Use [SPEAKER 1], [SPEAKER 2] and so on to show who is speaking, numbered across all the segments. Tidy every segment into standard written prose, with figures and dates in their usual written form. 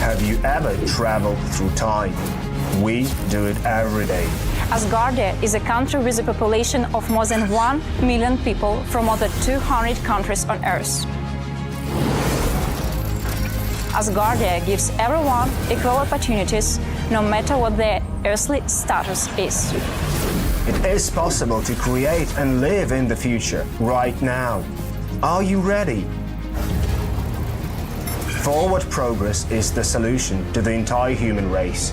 [SPEAKER 1] Have you ever traveled through time? We do it every day.
[SPEAKER 2] Asgardia is a country with a population of more than 1 million people from more than 200 countries on Earth. Asgardia gives everyone equal opportunities, no matter what their earthly status is.
[SPEAKER 1] It is possible to create and live in the future right now. Are you ready? Forward progress is the solution to the entire human race.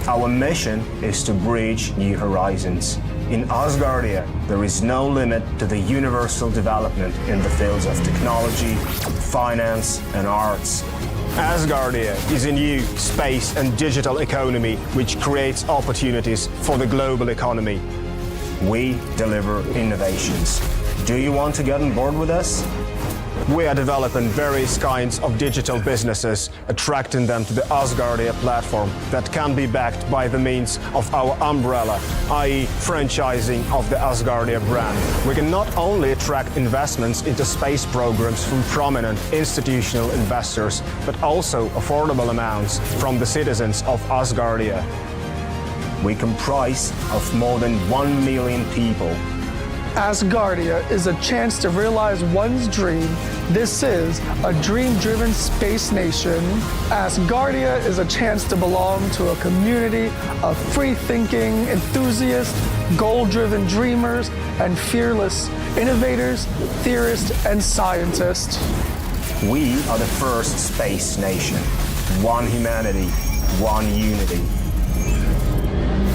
[SPEAKER 1] Our mission is to bridge new horizons. In Asgardia, there is no limit to the universal development in the fields of technology, finance, and arts. Asgardia is a new space and digital economy which creates opportunities for the global economy. We deliver innovations. Do you want to get on board with us? We are developing various kinds of digital businesses, attracting them to the Asgardia platform that can be backed by the means of our umbrella, i.e. franchising of the Asgardia brand. We can not only attract investments into space programs from prominent institutional investors, but also affordable amounts from the citizens of Asgardia. We comprise of more than 1 million people.
[SPEAKER 3] Asgardia is a chance to realize one's dream. This is a dream-driven space nation. Asgardia is a chance to belong to a community of free-thinking enthusiasts, goal-driven dreamers, and fearless innovators, theorists, and scientists.
[SPEAKER 1] We are the first space nation. One humanity, one unity.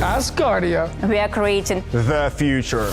[SPEAKER 3] Asgardia.
[SPEAKER 2] We are creating
[SPEAKER 1] the future.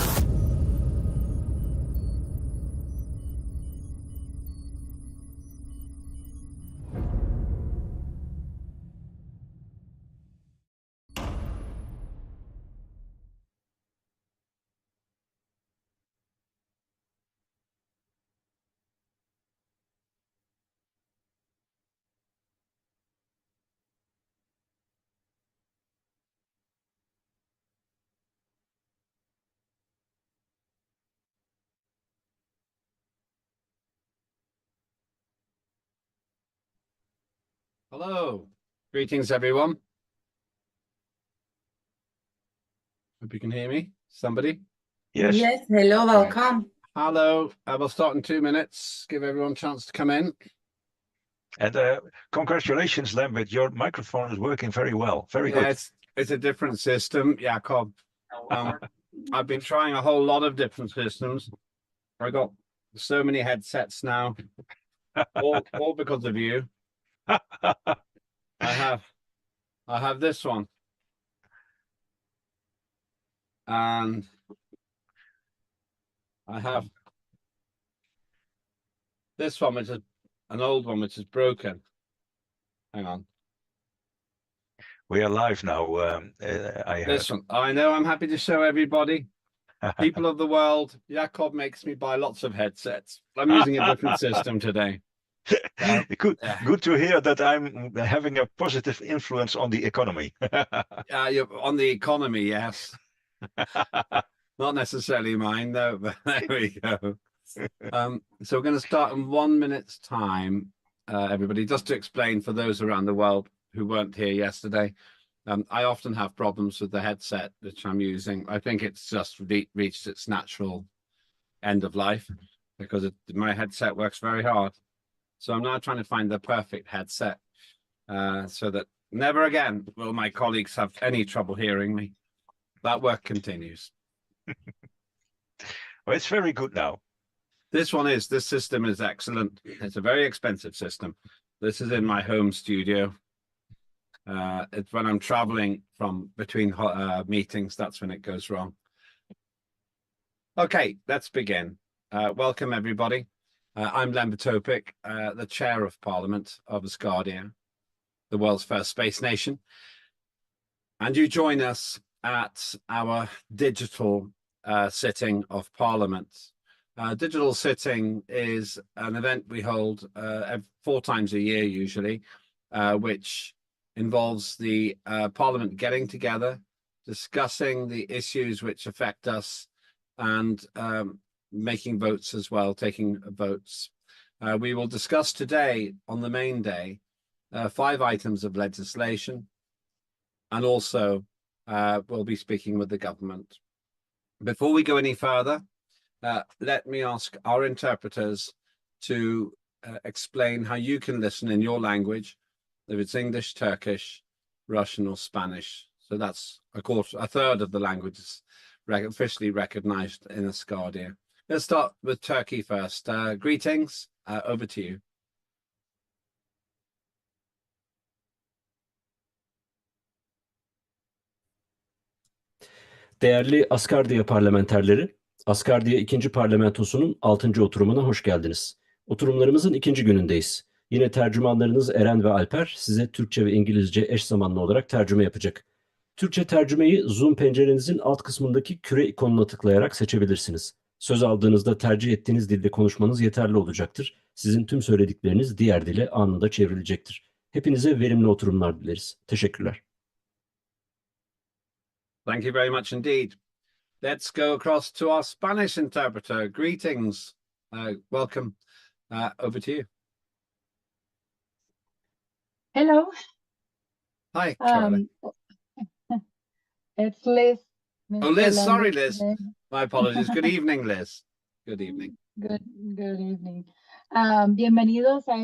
[SPEAKER 4] Hello, greetings everyone. Hope you can hear me. Somebody?
[SPEAKER 5] Yes.
[SPEAKER 6] Yes, hello, welcome.
[SPEAKER 4] Hello, we'll start in 2 minutes. Give everyone a chance to come in.
[SPEAKER 5] And congratulations, Lambert. Your microphone is working very well. Very good.
[SPEAKER 4] It's a different system, Jacob. I've been trying a whole lot of different systems. I got so many headsets now, all because of you. I have this one, and I have this one, which is an old one, which is broken. Hang on.
[SPEAKER 5] We are live now.
[SPEAKER 4] This one, I know. I'm happy to show everybody. People of the world, Jacob makes me buy lots of headsets. I'm using a different system today.
[SPEAKER 5] Good to hear that I'm having a positive influence on the economy.
[SPEAKER 4] You're on the economy, yes. Not necessarily mine, though, but there we go. So we're going to start in 1 minute's time, everybody, just to explain for those around the world who weren't here yesterday. I often have problems with the headset which I'm using. I think it's just reached its natural end of life because my headset works very hard. So I'm now trying to find the perfect headset so that never again will my colleagues have any trouble hearing me. That work continues.
[SPEAKER 5] Well, it's very good now.
[SPEAKER 4] This system is excellent. It's a very expensive system. This is in my home studio. It's when I'm traveling from between meetings, that's when it goes wrong. Okay, let's begin. Welcome, everybody. I'm Lambert Topic, the Chair of Parliament of Asgardia, the world's first space nation. And you join us at our digital sitting of Parliament. Digital sitting is an event we hold 4 times a year usually, which involves the Parliament getting together, discussing the issues which affect us, and making votes as well, taking votes. We will discuss today on the main day 5 items of legislation, and also we'll be speaking with the government. Before we go any further, let me ask our interpreters to explain how you can listen in your language, if it's English, Turkish, Russian or Spanish. So that's a third of the languages officially recognized in Asgardia. Let's start with Turkey first. Greetings, over to you.
[SPEAKER 6] Değerli Asgardia parlamenterleri, Asgardia 2. Parlamentosu'nun 6. oturumuna hoş geldiniz. Oturumlarımızın 2. günündeyiz. Yine tercümanlarınız Eren ve Alper size Türkçe ve İngilizce eş zamanlı olarak tercüme yapacak. Türkçe tercümeyi Zoom pencerenizin alt kısmındaki küre ikonuna tıklayarak seçebilirsiniz. Söz aldığınızda tercih ettiğiniz dilde konuşmanız yeterli olacaktır. Sizin tüm söyledikleriniz diğer dile anında çevrilecektir. Hepinize verimli oturumlar dileriz. Teşekkürler.
[SPEAKER 4] Thank you very much indeed. Let's go across to our Spanish interpreter. Greetings. Welcome. Over to you.
[SPEAKER 7] Hello,
[SPEAKER 4] Hi, Charlie.
[SPEAKER 7] it's Liz.
[SPEAKER 4] Oh, Liz.
[SPEAKER 7] Mr.
[SPEAKER 4] Sorry,
[SPEAKER 7] Lambert
[SPEAKER 4] Liz.
[SPEAKER 7] today.
[SPEAKER 4] My apologies. Good evening, Liz. Good evening.
[SPEAKER 7] Good evening. Bienvenidos a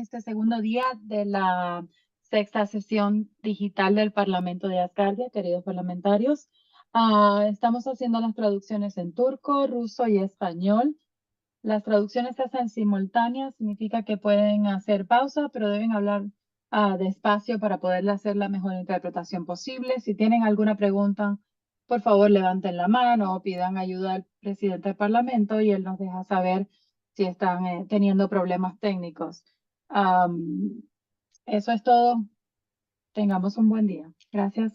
[SPEAKER 7] este segundo día de la sexta sesión digital del Parlamento de Asgardia, queridos parlamentarios. Estamos haciendo las traducciones en turco, ruso y español. Las traducciones se hacen simultáneas, significa que pueden hacer pausa, pero deben hablar despacio para poderle hacer la mejor interpretación posible. Si tienen alguna pregunta, por favor levanten la mano o pidan ayuda al presidente del Parlamento y él nos deja saber si están teniendo problemas técnicos. Eso es todo. Tengamos un buen día. Gracias.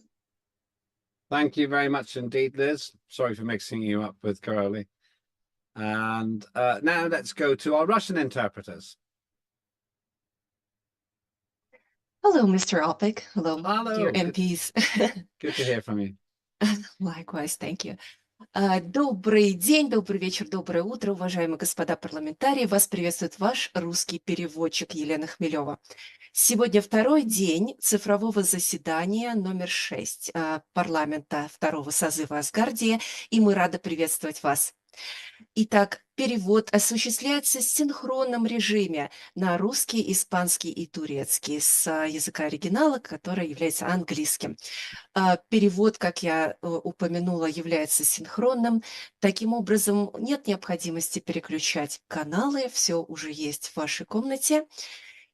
[SPEAKER 4] Thank you very much indeed, Liz. Sorry for mixing you up with Caroli. And now let's go to our Russian interpreters.
[SPEAKER 8] Hello, Mr. Alpik. Hello,
[SPEAKER 4] Hello.
[SPEAKER 8] dear MPs.
[SPEAKER 4] Good to hear from you.
[SPEAKER 8] Likewise, thank you. Добрый день, добрый вечер, доброе утро, уважаемые господа парламентарии. Вас приветствует ваш русский переводчик Елена Хмелева. Сегодня второй день цифрового заседания номер 6 парламента второго созыва Асгардии, и мы рады приветствовать вас. Итак, перевод осуществляется в синхронном режиме на русский, испанский и турецкий с языка оригинала, который является английским. Перевод, как я упомянула, является синхронным. Таким образом, нет необходимости переключать каналы, все уже есть в вашей комнате.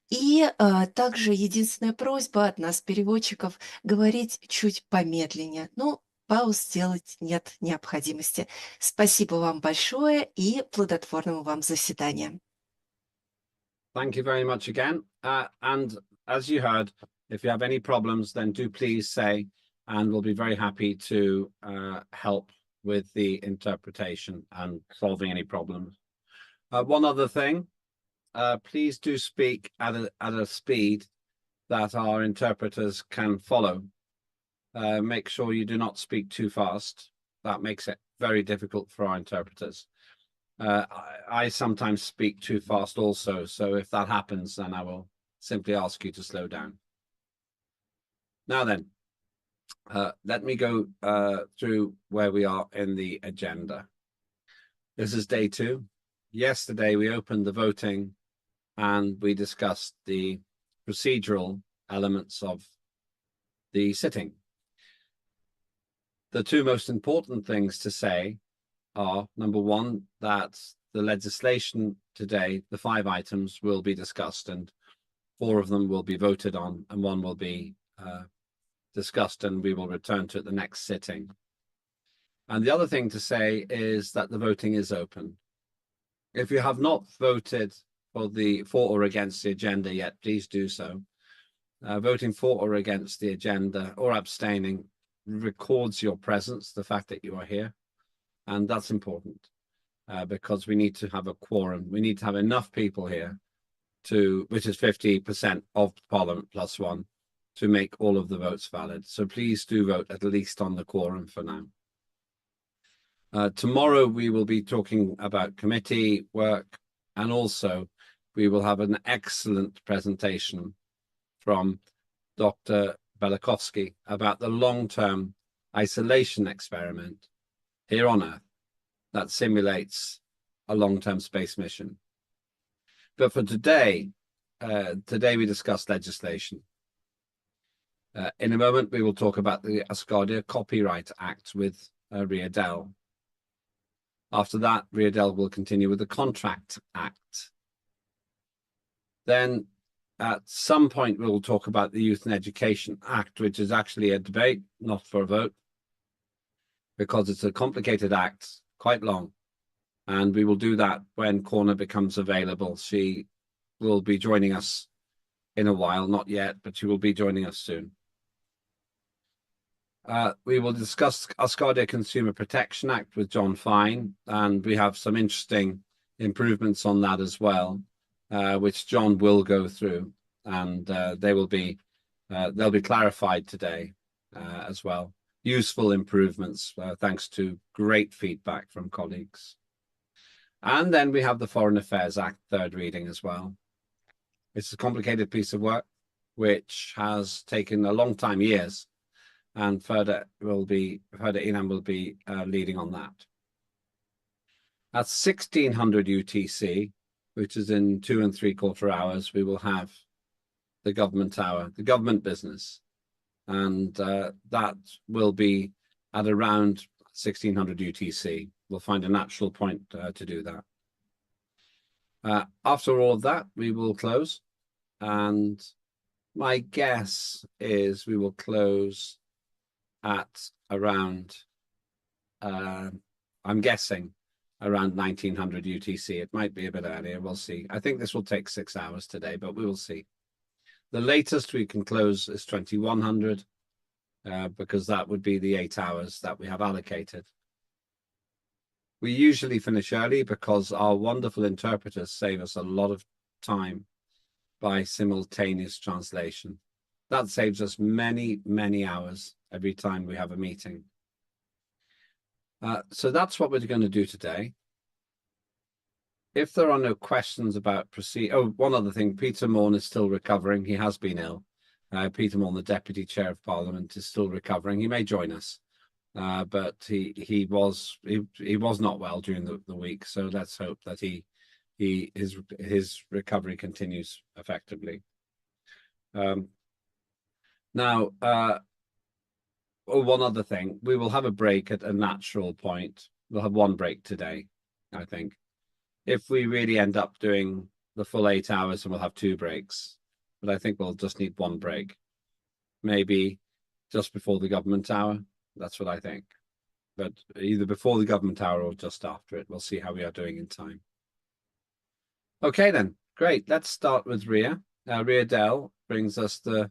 [SPEAKER 8] И также единственная просьба от нас, переводчиков, говорить чуть помедленнее. Ну, пауз сделать нет необходимости. Спасибо вам большое и плодотворного вам заседания.
[SPEAKER 4] Thank you very much again. And as you heard, if you have any problems, then do please say, and we'll be very happy to help with the interpretation and solving any problems. One other thing, please do speak at a speed that our interpreters can follow. Make sure you do not speak too fast. That makes it very difficult for our interpreters. I sometimes speak too fast also, so if that happens, then I will simply ask you to slow down. Now then, let me go through where we are in the agenda. This is day 2. Yesterday we opened the voting and we discussed the procedural elements of the sitting. The two most important things to say are, number one, that the legislation today, the 5 items, will be discussed, and 4 of them will be voted on, and 1 will be discussed, and we will return to it the next sitting. And the other thing to say is that the voting is open. If you have not voted for or against the agenda yet, please do so. Voting for or against the agenda or abstaining records your presence, the fact that you are here, and that's important because we need to have a quorum. We need to have enough people here which is 50% of Parliament plus 1, to make all of the votes valid. So please do vote at least on the quorum for now. Tomorrow we will be talking about committee work, and also we will have an excellent presentation from Dr. Belakovsky about the long-term isolation experiment here on Earth that simulates a long-term space mission. But for today, we discuss legislation. In a moment, we will talk about the Asgardia Copyright Act with Ria Dell. After that, Ria Dell will continue with the Contract Act. Then at some point, we'll talk about the Youth and Education Act, which is actually a debate, not for a vote, because it's a complicated act, quite long. And we will do that when Corna becomes available. She will be joining us in a while, not yet, but she will be joining us soon. We will discuss Asgardia Consumer Protection Act with John Fine, and we have some interesting improvements on that as well, which John will go through, and they'll be clarified today as well. Useful improvements, thanks to great feedback from colleagues. And then we have the Foreign Affairs Act, third reading as well. It's a complicated piece of work, which has taken a long time, years, and Ferda Inam will be leading on that. At 1600 UTC, which is in 2 3/4 hours, we will have the government hour, the government business, and that will be at around 1600 UTC. We'll find a natural point to do that. After all of that, we will close, and my guess is we will close at around, I'm guessing, around 1900 UTC. It might be a bit earlier, we'll see. I think this will take 6 hours today, but we will see. The latest we can close is 2100, because that would be the 8 hours that we have allocated. We usually finish early because our wonderful interpreters save us a lot of time by simultaneous translation. That saves us many, many hours every time we have a meeting. So that's what we're going to do today. If there are no questions about one other thing, Peter Morn is still recovering. He has been ill. Peter Morn, the Deputy Chair of Parliament, is still recovering. He may join us, but he was not well during the week. So let's hope that his recovery continues effectively. Now, one other thing, we will have a break at a natural point. We'll have one break today, I think. If we really end up doing the full 8 hours, then we'll have 2 breaks. But I think we'll just need 1 break. Maybe just before the government hour. That's what I think. But either before the government hour or just after it. We'll see how we are doing in time. Okay then, great. Let's start with Ria. Ria Dell brings us the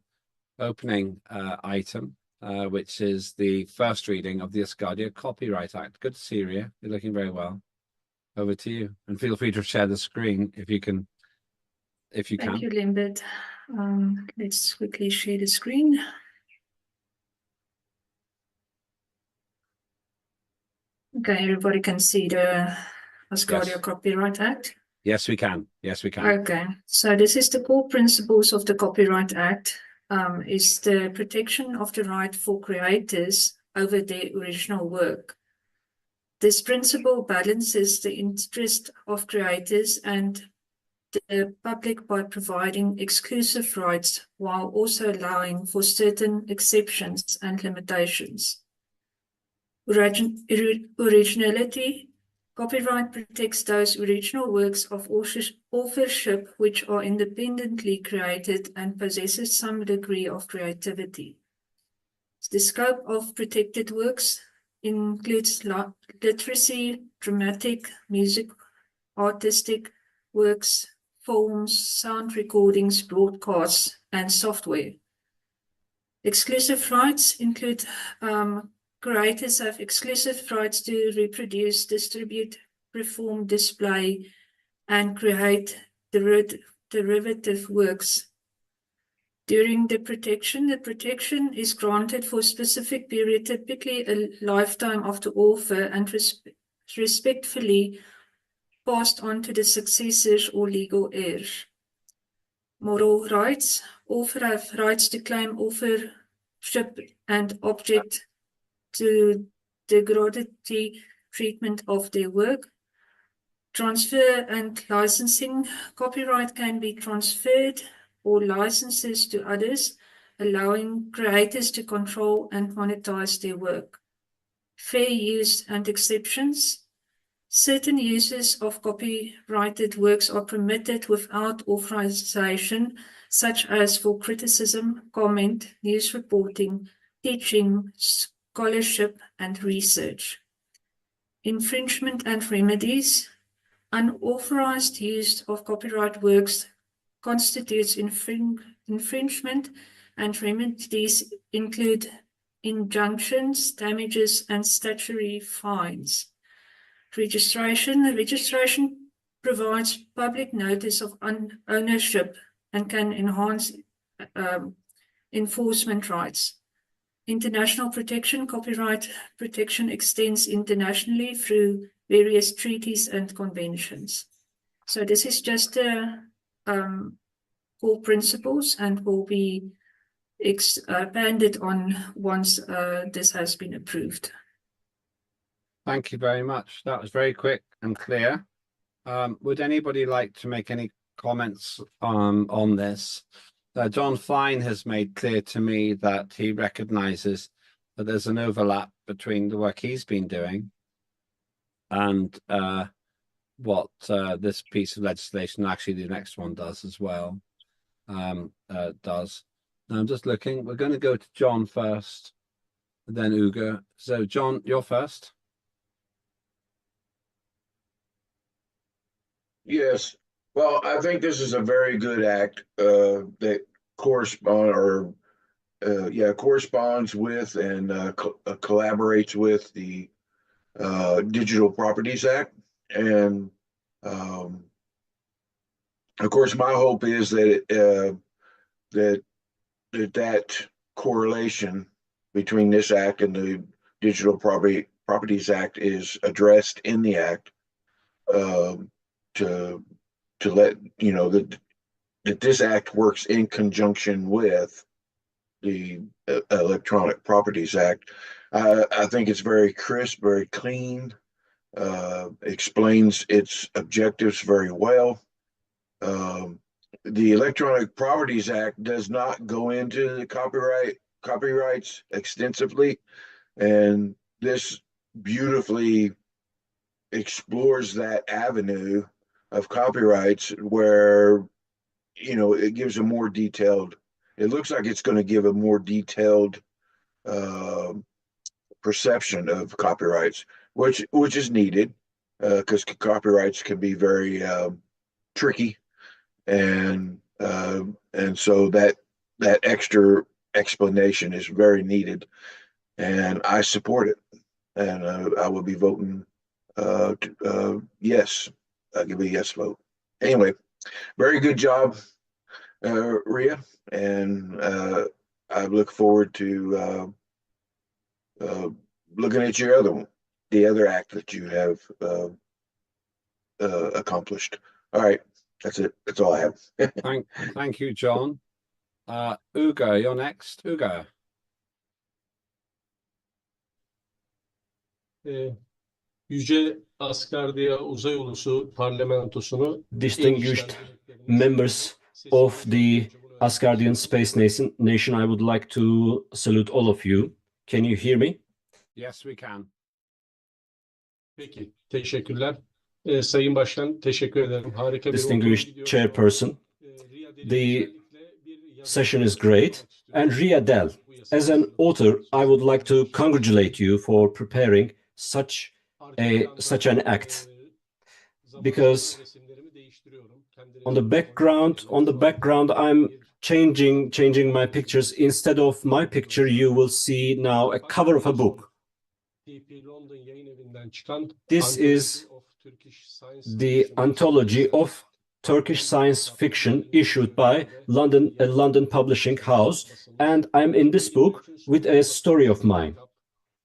[SPEAKER 4] opening item, which is the first reading of the Asgardia Copyright Act. Good to see you, Ria. You're looking very well. Over to you, and feel free to share the screen if you can.
[SPEAKER 9] Thank you, Limbert. Let's quickly share the screen. Okay, everybody can see the Asgardia Copyright Act.
[SPEAKER 4] Yes, we can. Yes, we can.
[SPEAKER 9] Okay, so this is the core principles of the Copyright Act. Is the protection of the right for creators over their original work. This principle balances the interest of creators and the public by providing exclusive rights while also allowing for certain exceptions and limitations. Originality. Copyright protects those original works of authorship which are independently created and possesses some degree of creativity. The scope of protected works includes literacy, dramatic, music, artistic works, films, sound recordings, broadcasts, and software. Exclusive rights include creators have exclusive rights to reproduce, distribute, perform, display, and create derivative works. During the protection is granted for a specific period, typically a lifetime of the author, and respectfully passed on to the successors or legal heirs. moral rights. Author have rights to claim authorship and object to derogatory treatment of their work. Transfer and licensing. Copyright can be transferred or licenses to others, allowing creators to control and monetize their work. Fair use and exceptions. Certain uses of copyrighted works are permitted without authorization, such as for criticism, comment, news reporting, teaching, scholarship, and research. Infringement and remedies. Unauthorized use of copyright works constitutes infringement, and remedies include injunctions, damages, and statutory fines. Registration. Registration provides public notice of ownership and can enhance enforcement rights. International protection. Copyright protection extends internationally through various treaties and conventions. So this is just core principles and will be expanded on once this has been approved.
[SPEAKER 4] Thank you very much. That was very quick and clear. Would anybody like to make any comments on this? John Fine has made clear to me that he recognizes that there's an overlap between the work he's been doing and what this piece of legislation, actually the next one does as well, does. Now I'm just looking, we're going to go to John first, and then Ugo. So John, you're first.
[SPEAKER 10] Yes. Well, I think this is a very good act that corresponds with and collaborates with the Digital Properties Act. And of course, my hope is that that correlation between this act and the Digital Properties Act is addressed in the act. To let you know that this act works in conjunction with the Electronic Properties Act. I think it's very crisp, very clean, explains its objectives very well. The Electronic Properties Act does not go into the copyrights extensively, and this beautifully explores that avenue of copyrights where, you know, it gives a more detailed, it looks like it's going to give a more detailed perception of copyrights, which is needed because copyrights can be very tricky, and so that extra explanation is very needed, and I support it, and I will be voting yes. I'll give a yes vote. Anyway, very good job, Ria, and I look forward to looking at your other one, the other act that you have accomplished. All right, that's it. That's all I have.
[SPEAKER 4] Thank you, John. Ugo, you're next. Ugo.
[SPEAKER 11] Yüce Asgardia Uzay Ulusu Parlamentosunu
[SPEAKER 6] Distinguished members of the Asgardian Space Nation, I would like to salute all of you. Can you hear me?
[SPEAKER 4] Yes, we can.
[SPEAKER 11] Peki, teşekkürler. Sayın Başkan, teşekkür ederim. Harika bir
[SPEAKER 6] Distinguished Chairperson, the session is great. And Ria Del, as an author, I would like to congratulate you for preparing such an act, because on the background I'm changing my pictures. Instead of my picture, you will see now a cover of a book. This is the anthology of Turkish science fiction issued by a London publishing house, and I'm in this book with a story of mine.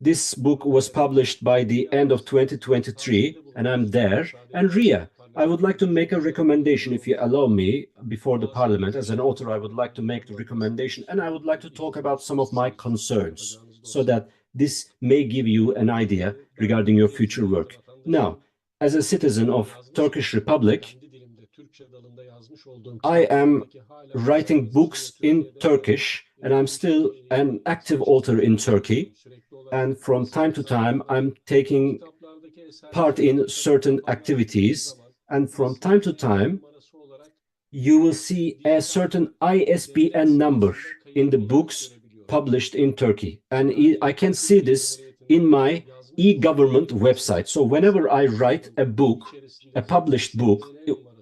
[SPEAKER 6] This book was published by the end of 2023, and I'm there. And Ria, I would like to make a recommendation, if you allow me, before the Parliament. As an author, I would like to make the recommendation, and I would like to talk about some of my concerns, so that this may give you an idea regarding your future work. Now, as a citizen of Turkish Republic, I am writing books in Turkish, and I'm still an active author in Turkey. And from time to time, I'm taking part in certain activities. And from time to time, you will see a certain ISBN number in the books published in Turkey. And I can see this in my e-government website. So whenever I write a book, a published book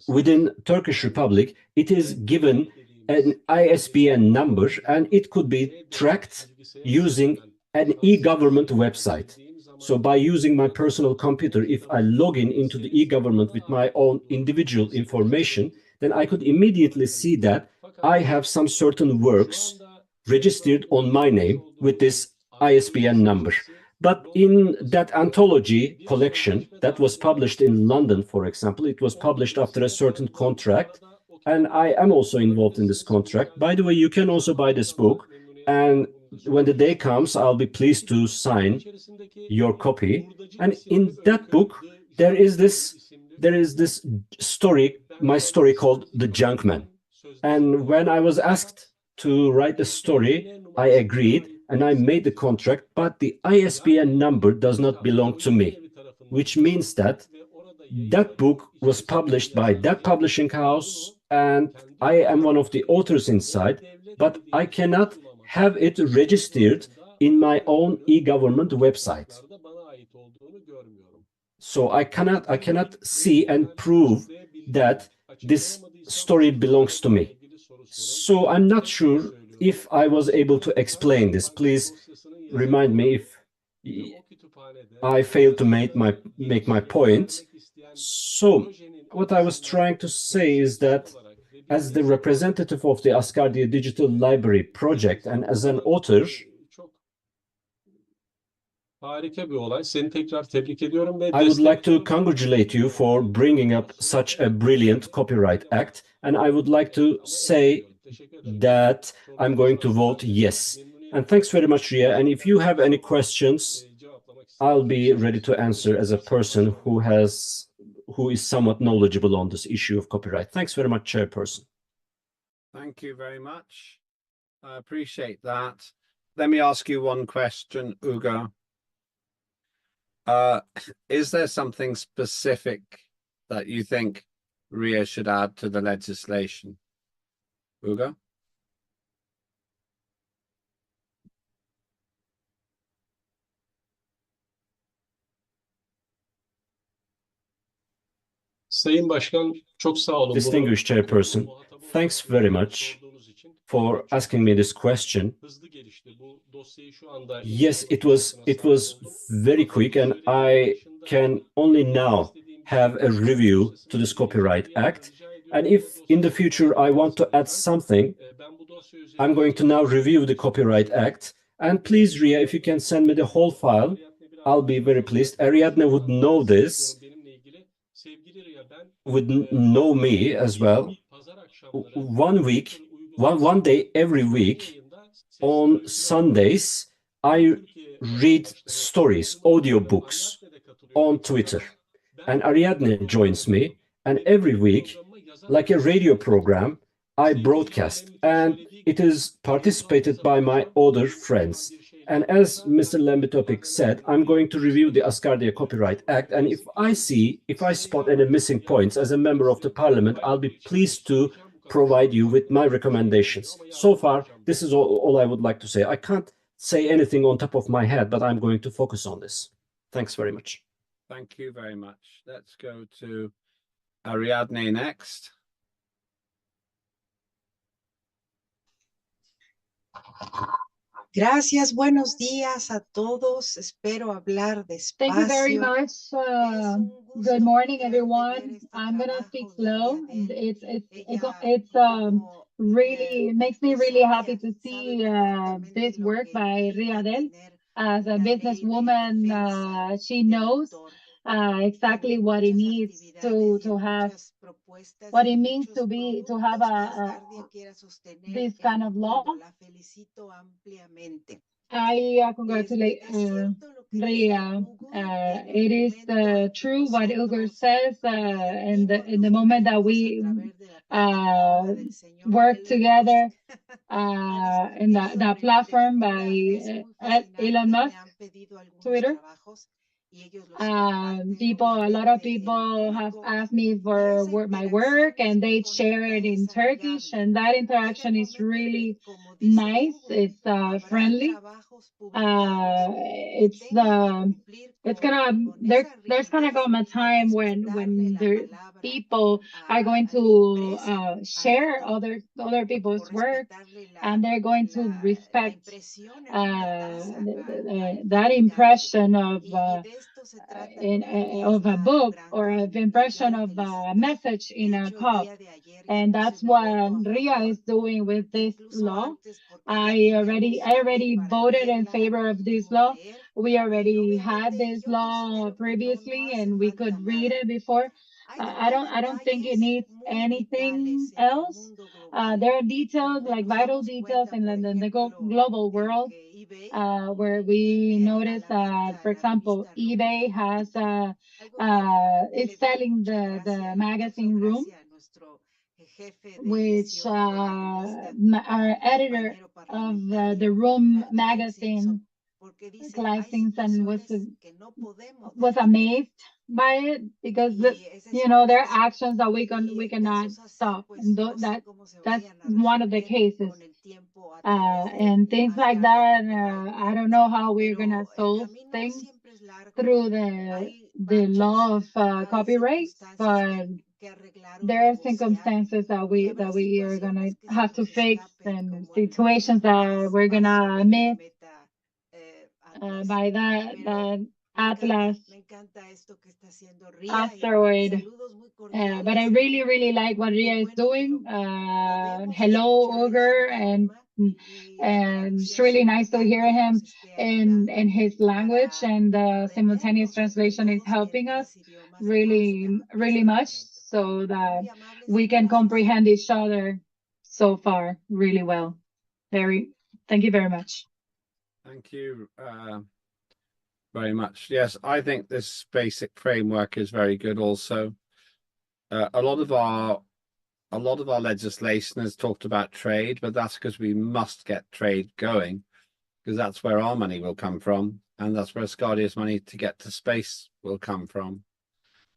[SPEAKER 6] within Turkish Republic, it is given an ISBN number, and it could be tracked using an e-government website. So by using my personal computer, if I log in into the e-government with my own individual information, then I could immediately see that I have some certain works registered on my name with this ISBN number. But in that anthology collection that was published in London, for example, it was published after a certain contract, and I am also involved in this contract. By the way, you can also buy this book, and when the day comes, I'll be pleased to sign your copy. And in that book, there is this story, my story called The Junkman. And when I was asked to write the story, I agreed and I made the contract, but the ISBN number does not belong to me, which means that that book was published by that publishing house, and I am one of the authors inside, but I cannot have it registered in my own e-government website. So I cannot see and prove that this story belongs to me. So I'm not sure if I was able to explain this. Please remind me if I failed to make my point. So what I was trying to say is that as the representative of the Asgardia Digital Library project and as an author,
[SPEAKER 11] Harika bir olay. Seni tekrar tebrik ediyorum ve
[SPEAKER 6] I would like to congratulate you for bringing up such a brilliant copyright act, and I would like to say that I'm going to vote yes. And thanks very much, Ria. And if you have any questions, I'll be ready to answer as a person who is somewhat knowledgeable on this issue of copyright. Thanks very much, Chairperson.
[SPEAKER 4] Thank you very much. I appreciate that. Let me ask you one question, Ugo. Is there something specific that you think Ria should add to the legislation? Ugo?
[SPEAKER 11] Sayın Başkan, çok sağ olun.
[SPEAKER 6] Distinguished Chairperson, thanks very much for asking me this question. Yes, it was very quick, and I can only now have a review to this Copyright Act. And if in the future I want to add something, I'm going to now review the Copyright Act. And please, Ria, if you can send me the whole file, I'll be very pleased. Ariadne would know this, would know me as well. One day every week on Sundays, I read stories, audiobooks on Twitter. And Ariadne joins me, and every week, like a radio program, I broadcast, and it is participated by my other friends. And as Mr. Lembitopic said, I'm going to review the Asgardia Copyright Act, and if I spot any missing points as a member of the Parliament, I'll be pleased to provide you with my recommendations. So far, this is all I would like to say. I can't say anything on top of my head, but I'm going to focus on this. Thanks very much.
[SPEAKER 4] Thank you very much. Let's go to Ariadne next.
[SPEAKER 12] Gracias, buenos días a todos. Espero hablar despacio.
[SPEAKER 7] Thank you very much. Good morning, everyone. I'm gonna speak slow. It's really makes me really happy to see this work by Riadel. As a businesswoman, she knows exactly what it needs to have, what it means to have this kind of law. I congratulate Ria. It is true what Ugur says. In the moment that we work together in that platform by Elon Musk, Twitter. A lot of people have asked me for my work, and they share it in Turkish, and that interaction is really nice. It's friendly. It's gonna there's gonna come a time when the people are going to share other people's work, and they're going to respect that impression of a book or an impression of a message in a cup. And that's what Ria is doing with this law. I already voted in favor of this law. We already had this law previously, and we could read it before. I don't think it needs anything else. There are details, like vital details in the global world, where we notice that, for example, eBay has is selling the magazine Room, which our editor of the Room magazine, Clive Simpson, was amazed by it, because there are actions that we cannot stop, and that's one of the cases, and things like that. I don't know how we're gonna solve things through the law of copyright, but there are circumstances that we are gonna have to fix, and situations that we're gonna miss by that Atlas asteroid. But I really like what Ria is doing. Hello, Ugur, and it's really nice to hear him in his language, and the simultaneous translation is helping us really much, so that we can comprehend each other so far really well. Thank you very much.
[SPEAKER 4] Thank you very much. Yes, I think this basic framework is very good also. A lot of our legislation has talked about trade, but that's because we must get trade going, because that's where our money will come from, and that's where Asgardia's money to get to space will come from.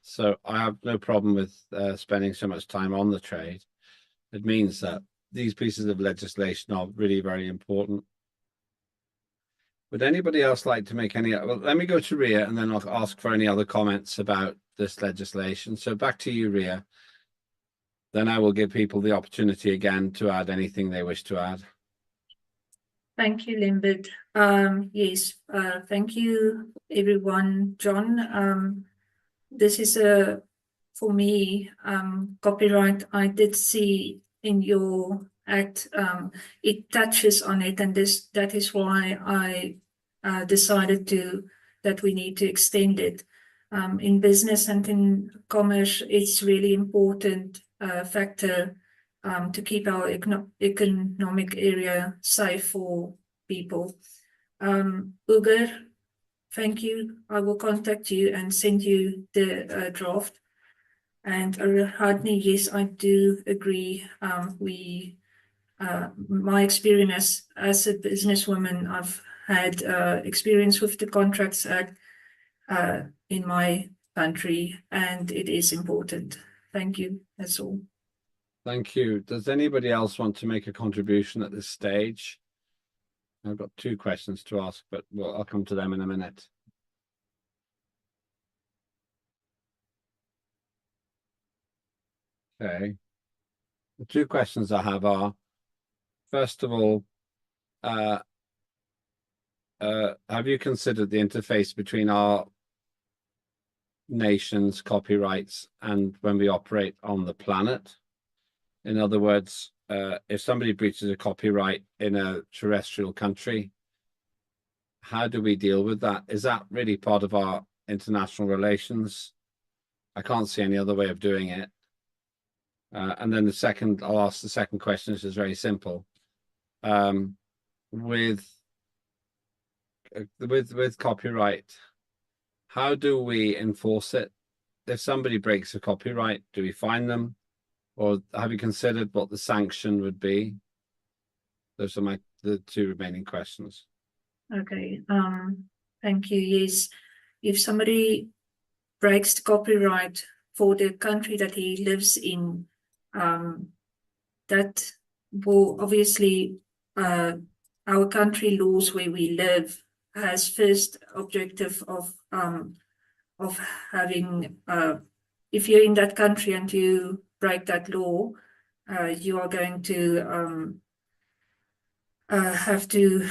[SPEAKER 4] So I have no problem with spending so much time on the trade. It means that these pieces of legislation are really very important. Would anybody else like to make any? Well, let me go to Ria, and then I'll ask for any other comments about this legislation. So back to you, Ria. Then I will give people the opportunity again to add anything they wish to add.
[SPEAKER 9] Thank you, Limbert. Yes, thank you, everyone. John, this is for me, copyright. I did see in your act, it touches on it, and that is why I decided that we need to extend it. In business and in commerce, it's really important factor to keep our economic area safe for people. Ugur, thank you. I will contact you and send you the draft. And Rodney, yes, I do agree. My experience as a businesswoman, I've had experience with the Contracts Act in my country, and it is important. Thank you. That's all.
[SPEAKER 4] Thank you. Does anybody else want to make a contribution at this stage? I've got two questions to ask, but I'll come to them in a minute. Okay. The two questions I have are, first of all, have you considered the interface between our nation's copyrights and when we operate on the planet? In other words, if somebody breaches a copyright in a terrestrial country, how do we deal with that? Is that really part of our international relations. I can't see any other way of doing it. And then I'll ask the second question, which is very simple. With copyright, how do we enforce it? If somebody breaks a copyright, do we fine them? Or have you considered what the sanction would be? Those are the two remaining questions.
[SPEAKER 9] Okay, thank you. Yes, if somebody breaks the copyright for the country that he lives in, that will obviously, our country laws where we live has first objective of having, if you're in that country and you break that law, you are going to have to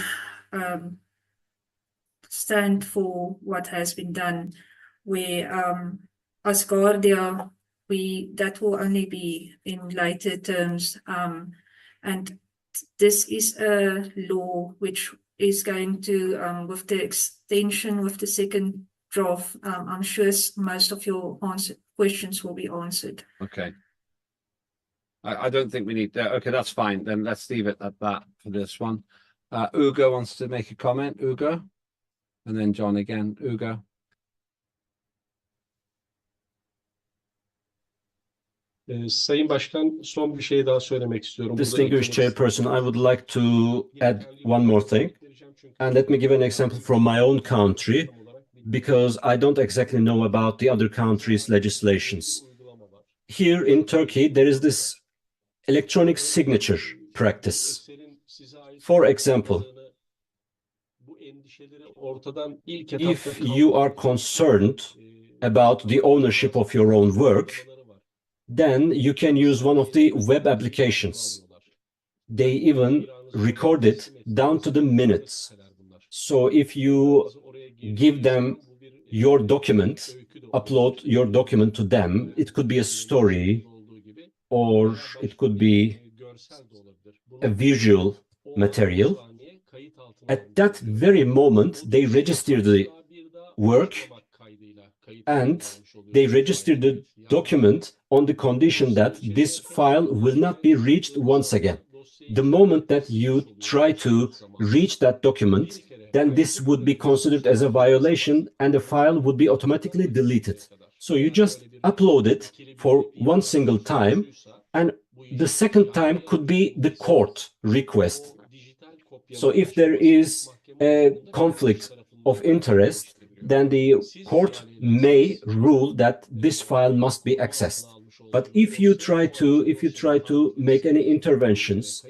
[SPEAKER 9] stand for what has been done. Where Asgardia, that will only be in later terms, and this is a law which is going to, with the extension, with the second draft, I'm sure most of your questions will be answered.
[SPEAKER 4] Okay. I don't think we need that. Okay, that's fine. Then let's leave it at that for this one. Ugo wants to make a comment. Ugo, and then John again. Ugo.
[SPEAKER 11] Sayın Başkan, son bir şey daha söylemek istiyorum.
[SPEAKER 6] Distinguished Chairperson, I would like to add one more thing. And let me give an example from my own country, because I don't exactly know about the other countries' legislations. Here in Turkey, there is this electronic signature practice. For example, if you are concerned about the ownership of your own work, then you can use one of the web applications. They even record it down to the minutes. So if you give them your document, upload your document to them, it could be a story, or it could be a visual material. At that very moment, they register the work and they register the document on the condition that this file will not be reached once again. The moment that you try to reach that document, then this would be considered as a violation and the file would be automatically deleted. So you just upload it for one single time, and the second time could be the court request. So if there is a conflict of interest, then the court may rule that this file must be accessed. But if you try to make any interventions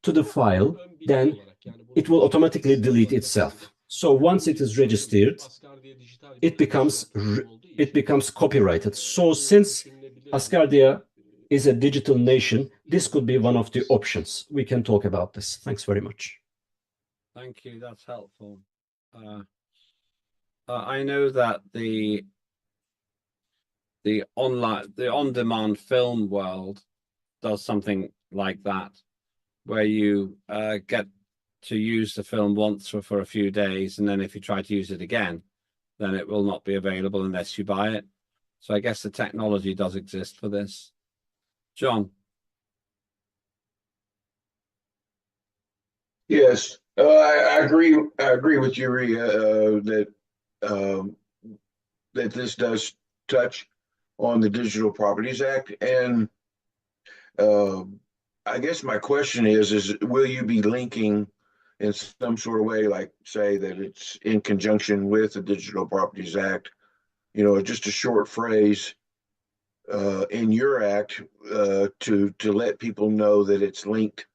[SPEAKER 6] to the file, then it will automatically delete itself. So once it is registered, it becomes copyrighted. So since Asgardia is a digital nation, this could be one of the options. We can talk about this. Thanks very much.
[SPEAKER 4] Thank you. That's helpful. I know that the on-demand film world does something like that, where you get to use the film once for a few days, and then if you try to use it again, then it will not be available unless you buy it. So I guess the technology does exist for this. John.
[SPEAKER 10] Yes, I agree. I agree with you, Ria, that this does touch on the Digital Properties Act, and I guess my question is will you be linking in some sort of way, like say that it's in conjunction with the Digital Properties Act, just a short phrase in your act to let people know that it's linked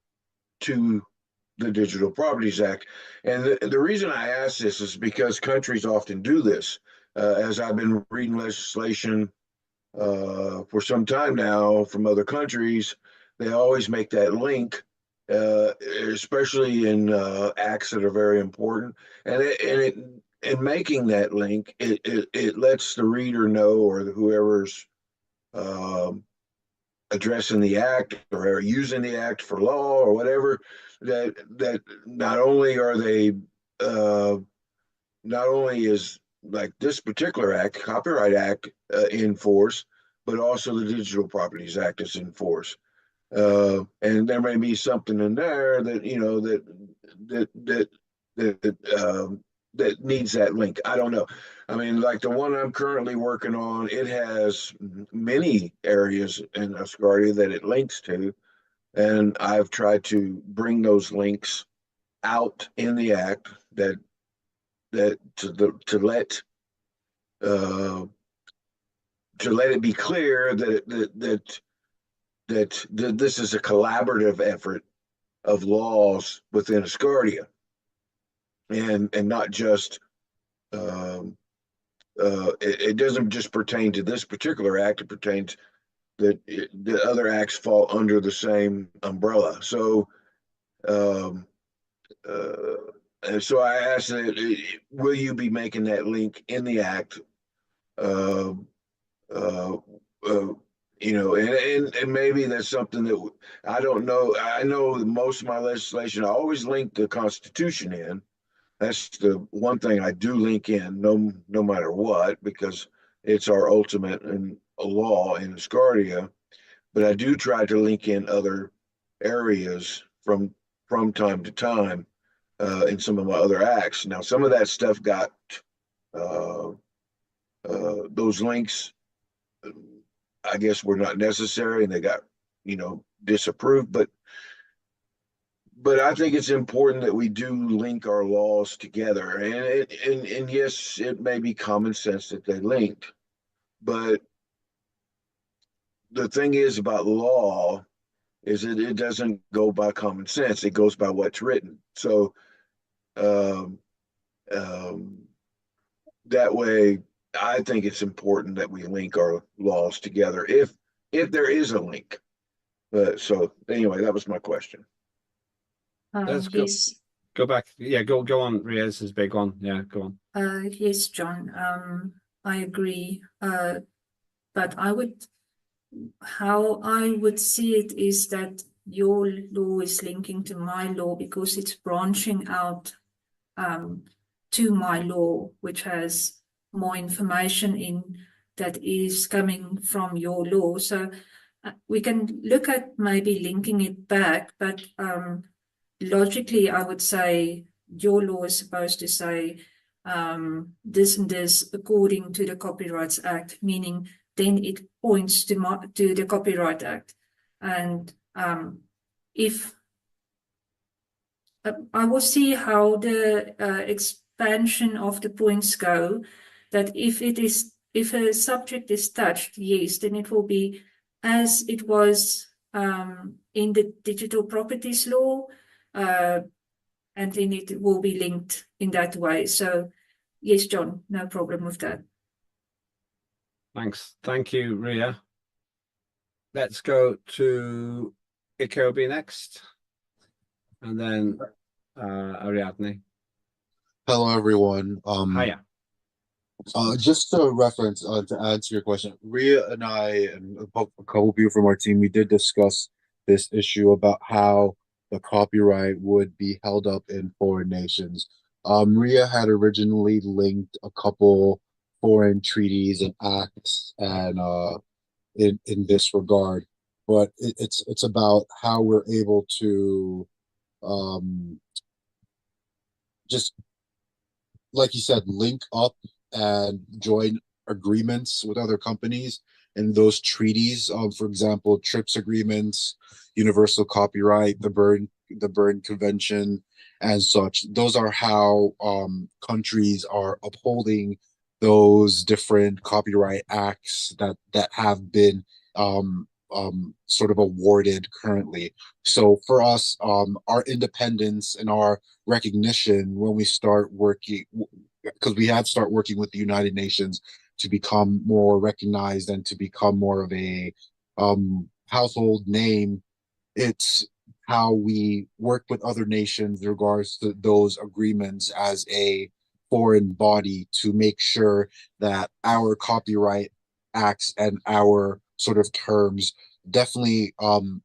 [SPEAKER 10] to the Digital Properties Act. And the reason I ask this is because countries often do this. As I've been reading legislation for some time now from other countries, they always make that link, especially in acts that are very important. And in making that link, it lets the reader know, or whoever's addressing the act or using the act for law or whatever, that not only are they not only is like this particular act, Copyright Act, in force, but also the Digital Properties Act is in force. And there may be something in there that, you know, that needs that link. I don't know. I mean, like the one I'm currently working on, it has many areas in Asgardia that it links to, and I've tried to bring those links out in the act that to let it be clear that this is a collaborative effort of laws within Asgardia, and not just it doesn't just pertain to this particular act. It pertains that the other acts fall under the same umbrella. So, and so I asked that, will you be making that link in the act? Uh, uh, uh, you know, and maybe that's something that I don't know. I know that most of my legislation, I always link the Constitution in. That's the one thing I do link in, no matter what, because it's our ultimate and law in Asgardia. But I do try to link in other areas from time to time in some of my other acts. Now, some of that stuff got uh, those links, I guess, were not necessary, and they got, you know, disapproved. But I think it's important that we do link our laws together, and yes, it may be common sense that they linked, but the thing is about law is that it doesn't go by common sense; it goes by what's written. So um, um, that way, I think it's important that we link our laws together if there is a link. So anyway, that was my question.
[SPEAKER 4] Let's go.
[SPEAKER 9] Yes,
[SPEAKER 4] Go back. Yeah, go on, Ria. This is a big one. Yeah, go on.
[SPEAKER 9] yes, John. I agree. But how I would see it is that your law is linking to my law because it's branching out to my law, which has more information in that is coming from your law. So we can look at maybe linking it back, but logically, I would say your law is supposed to say this and this according to the Copyrights Act, meaning then it points to the Copyright Act. And if I will see how the expansion of the points go, that if a subject is touched, yes, then it will be as it was in the digital properties law, and then it will be linked in that way. So yes, John, no problem with that.
[SPEAKER 4] Thanks. Thank you, Ria. Let's go to Ikobi next, and then Ariadne.
[SPEAKER 13] Hello, everyone.
[SPEAKER 4] Hiya.
[SPEAKER 13] Just to reference, to answer your question, Ria and I and a couple people from our team, we did discuss this issue about how the copyright would be held up in foreign nations. Ria had originally linked a couple foreign treaties and acts and in this regard, but it's about how we're able to just, like you said, link up and join agreements with other companies and those treaties. For example, TRIPS agreements, universal copyright, the Berne Convention, and such. Those are how countries are upholding those different copyright acts that have been sort of awarded currently. So for us, our independence and our recognition when we start working, because we had to start working with the United Nations to become more recognized and to become more of a household name. It's how we work with other nations in regards to those agreements as a foreign body to make sure that our copyright acts and our sort of terms definitely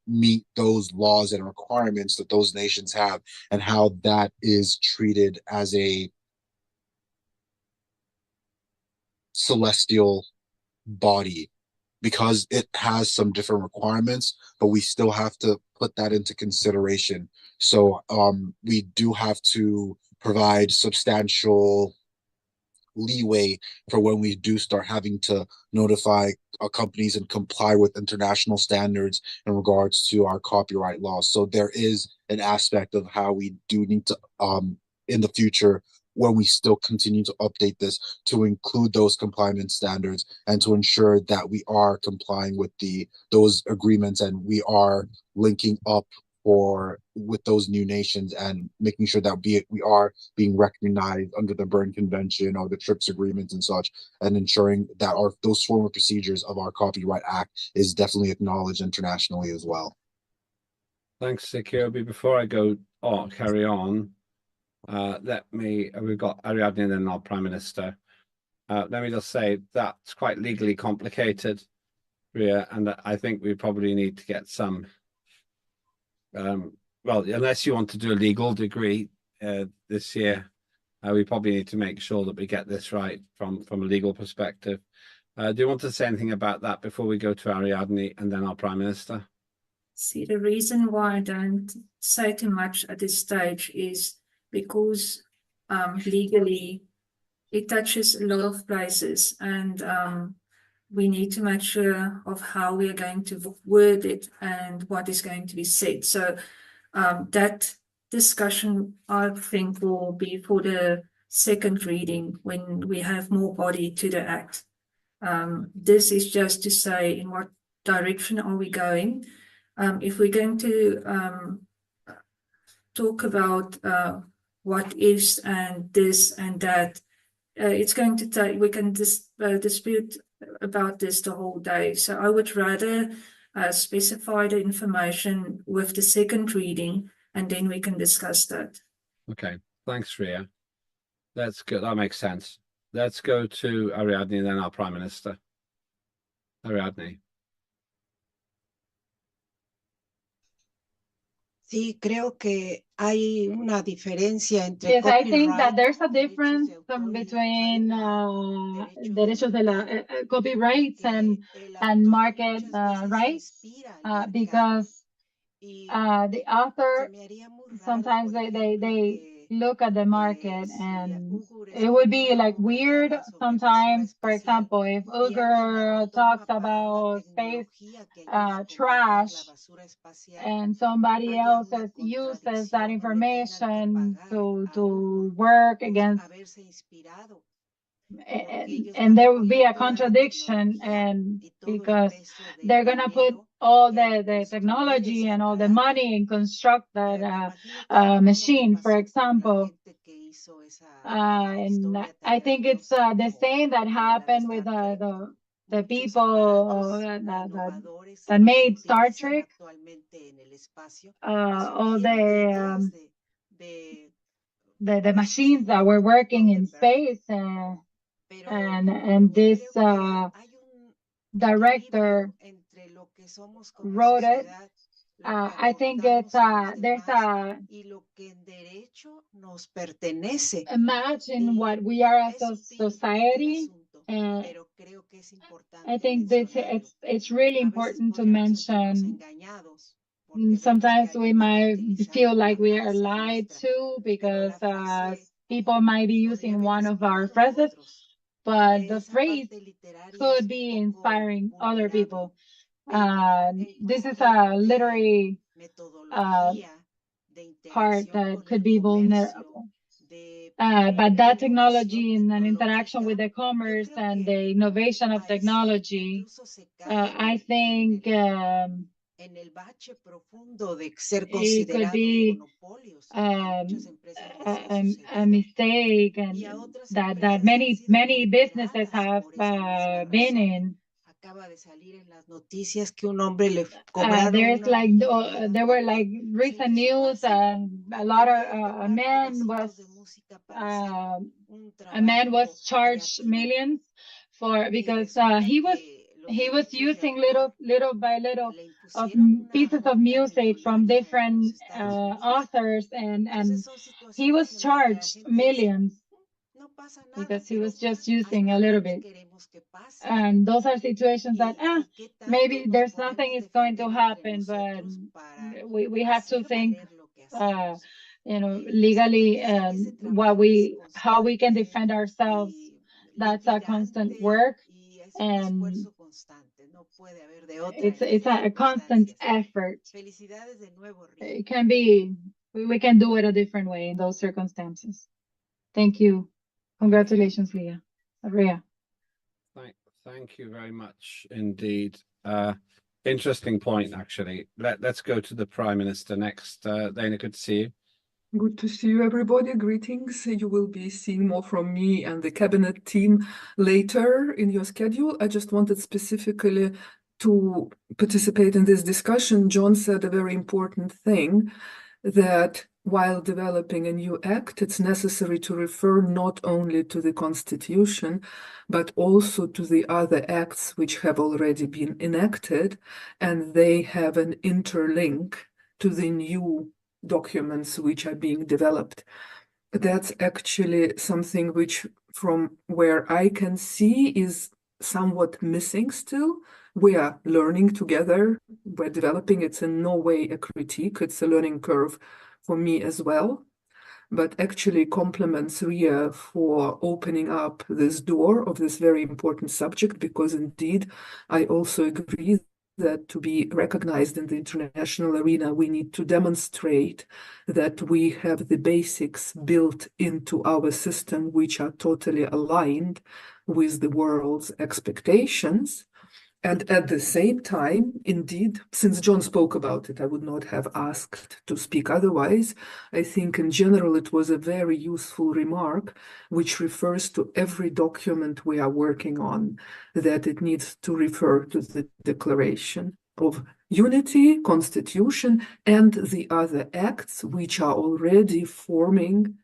[SPEAKER 13] meet those laws and requirements that those nations have, and how that is treated as a celestial body because it has some different requirements, but we still have to put that into consideration. So we do have to provide substantial leeway for when we do start having to notify companies and comply with international standards in regards to our copyright laws. So there is an aspect of how we do need to in the future, when we still continue to update this, to include those compliance standards and to ensure that we are complying with those agreements and we are linking up with those new nations and making sure that we are being recognized under the Berne Convention or the TRIPS agreements and such, and ensuring that those formal procedures of our Copyright Act is definitely acknowledged internationally as well.
[SPEAKER 4] Thanks, Kirby. Before I carry on, we've got Ariadne and then our Prime Minister. Let me just say that's quite legally complicated, Ria, and I think we probably need to get some well, unless you want to do a legal degree this year, we probably need to make sure that we get this right from a legal perspective. Do you want to say anything about that before we go to Ariadne and then our Prime Minister?
[SPEAKER 9] See, the reason why I don't say too much at this stage is because legally it touches a lot of places, and we need to make sure of how we are going to word it and what is going to be said. So that discussion, I think, will be for the second reading when we have more body to the act. This is just to say in what direction are we going. If we're going to talk about what ifs and this and that, it's going to take, we can dispute about this the whole day. So I would rather specify the information with the second reading, and then we can discuss that.
[SPEAKER 4] Okay, thanks, Ria. That's good. That makes sense. Let's go to Ariadne and then our Prime Minister. Ariadne.
[SPEAKER 12] Sí, creo que hay una diferencia entre
[SPEAKER 7] Yes, I think
[SPEAKER 12] copyright
[SPEAKER 7] that there's a
[SPEAKER 12] y derechos
[SPEAKER 7] difference
[SPEAKER 12] de autor y
[SPEAKER 7] between
[SPEAKER 12] derecho
[SPEAKER 7] derechos de la copyrights and
[SPEAKER 12] el autor
[SPEAKER 7] market
[SPEAKER 12] muchas veces se
[SPEAKER 7] rights,
[SPEAKER 12] inspira al mercado
[SPEAKER 7] because
[SPEAKER 12] y
[SPEAKER 7] the
[SPEAKER 12] se
[SPEAKER 7] author
[SPEAKER 12] me haría muy raro,
[SPEAKER 7] sometimes
[SPEAKER 12] por
[SPEAKER 7] they
[SPEAKER 12] ejemplo, que
[SPEAKER 7] look at the market,
[SPEAKER 12] si
[SPEAKER 7] and
[SPEAKER 12] Ugur
[SPEAKER 7] it would be like
[SPEAKER 12] escribió o
[SPEAKER 7] weird
[SPEAKER 12] hablaba sobre basura
[SPEAKER 7] sometimes. For
[SPEAKER 12] espacial,
[SPEAKER 7] example, if
[SPEAKER 12] pierden la
[SPEAKER 7] Ugur talks
[SPEAKER 12] toma para la
[SPEAKER 7] about space
[SPEAKER 12] tecnología que ayuda a combatir la
[SPEAKER 7] trash,
[SPEAKER 12] basura espacial,
[SPEAKER 7] and somebody
[SPEAKER 12] haya
[SPEAKER 7] else
[SPEAKER 12] una
[SPEAKER 7] uses that
[SPEAKER 12] contradicción o le tengan que
[SPEAKER 7] information
[SPEAKER 12] pagar
[SPEAKER 7] to
[SPEAKER 12] a Ugur
[SPEAKER 7] work
[SPEAKER 12] por
[SPEAKER 7] against,
[SPEAKER 12] haberse inspirado, porque ellos
[SPEAKER 7] and
[SPEAKER 12] van a
[SPEAKER 7] there would be
[SPEAKER 12] poner
[SPEAKER 7] a
[SPEAKER 12] toda la
[SPEAKER 7] contradiction,
[SPEAKER 12] tecnología
[SPEAKER 7] and
[SPEAKER 12] y todo el
[SPEAKER 7] because
[SPEAKER 12] peso del
[SPEAKER 7] they're gonna put
[SPEAKER 12] dinero
[SPEAKER 7] all
[SPEAKER 12] en
[SPEAKER 7] the
[SPEAKER 12] construir
[SPEAKER 7] technology
[SPEAKER 12] ese
[SPEAKER 7] and all the
[SPEAKER 12] aparato.
[SPEAKER 7] money and construct
[SPEAKER 12] Me
[SPEAKER 7] that
[SPEAKER 12] imagino que lo mismo le
[SPEAKER 7] machine, for
[SPEAKER 12] pasó con la
[SPEAKER 7] example.
[SPEAKER 12] gente que hizo esa
[SPEAKER 7] And
[SPEAKER 12] historia tan
[SPEAKER 7] I think it's
[SPEAKER 12] grandiosa
[SPEAKER 7] the
[SPEAKER 12] como
[SPEAKER 7] same that
[SPEAKER 12] el de la
[SPEAKER 7] happened with
[SPEAKER 12] Star Trek.
[SPEAKER 7] the
[SPEAKER 12] Muchos
[SPEAKER 7] people
[SPEAKER 12] innovadores
[SPEAKER 7] that
[SPEAKER 12] no se
[SPEAKER 7] made Star
[SPEAKER 12] utilizan
[SPEAKER 7] Trek.
[SPEAKER 12] actualmente en el espacio y
[SPEAKER 7] All
[SPEAKER 12] surgieron de ideas
[SPEAKER 7] the machines that were working in space,
[SPEAKER 12] pero
[SPEAKER 7] and this
[SPEAKER 12] hay un
[SPEAKER 7] director
[SPEAKER 12] entre lo que somos como
[SPEAKER 7] wrote it.
[SPEAKER 12] sociedad,
[SPEAKER 7] I think it's there's
[SPEAKER 12] y lo que en derecho nos pertenece.
[SPEAKER 7] a match in what we are as a society, and
[SPEAKER 12] Pero creo que es importante
[SPEAKER 7] I think this it's really important to mention.
[SPEAKER 12] engañados.
[SPEAKER 7] Sometimes we might feel like we are lied to because people might be using one of our phrases, but the phrase could be inspiring other people. This is a literary part that could be vulnerable. But that technology and an interaction with the commerce and the innovation of technology, I think it could be a mistake, and that many businesses have been in. There's like there were like recent news, and a lot of a man was charged millions because he was using little by little of pieces of music from different authors, and he was charged millions. because he was just using a little bit. And those are situations that, maybe there's nothing is going to happen, but we have to think, legally, how we can defend ourselves. That's a constant work, and it's a constant effort. It can be, we can do it a different way in those circumstances. Thank you. Congratulations, Ria.
[SPEAKER 4] Thank you very much indeed. Interesting point, actually. Let's go to the Prime Minister next. Dana, good to see you.
[SPEAKER 14] Good to see you, everybody. Greetings. You will be seeing more from me and the cabinet team later in your schedule. I just wanted specifically to participate in this discussion. John said a very important thing, that while developing a new act, it's necessary to refer not only to the Constitution, but also to the other acts which have already been enacted, and they have an interlink to the new documents which are being developed. That's actually something which, from where I can see, is somewhat missing still. We are learning together, we're developing. It's in no way a critique, it's a learning curve for me as well. But actually compliments Ria for opening up this door of this very important subject, because indeed I also agree that to be recognized in the international arena, we need to demonstrate that we have the basics built into our system which are totally aligned with the world's expectations. And at the same time, indeed, since John spoke about it, I would not have asked to speak otherwise. I think in general it was a very useful remark, which refers to every document we are working on, that it needs to refer to the Declaration of Unity, Constitution, and the other acts which are already forming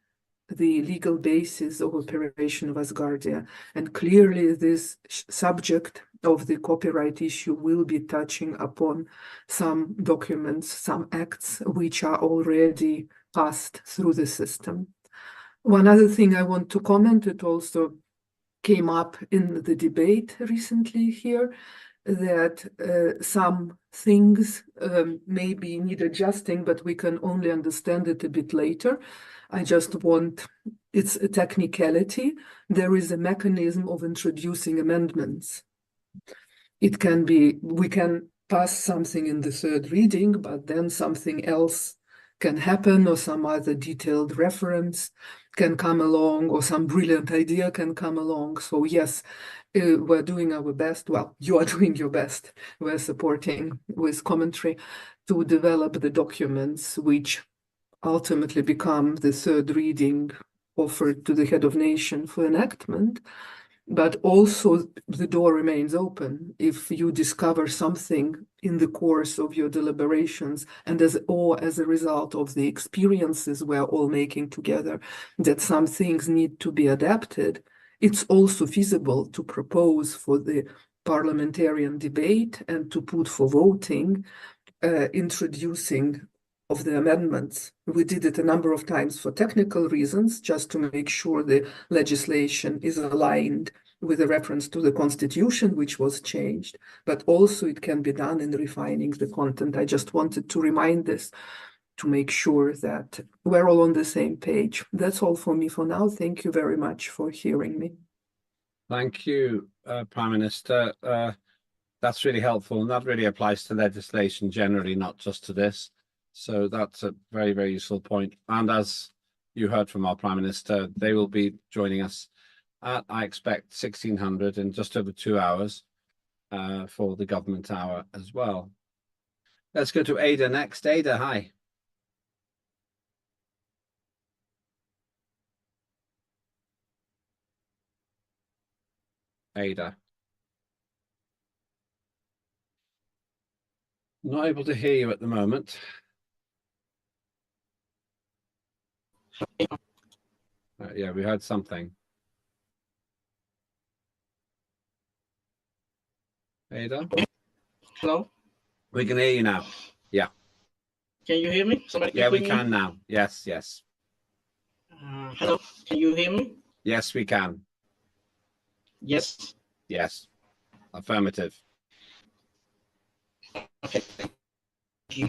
[SPEAKER 14] the legal basis of operation of Asgardia. And clearly this subject of the copyright issue will be touching upon some documents, some acts which are already passed through the system. One other thing I want to comment, it also came up in the debate recently here, that some things maybe need adjusting, but we can only understand it a bit later. I just want, it's a technicality. There is a mechanism of introducing amendments. It can be, we can pass something in the third reading, but then something else can happen, or some other detailed reference can come along, or some brilliant idea can come along. So yes, we're doing our best. Well, you are doing your best. We're supporting with commentary to develop the documents which ultimately become the third reading offered to the head of nation for enactment. But also the door remains open. If you discover something in the course of your deliberations, and as a result of the experiences we're all making together, that some things need to be adapted, it's also feasible to propose for the parliamentarian debate and to put for voting, introducing of the amendments. We did it a number of times for technical reasons, just to make sure the legislation is aligned with a reference to the Constitution, which was changed, but also it can be done in refining the content. I just wanted to remind this to make sure that we're all on the same page. That's all for me for now. Thank you very much for hearing me.
[SPEAKER 4] Thank you, Prime Minister. That's really helpful, and that really applies to legislation generally, not just to this. So that's a very, very useful point. And as you heard from our Prime Minister, they will be joining us at, I expect, 1600 in just over 2 hours for the government hour as well. Let's go to Ada next. Ada, hi. Ada. Not able to hear you at the moment. Yeah, we heard something. Ada?
[SPEAKER 15] Hello?
[SPEAKER 4] We can hear you now. Yeah.
[SPEAKER 15] Can you hear me? Somebody
[SPEAKER 4] Yeah, we
[SPEAKER 15] hear me?
[SPEAKER 4] can now. Yes, yes.
[SPEAKER 15] Hello, can you hear me?
[SPEAKER 4] Yes, we can.
[SPEAKER 15] Yes.
[SPEAKER 4] Yes. Affirmative.
[SPEAKER 15] Okay. Thank you.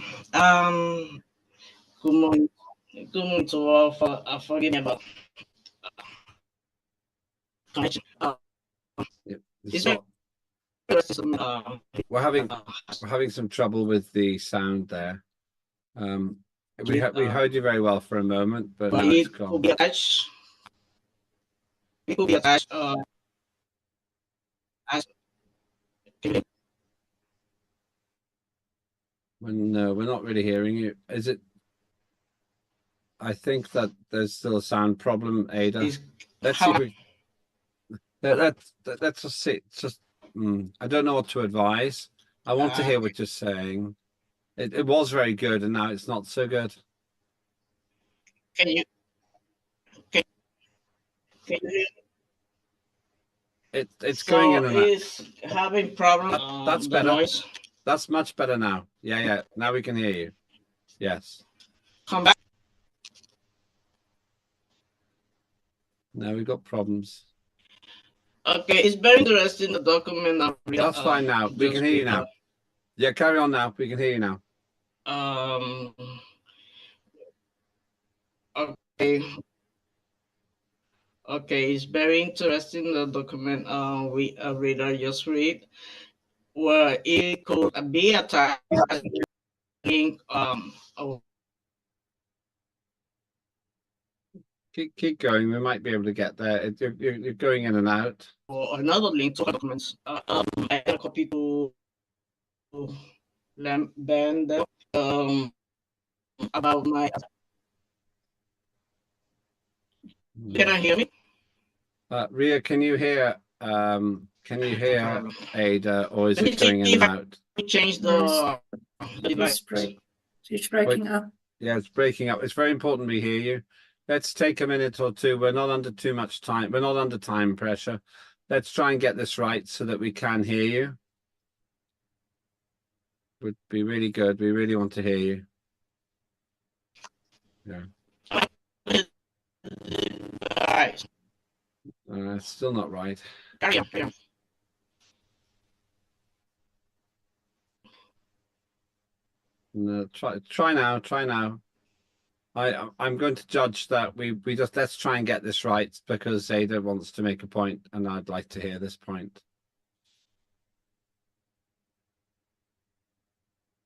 [SPEAKER 15] Good morning. Good morning to all. Forgive me about connection. Is there
[SPEAKER 4] we're having some trouble with the sound there. We heard you very well for a moment, but now it's
[SPEAKER 15] it
[SPEAKER 4] gone.
[SPEAKER 15] could be attached. It could be attached. As
[SPEAKER 4] No, we're not really hearing you. Is it? I think that there's still a sound problem, Ada. Let's see if we. Let's just see. Just I don't know what to advise. I want to hear what you're saying. It was very good, and now it's not so good.
[SPEAKER 15] Can you hear?
[SPEAKER 4] It's going in and out.
[SPEAKER 15] It's having problem.
[SPEAKER 4] That's
[SPEAKER 15] the
[SPEAKER 4] better.
[SPEAKER 15] Noise.
[SPEAKER 4] That's much better now. Yeah. Now we can hear you. Yes.
[SPEAKER 15] Come back.
[SPEAKER 4] Now we've got problems.
[SPEAKER 15] Okay, it's very interesting. The document.
[SPEAKER 4] That's fine now. We can hear you now. Yeah, carry on now. We can hear you now.
[SPEAKER 15] Okay. Okay, it's very interesting. The document we reader just read, where it could be attached link
[SPEAKER 4] Keep going. We might be able to get there. You're going in and out.
[SPEAKER 15] or another link to documents. I have a copy to band about my. Can I hear me?
[SPEAKER 4] Ria, can you hear Ada, or is it going in and out?
[SPEAKER 15] We change the device.
[SPEAKER 9] It's breaking up.
[SPEAKER 4] Yeah, it's breaking up. It's very important we hear you. Let's take a minute or two. We're not under too much time. We're not under time pressure. Let's try and get this right so that we can hear you. Would be really good. We really want to hear you. Yeah. It's still not right.
[SPEAKER 15] Carry on.
[SPEAKER 4] No, try now. I'm going to judge that we just let's try and get this right because Ada wants to make a point and I'd like to hear this point.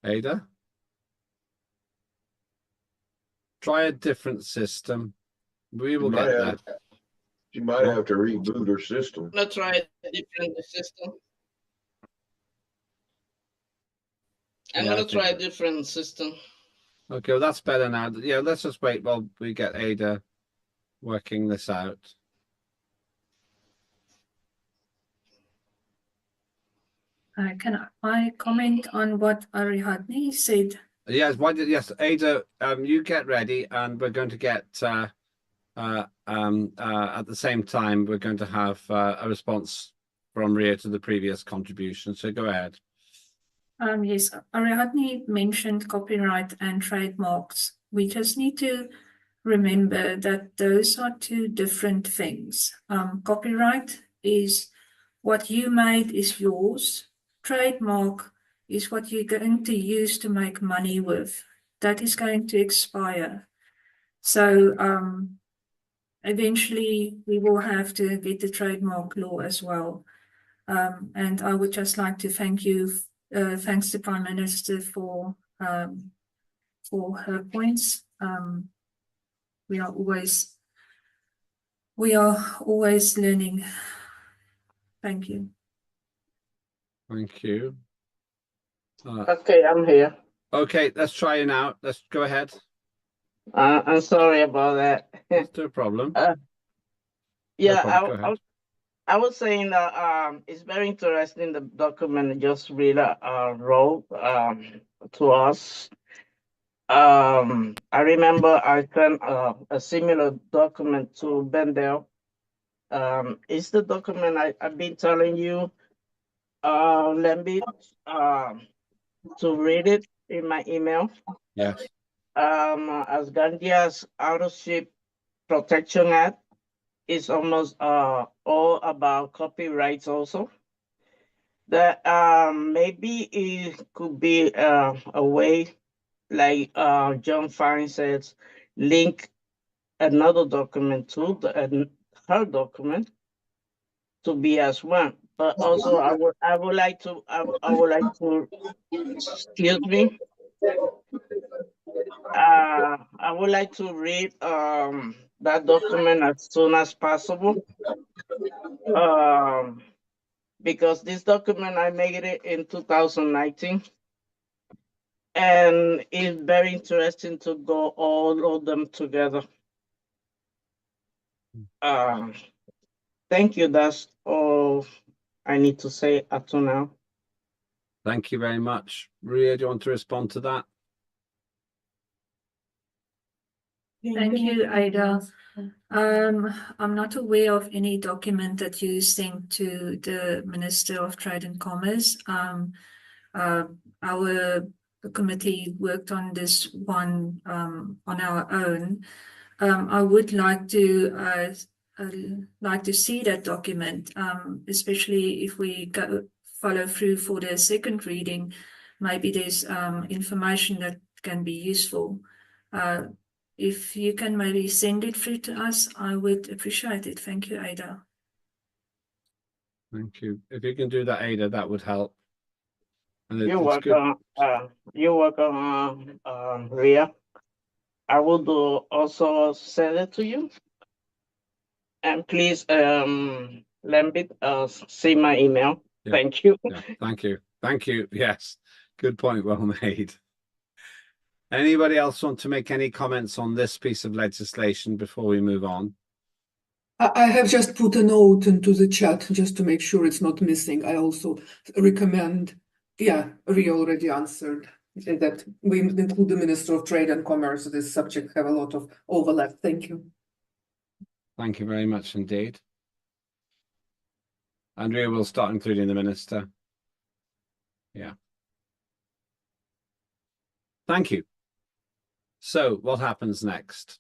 [SPEAKER 4] Ada? Try a different system. We will get there.
[SPEAKER 10] You might have to reboot her system.
[SPEAKER 15] Let's try a different system. I'm gonna try a different system.
[SPEAKER 4] Okay, well, that's better now. Yeah, let's just wait while we get Ada working this out.
[SPEAKER 9] Can I comment on what Ariadne said?
[SPEAKER 4] Yes, yes, Ada, you get ready, and we're going to get at the same time we're going to have a response from Ria to the previous contribution. So go ahead.
[SPEAKER 9] Yes, Ariadne mentioned copyright and trademarks. We just need to remember that those are two different things. Copyright is what you made is yours. Trademark is what you're going to use to make money with. That is going to expire. So eventually we will have to get the trademark law as well. And I would just like to thank you. Thanks to Prime Minister for her points. We are always learning. Thank you.
[SPEAKER 4] Thank you.
[SPEAKER 15] Okay, I'm here.
[SPEAKER 4] Okay, let's try it now. Let's go ahead.
[SPEAKER 15] I'm sorry about that.
[SPEAKER 4] No problem.
[SPEAKER 15] Yeah,
[SPEAKER 4] No problem.
[SPEAKER 15] I was saying that it's very interesting. The document just really wrote to us. I remember I sent a similar document to Bendel. It's the document I've been telling you, Lemby, to read it in my email.
[SPEAKER 4] Yes.
[SPEAKER 15] Asgardia's Authorship Protection Act. is almost all about copyrights also. That maybe it could be a way, like John Fine says, link another document to her document to be as one. But also, I would like to excuse me. I would like to read that document as soon as possible. Because this document I made it in 2019, and it's very interesting to go all of them together. Thank you. That's all I need to say up to now.
[SPEAKER 4] Thank you very much. Ria, do you want to respond to that?
[SPEAKER 9] Thank you, Ada. I'm not aware of any document that you sent to the Minister of Trade and Commerce. Our committee worked on this one on our own. I would like to see that document, especially if we follow through for the second reading. Maybe there's information that can be useful. If you can maybe send it through to us, I would appreciate it. Thank you, Ada.
[SPEAKER 4] Thank you. If you can do that, Ada, that would help. And
[SPEAKER 15] You're welcome. You're welcome, Ria. I will also send it to you. And please let me see my email.
[SPEAKER 4] Yeah.
[SPEAKER 15] Thank you.
[SPEAKER 4] Yeah. Thank you. Thank you. Yes. Good point. Well made. Anybody else want to make any comments on this piece of legislation before we move on?
[SPEAKER 14] I have just put a note into the chat just to make sure it's not missing. I also recommend, Ria already answered, that we include the Minister of Trade and Commerce. This subject have a lot of overlap. Thank you.
[SPEAKER 4] Thank you very much indeed. Andrea will start including the Minister. Yeah. Thank you. So what happens next?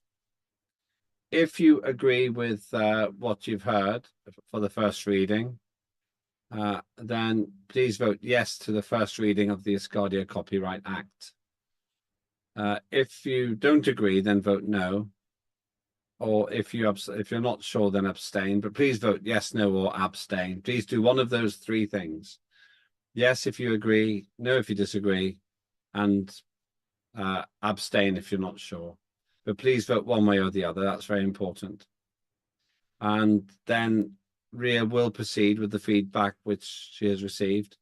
[SPEAKER 4] If you agree with what you've heard for the first reading, then please vote yes to the first reading of the Asgardia Copyright Act. If you don't agree, then vote no. Or if you're not sure, then abstain. But please vote yes, no, or abstain. Please do one of those three things. Yes if you agree, no if you disagree, and abstain if you're not sure. But please vote one way or the other. That's very important. And then Ria will proceed with the feedback which she has received.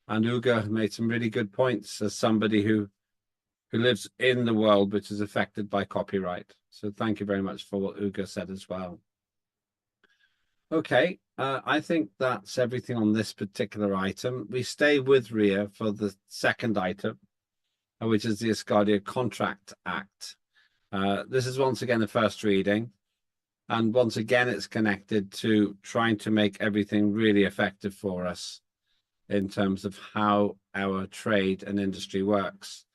[SPEAKER 4] And Ugo made some really good points as somebody who lives in the world which is affected by copyright. So thank you very much for what Ugo said as well. Okay, I think that's everything on this particular item. We stay with Ria for the second item, which is the Asgardia Contract Act. This is once again the first reading. And once again, it's connected to trying to make everything really effective for us in terms of how our trade and industry works.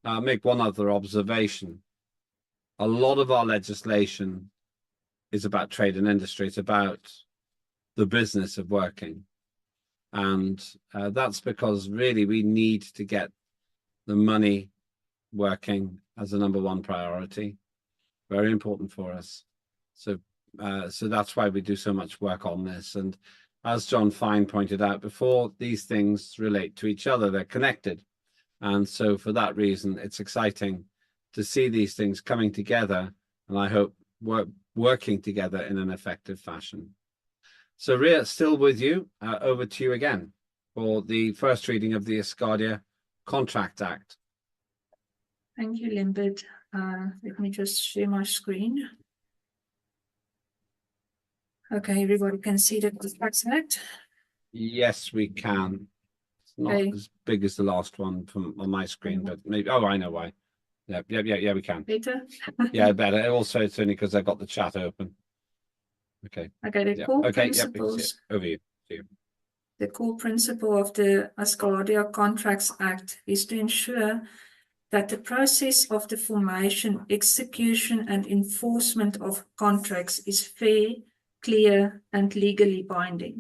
[SPEAKER 4] I'll make one other observation. A lot of our legislation is about trade and industry. It's about the business of working. And that's because really we need to get the money working as a number one priority. Very important for us. So that's why we do so much work on this. And as John Fine pointed out before, these things relate to each other. They're connected. And so for that reason, it's exciting to see these things coming together, and I hope working together in an effective fashion. So Ria, still with you, over to you again for the first reading of the Asgardia Contract Act.
[SPEAKER 9] Thank you, Limbert. Let me just share my screen. Okay, everybody can see the Contract Act?
[SPEAKER 4] Yes, we can. It's not as big as the last one on my screen, but maybe, oh, I know why. Yeah, we can.
[SPEAKER 9] Better?
[SPEAKER 4] Yeah, better. Also, it's only because I got the chat open. Okay.
[SPEAKER 9] Okay, the core principles.
[SPEAKER 4] Over you.
[SPEAKER 9] The core principle of the Asgardia Contracts Act is to ensure that the process of the formation, execution, and enforcement of contracts is fair, clear, and legally binding.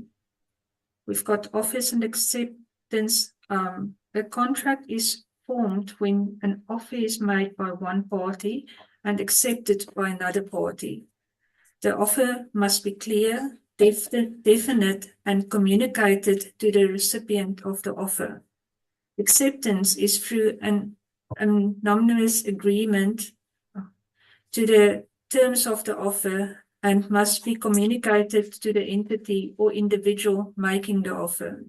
[SPEAKER 9] We've got offers and acceptance. A contract is formed when an offer is made by one party and accepted by another party. The offer must be clear, definite, and communicated to the recipient of the offer. Acceptance is through an anonymous agreement to the terms of the offer and must be communicated to the entity or individual making the offer.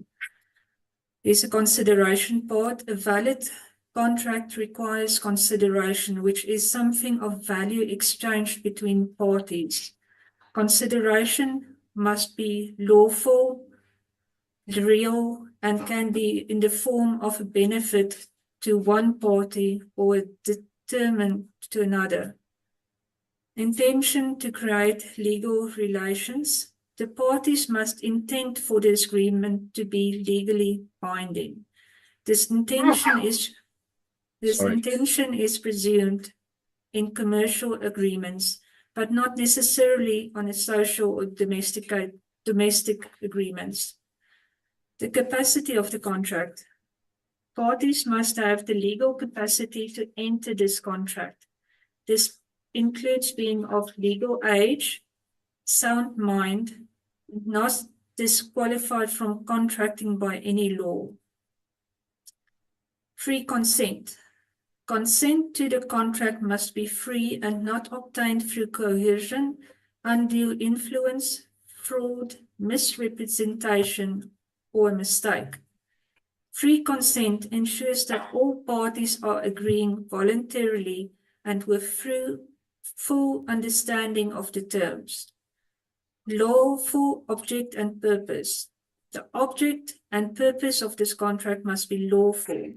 [SPEAKER 9] There's a consideration part. A valid contract requires consideration, which is something of value exchanged between parties. Consideration must be lawful, real, and can be in the form of a benefit to one party or a determinant to another. Intention to create legal relations. The parties must intend for this agreement to be legally binding. This intention is presumed in commercial agreements, but not necessarily on a social or domestic agreements. The capacity of the contract. Parties must have the legal capacity to enter this contract. This includes being of legal age, sound mind, not disqualified from contracting by any law. Free consent. Consent to the contract must be free and not obtained through coercion, undue influence, fraud, misrepresentation, or mistake. Free consent ensures that all parties are agreeing voluntarily and with full understanding of the terms. Lawful object and purpose. The object and purpose of this contract must be lawful.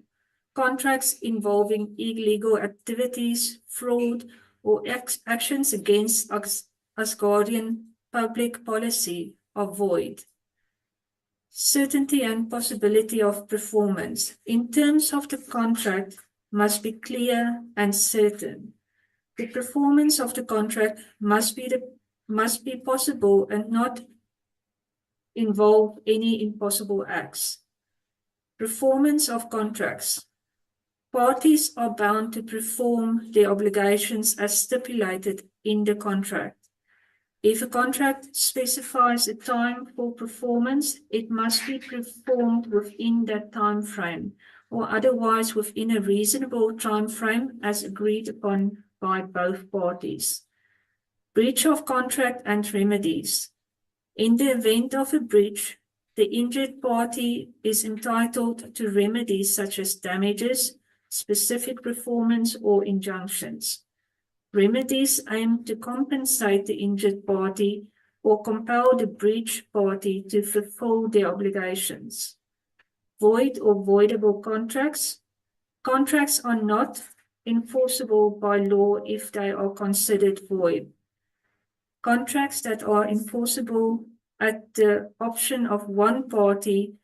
[SPEAKER 9] Contracts involving illegal activities, fraud, or actions against Asgardian public policy are void. Certainty and possibility of performance. In terms of the contract must be clear and certain. The performance of the contract must be possible and not involve any impossible acts. Performance of contracts. Parties are bound to perform their obligations as stipulated in the contract. If a contract specifies a time for performance, it must be performed within that time frame, or otherwise within a reasonable time frame as agreed upon by both parties. Breach of contract and remedies. In the event of a breach, the injured party is entitled to remedies such as damages, specific performance, or injunctions. Remedies aim to compensate the injured party or compel the breach party to fulfill their obligations. Void or voidable contracts. Contracts are not enforceable by law if they are considered void. Contracts that are enforceable at the option of one party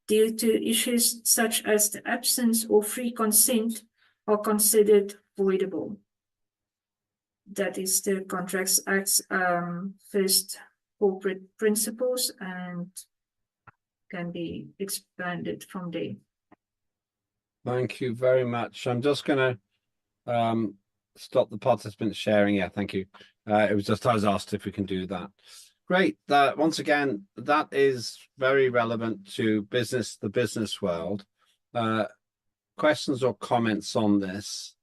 [SPEAKER 9] due to issues such as the absence or free consent are considered voidable. That is the Contracts Act's first corporate principles and can be expanded from there.
[SPEAKER 4] Thank you very much. I'm just going to stop the participants sharing. Yeah, thank you. It was just I was asked if we can do that. Great. That once again, that is very relevant to the business world. Questions or comments on this?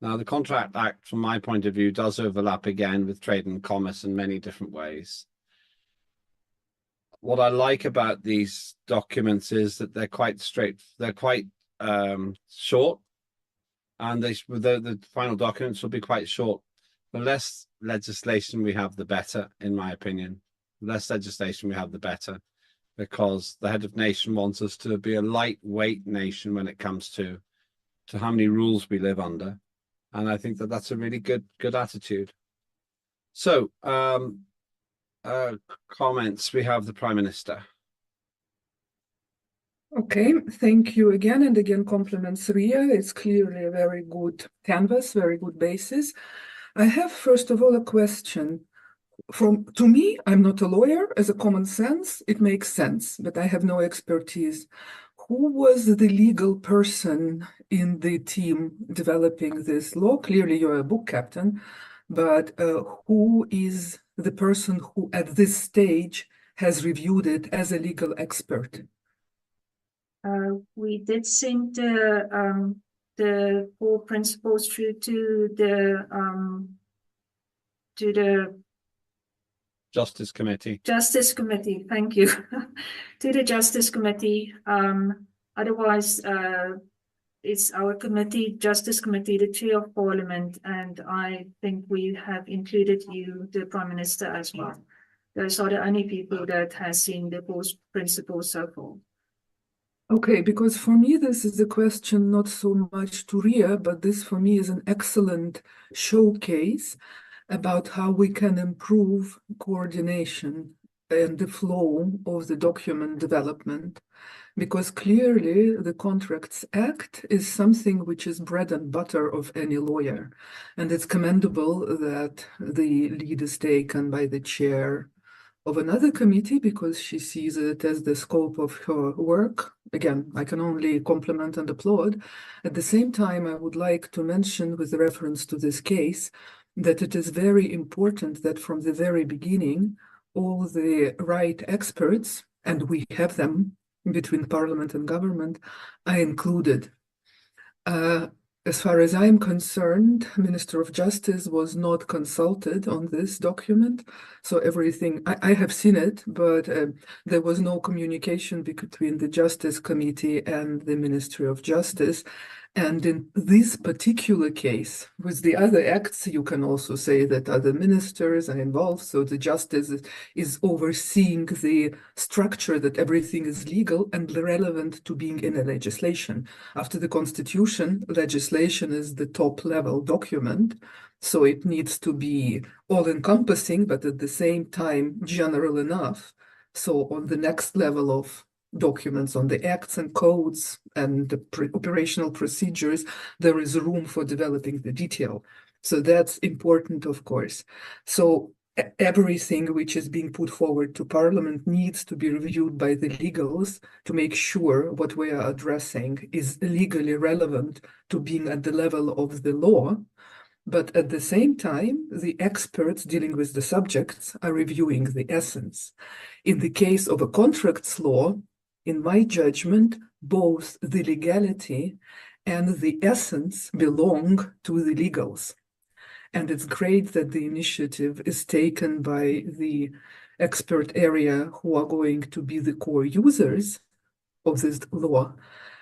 [SPEAKER 4] Now, the Contract Act, from my point of view, does overlap again with trade and commerce in many different ways. What I like about these documents is that they're quite short, and the final documents will be quite short. The less legislation we have, the better, in my opinion. The less legislation we have, the better, because the head of nation wants us to be a lightweight nation when it comes to how many rules we live under. And I think that that's a really good attitude. So, comments. We have the Prime Minister.
[SPEAKER 14] Okay, thank you again and again. Compliments, Ria. It's clearly a very good canvas, very good basis. I have first of all a question. to me, I'm not a lawyer. As a common sense, it makes sense, but I have no expertise. Who was the legal person in the team developing this law? Clearly, you're a book captain, but who is the person who at this stage has reviewed it as a legal expert?
[SPEAKER 9] We did send the core principles through to the
[SPEAKER 4] Justice Committee.
[SPEAKER 9] Justice Committee, thank you. To the Justice Committee. Otherwise, it's our committee, Justice Committee, the Chair of Parliament, and I think we have included you, the Prime Minister, as well. Those are the only people that has seen the core principles so far.
[SPEAKER 14] Okay, because for me, this is a question not so much to Ria, but this for me is an excellent showcase about how we can improve coordination and the flow of the document development. Because clearly the Contracts Act is something which is bread and butter of any lawyer. And it's commendable that the lead is taken by the chair of another committee because she sees it as the scope of her work. Again, I can only compliment and applaud. At the same time, I would like to mention with reference to this case that it is very important that from the very beginning, all the right experts, and we have them between parliament and government, are included. As far as I'm concerned, Minister of Justice was not consulted on this document. So everything, I have seen it, but there was no communication between the Justice Committee and the Ministry of Justice. And in this particular case, with the other acts, you can also say that other ministers are involved. So the justice is overseeing the structure that everything is legal and relevant to being in a legislation. After the Constitution, legislation is the top level document. So it needs to be all-encompassing, but at the same time, general enough. So on the next level of documents, on the acts and codes and the operational procedures, there is room for developing the detail. So that's important, of course. So everything which is being put forward to Parliament needs to be reviewed by the legals to make sure what we are addressing is legally relevant to being at the level of the law. But at the same time, the experts dealing with the subjects are reviewing the essence. In the case of a contracts law, in my judgment, both the legality and the essence belong to the legals. And it's great that the initiative is taken by the expert area who are going to be the core users of this law.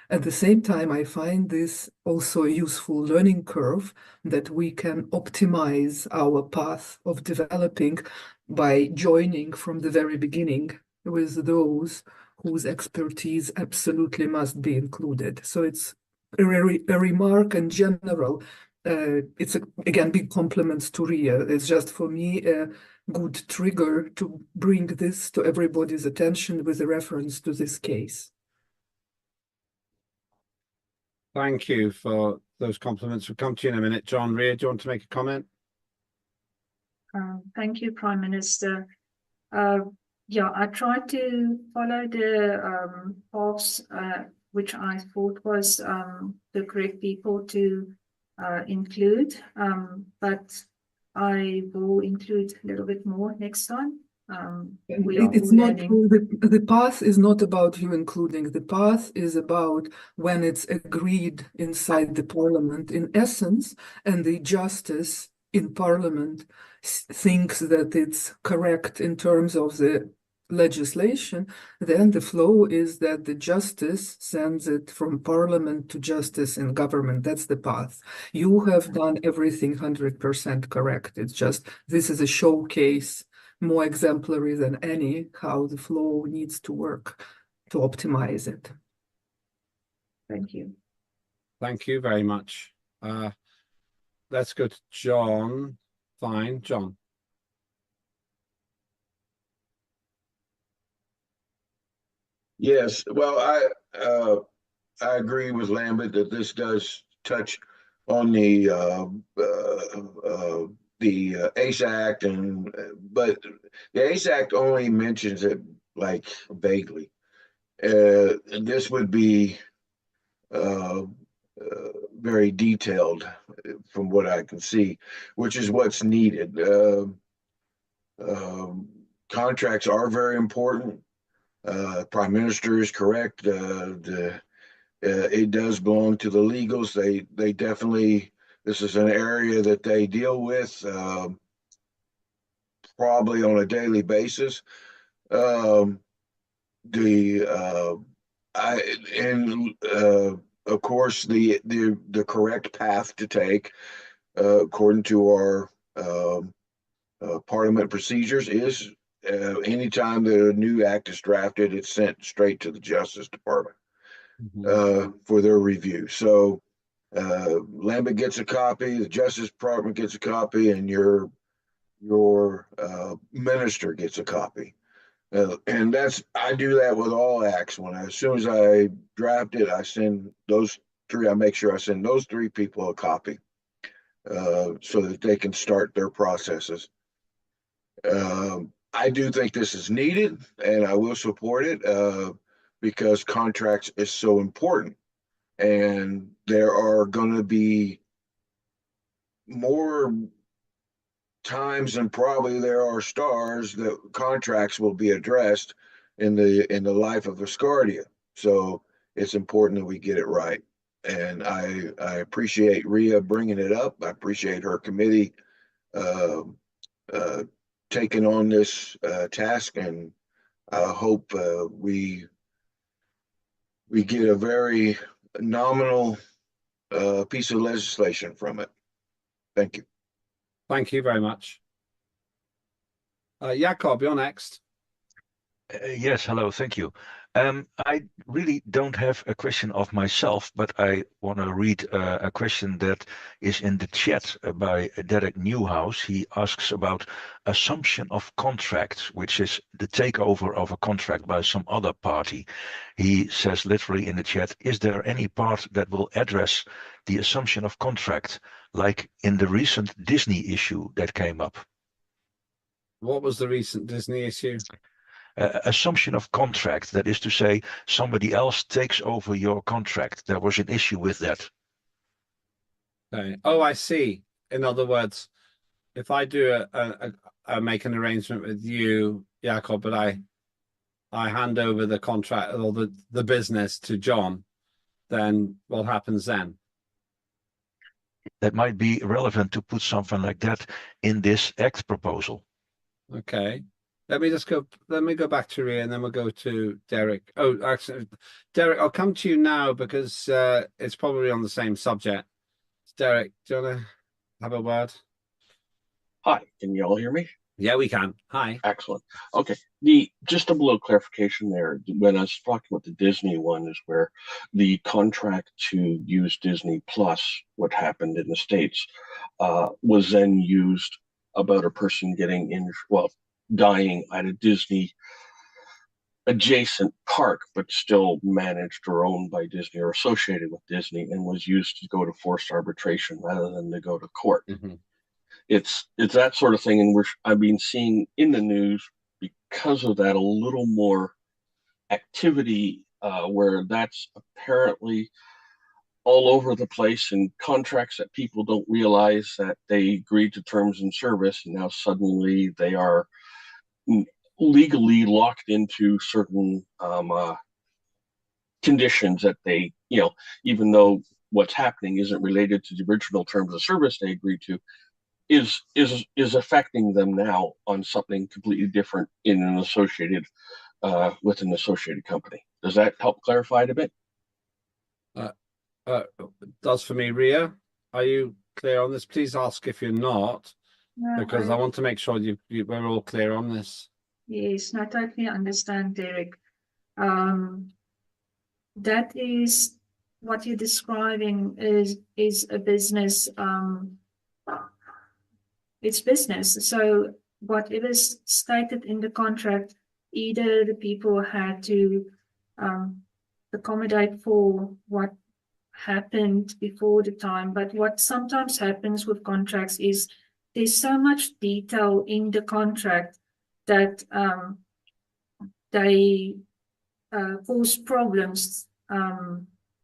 [SPEAKER 14] At the same time, I find this also a useful learning curve that we can optimize our path of developing by joining from the very beginning with those whose expertise absolutely must be included. So it's a remark in general. It's, again, big compliments to Ria. It's just for me a good trigger to bring this to everybody's attention with a reference to this case.
[SPEAKER 4] Thank you for those compliments. We'll come to you in a minute. John, Ria, do you want to make a comment?
[SPEAKER 9] Thank you, Prime Minister. Yeah, I tried to follow the paths which I thought was the correct people to include, but I will include a little bit more next time.
[SPEAKER 14] It's not the path is not about you including. The path is about when it's agreed inside the Parliament, in essence, and the justice in Parliament thinks that it's correct in terms of the legislation, then the flow is that the justice sends it from Parliament to justice in government. That's the path. You have done everything 100% correct. It's just this is a showcase, more exemplary than any, how the flow needs to work to optimize it.
[SPEAKER 9] Thank you.
[SPEAKER 4] Thank you very much. Let's go to John. Fine, John.
[SPEAKER 10] Yes, well, I agree with Lambert that this does touch on the the ACE Act, but the ACE Act only mentions it like vaguely. And this would be very detailed from what I can see, which is what's needed. Contracts are very important. Prime Minister is correct. It does belong to the legals. They definitely, this is an area that they deal with probably on a daily basis. Of course, the correct path to take, according to our Parliament procedures, is anytime that a new act is drafted, it's sent straight to the Justice Department for their review. So Lambert gets a copy, the Justice Department gets a copy, and your minister gets a copy. And I do that with all acts. As soon as I draft it, I make sure I send those three people a copy so that they can start their processes. I do think this is needed, and I will support it because contracts is so important. And there are going to be more times than probably there are stars that contracts will be addressed in the life of Asgardia. So it's important that we get it right. And I appreciate Rhea bringing it up. I appreciate her committee taking on this task, and I hope we get a very nominal piece of legislation from it. Thank you.
[SPEAKER 4] Thank you very much. Jakob, you're next.
[SPEAKER 5] Yes, hello, thank you. I really don't have a question of myself, but I want to read a question that is in the chat by Derek Newhouse. He asks about assumption of contract, which is the takeover of a contract by some other party. He says literally in the chat, is there any part that will address the assumption of contract, like in the recent Disney issue that came up?
[SPEAKER 4] What was the recent Disney issue?
[SPEAKER 5] Assumption of contract, that is to say, somebody else takes over your contract. There was an issue with that.
[SPEAKER 4] Okay. Oh, I see. In other words, if I do I make an arrangement with you, Jakob, but I hand over the contract or the business to John, then what happens then?
[SPEAKER 5] That might be relevant to put something like that in this act proposal.
[SPEAKER 4] Okay. Let me go back to Rhea, and then we'll go to Derek. Oh, actually, Derek, I'll come to you now because it's probably on the same subject. Derek, do you want to have a word?
[SPEAKER 16] Hi, can you all hear me?
[SPEAKER 4] Yeah, we can. Hi.
[SPEAKER 16] Excellent. Okay. Just a little clarification there. When I was talking about the Disney one, is where the contract to use Disney Plus, what happened in the States, was then used about a person dying at a Disney adjacent park, but still managed or owned by Disney or associated with Disney, and was used to go to forced arbitration rather than to go to court.
[SPEAKER 4] Mm-hmm.
[SPEAKER 16] It's that sort of thing, and I've been seeing in the news because of that a little more activity where that's apparently all over the place, and contracts that people don't realize that they agreed to terms and service, and now suddenly they are legally locked into certain conditions that they, even though what's happening isn't related to the original terms of service they agreed to, is affecting them now on something completely different in an associated with an associated company. Does that help clarify it a bit?
[SPEAKER 4] Does for me. Rhea, are you clear on this? Please ask if you're not, because I want to make sure we're all clear on this.
[SPEAKER 9] Yes, I totally understand, Derek. That is what you're describing is a business. It's business. So whatever's stated in the contract, either the people had to accommodate for what happened before the time. But what sometimes happens with contracts is there's so much detail in the contract that they cause problems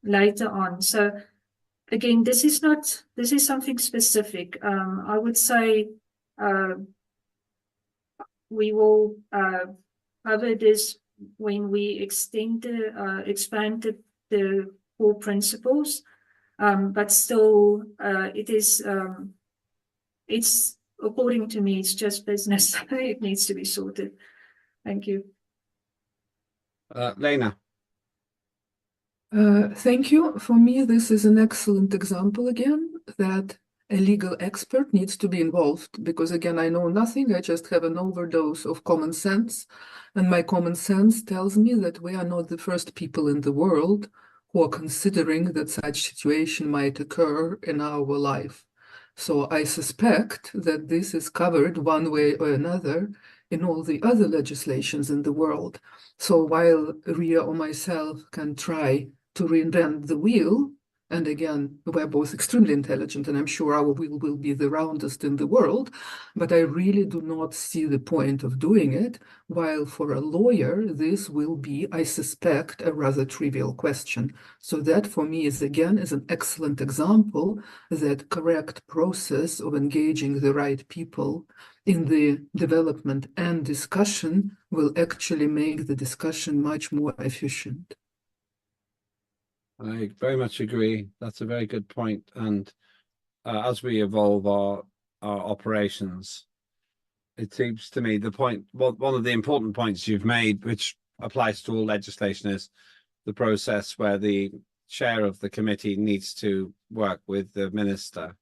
[SPEAKER 9] later on. So again, this is something specific. I would say we will cover this when we expand the core principles, but still it's according to me, it's just business. It needs to be sorted. Thank you.
[SPEAKER 4] Lena.
[SPEAKER 14] Thank you. For me, this is an excellent example again that a legal expert needs to be involved because, again, I know nothing. I just have an overdose of common sense. And my common sense tells me that we are not the first people in the world who are considering that such situation might occur in our life. So I suspect that this is covered one way or another in all the other legislations in the world. So while Ria or myself can try to reinvent the wheel, and again, we're both extremely intelligent, and I'm sure our wheel will be the roundest in the world, but I really do not see the point of doing it, while for a lawyer, this will be, I suspect, a rather trivial question. So that, for me, is an excellent example that correct process of engaging the right people in the development and discussion will actually make the discussion much more efficient.
[SPEAKER 4] I very much agree. That's a very good point. And as we evolve our operations, it seems to me one of the important points you've made, which applies to all legislation, is the process where the chair of the committee needs to work with the minister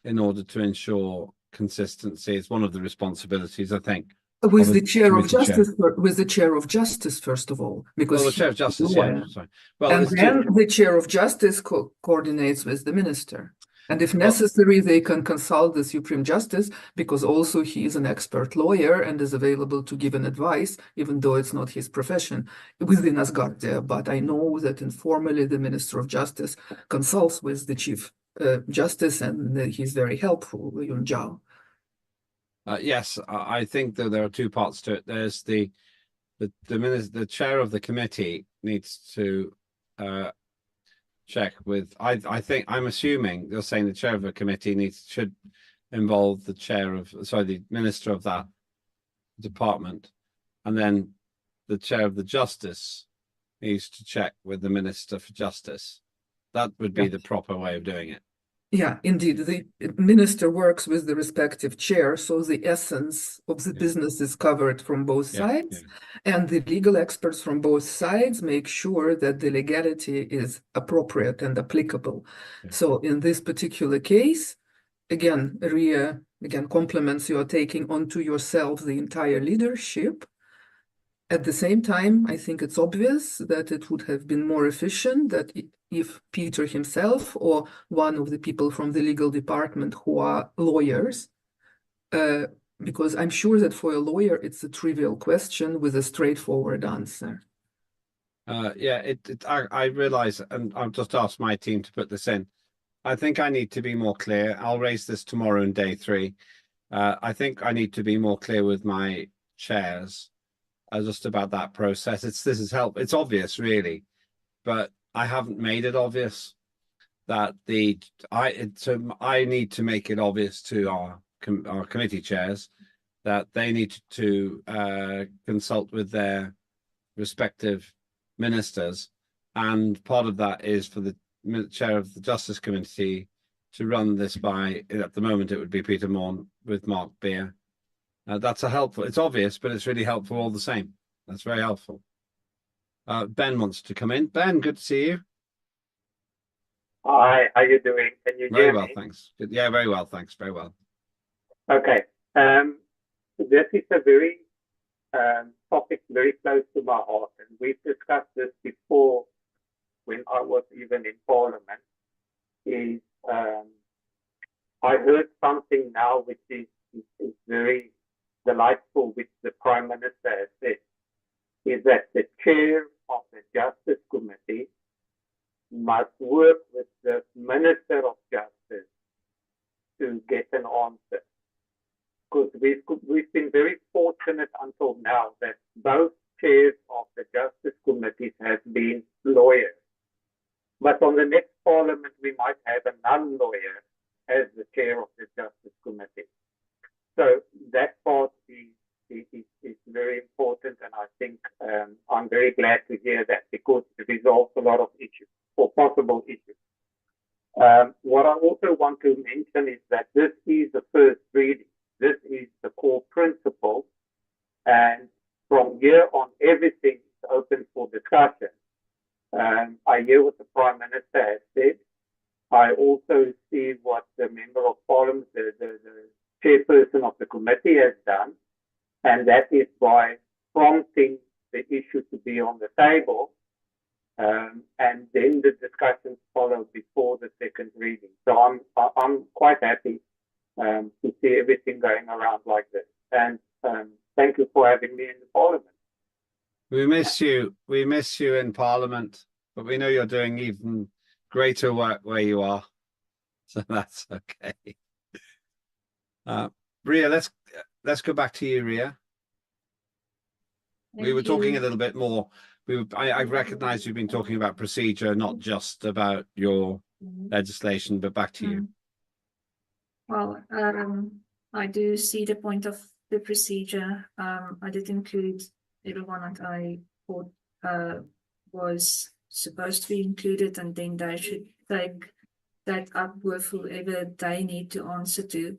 [SPEAKER 4] in order to ensure consistency. It's one of the responsibilities, I think.
[SPEAKER 14] With the chair of justice, with the chair of justice, first of all, because
[SPEAKER 4] the chair of justice, sorry.
[SPEAKER 14] Well, and then the chair of justice coordinates with the minister. And if necessary, they can consult the Supreme Justice because also he is an expert lawyer and is available to give an advice, even though it's not his profession within Asgardia. But I know that informally the Minister of Justice consults with the Chief Justice and he's very helpful, Yun Zhao.
[SPEAKER 4] Yes, I think that there are two parts to it. There's the chair of the committee needs to check with. I'm assuming you're saying the chair of a committee should involve the minister of that department, and then the chair of the justice needs to check with the minister for justice. That would be the proper way of doing it.
[SPEAKER 14] Yeah, indeed. The minister works with the respective chair, so the essence of the business is covered from both sides, and the legal experts from both sides make sure that the legality is appropriate and applicable. So in this particular case, again, Ria, compliments you are taking onto yourself the entire leadership. At the same time, I think it's obvious that it would have been more efficient that if Peter himself or one of the people from the legal department who are lawyers, because I'm sure that for a lawyer, it's a trivial question with a straightforward answer.
[SPEAKER 4] I realize, and I've just asked my team to put this in. I think I need to be more clear. I'll raise this tomorrow in day 3. I think I need to be more clear with my chairs just about that process. It's obvious, really, but I haven't made it obvious that I need to make it obvious to our committee chairs that they need to consult with their respective ministers, and part of that is for the chair of the Justice Committee to run this by. At the moment, it would be Peter Morn with Mark Beer. That's it's obvious, but it's really helpful all the same. That's very helpful. Ben wants to come in. Ben, good to see you.
[SPEAKER 17] Hi, how you doing? Can you
[SPEAKER 4] very
[SPEAKER 17] hear
[SPEAKER 4] well,
[SPEAKER 17] me?
[SPEAKER 4] Thanks. Yeah, very well, thanks. Very well.
[SPEAKER 17] Okay. This is a very topic very close to my heart, and we've discussed this before when I was even in Parliament. I heard something now which is very delightful, which the Prime Minister has said, is that the chair of the Justice Committee must work with the Minister of Justice to get an answer. because we've been very fortunate until now that both chairs of the Justice Committees have been lawyers. But on the next Parliament, we might have a non-lawyer as the chair of the Justice Committee. So that part is very important, and I think I'm very glad to hear that, because it resolves a lot of issues or possible issues. What I also want to mention is that this is the first reading. This is the core principle, and from here on, everything is open for discussion. I hear what the Prime Minister has said. I also see what the Member of Parliament, the chairperson of the committee, has done, and that is by prompting the issue to be on the table, and then the discussions follow before the second reading. So I'm quite happy to see everything going around like this. And thank you for having me in the Parliament.
[SPEAKER 4] We miss you. We miss you in Parliament, but we know you're doing even greater work where you are, so that's okay. Ria, let's go back to you, Ria. We were talking a little bit more. I recognize you've been talking about procedure, not just about your legislation, but back to you.
[SPEAKER 9] Well, I do see the point of the procedure. I did include everyone that I thought was supposed to be included, and then they should take that up with whoever they need to answer to.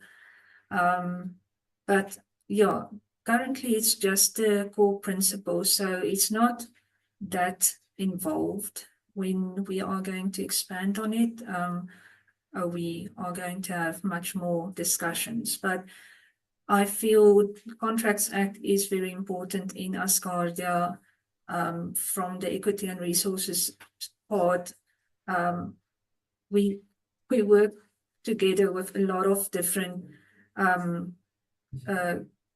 [SPEAKER 9] But yeah, currently it's just the core principle, so it's not that involved. When we are going to expand on it, we are going to have much more discussions. But I feel the Contracts Act is very important in Asgardia. From the equity and resources part, we work together with a lot of different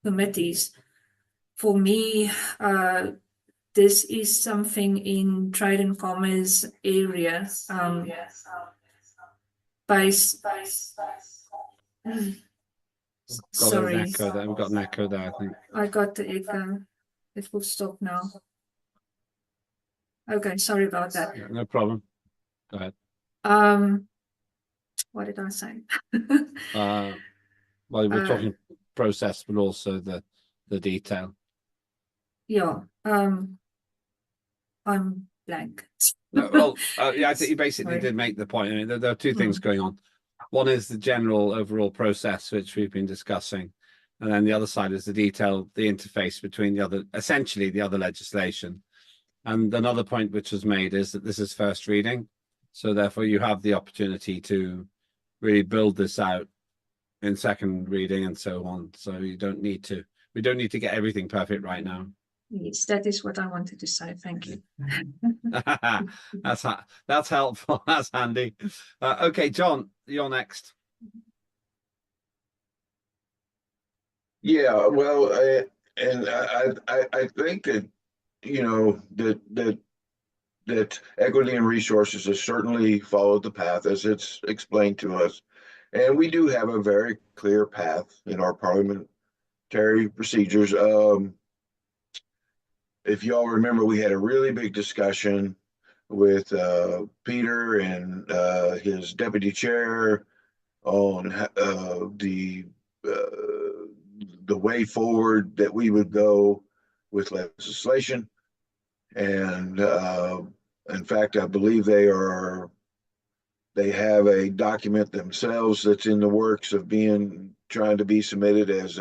[SPEAKER 9] committees. For me, this is something in trade and commerce area. Sorry.
[SPEAKER 4] We've got an echo there, I think.
[SPEAKER 9] I got the echo. It will stop now. Okay, sorry about that.
[SPEAKER 4] Yeah, no problem. Go ahead.
[SPEAKER 9] What did I say?
[SPEAKER 4] Well, we're talking process, but also the detail.
[SPEAKER 9] Yeah. I'm blank.
[SPEAKER 4] No, well, yeah, I think you basically
[SPEAKER 9] Sorry.
[SPEAKER 4] did make the point. I mean, there are two things going on. One is the general overall process, which we've been discussing, and then the other side is the detail, the interface between essentially the other legislation. And another point which was made is that this is first reading, so therefore you have the opportunity to really build this out in second reading and so on. So we don't need to get everything perfect right now.
[SPEAKER 9] Yes, that is what I wanted to say. Thank you.
[SPEAKER 4] That's helpful. That's handy. Okay, John, you're next.
[SPEAKER 10] Yeah, well, I think that, you know, that equity and resources has certainly followed the path as it's explained to us, and we do have a very clear path in our parliamentary procedures. If y'all remember, we had a really big discussion with Peter and his deputy chair on the way forward that we would go with legislation. And in fact, I believe they have a document themselves that's in the works of trying to be submitted as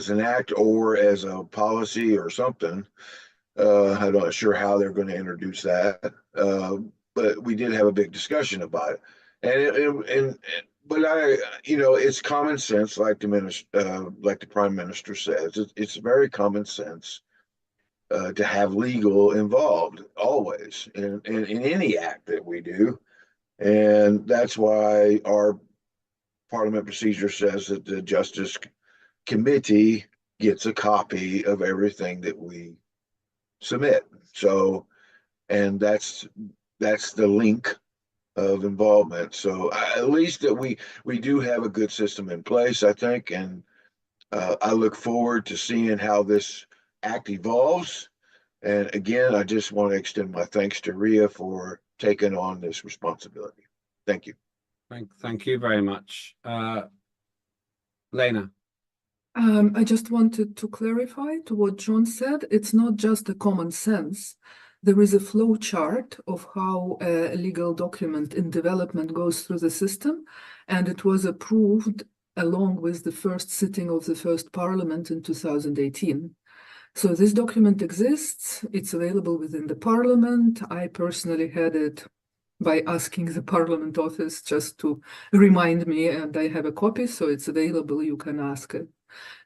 [SPEAKER 10] an act or as a policy or something. I'm not sure how they're going to introduce that, but we did have a big discussion about it. But it's common sense, like the Prime Minister says. It's very common sense to have legal involved always in any act that we do, and that's why our Parliament procedure says that the Justice Committee gets a copy of everything that we submit. So, and that's the link of involvement. So at least that we do have a good system in place, I think, and I look forward to seeing how this act evolves. And again, I just want to extend my thanks to Ria for taking on this responsibility. Thank you.
[SPEAKER 4] Thank you very much. Lena.
[SPEAKER 14] I just wanted to clarify to what John said. It's not just a common sense. There is a flow chart of how a legal document in development goes through the system, and it was approved along with the first sitting of the first parliament in 2018. So this document exists. It's available within the parliament. I personally had it by asking the parliament office just to remind me, and I have a copy, so it's available. You can ask it.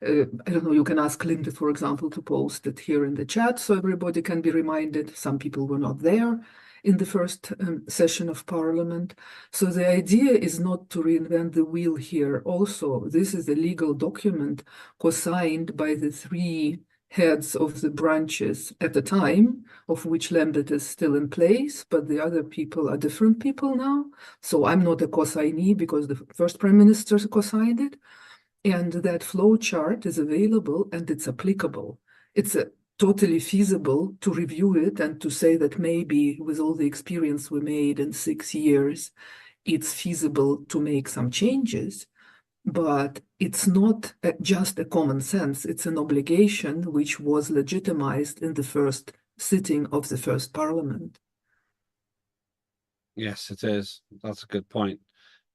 [SPEAKER 14] I don't know, you can ask Linda, for example, to post it here in the chat so everybody can be reminded. Some people were not there in the first session of Parliament. So the idea is not to reinvent the wheel here. Also, this is a legal document co-signed by the three heads of the branches at the time, of which Lambert is still in place, but the other people are different people now. So I'm not a co-signee because the first Prime Minister co-signed it. And that flow chart is available and it's applicable. It's totally feasible to review it and to say that maybe with all the experience we made in 6 years, it's feasible to make some changes. But it's not just a common sense. It's an obligation which was legitimized in the first sitting of the first parliament.
[SPEAKER 4] Yes, it is. That's a good point.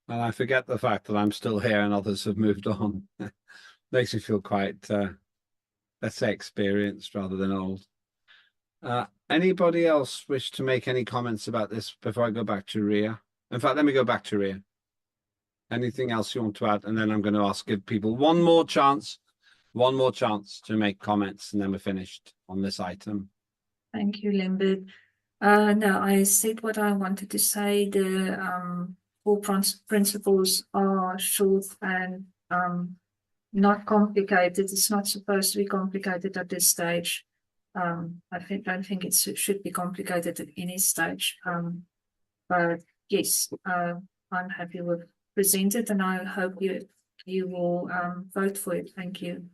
[SPEAKER 4] And I forget the fact that I'm still here and others have moved on. Makes me feel quite, let's say, experienced rather than old. Anybody else wish to make any comments about this before I go back to Ria? In fact, let me go back to Ria. Anything else you want to add? And then I'm going to give people one more chance to make comments, and then we're finished on this item.
[SPEAKER 9] Thank you, Lambert. No, I said what I wanted to say. The four principles are short and not complicated. It's not supposed to be complicated at this stage. I don't think it should be complicated at any stage. But yes, I'm happy with presented, and I hope you will vote for it. Thank you.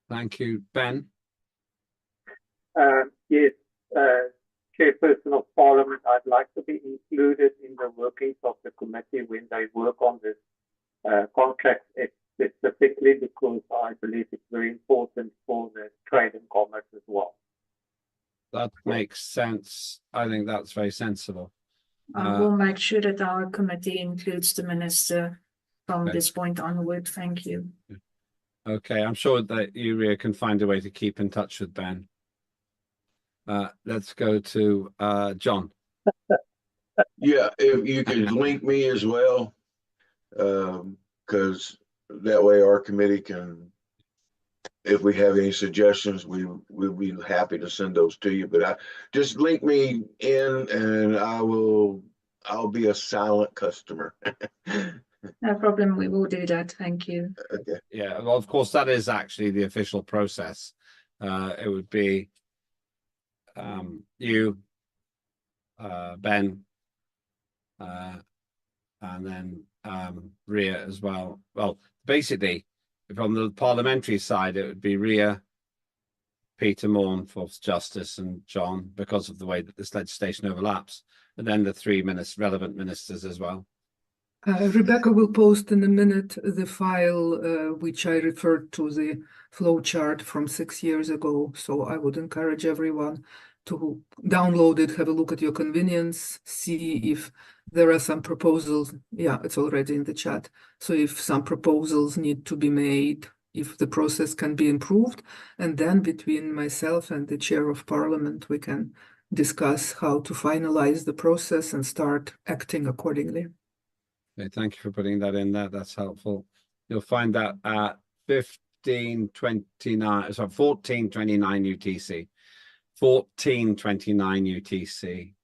[SPEAKER 4] Thank you, Ben.
[SPEAKER 17] Yes, Chairperson of Parliament, I'd like to be included in the workings of the committee when they work on this contract specifically, because I believe it's very important for the trade and commerce as well.
[SPEAKER 4] That makes sense. I think that's very sensible.
[SPEAKER 9] I will make sure that our committee includes the minister from this point onward. Thank you.
[SPEAKER 4] Okay, I'm sure that you, Ria, can find a way to keep in touch with Ben. Let's go to John.
[SPEAKER 10] Yeah, if you could link me as well, because that way our committee can, if we have any suggestions, we'll be happy to send those to you. But just link me in, and I'll be a silent customer.
[SPEAKER 9] No problem. We will do that. Thank you.
[SPEAKER 10] Okay.
[SPEAKER 4] Yeah, well, of course, that is actually the official process. It would be you, Ben, and then Ria as well. Well, basically, from the parliamentary side, it would be Ria, Peter Morn for Justice, and John, because of the way that this legislation overlaps, and then the three relevant ministers as well.
[SPEAKER 14] Rebecca will post in a minute the file which I referred to, the flow chart from 6 years ago. So I would encourage everyone to download it, have a look at your convenience, see if there are some proposals. Yeah, it's already in the chat. So if some proposals need to be made, if the process can be improved, and then between myself and the chair of parliament, we can discuss how to finalize the process and start acting accordingly.
[SPEAKER 4] Okay, thank you for putting that in there. That's helpful. You'll find that at 1429 UTC. 1429 UTC.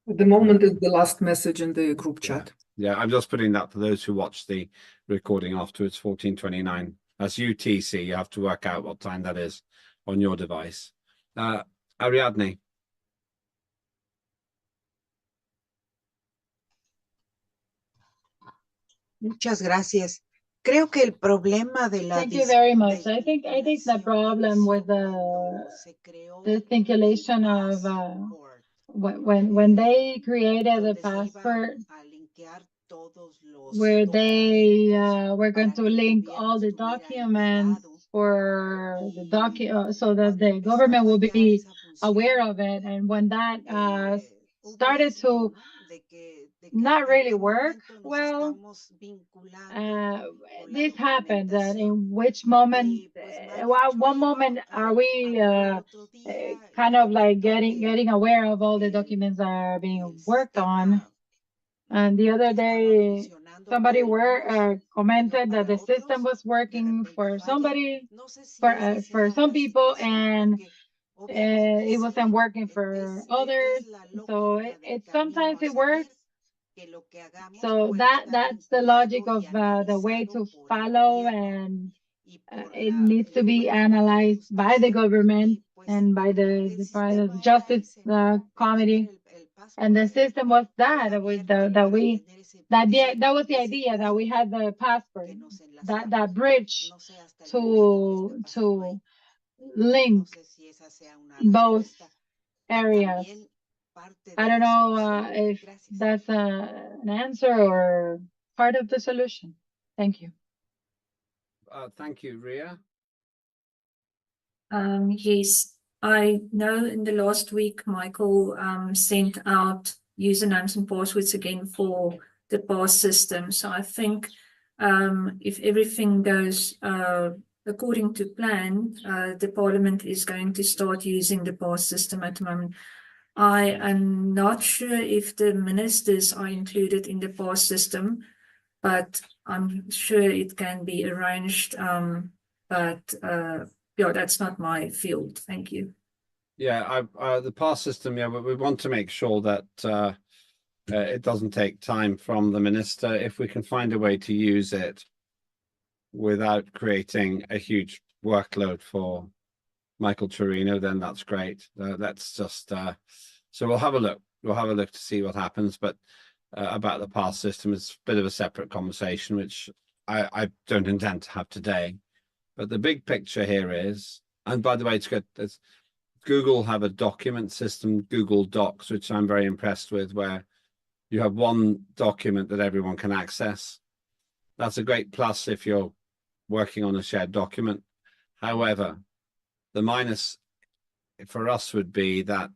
[SPEAKER 14] At the moment is the last message in the group chat.
[SPEAKER 4] Yeah, I'm just putting that for those who watch the recording afterwards. 1429. That's UTC. You have to work out what time that is on your device. Ariadne.
[SPEAKER 12] Muchas gracias. Creo que el problema de la
[SPEAKER 7] Thank you very much. I think the problem with the distinction of when they created the passport, where they were going to link all the documents for the so that the government will be aware of it, and when that started to not really work well, this happened. That in which moment, one moment are we kind of like getting aware of all the documents that are being worked on, and the other day somebody commented that the system was working for somebody, for some people, and it wasn't working for others. So it sometimes it works. So that's the logic of the way to follow, and it needs to be analyzed by the government and by the justice committee. And the system was that was the idea, that we had the passport, that bridge to link both areas. I don't know if that's an answer or part of the solution. Thank you.
[SPEAKER 4] Thank you, Ria.
[SPEAKER 9] Yes, I know in the last week, Michael sent out usernames and passwords again for the pass system. So I think if everything goes according to plan, the Parliament is going to start using the pass system at the moment. I am not sure if the ministers are included in the pass system, but I'm sure it can be arranged. Yeah, that's not my field. Thank you.
[SPEAKER 4] Yeah, the pass system, yeah, we want to make sure that it doesn't take time from the minister. If we can find a way to use it without creating a huge workload for Michael Torino, then that's great. That's just so we'll have a look. We'll have a look to see what happens. But about the pass system, it's a bit of a separate conversation, which I don't intend to have today. But the big picture here is, and by the way, it's good. Google have a document system, Google Docs, which I'm very impressed with, where you have one document that everyone can access. That's a great plus if you're working on a shared document. However, the minus for us would be that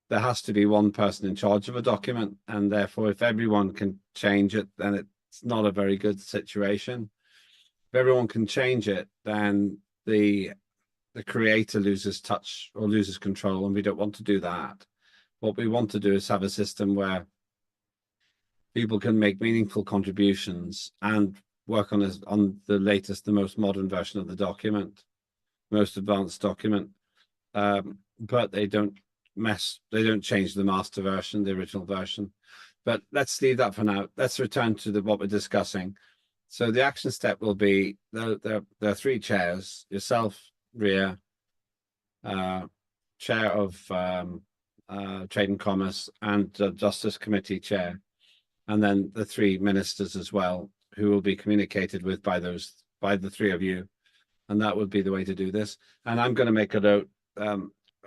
[SPEAKER 4] there has to be one person in charge of a document, and therefore if everyone can change it, then it's not a very good situation. If everyone can change it, then the creator loses touch or loses control, and we don't want to do that. What we want to do is have a system where people can make meaningful contributions and work on the latest, the most modern version of the document, most advanced document, but they don't change the master version, the original version. But let's leave that for now. Let's return to what we're discussing. So the action step will be, there are three chairs: yourself, Ria, chair of Trade and Commerce, and Justice Committee chair, and then the three ministers as well, who will be communicated with by the three of you. And that would be the way to do this. And I'm going to make a note.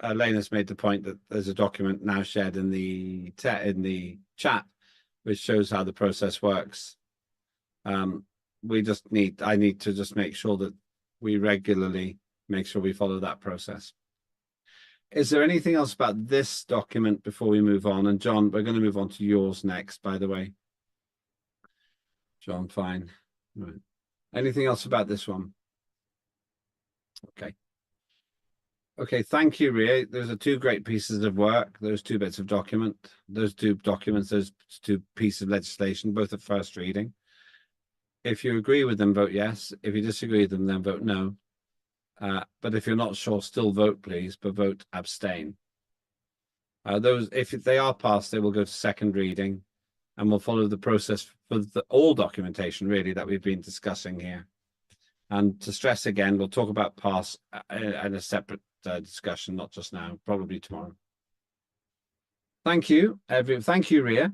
[SPEAKER 4] Elena's made the point that there's a document now shared in the chat, which shows how the process works. I need to just make sure that we regularly make sure we follow that process. Is there anything else about this document before we move on? And John, we're going to move on to yours next, by the way. John, fine. Right. Anything else about this one? Okay. Okay, thank you, Ria. Those are two great pieces of work. Those two bits of document, those two documents, those two pieces of legislation, both at first reading. If you agree with them, vote yes. If you disagree with them, then vote no. But if you're not sure, still vote, please, but vote abstain. If they are passed, they will go to second reading, and we'll follow the process for all documentation, really, that we've been discussing here. And to stress again, we'll talk about pass in a separate discussion, not just now, probably tomorrow. Thank you, Thank you, Ria.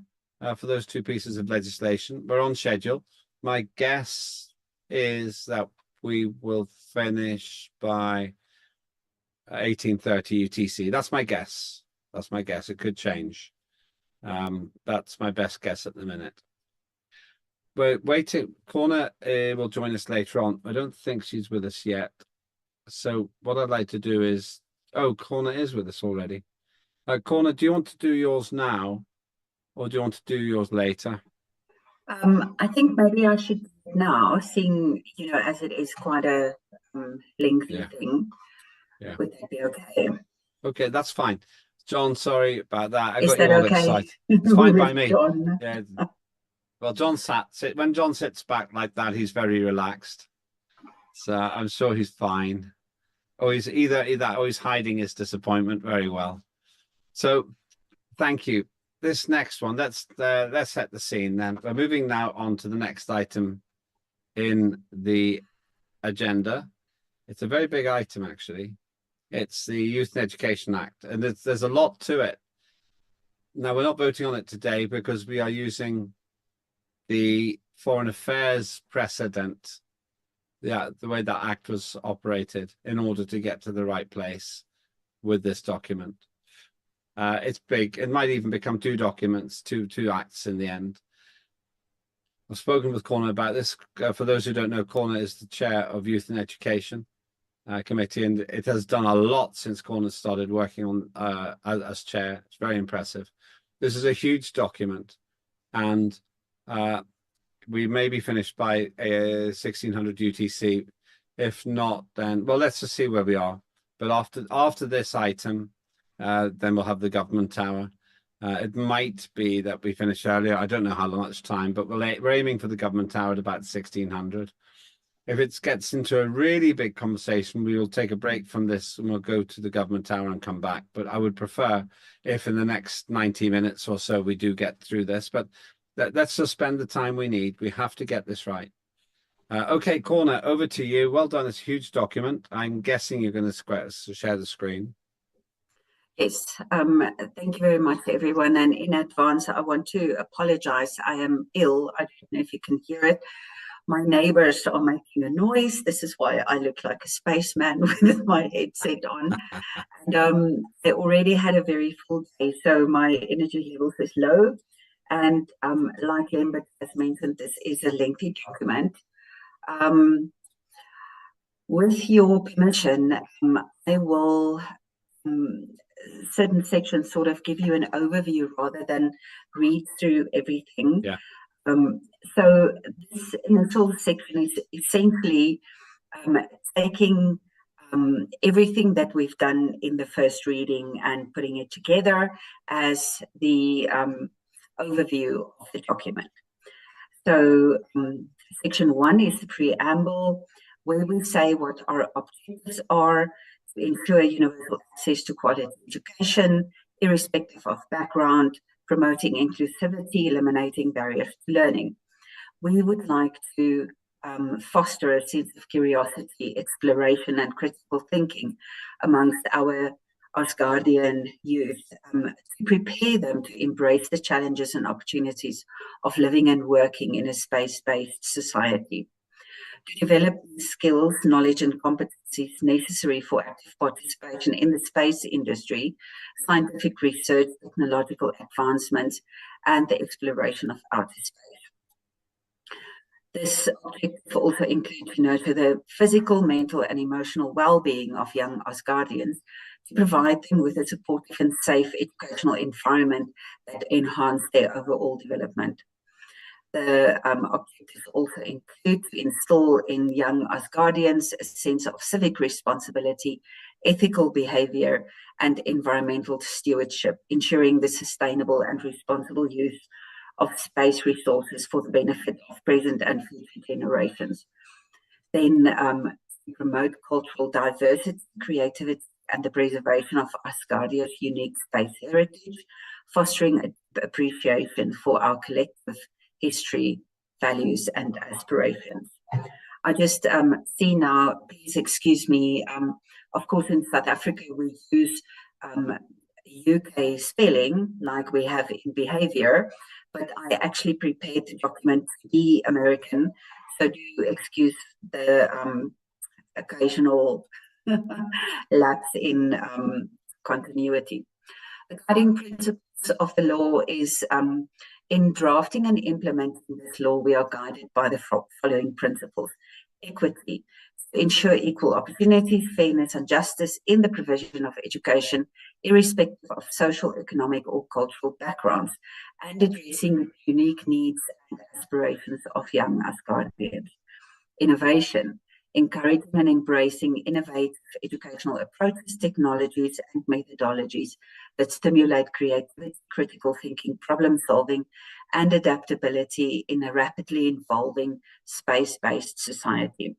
[SPEAKER 4] for those two pieces of legislation. We're on schedule. My guess is that we will finish by 18:30 UTC. That's my guess. That's my guess. It could change. That's my best guess at the minute. We're waiting. Corna will join us later on. I don't think she's with us yet. So what I'd like to do is, oh, Corna is with us already. Corna, do you want to do yours now, or do you want to do yours later?
[SPEAKER 18] I think maybe I should now, seeing, as it is quite a lengthy thing.
[SPEAKER 4] Yeah.
[SPEAKER 18] Would that be okay?
[SPEAKER 4] Okay, that's fine. John, sorry about that. I
[SPEAKER 18] Is
[SPEAKER 4] got
[SPEAKER 18] that
[SPEAKER 4] you all
[SPEAKER 18] okay?
[SPEAKER 4] excited. It's fine by
[SPEAKER 18] With
[SPEAKER 4] me.
[SPEAKER 18] John?
[SPEAKER 4] Yeah. Well, when John sits back like that, he's very relaxed. So I'm sure he's fine. Or he's either or he's hiding his disappointment very well. So thank you. This next one, let's set the scene then. We're moving now on to the next item in the agenda. It's a very big item, actually. It's the Youth and Education Act, and there's a lot to it. Now, we're not voting on it today because we are using the Foreign Affairs precedent, the way that act was operated, in order to get to the right place with this document. It's big. It might even become two documents, two acts in the end. I've spoken with Corna about this. For those who don't know, Corna is the chair of Youth and Education Committee, and it has done a lot since Corna started working on as chair. It's very impressive. This is a huge document, and we may be finished by 1600 UTC. If not, then, well, let's just see where we are. But after this item, then we'll have the government tower. It might be that we finish earlier. I don't know how much time, but we're aiming for the government tower at about 1600. If it gets into a really big conversation, we will take a break from this and we'll go to the government tower and come back. But I would prefer if in the next 90 minutes or so we do get through this. But let's just spend the time we need. We have to get this right. Okay, Corna, over to you. Well done. It's a huge document. I'm guessing you're going to share the screen.
[SPEAKER 18] Yes, thank you very much, everyone. And in advance, I want to apologize. I am ill. I don't know if you can hear it. My neighbors are making a noise. This is why I look like a spaceman with my headset on. And I already had a very full day, so my energy levels is low. And like Lambert has mentioned, this is a lengthy document. With your permission, I will certain sections sort of give you an overview rather than read through everything.
[SPEAKER 4] Yeah.
[SPEAKER 18] So this initial section is essentially taking everything that we've done in the first reading and putting it together as the overview of the document. So section 1 is the preamble, where we say what our objectives are: to ensure universal access to quality education, irrespective of background, promoting inclusivity, eliminating barriers to learning. We would like to foster a sense of curiosity, exploration, and critical thinking amongst our Asgardian youth, to prepare them to embrace the challenges and opportunities of living and working in a space-based society. To develop skills, knowledge, and competencies necessary for active participation in the space industry, scientific research, technological advancements, and the exploration of outer space. This objective also includes to nurture the physical, mental, and emotional well-being of young Asgardians, to provide them with a supportive and safe educational environment that enhance their overall development. The objectives also include to instill in young Asgardians a sense of civic responsibility, ethical behavior, and environmental stewardship, ensuring the sustainable and responsible use of space resources for the benefit of present and future generations. Then promote cultural diversity, creativity, and the preservation of Asgardia's unique space heritage, fostering appreciation for our collective history, values, and aspirations. I just see now, please excuse me, of course in South Africa we use the UK spelling like we have in behavior, but I actually prepared the document to be American. So do excuse the occasional lapse in continuity. The guiding principles of the law is in drafting and implementing this law, we are guided by the following principles. Equity, ensure equal opportunities, fairness and justice in the provision of education, irrespective of social, economic or cultural backgrounds, and addressing the unique needs and aspirations of young Asgardians. Innovation, encouraging and embracing innovative educational approaches, technologies and methodologies that stimulate creativity, critical thinking, problem solving and adaptability in a rapidly evolving space-based society.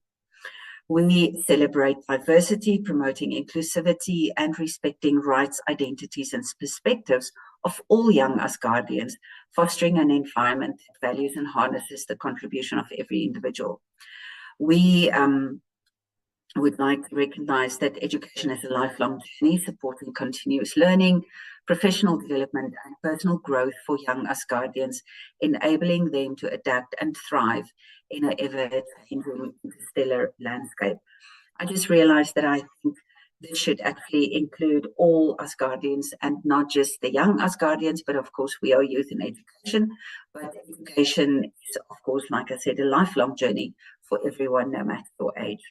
[SPEAKER 18] We celebrate diversity, promoting inclusivity and respecting rights, identities and perspectives of all young Asgardians, fostering an environment that values and harnesses the contribution of every individual. We would like to recognize that education is a lifelong journey, supporting continuous learning, professional development and personal growth for young Asgardians, enabling them to adapt and thrive in an ever-changing interstellar landscape. I just realized that I think this should actually include all Asgardians and not just the young Asgardians, but of course we are youth in education. But education is, of course, like I said, a lifelong journey for everyone, no matter your age.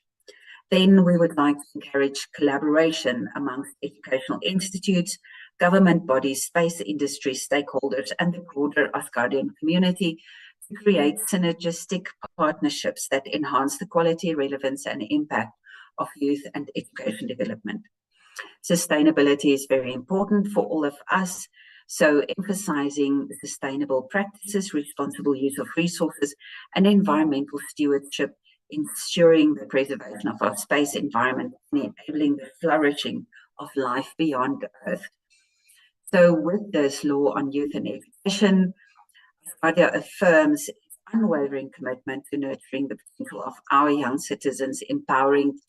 [SPEAKER 18] Then we would like to encourage collaboration amongst educational institutes, government bodies, space industry stakeholders, and the broader Asgardian community to create synergistic partnerships that enhance the quality, relevance, and impact of youth and education development. Sustainability is very important for all of us, so emphasizing sustainable practices, responsible use of resources, and environmental stewardship, ensuring the preservation of our space environment and enabling the flourishing of life beyond Earth. So with this law on youth and education, Asgardia affirms its unwavering commitment to nurturing the potential of our young citizens, empowering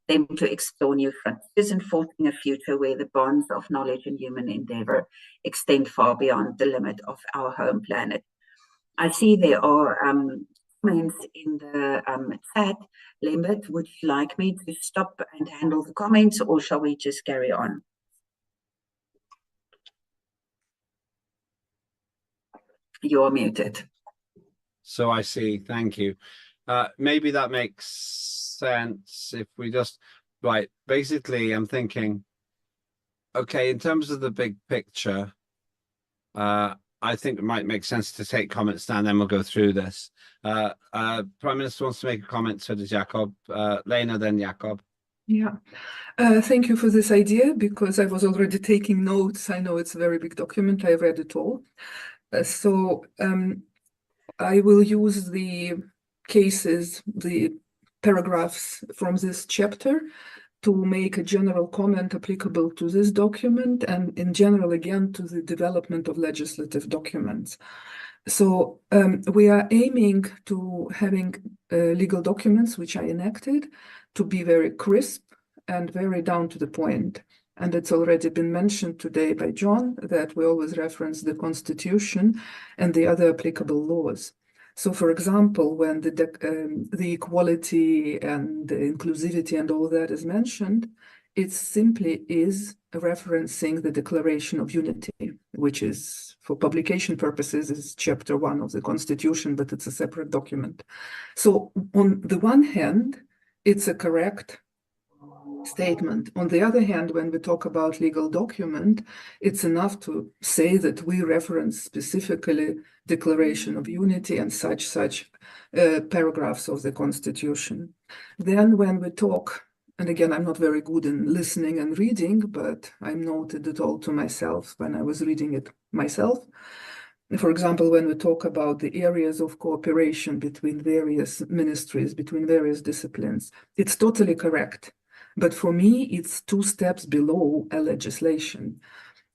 [SPEAKER 18] them to explore new frontiers and forging a future where the bonds of knowledge and human endeavor extend far beyond the limit of our home planet. I see there are comments in the chat. Lambert, would you like me to stop and handle the comments, or shall we just carry on? You are muted.
[SPEAKER 4] So I see, thank you. Maybe that makes sense if we just, right, basically I'm thinking, okay, in terms of the big picture, I think it might make sense to take comments now, and then we'll go through this. Prime Minister wants to make a comment, so does Jakob. Lena, then Jakob.
[SPEAKER 14] Yeah, thank you for this idea, because I was already taking notes. I know it's a very big document. I read it all. So I will use the cases, the paragraphs from this chapter to make a general comment applicable to this document and in general, again, to the development of legislative documents. So we are aiming to having legal documents which are enacted to be very crisp and very down to the point. And it's already been mentioned today by John that we always reference the Constitution and the other applicable laws. So, for example, when the equality and the inclusivity and all that is mentioned, it simply is referencing the Declaration of Unity, which is, for publication purposes, is Chapter 1 of the Constitution, but it's a separate document. So, on the one hand, it's a correct statement. On the other hand, when we talk about legal document, it's enough to say that we reference specifically Declaration of Unity and such paragraphs of the Constitution. Then when we talk, and again, I'm not very good in listening and reading, but I noted it all to myself when I was reading it myself. For example, when we talk about the areas of cooperation between various ministries, between various disciplines, it's totally correct. But for me, it's 2 steps below a legislation.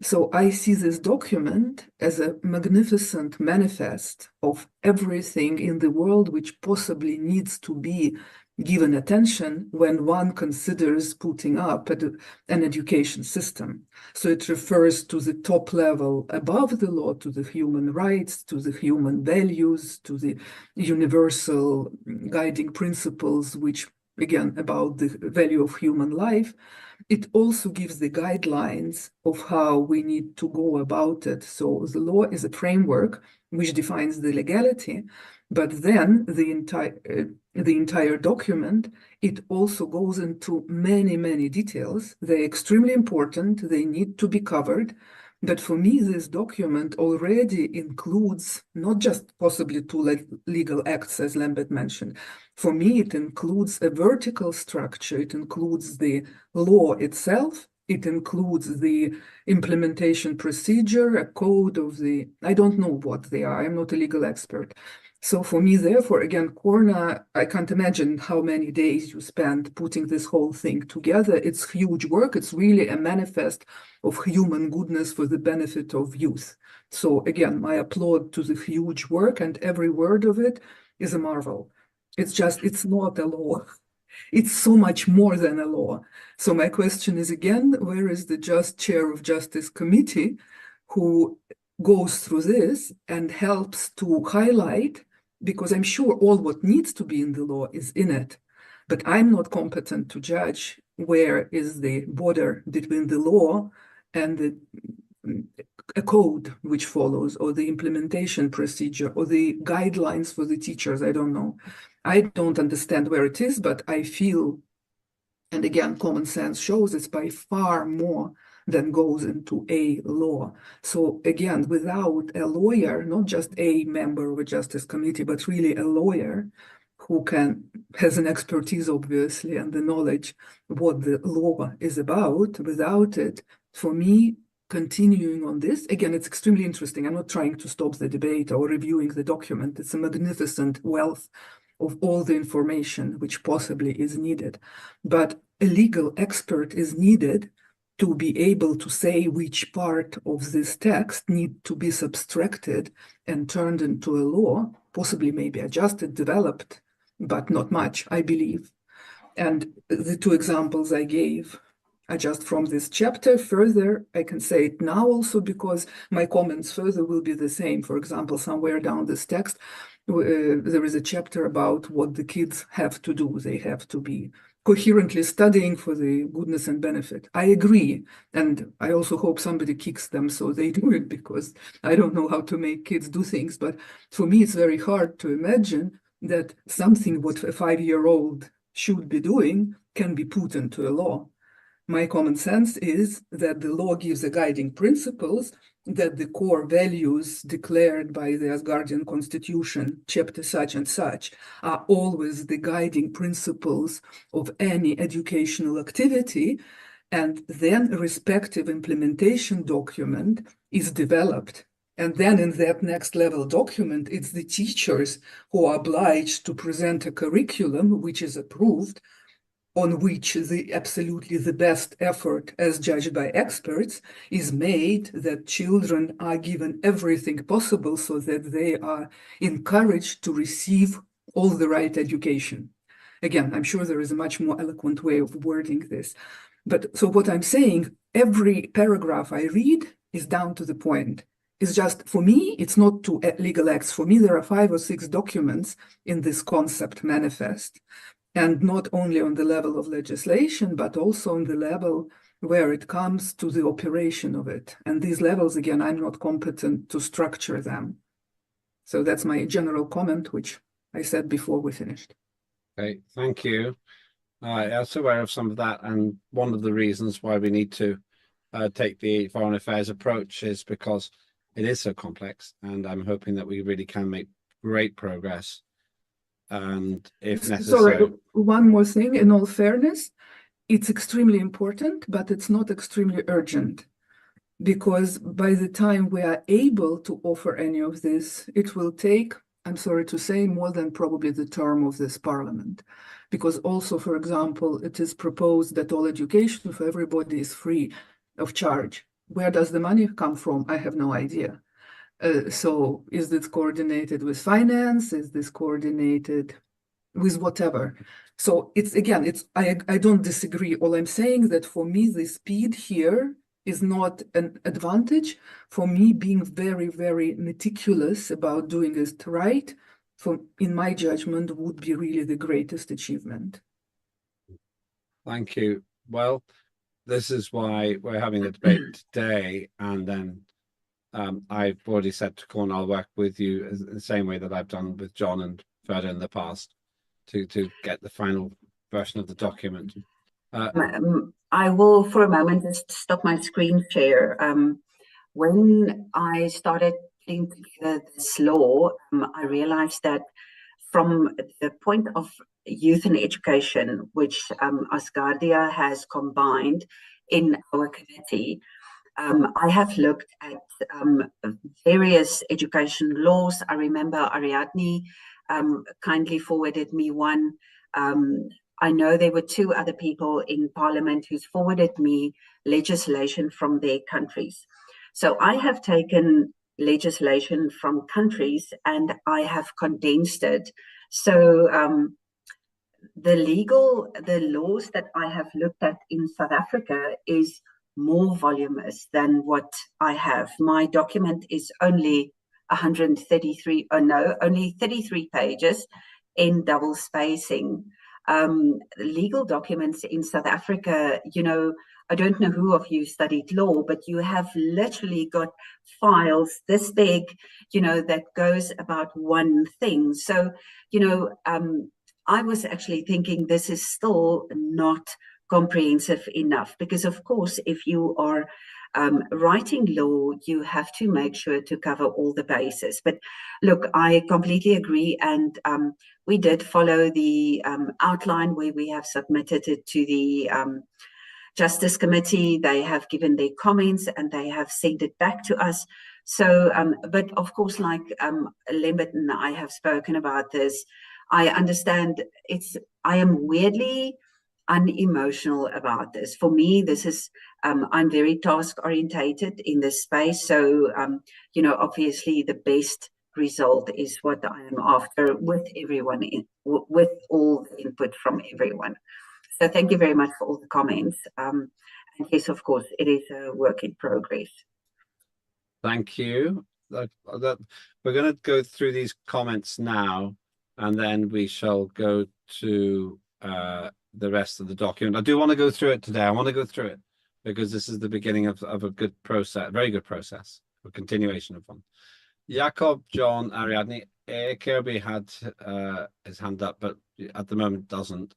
[SPEAKER 14] So I see this document as a magnificent manifest of everything in the world which possibly needs to be given attention when one considers putting up an education system. So it refers to the top level above the law, to the human rights, to the human values, to the universal guiding principles, which, again, about the value of human life. It also gives the guidelines of how we need to go about it. So the law is a framework which defines the legality, but then the entire document, it also goes into many, many details. They're extremely important. They need to be covered. But for me, this document already includes not just possibly two legal acts, as Lambert mentioned. For me, it includes a vertical structure. It includes the law itself. It includes the implementation procedure, a code of the, I don't know what they are. I'm not a legal expert. So for me, therefore, again, Korna, I can't imagine how many days you spend putting this whole thing together. It's huge work. It's really a manifest of human goodness for the benefit of youth. So again, my applaud to the huge work, and every word of it is a marvel. It's not a law. It's so much more than a law. So my question is again, where is the just chair of Justice Committee who goes through this and helps to highlight, because I'm sure all what needs to be in the law is in it, but I'm not competent to judge where is the border between the law and a code which follows, or the implementation procedure, or the guidelines for the teachers. I don't know. I don't understand where it is, but I feel, and again, common sense shows it's by far more than goes into a law. So again, without a lawyer, not just a member of a justice committee, but really a lawyer who has an expertise, obviously, and the knowledge what the law is about, without it, for me, continuing on this, again, it's extremely interesting. I'm not trying to stop the debate or reviewing the document. It's a magnificent wealth of all the information which possibly is needed. But a legal expert is needed to be able to say which part of this text need to be subtracted and turned into a law, possibly maybe adjusted, developed, but not much, I believe. And the two examples I gave are just from this chapter. Further, I can say it now also because my comments further will be the same. For example, somewhere down this text, there is a chapter about what the kids have to do. They have to be coherently studying for the goodness and benefit. I agree. And I also hope somebody kicks them so they do it, because I don't know how to make kids do things. But for me, it's very hard to imagine that something what a 5-year-old should be doing can be put into a law. My common sense is that the law gives the guiding principles, that the core values declared by the Asgardian constitution, chapter such and such, are always the guiding principles of any educational activity, and then a respective implementation document is developed. And then in that next level document, it's the teachers who are obliged to present a curriculum which is approved, on which absolutely the best effort, as judged by experts, is made, that children are given everything possible so that they are encouraged to receive all the right education. Again, I'm sure there is a much more eloquent way of wording this. But so what I'm saying, every paragraph I read is down to the point. It's just, for me, it's not two legal acts. For me, there are 5 or 6 documents in this concept manifest. And not only on the level of legislation, but also on the level where it comes to the operation of it. And these levels, again, I'm not competent to structure them. So that's my general comment, which I said before we finished.
[SPEAKER 4] Okay, thank you. I was aware of some of that, and one of the reasons why we need to take the foreign affairs approach is because it is so complex, and I'm hoping that we really can make great progress. And if necessary.
[SPEAKER 14] Sorry, one more thing, in all fairness, it's extremely important, but it's not extremely urgent, because by the time we are able to offer any of this, it will take, I'm sorry to say, more than probably the term of this parliament. Because also, for example, it is proposed that all education for everybody is free of charge. Where does the money come from? I have no idea. So is this coordinated with finance? Is this coordinated with whatever. So it's again, I don't disagree. All I'm saying that for me, the speed here is not an advantage. For me, being very, very meticulous about doing it right, in my judgment, would be really the greatest achievement.
[SPEAKER 4] Thank you. Well, this is why we're having the debate today, and then I've already said to Corn, I'll work with you the same way that I've done with John and Ferda in the past to get the final version of the document.
[SPEAKER 18] I will, for a moment, just stop my screen share. When I started putting together this law, I realized that from the point of youth and education, which Asgardia has combined in our committee, I have looked at various education laws. I remember Ariadne kindly forwarded me one. I know there were two other people in Parliament who's forwarded me legislation from their countries. So I have taken legislation from countries and I have condensed it. So the laws that I have looked at in South Africa is more voluminous than what I have. My document is only 133, only 33 pages in double spacing. Legal documents in South Africa, I don't know who of you studied law, but you have literally got files this big, that goes about one thing. So, I was actually thinking this is still not comprehensive enough, because of course, if you are writing law, you have to make sure to cover all the bases. But look, I completely agree. And we did follow the outline where we have submitted it to the Justice Committee. They have given their comments and they have sent it back to us. So, but of course, like Lembit and I have spoken about this, I understand I am weirdly unemotional about this. For me, this is, I'm very task orientated in this space. So, obviously the best result is what I am after with everyone, with all the input from everyone. So thank you very much for all the comments. And yes, of course, it is a work in progress.
[SPEAKER 4] Thank you. We're going to go through these comments now, and then we shall go to the rest of the document. I do want to go through it today. I want to go through it because this is the beginning of a good process, very good process, a continuation of one. Jakob, John, Ariadne, Kirby had his hand up, but at the moment doesn't.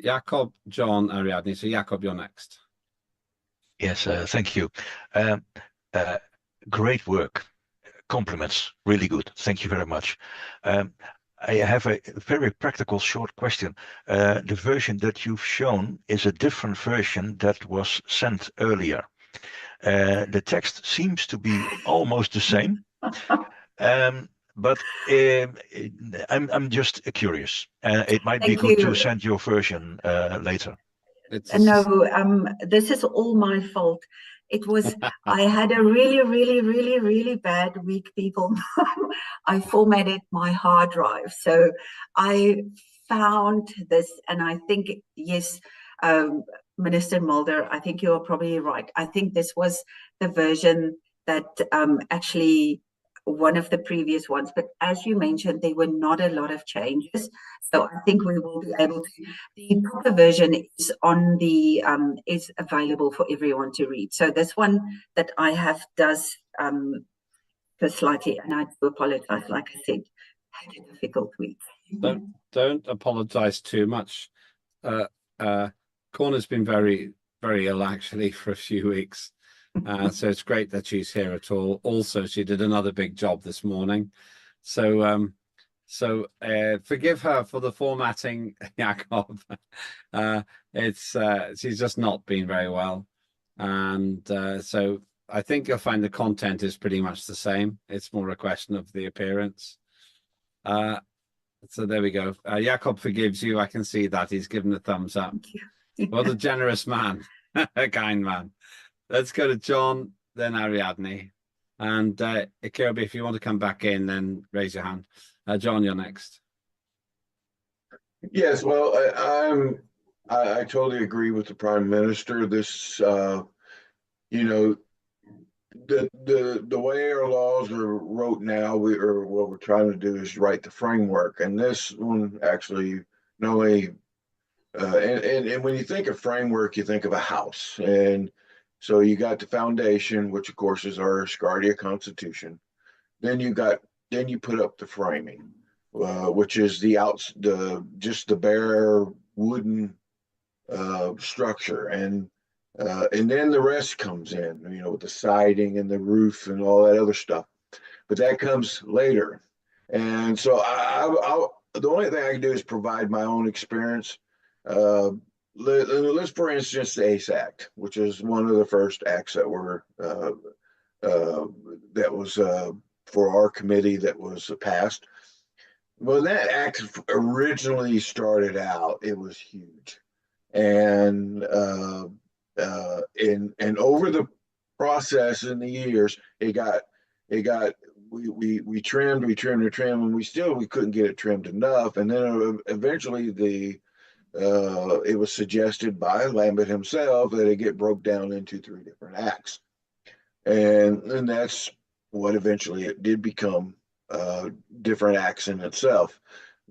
[SPEAKER 4] Jakob, John, Ariadne. So Jakob, you're next.
[SPEAKER 5] Yes, thank you. Great work. Compliments. Really good. Thank you very much. I have a very practical short question. The version that you've shown is a different version that was sent earlier. The text seems to be almost the same. But I'm just curious. It might be good to send your version later.
[SPEAKER 18] No, this is all my fault. It was, I had a really, really, really, really bad week, people. I formatted my hard drive. So I found this, and I think, yes, Minister Mulder, I think you're probably right. I think this was the version that actually one of the previous ones, but as you mentioned, there were not a lot of changes. So I think we will be able to, the proper version is on the, is available for everyone to read. So this one that I have does slightly, and I do apologize, like I said, I had a difficult week.
[SPEAKER 4] Don't apologize too much. Corna's been very, very ill actually for a few weeks. So it's great that she's here at all. Also, she did another big job this morning. So forgive her for the formatting, Jakob. She's just not been very well. And so I think you'll find the content is pretty much the same. It's more a question of the appearance. So there we go. Jakob forgives you. I can see that. He's given a thumbs up. What a generous man, a kind man. Let's go to John, then Ariadne. And Kirby, if you want to come back in, then raise your hand. John, you're next.
[SPEAKER 10] Yes, well, I totally agree with the Prime Minister. This, you know, the way our laws are wrote now, what we're trying to do is write the framework, and this one actually not only and when you think of framework, you think of a house, and so you got the foundation, which of course is our Asgardia Constitution. Then you put up the framing, which is the bare wooden structure, and then the rest comes in, with the siding and the roof and all that other stuff. But that comes later, and so the only thing I can do is provide my own experience. Let's, for instance, the ACE Act, which is one of the first acts that were that was for our committee that was passed. When that act originally started out, it was huge, and over the process in the years, it got we trimmed, and we couldn't get it trimmed enough, and then eventually it was suggested by Lambert himself that it get broke down into 3 different acts, and that's what eventually it did become, different acts in itself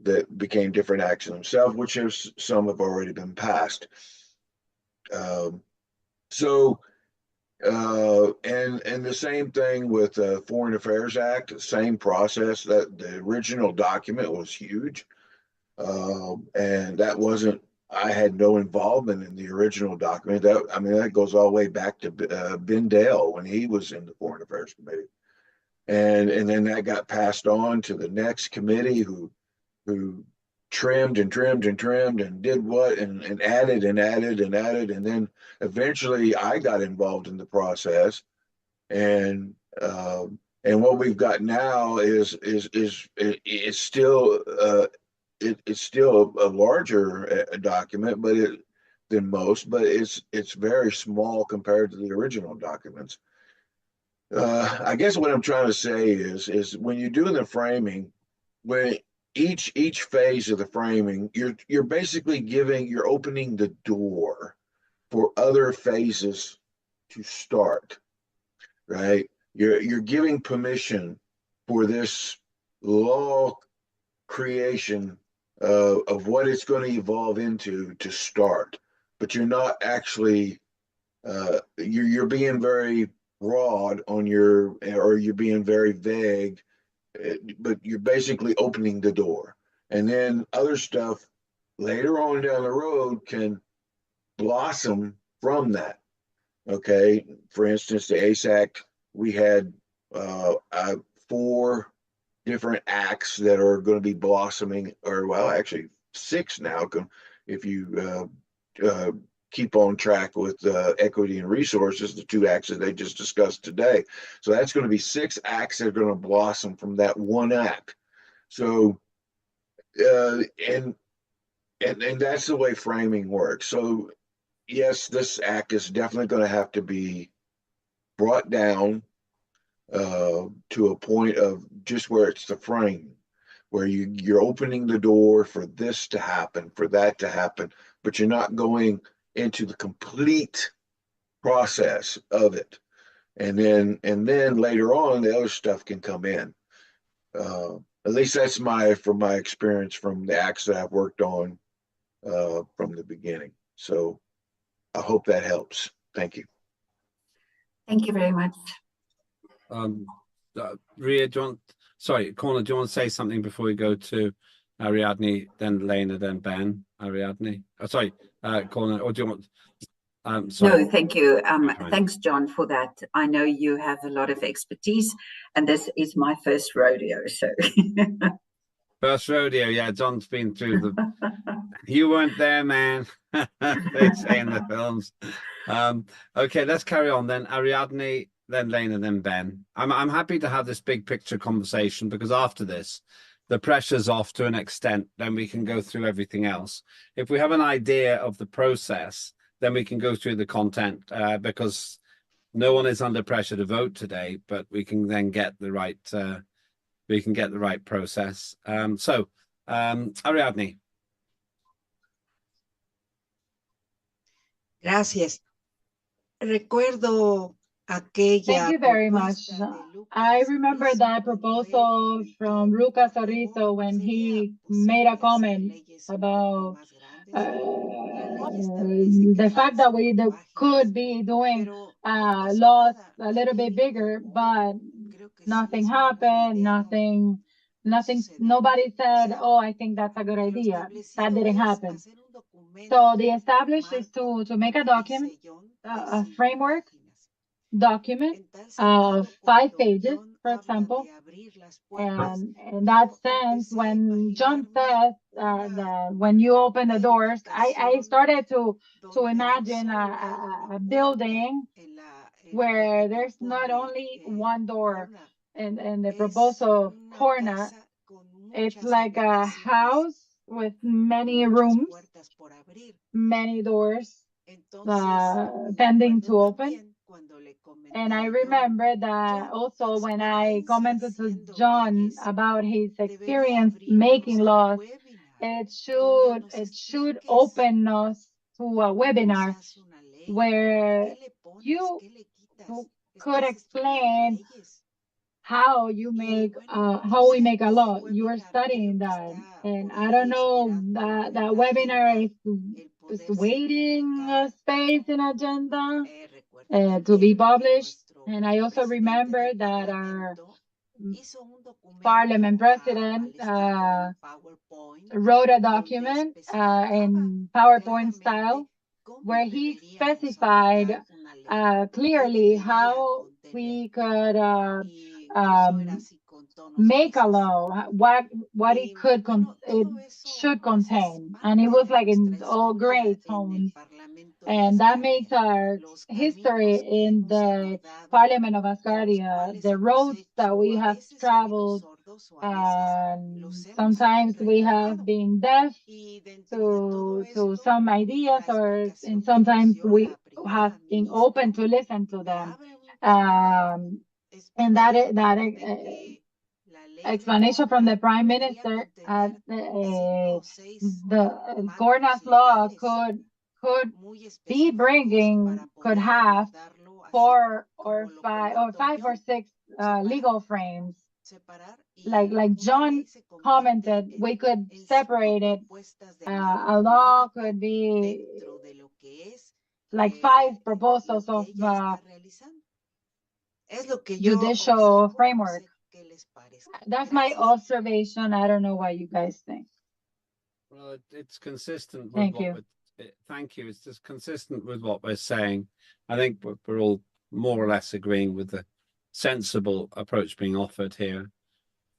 [SPEAKER 10] that became different acts in themselves, which some have already been passed. So and the same thing with the Foreign Affairs Act, the same process. That the original document was huge, and that wasn't. I had no involvement in the original document. That goes all the way back to Ben Dale when he was in the Foreign Affairs Committee, and then that got passed on to the next committee who trimmed and did what and added, and then eventually I got involved in the process, and what we've got now is it's still it's still a larger document, than most, but it's very small compared to the original documents. I guess what I'm trying to say is when you're doing the framing, when each phase of the framing, you're basically you're opening the door for other phases to start, right? You're giving permission for this law creation of what it's going to evolve into to start, but you're not actually you're being very broad on or you're being very vague, but you're basically opening the door, and then other stuff later on down the road can blossom from that. Okay, for instance, the ACE Act, we had 4 different acts that are going to be blossoming, or well, actually 6 now, if you keep on track with equity and resources, the 2 acts that they just discussed today. So that's going to be 6 acts that are going to blossom from that one act. So and that's the way framing works. So yes, this act is definitely going to have to be brought down to a point of just where it's the frame, where you're opening the door for this to happen, for that to happen, but you're not going into the complete process of it. And then later on, the other stuff can come in. At least that's from my experience from the acts that I've worked on from the beginning. So I hope that helps. Thank you.
[SPEAKER 18] Thank you very much.
[SPEAKER 4] Ria, Corner, do you want to say something before we go to Ariadne, then Lena, then Ben? Ariadne? Corner, or do you want...
[SPEAKER 18] No, thank you. Thanks, John, for that. I know you have a lot of expertise, and this is my first rodeo, so...
[SPEAKER 4] First rodeo, yeah. John's been through the... You weren't there, man. They say in the films. Okay, let's carry on then. Ariadne, then Lena, then Ben. I'm happy to have this big picture conversation, because after this, the pressure's off to an extent, then we can go through everything else. If we have an idea of the process, then we can go through the content, because no one is under pressure to vote today, but we can then get the right process. Ariadne.
[SPEAKER 12] Gracias. Recuerdo
[SPEAKER 7] Thank
[SPEAKER 12] aquella
[SPEAKER 7] you very much. I remember that proposal from Lucas Arizo when he made a comment about the fact that we could be doing laws a little bit bigger, but nothing happened, nobody said, oh, I think that's a good idea. That didn't happen. So the established is to make a document, a framework document of 5 pages, for example. And in that sense, when John says that when you open the doors, I started to imagine a building where there's not only one door in the proposal corner. It's like a house with many rooms, many doors pending to open. And I remember that also when I commented to John about his experience making laws, it should open us to a webinar where you could explain how we make a law. You are studying that, and I don't know that webinar is waiting space in agenda to be published. And I also remember that our parliament president wrote a document in PowerPoint style where he specified clearly how we could make a law, what it should contain, and it was like in all gray tones. And that makes our history in the Parliament of Asgardia, the roads that we have traveled, and sometimes we have been deaf to some ideas, and sometimes we have been open to listen to them. And that explanation from the Prime Minister, the Gorna's law could have 4 or 5 or 5 or 6 legal frames. Like John commented, we could separate it. A law could be like 5 proposals of judicial framework. That's my observation. I don't know what you guys think.
[SPEAKER 4] Well, it's consistent with
[SPEAKER 7] Thank you.
[SPEAKER 4] Thank you. It's just consistent with what we're saying. I think we're all more or less agreeing with the sensible approach being offered here.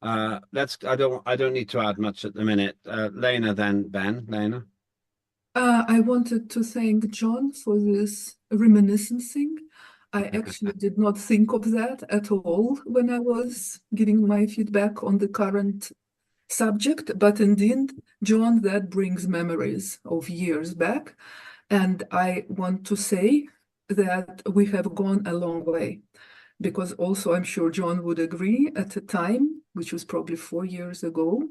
[SPEAKER 4] I don't need to add much at the minute. Lena, then Ben. Lena.
[SPEAKER 14] I wanted to thank John for this reminiscing. I actually did not think of that at all when I was giving my feedback on the current subject, but indeed, John, that brings memories of years back. And I want to say that we have gone a long way, because also I'm sure John would agree at the time, which was probably 4 years ago,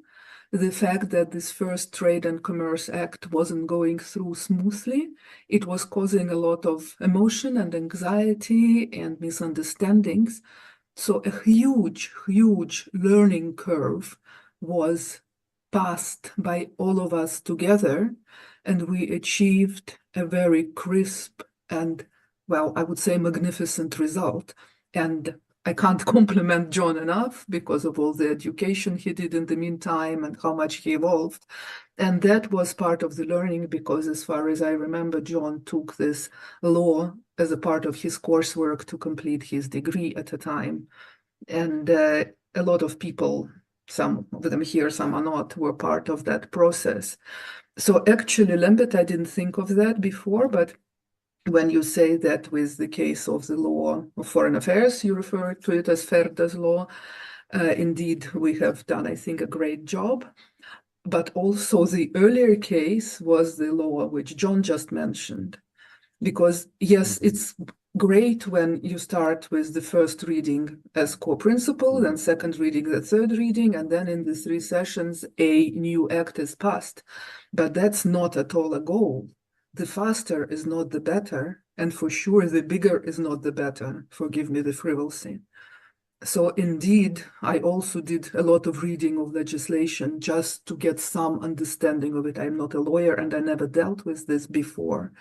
[SPEAKER 14] the fact that this first Trade and Commerce Act wasn't going through smoothly, it was causing a lot of emotion and anxiety and misunderstandings. So a huge, huge learning curve was passed by all of us together, and we achieved a very crisp and, well, I would say magnificent result. And I can't compliment John enough because of all the education he did in the meantime and how much he evolved. And that was part of the learning, because as far as I remember, John took this law as a part of his coursework to complete his degree at the time. And a lot of people, some of them here, some are not, were part of that process. So actually, Lambert, I didn't think of that before, but when you say that with the case of the law of foreign affairs, you refer to it as Ferda's law. Indeed, we have done, I think, a great job. But also the earlier case was the law which John just mentioned. Because yes, it's great when you start with the first reading as co-principal, then second reading, the third reading, and then in the 3 sessions, a new act is passed. But that's not at all a goal. the faster is not the better, and for sure the bigger is not the better. Forgive me the frivolity. So indeed, I also did a lot of reading of legislation just to get some understanding of it. I'm not a lawyer and I never dealt with this before,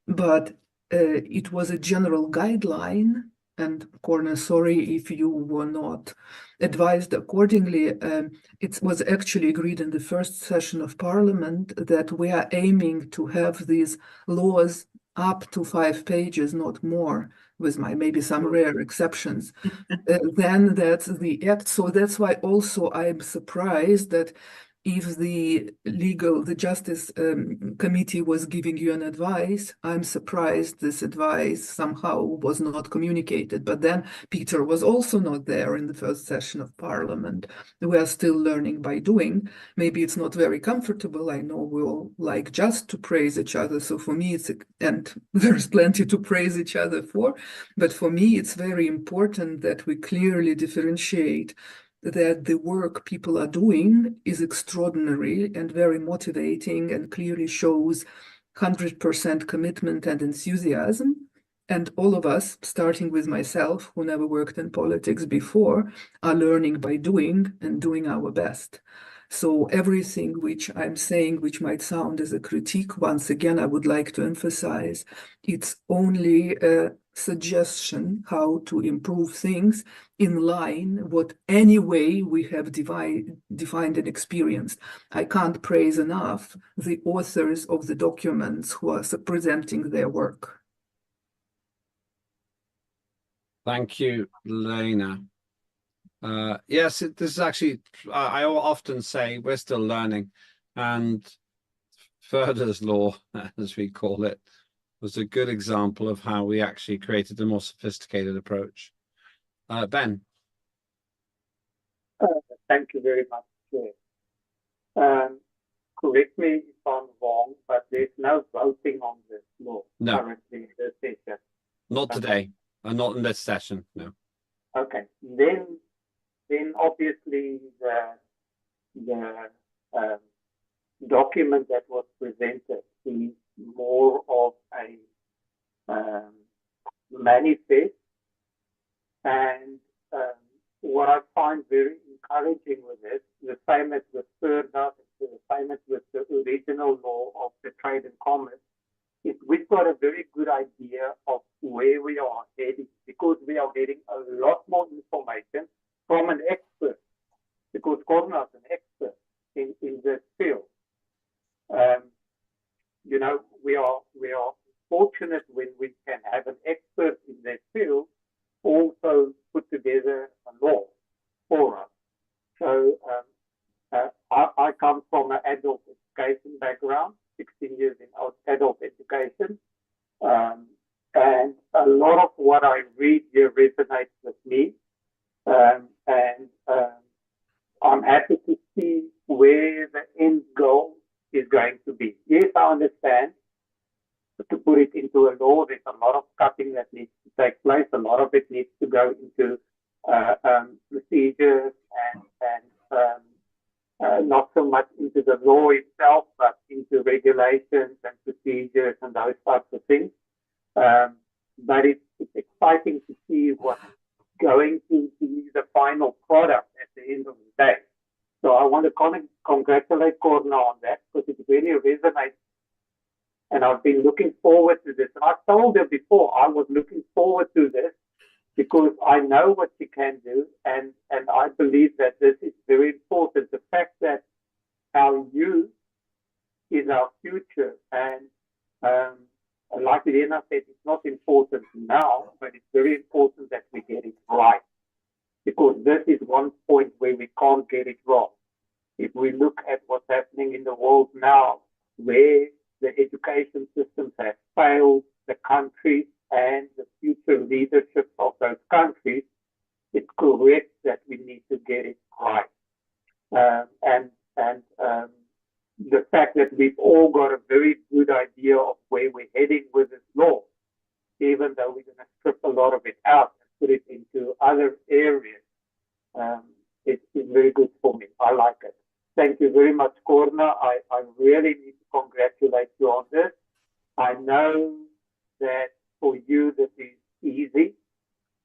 [SPEAKER 14] but it was a general guideline. And Corner, sorry if you were not advised accordingly. It was actually agreed in the first session of Parliament that we are aiming to have these laws up to 5 pages, not more, with maybe some rare exceptions. Then that's the act. So that's why also I'm surprised that if the Justice Committee was giving you an advice, I'm surprised this advice somehow was not communicated. But then Peter was also not there in the first session of Parliament. We are still learning by doing. Maybe it's not very comfortable. I know we all like just to praise each other. So for me, and there's plenty to praise each other for. But for me, it's very important that we clearly differentiate that the work people are doing is extraordinary and very motivating and clearly shows 100% commitment and enthusiasm. And all of us, starting with myself, who never worked in politics before, are learning by doing and doing our best. So everything which I'm saying, which might sound as a critique, once again, I would like to emphasize, it's only a suggestion how to improve things in line what any way we have defined and experienced. I can't praise enough the authors of the documents who are presenting their work.
[SPEAKER 4] Thank you, Lena. Yes, this is actually, I often say we're still learning, and Furder's law, as we call it, was a good example of how we actually created a more sophisticated approach. Ben.
[SPEAKER 17] Thank you very much, Chair. Correct me if I'm wrong, but there's no voting on this law currently in this session.
[SPEAKER 4] Not today, and not in this session, no.
[SPEAKER 17] Okay, then obviously the document that was presented is more of a manifest, and what I find very encouraging with this, the same as with FIRDA, the same as with the original law of the trade and commerce, is we've got a very good idea of where we are heading, because we are getting a lot more information from an expert, because Corona is an expert in this field. You know, we are fortunate when we can have an expert in this field also put together a law for us. So I come from an adult education background, 16 years in adult education, and a lot of what I read here resonates with me, and I'm happy to see where the end goal is going to be. Yes, I understand. To put it into a law, there's a lot of cutting that needs to take place. A lot of it needs to go into procedures and not so much into the law itself, but into regulations and procedures and those types of things. But it's exciting to see what's going to be the final product at the end of the day. So I want to congratulate Corna on that, because it really resonates. And I've been looking forward to this. And I told her before, I was looking forward to this because I know what she can do. And I believe that this is very important. The fact that our youth is our future. And like Lena said, it's not important now, but it's very important that we get it right. Because this is one point where we can't get it wrong. If we look at what's happening in the world now, where the education systems have failed the countries and the future leadership of those countries, it's correct that we need to get it right. And the fact that we've all got a very good idea of where we're heading with this law, even though we're going to strip a lot of it out and put it into other areas, it's very good for me. I like it. Thank you very much, Corna. I really need to congratulate you on this. I know that for you this is easy,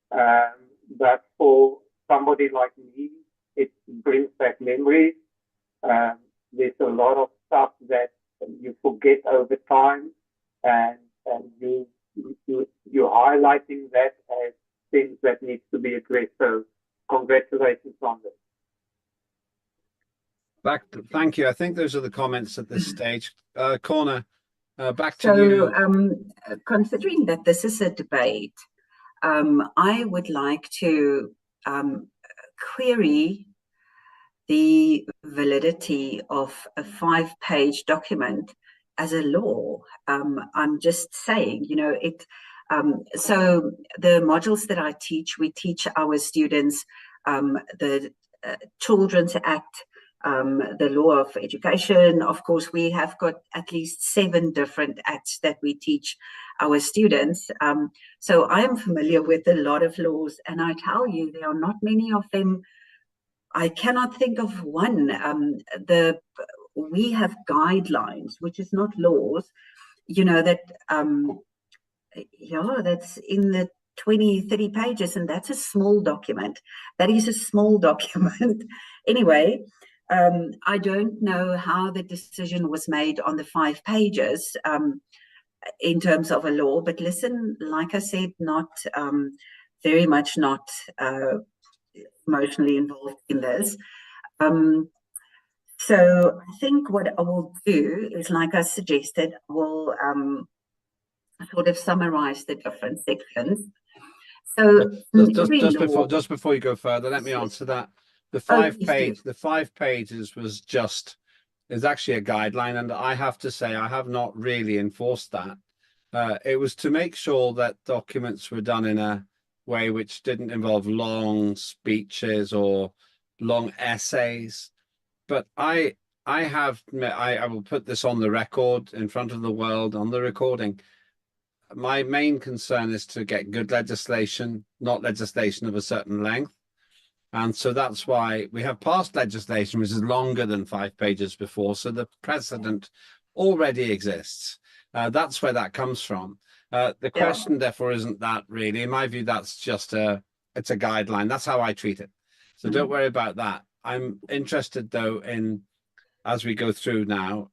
[SPEAKER 17] but for somebody like me, it brings back memories. There's a lot of stuff that you forget over time, and you're highlighting that as things that need to be addressed. So congratulations on this.
[SPEAKER 4] Thank you. I think those are the comments at this stage. Corner, back to
[SPEAKER 18] So,
[SPEAKER 4] you.
[SPEAKER 18] considering that this is a debate, I would like to query the validity of a 5-page document as a law. I'm just saying, you know, so the modules that I teach, we teach our students the Children's Act, the law of education. Of course, we have got at least 7 different acts that we teach our students. So I am familiar with a lot of laws, and I tell you, there are not many of them. I cannot think of one. We have guidelines, which is not laws, you know, that, that's in the 20, 30 pages, and that's a small document. That is a small document. Anyway, I don't know how the decision was made on the 5 pages in terms of a law, but listen, like I said, not very much not emotionally involved in this. So I think what I will do is, like I suggested, I will sort of summarize the different sections. So
[SPEAKER 4] just before you go further, let me answer that. The 5 pages was actually a guideline, and I have to say I have not really enforced that. It was to make sure that documents were done in a way which didn't involve long speeches or long essays. But I will put this on the record in front of the world on the recording. My main concern is to get good legislation, not legislation of a certain length. And so that's why we have passed legislation which is longer than 5 pages before. So the precedent already exists. That's where that comes from. The question, therefore, isn't that really. In my view, that's just it's a guideline. That's how I treat it. So don't worry about that. I'm interested, though, in, as we go through now,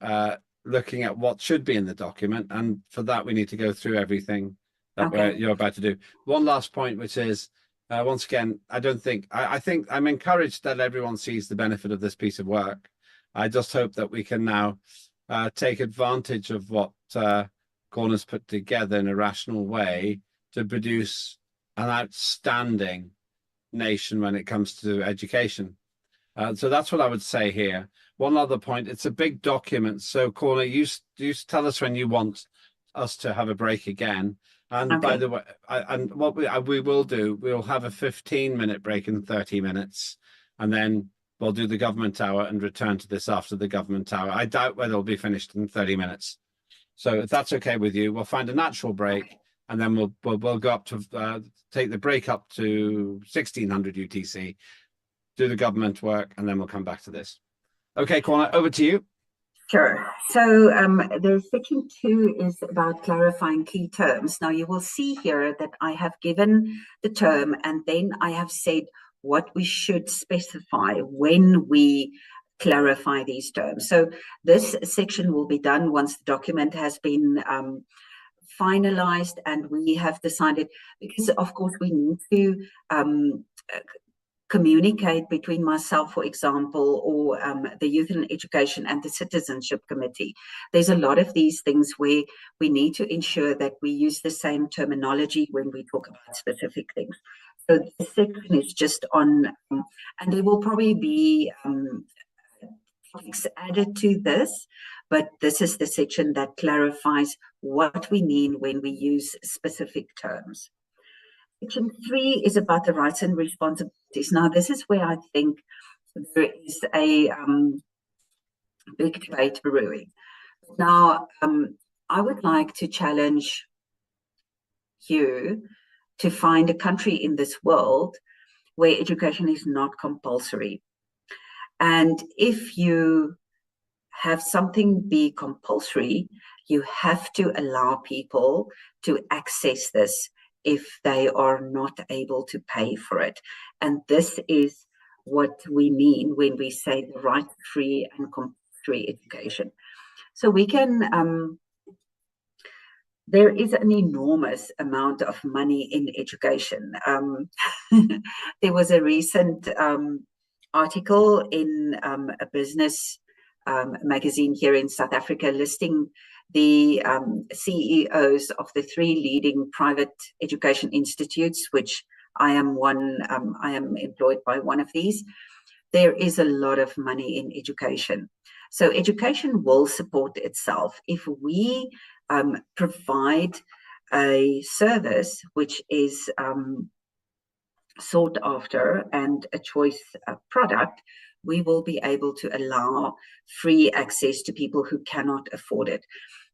[SPEAKER 4] looking at what should be in the document. And for that, we need to go through everything that you're about to do. One last point, which is, once again, I think I'm encouraged that everyone sees the benefit of this piece of work. I just hope that we can now take advantage of what Corner's put together in a rational way to produce an outstanding nation when it comes to education. So that's what I would say here. One other point, it's a big document. So Corner, you tell us when you want us to have a break again. And by the way, and what we will do, we'll have a 15-minute break in 30 minutes, and then we'll do the government hour and return to this after the government hour. I doubt whether it'll be finished in 30 minutes. So if that's okay with you, we'll find a natural break, and then we'll go up to take the break up to 1600 UTC, do the government work, and then we'll come back to this. Okay, Corner, over to you.
[SPEAKER 18] Sure. So the section 2 is about clarifying key terms. Now you will see here that I have given the term, and then I have said what we should specify when we clarify these terms. So this section will be done once the document has been finalized, and we have decided, because of course we need to communicate between myself, for example, or the Youth and Education and the Citizenship Committee. There's a lot of these things where we need to ensure that we use the same terminology when we talk about specific things. So the section is just on, and there will probably be topics added to this, but this is the section that clarifies what we mean when we use specific terms. Section 3 is about the rights and responsibilities. Now, this is where I think there is a big debate brewing. Now, I would like to challenge you to find a country in this world where education is not compulsory. And if you have something be compulsory, You have to allow people to access this if they are not able to pay for it. And this is what we mean when we say the right to free and compulsory education. So we can, there is an enormous amount of money in education. There was a recent article in a business magazine here in South Africa listing the CEOs of the 3 leading private education institutes, which I am one, I am employed by one of these. There is a lot of money in education. So education will support itself if we provide a service which is sought after and a choice product. We will be able to allow free access to people who cannot afford it.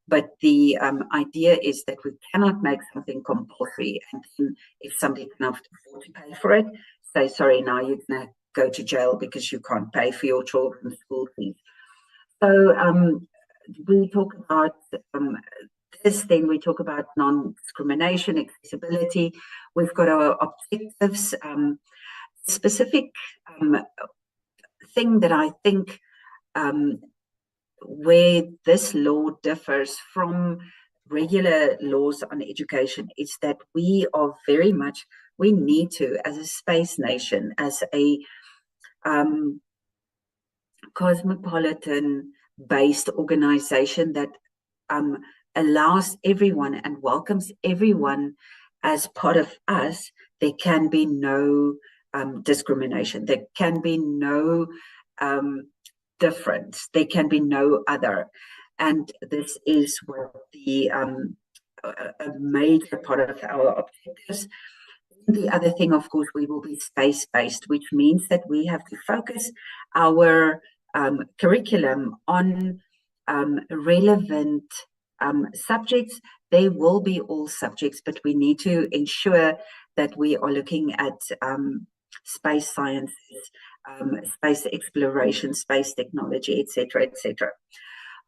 [SPEAKER 18] But the idea is that we cannot make something compulsory, and then if somebody cannot afford to pay for it, say, sorry, now you're going to go to jail because you can't pay for your children's school fees. So we talk about this, then we talk about non-discrimination, accessibility. We've got our objectives. Specific thing that I think where this law differs from regular laws on education is that we are very much, we need to, as a space nation, as a cosmopolitan-based organization that allows everyone and welcomes everyone as part of us, there can be no discrimination. There can be no difference. There can be no other. And this is what the a major part of our objectives. The other thing, of course, we will be space-based, which means that we have to focus our curriculum on relevant subjects. They will be all subjects, but we need to ensure that we are looking at space sciences, space exploration, space technology, etc., etc.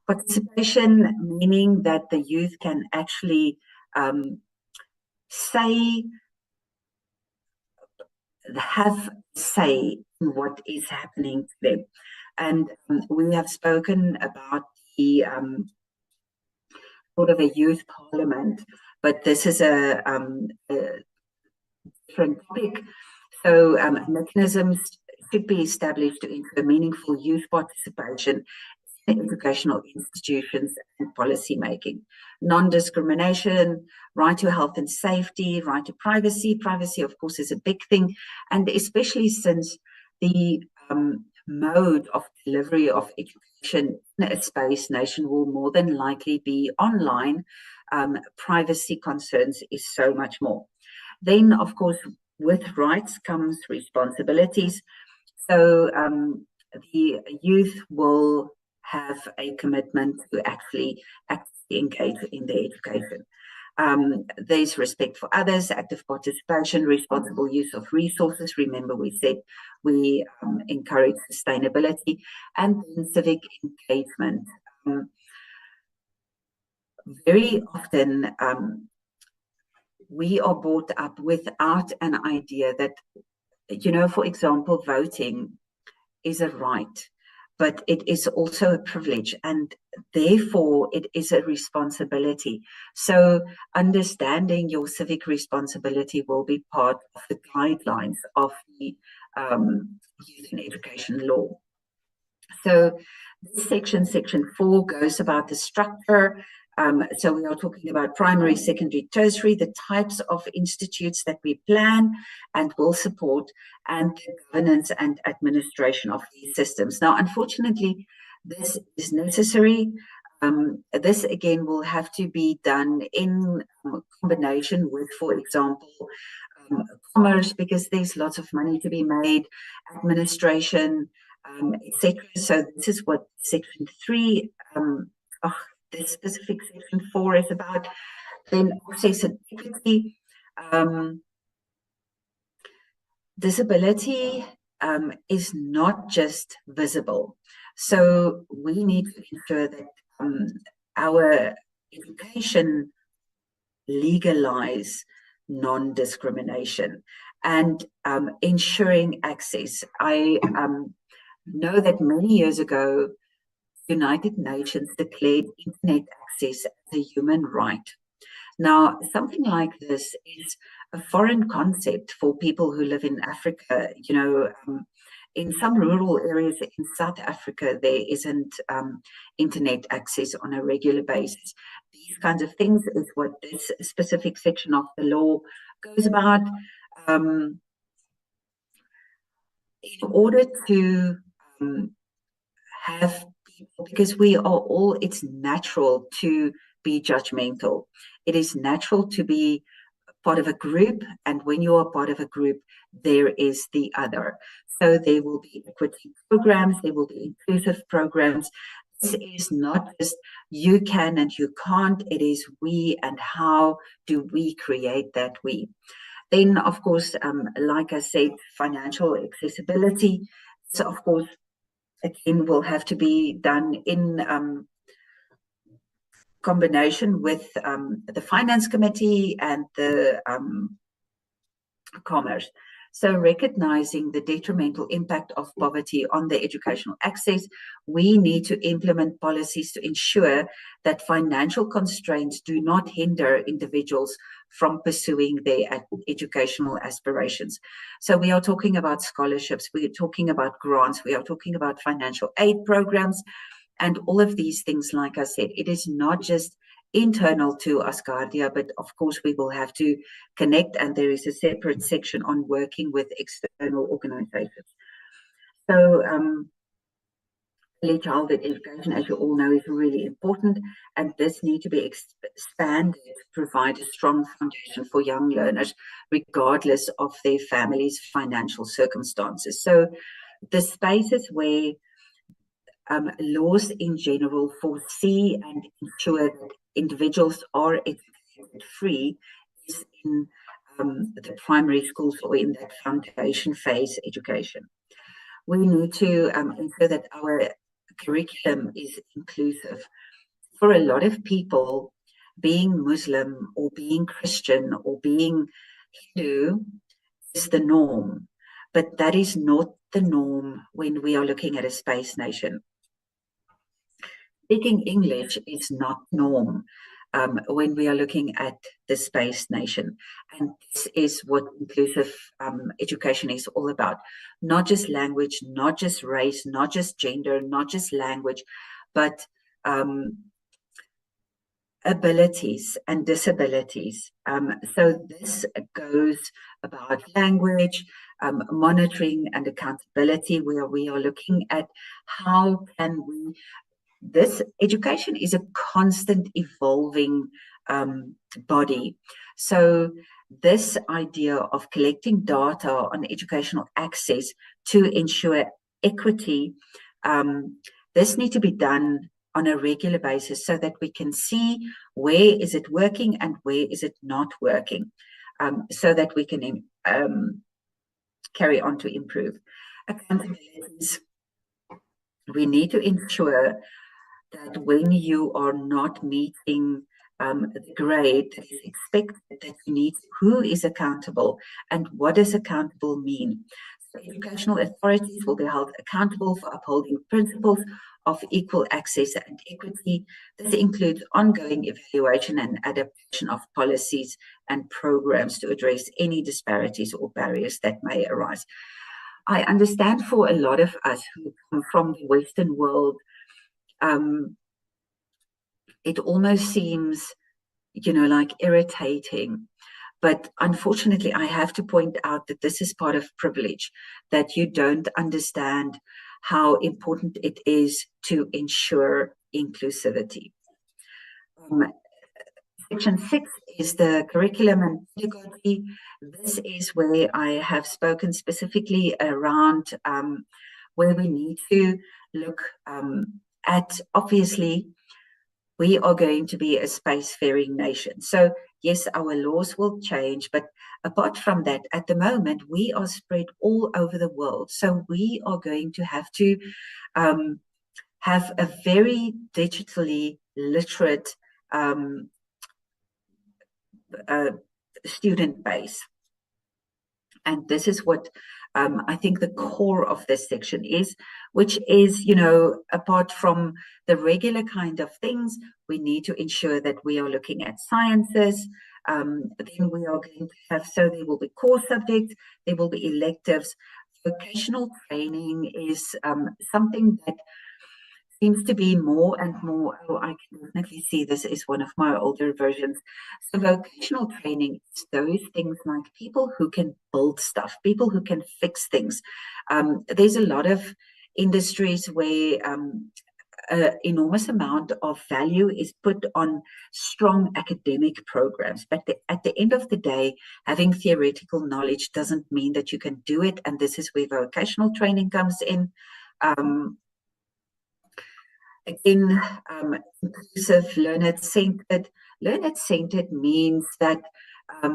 [SPEAKER 18] Participation, meaning that the youth can actually have say in what is happening to them. And we have spoken about the sort of a youth parliament, but this is a different topic. So mechanisms should be established to ensure meaningful youth participation in educational institutions and policy making. Non-discrimination, right to health and safety, right to privacy. Privacy, of course, is a big thing, and especially since the mode of delivery of education in a space nation will more than likely be online, privacy concerns is so much more. Then, of course, with rights comes responsibilities. So the youth will have a commitment to actually engage in their education. There's respect for others, active participation, responsible use of resources. Remember, we said we encourage sustainability, and civic engagement. Very often, we are brought up without an idea that, you know, for example, voting is a right, but it is also a privilege, and therefore it is a responsibility. So understanding your civic responsibility will be part of the guidelines of the Youth and Education Law. So this section 4, goes about the structure. So we are talking about primary, secondary, tertiary, the types of institutes that we plan and will support, and the governance and administration of these systems. Now, unfortunately, this is necessary. This, again, will have to be done in combination with, for example, commerce, because there's lots of money to be made, administration, etc. So this is what section 3, this specific section 4 is about. Then access and equity. Disability is not just visible. So we need to ensure that our education legalize non-discrimination and ensuring access. I know that many years ago, United Nations declared internet access as a human right. Now, something like this is a foreign concept for people who live in Africa. In some rural areas in South Africa, there isn't internet access on a regular basis. These kinds of things is what this specific section of the law goes about. In order to have people, because we are all, it's natural to be judgmental. It is natural to be part of a group, and when you are part of a group, there is the other. So there will be equity programs, there will be inclusive programs. This is not just you can and you can't, it is we, and how do we create that we. Then, of course, like I said, financial accessibility. So, of course, again, will have to be done in combination with the Finance Committee and the Commerce. So recognizing the detrimental impact of poverty on the educational access, we need to implement policies to ensure that financial constraints do not hinder individuals from pursuing their educational aspirations. So we are talking about scholarships, we are talking about grants, we are talking about financial aid programs, and all of these things. Like I said, it is not just internal to Asgardia, but of course we will have to connect, and there is a separate section on working with external organizations. So early childhood education, as you all know, is really important, and this needs to be expanded to provide a strong foundation for young learners, regardless of their family's financial circumstances. So the spaces where laws in general foresee and ensure that individuals are educated free is in the primary schools or in that foundation phase education. We need to ensure that our curriculum is inclusive. For a lot of people, being Muslim or being Christian or being Hindu is the norm, but that is not the norm when we are looking at a space nation. Speaking English is not norm when we are looking at the space nation. And this is what inclusive education is all about. Not just language, not just race, not just gender, not just language, but abilities and disabilities. So this goes about language, monitoring and accountability, where we are looking at how can we. This education is a constant evolving body. So this idea of collecting data on educational access to ensure equity, this needs to be done on a regular basis so that we can see where is it working and where is it not working, so that we can carry on to improve. Accountabilities. We need to ensure that when you are not meeting the grade that is expected, that you need who is accountable and what does accountable mean. So educational authorities will be held accountable for upholding principles of equal access and equity. This includes ongoing evaluation and adaptation of policies and programs to address any disparities or barriers that may arise. I understand for a lot of us who come from the Western world, it almost seems, like irritating. But unfortunately, I have to point out that this is part of privilege, that you don't understand how important it is to ensure inclusivity. Section 6 is the curriculum and pedagogy. This is where I have spoken specifically around where we need to look at, obviously, we are going to be a spacefaring nation. So yes, our laws will change, but apart from that, at the moment, we are spread all over the world. So we are going to have have a very digitally literate student base. And this is what I think the core of this section is, which is, you know, apart from the regular kind of things, we need to ensure that we are looking at sciences. Then we are going to have, so there will be core subjects, there will be electives. Vocational training is something that seems to be more and more. Oh, I can definitely see this is one of my older versions. So vocational training is those things like people who can build stuff, people who can fix things. There's a lot of industries where an enormous amount of value is put on strong academic programs. But at the end of the day, having theoretical knowledge doesn't mean that you can do it. And this is where vocational training comes in. Again, inclusive, learner-centered. Learner-centered means that a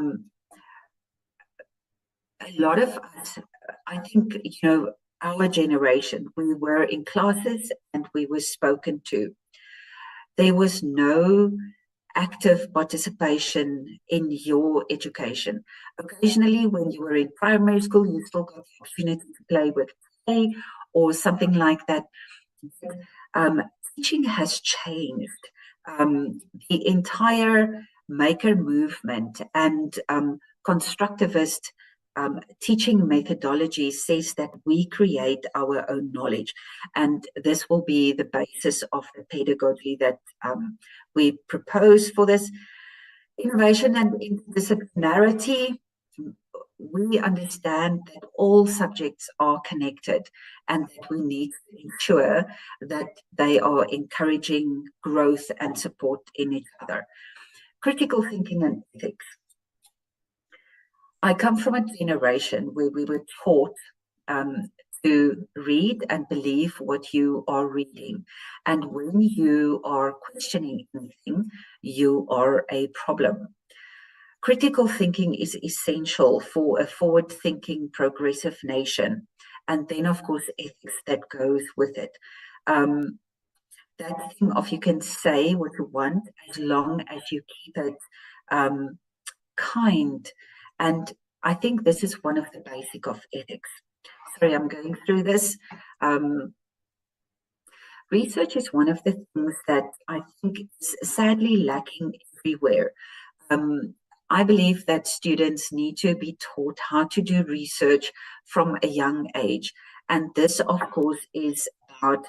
[SPEAKER 18] lot of us, I think, you know, our generation, we were in classes and we were spoken to. There was no active participation in your education. Occasionally, when you were in primary school, you still got the opportunity to play with play or something like that. Teaching has changed. The entire maker movement and constructivist teaching methodology says that we create our own knowledge, and this will be the basis of the pedagogy that we propose for this. Innovation and interdisciplinarity. We understand that all subjects are connected and that we need to ensure that they are encouraging growth and support in each other. Critical thinking and ethics. I come from a generation where we were taught to read and believe what you are reading. And when you are questioning anything, you are a problem. Critical thinking is essential for a forward-thinking, progressive nation. And then, of course, ethics that goes with it. That thing of you can say what you want as long as you keep it kind. And I think this is one of the basic of ethics. Sorry, I'm going through this. Research is one of the things that I think is sadly lacking everywhere. I believe that students need to be taught how to do research from a young age. And this, of course, is about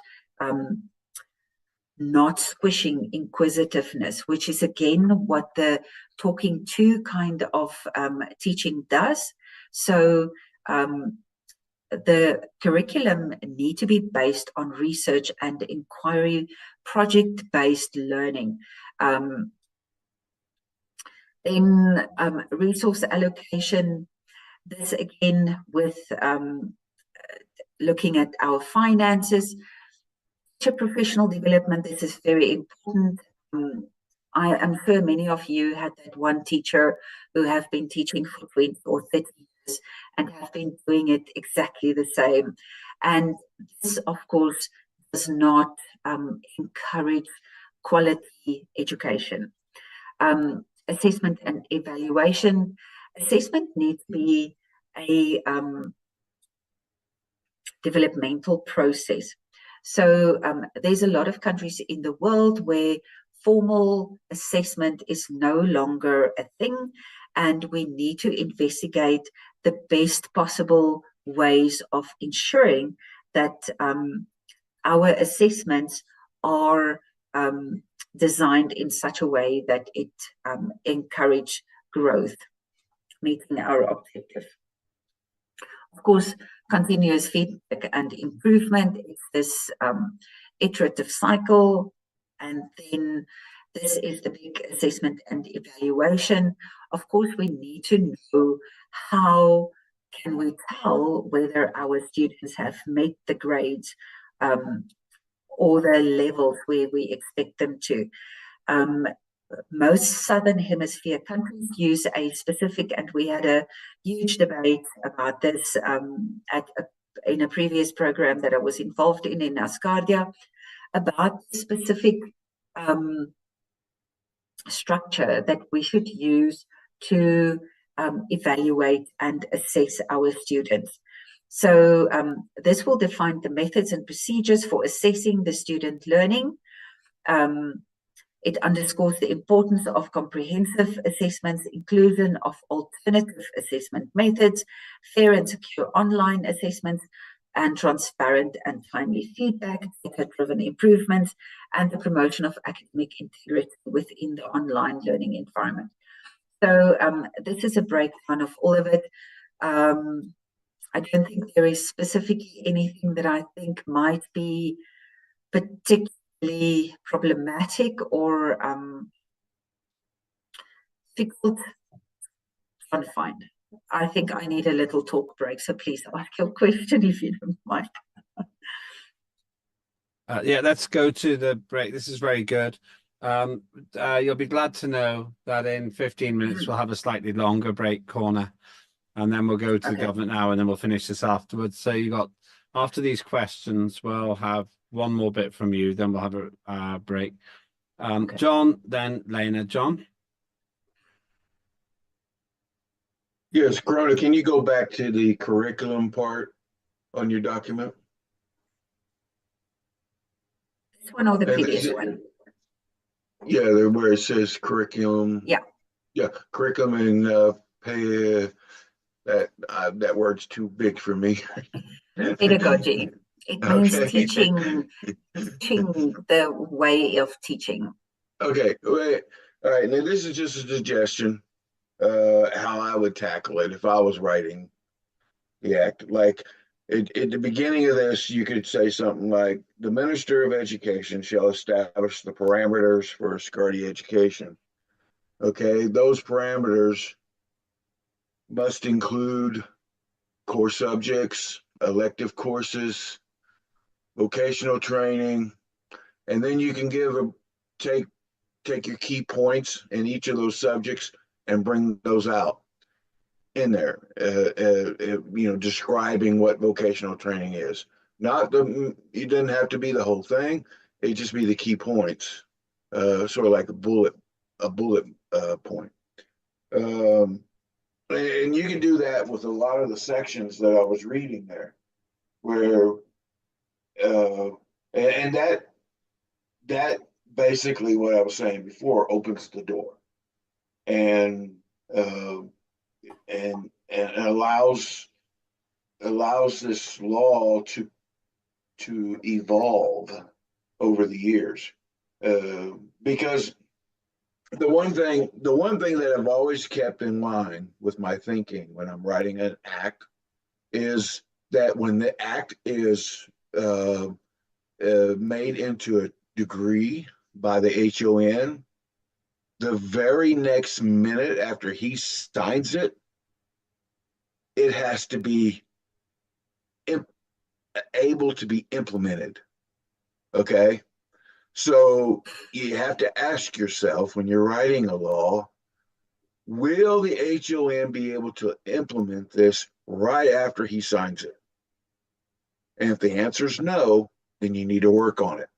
[SPEAKER 18] not squishing inquisitiveness, which is again what the talking to kind of teaching does. So the curriculum need to be based on research and inquiry, project-based learning. Then resource allocation, this again with looking at our finances. Professional development, this is very important. I am sure many of you had that one teacher who have been teaching for 20 or 30 years and have been doing it exactly the same. And this, of course, does not encourage quality education. Assessment and evaluation. Assessment needs to be a developmental process. So there's a lot of countries in the world where formal assessment is no longer a thing, and we need to investigate the best possible ways of ensuring that our assessments are designed in such a way that it encourage growth, meeting our objective. Of course, continuous feedback and improvement is this iterative cycle. And then this is the big assessment and evaluation. Of course, we need to know how can we tell whether our students have met the grades or the levels where we expect them to. Most Southern Hemisphere countries use a specific, and we had a huge debate about this in a previous program that I was involved in Asgardia, about specific structure that we should use to evaluate and assess our students. So this will define the methods and procedures for assessing the student learning. It underscores the importance of comprehensive assessments, inclusion of alternative assessment methods, fair and secure online assessments, and transparent and timely feedback, data-driven improvements, and the promotion of academic integrity within the online learning environment. So this is a breakdown of all of it. I don't think there is specifically anything that I think might be particularly problematic or difficult to find. I think I need a little talk break, so please ask your question if you don't mind.
[SPEAKER 4] Yeah, let's go to the break. This is very good. You'll be glad to know that in 15 minutes we'll have a slightly longer break corner, and then we'll go to the government now, and then we'll finish this afterwards. So you got, after these questions, we'll have one more bit from you, then we'll have a break. John, then Lena. John?
[SPEAKER 10] Yes, Corona, can you go back to the curriculum part on your document?
[SPEAKER 18] This one or the previous one?
[SPEAKER 10] Yeah, where it says curriculum.
[SPEAKER 18] Yeah.
[SPEAKER 10] Yeah, curriculum and pay. That word's too big for me.
[SPEAKER 18] Pedagogy. It means teaching the way of teaching.
[SPEAKER 10] Okay, wait. All right, now this is just a suggestion, how I would tackle it if I was writing the act. Like at the beginning of this, you could say something like, the Minister of Education shall establish the parameters for Asgardia education. Okay, those parameters must include core subjects, elective courses, vocational training, and then you can take your key points in each of those subjects and bring those out in there, describing what vocational training is. It doesn't have to be the whole thing. It just be the key points, sort of like a bullet point. And you can do that with a lot of the sections that I was reading there, where, and that basically what I was saying before opens the door, and allows this law to evolve over the years, because the one thing that I've always kept in line with my thinking when I'm writing an act is that when the act is made into a degree by the HON, the very next minute after he signs it, it has to be able to be implemented. Okay? So you have to ask yourself, when you're writing a law, will the HON be able to implement this right after he signs it? And if the answer is no, then you need to work on it.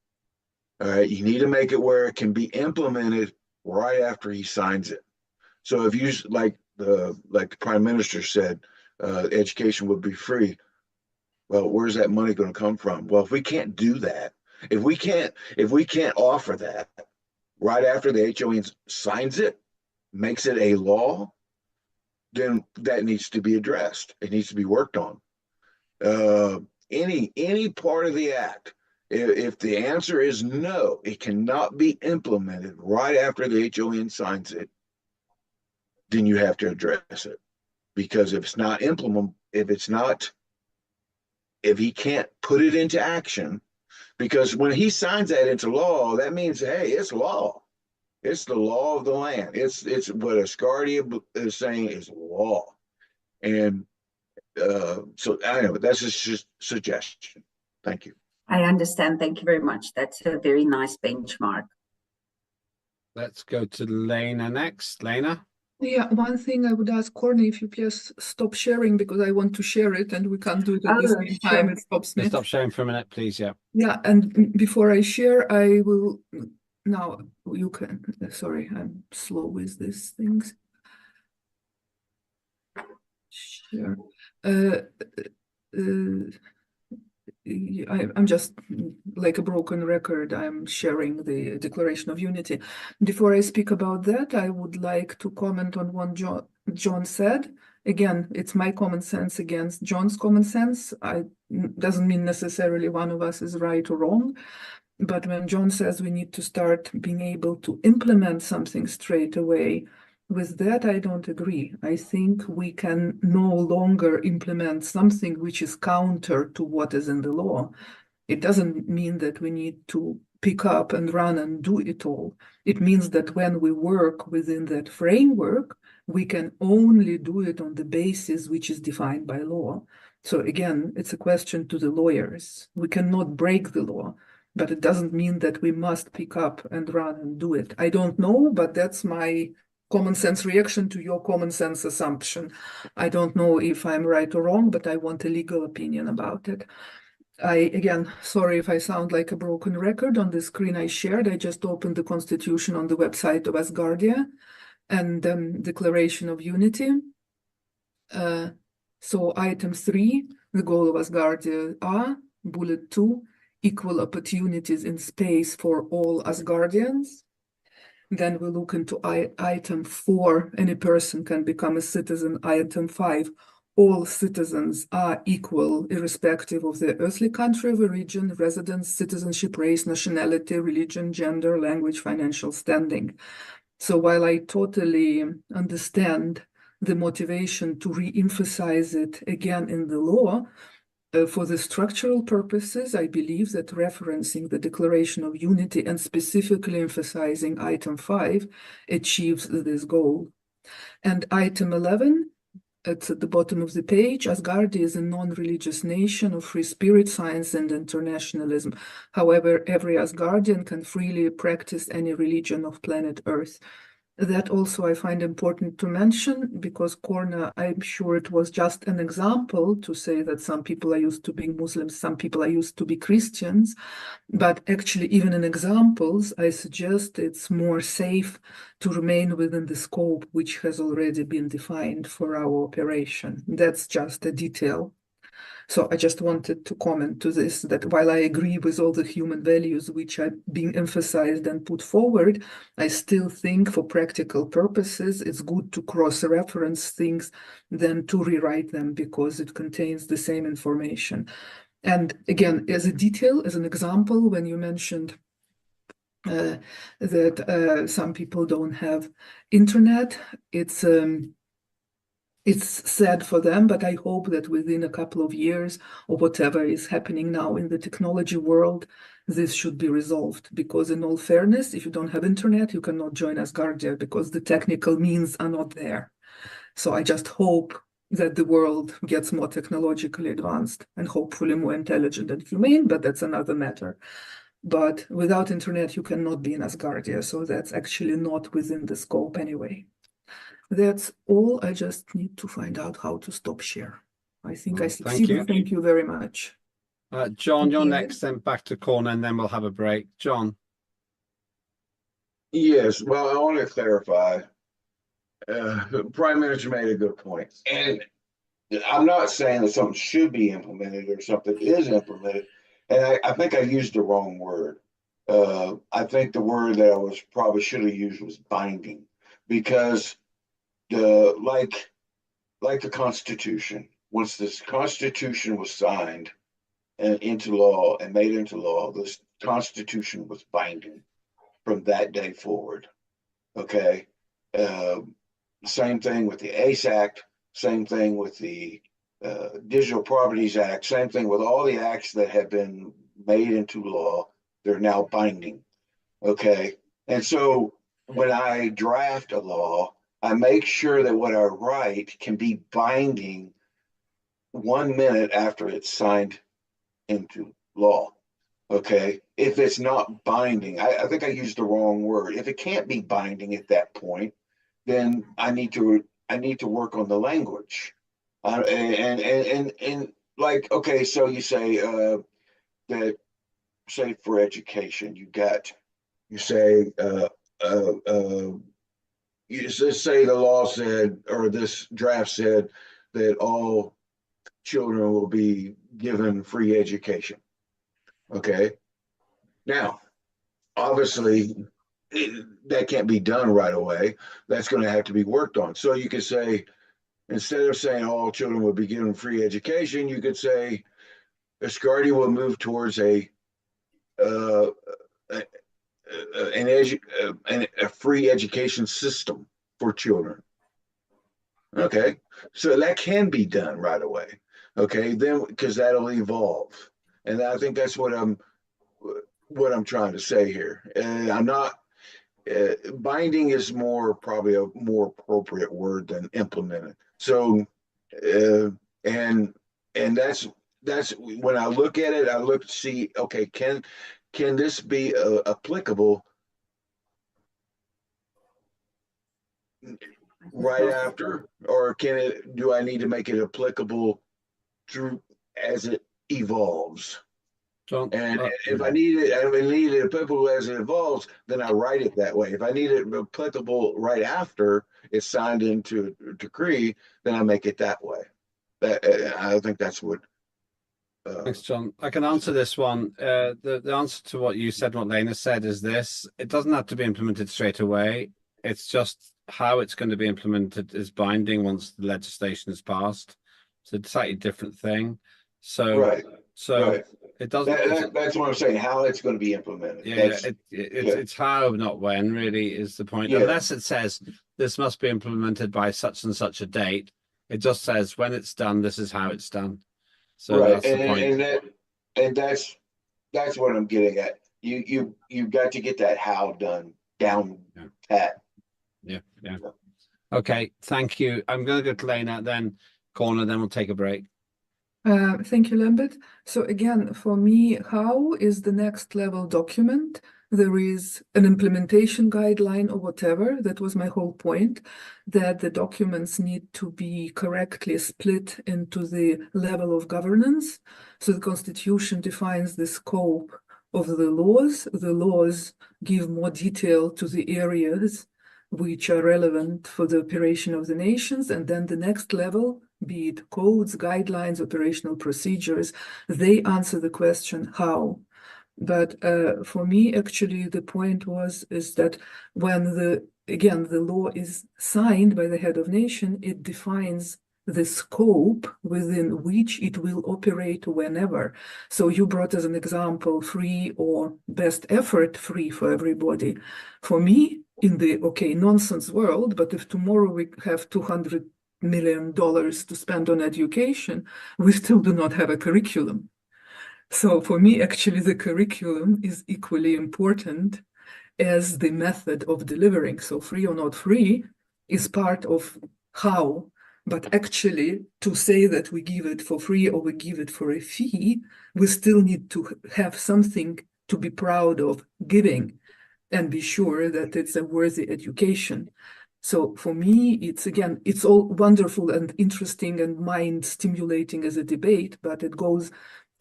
[SPEAKER 10] All right, you need to make it where it can be implemented right after he signs it. So if you, like the Prime Minister said, education would be free. Well, where's that money going to come from? Well, if we can't do that, if we can't offer that right after the HON signs it, makes it a law, then that needs to be addressed. It needs to be worked on. Any part of the act, if the answer is no, it cannot be implemented right after the HON signs it, then you have to address it. Because if it's not if he can't put it into action, because when he signs that into law, that means, hey, it's law. It's the law of the land. It's what Asgardia is saying is law. And so I know that's just suggestion. Thank you.
[SPEAKER 18] I understand. Thank you very much. That's a very nice benchmark.
[SPEAKER 4] Let's go to Lena next. Lena?
[SPEAKER 14] Yeah, one thing I would ask Courtney, if you please stop sharing, because I want to share it and we can't do it at the same time. It stops me.
[SPEAKER 4] Stop sharing for a minute, please. Yeah.
[SPEAKER 14] Yeah, and before I share, I will now you can, sorry, I'm slow with these things. Sure. I'm just like a broken record. I'm sharing the Declaration of Unity. Before I speak about that, I would like to comment on what John said. Again, it's my common sense against John's common sense. Doesn't mean necessarily one of us is right or wrong. But when John says we need to start being able to implement something straight away, with that, I don't agree. I think we can no longer implement something which is counter to what is in the law. It doesn't mean that we need to pick up and run and do it all. It means that when we work within that framework, we can only do it on the basis which is defined by law. So again, it's a question to the lawyers. We cannot break the law, but it doesn't mean that we must pick up and run and do it. I don't know, but that's my common sense reaction to your common sense assumption. I don't know if I'm right or wrong, but I want a legal opinion about it. Again, sorry if I sound like a broken record. On the screen I shared, I just opened the Constitution on the website of Asgardia and Declaration of Unity. So item 3, the goal of Asgardia are, bullet 2, equal opportunities in space for all Asgardians. Then we look into item 4, any person can become a citizen. Item 5, all citizens are equal, irrespective of their earthly country of origin, residence, citizenship, race, nationality, religion, gender, language, financial standing. So while I totally understand the motivation to re-emphasize it again in the law, for the structural purposes, I believe that referencing the Declaration of Unity and specifically emphasizing item 5 achieves this goal. And item 11, it's at the bottom of the page, Asgardia is a non-religious nation of free spirit, science, and internationalism. However, every Asgardian can freely practice any religion of planet Earth. That also I find important to mention because Korna, I'm sure it was just an example to say that some people are used to being Muslims, some people are used to be Christians, but actually even in examples, I suggest it's more safe to remain within the scope which has already been defined for our operation. That's just a detail. So I just wanted to comment to this, that while I agree with all the human values which are being emphasized and put forward, I still think for practical purposes, it's good to cross-reference things than to rewrite them because it contains the same information. And again, as a detail, as an example, when you mentioned that some people don't have internet, it's sad for them, but I hope that within a couple of years or whatever is happening now in the technology world, this should be resolved. Because in all fairness, if you don't have internet, you cannot join Asgardia because the technical means are not there. So I just hope that the world gets more technologically advanced and hopefully more intelligent and humane, but that's another matter. But without internet, you cannot be in Asgardia. So that's actually not within the scope anyway. That's all. I just need to find out how to stop share. I think I succeeded. Thank you very much.
[SPEAKER 4] John, you're next, then back to Corner, and then we'll have a break. John.
[SPEAKER 10] Yes, well, I want to clarify. The Prime Minister made a good point. And I'm not saying that something should be implemented or something is implemented. And I think I used the wrong word. I think the word that I probably should have used was binding, because like the Constitution, once this Constitution was signed and into law and made into law, this Constitution was binding from that day forward. Okay. Same thing with the ACE Act, same thing with the Digital Properties Act, same thing with all the acts that have been made into law. They're now binding. Okay. And so when I draft a law, I make sure that what I write can be binding 1 minute after it's signed into law. Okay. If it's not binding, I think I used the wrong word. If it can't be binding at that point, then I need to work on the language. And like, okay, so you say that, say for education, you got you say, you just say the law said, or this draft said, that all children will be given free education. Okay. Now, obviously, that can't be done right away. That's going to have to be worked on. So you could say, instead of saying all children will be given free education, you could say Asgardia will move towards a free education system for children. Okay, so that can be done right away. Okay, then because that'll evolve, and I think that's what I'm trying to say here. And I'm not binding is probably a more appropriate word than implemented. So, and that's when I look at it, I look to see, okay, can this be applicable right after, or do I need to make it applicable through as it evolves?
[SPEAKER 4] John,
[SPEAKER 10] and if I need it applicable as it evolves, then I write it that way. If I need it applicable right after it's signed into a decree, then I make it that way. I think that's what.
[SPEAKER 4] Thanks, John. I can answer this one. The answer to what you said, what Lena said, is this: it doesn't have to be implemented straight away. It's just how it's going to be implemented is binding once the legislation is passed. It's a slightly different thing. So,
[SPEAKER 10] right.
[SPEAKER 4] It doesn't.
[SPEAKER 10] That's what I'm saying. How it's going to be implemented.
[SPEAKER 4] Yeah, it's how, not when. Really, is the point.
[SPEAKER 10] Yeah.
[SPEAKER 4] Unless it says this must be implemented by such and such a date, it just says when it's done, this is how it's done. So
[SPEAKER 10] right,
[SPEAKER 4] that's the point.
[SPEAKER 10] And that's what I'm getting at. You've got to get that how done down pat.
[SPEAKER 4] Yeah. Okay, thank you. I'm going to go to Lena, then Corner, then we'll take a break.
[SPEAKER 14] Thank you, Lambert. So again, for me, how is the next level document? There is an implementation guideline or whatever. That was my whole point, that the documents need to be correctly split into the level of governance. So the Constitution defines the scope of the laws. The laws give more detail to the areas which are relevant for the operation of the nations. And then the next level, be it codes, guidelines, operational procedures, they answer the question how. But for me, actually, the point is that when the law is signed by the head of nation, it defines the scope within which it will operate whenever. So you brought as an example free or best effort free for everybody. For me, in the nonsense world, but if tomorrow we have $200 million to spend on education, we still do not have a curriculum. So for me, actually, the curriculum is equally important as the method of delivering. So free or not free is part of how, but actually to say that we give it for free or we give it for a fee, we still need to have something to be proud of giving and be sure that it's a worthy education. So for me, it's all wonderful and interesting and mind stimulating as a debate, but it goes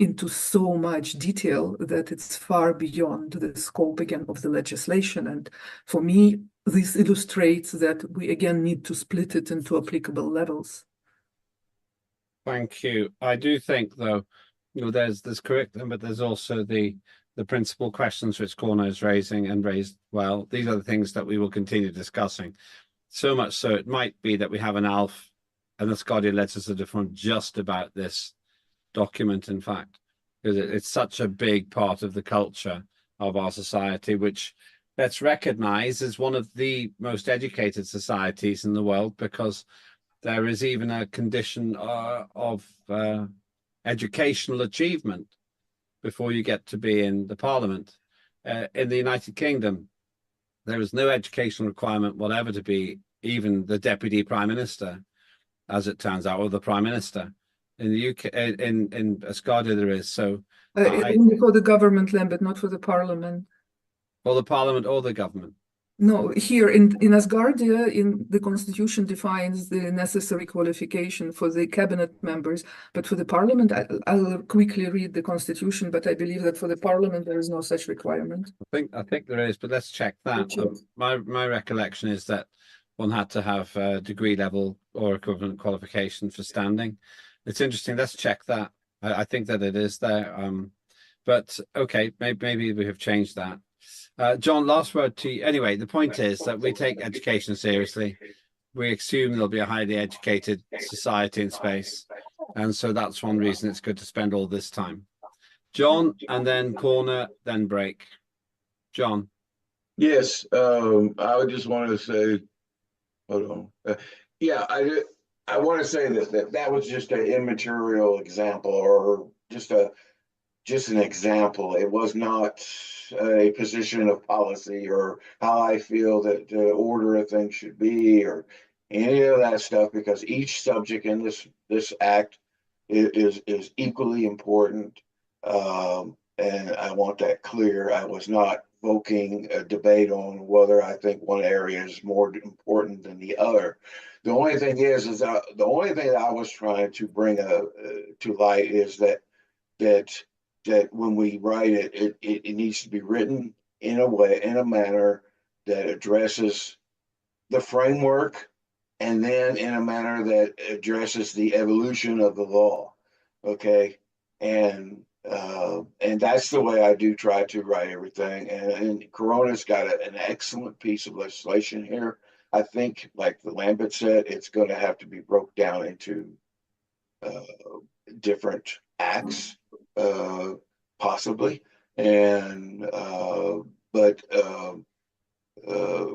[SPEAKER 14] into so much detail that it's far beyond the scope again of the legislation. And for me, this illustrates that we again need to split it into applicable levels.
[SPEAKER 4] Thank you. I do think, though, there's curriculum, but there's also the principal questions which Corner is raising and raised well. These are the things that we will continue discussing. So much so it might be that we have an ALF, an Asgardia legislative fund just about this document, in fact, because it's such a big part of the culture of our society, which let's recognize is one of the most educated societies in the world, because there is even a condition of educational achievement before you get to be in the Parliament. In the United Kingdom, there is no educational requirement whatever to be even the Deputy Prime Minister, as it turns out, or the Prime Minister. In the UK, in Asgardia, there is. So
[SPEAKER 14] only for the government, Lambert, not for the Parliament.
[SPEAKER 4] For the Parliament or the government.
[SPEAKER 14] No, here in Asgardia, in the constitution defines the necessary qualification for the cabinet members, but for the parliament, I'll quickly read the constitution, but I believe that for the parliament there is no such requirement.
[SPEAKER 4] I think there is, but let's check that. My recollection is that one had to have a degree level or equivalent qualification for standing. It's interesting. Let's check that. I think that it is there. But okay, maybe we have changed that. John, last word to you. Anyway, the point is that we take education seriously. We assume there'll be a highly educated society in space. And so that's one reason it's good to spend all this time. John, and then corner, then break. John.
[SPEAKER 10] Yes, I would just want to say, hold on. Yeah, I want to say that was just an immaterial example, or just an example. It was not a position of policy or how I feel that the order of things should be or any of that stuff, because each subject in this act is equally important. And I want that clear. I was not evoking a debate on whether I think one area is more important than the other. The only thing is the only thing that I was trying to bring to light is that when we write it needs to be written in a manner that addresses the framework, and then in a manner that addresses the evolution of the law. Okay, and that's the way I do try to write everything. And Corona's got an excellent piece of legislation here. I think, like the Lambert said, it's going to have to be broke down into different acts, possibly. And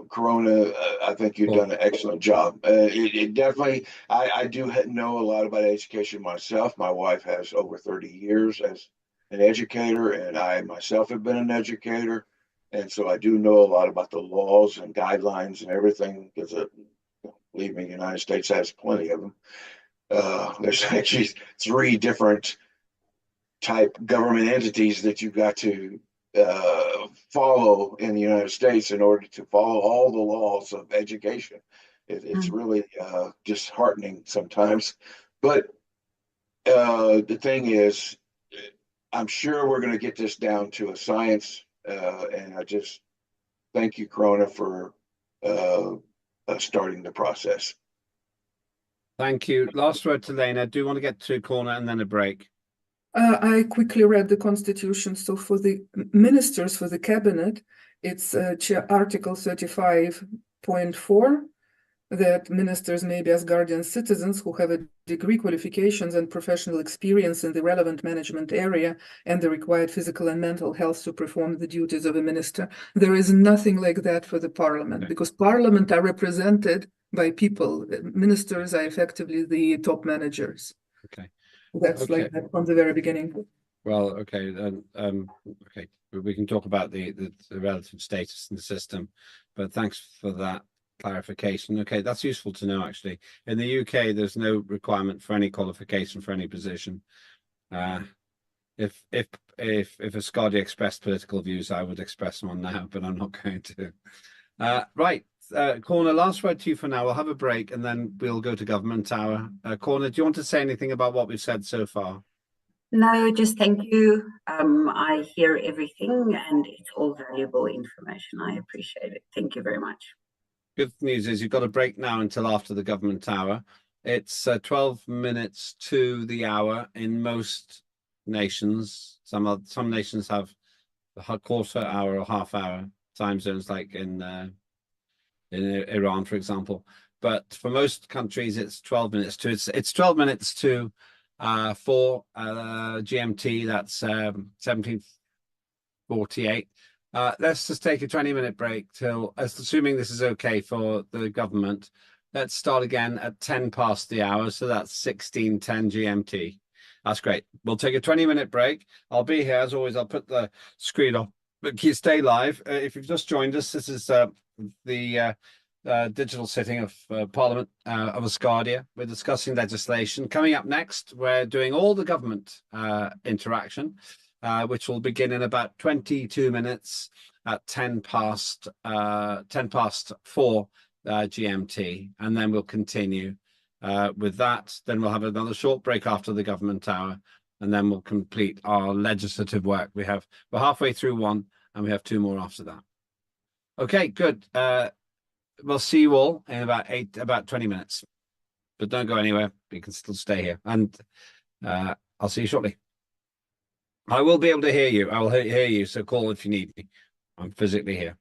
[SPEAKER 10] Corona, I think you've done an excellent job. It definitely, I do know a lot about education myself. My wife has over 30 years as an educator, and I myself have been an educator. And so I do know a lot about the laws and guidelines and everything, because believe me, the United States has plenty of them. There's actually 3 different type government entities that you've got to follow in the United States in order to follow all the laws of education. It's really disheartening sometimes. But the thing is, I'm sure we're going to get this down to a science. And I just thank you, Corona, for starting the process.
[SPEAKER 4] Thank you. Last word to Lena. Do you want to get to corner and then a break?
[SPEAKER 14] I quickly read the constitution. So for the ministers, for the cabinet, it's Article 35.4, that ministers may be Asgardian citizens who have a degree, qualifications, and professional experience in the relevant management area and the required physical and mental health to perform the duties of a minister. There is nothing like that for the parliament, because parliament are represented by people. Ministers are effectively the top managers.
[SPEAKER 4] Okay.
[SPEAKER 14] That's like that from the very beginning.
[SPEAKER 4] Well, okay. Okay. We can talk about the relative status in the system, but thanks for that clarification. Okay, that's useful to know. Actually, in the UK, there's no requirement for any qualification for any position. If Asgardia expressed political views, I would express one now, but I'm not going to. Right, Corner, last word to you for now. We'll have a break and then we'll go to Government Tower. Corner, do you want to say anything about what we've said so far?
[SPEAKER 18] No, just thank you. I hear everything and it's all valuable information. I appreciate it. Thank you very much.
[SPEAKER 4] Good news is you've got a break now until after the Government Tower. It's 12 minutes to the hour in most nations. Some nations have a quarter hour or half hour time zones, like in Iran, for example. But for most countries, it's 12 minutes to. It's 12 minutes to 4 GMT. That's 1748. Let's just take a 20-minute break till, assuming this is okay for the government. Let's start again at 10 past the hour. So that's 16:10 GMT. That's great. We'll take a 20-minute break. I'll be here as always. I'll put the screen on, but stay live. If you've just joined us, this is the digital sitting of Parliament of Asgardia. We're discussing legislation. Coming up next, we're doing all the government interaction, which will begin in about 22 minutes. at 10 past 4 GMT, and then we'll continue with that. Then we'll have another short break after the government hour, and then we'll complete our legislative work. We're halfway through one, and we have 2 more after that. Okay, good. We'll see you all in about 20 minutes. But don't go anywhere. You can still stay here. And I'll see you shortly. I will be able to hear you. I will hear you, so call if you need me. I'm physically here.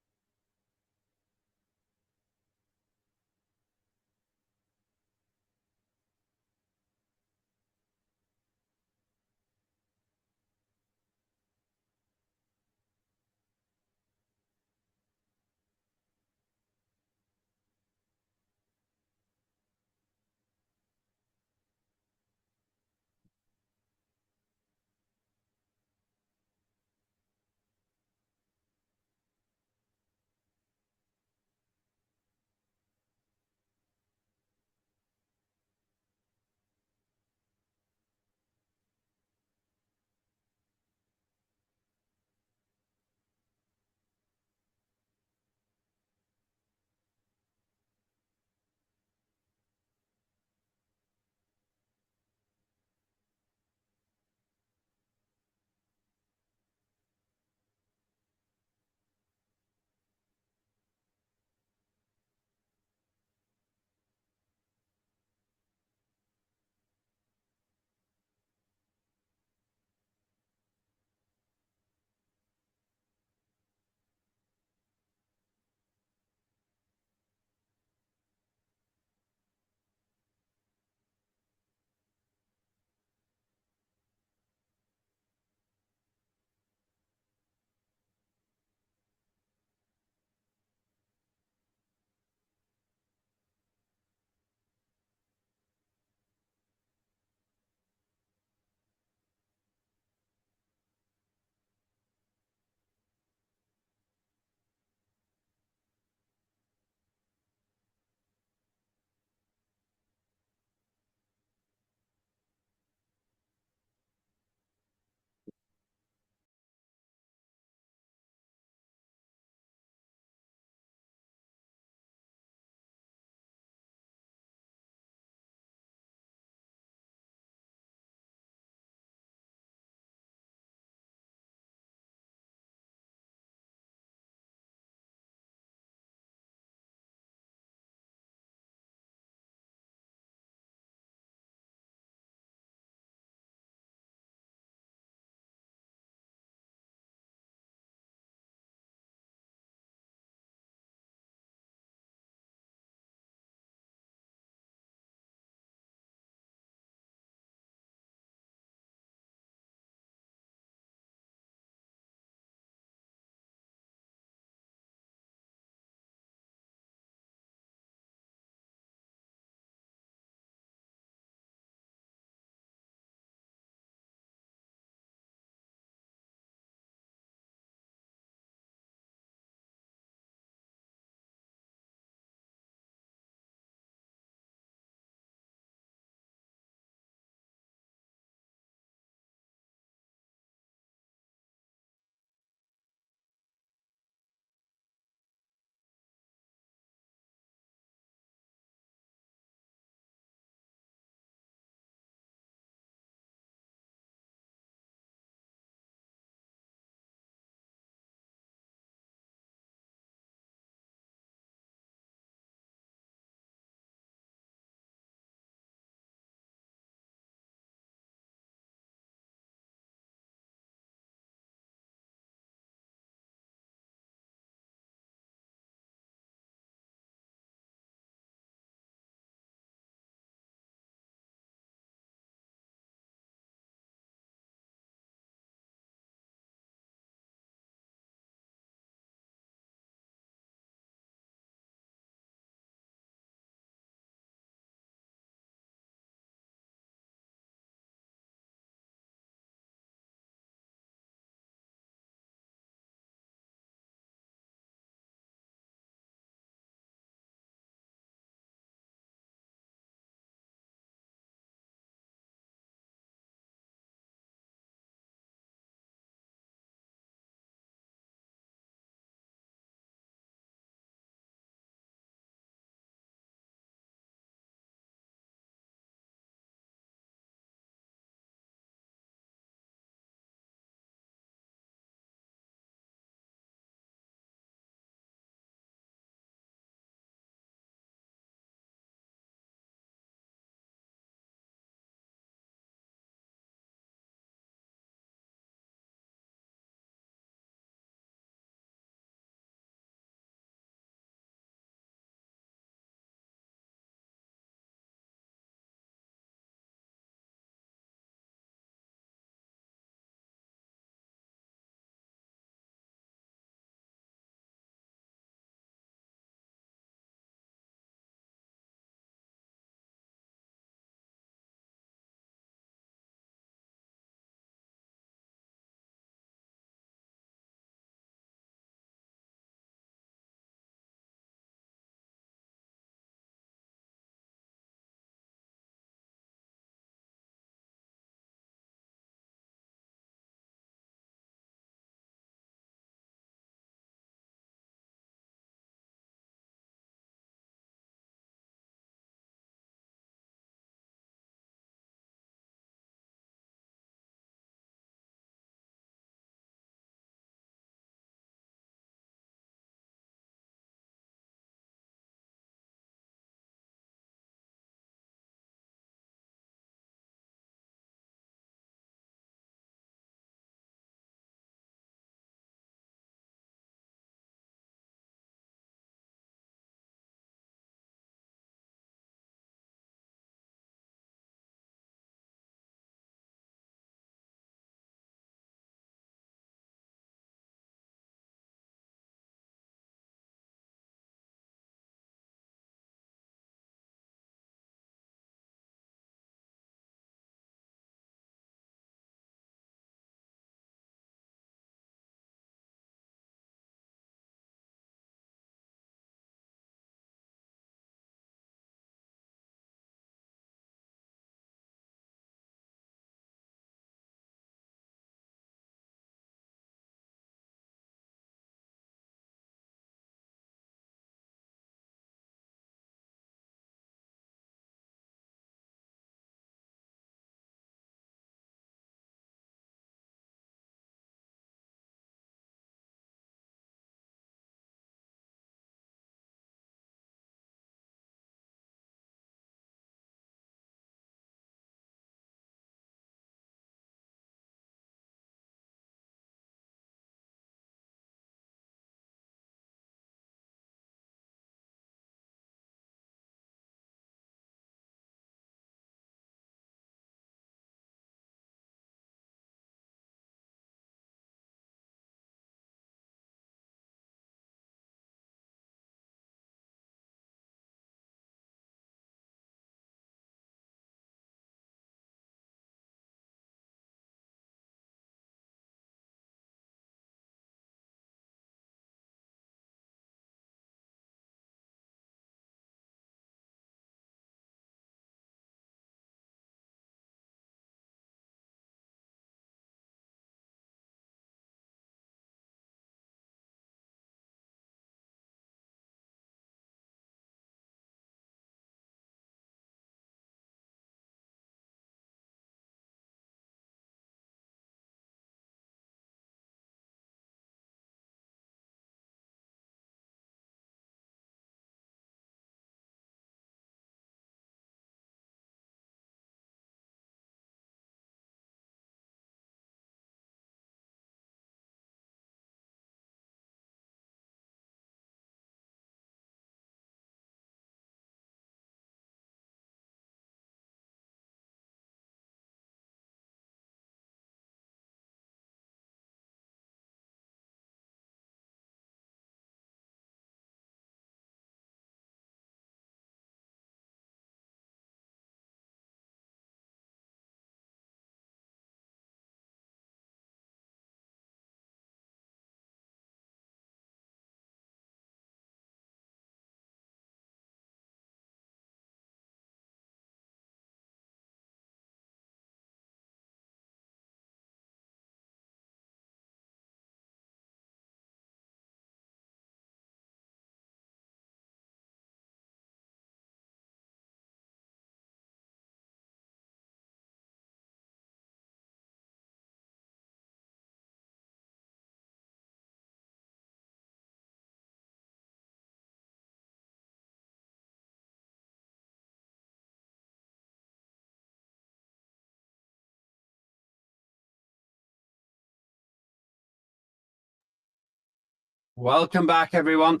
[SPEAKER 4] Welcome back, everyone.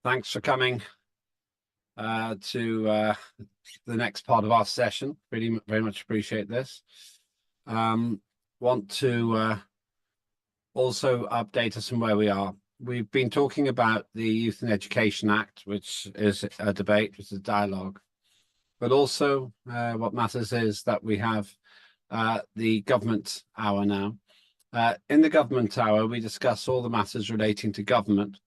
[SPEAKER 4] Thanks for coming to the next part of our session. Really, very much appreciate this. Want to also update us on where we are. We've been talking about the Youth and Education Act, which is a debate, which is a dialogue. But also what matters is that we have the government hour now. In the government hour, we discuss all the matters relating to government,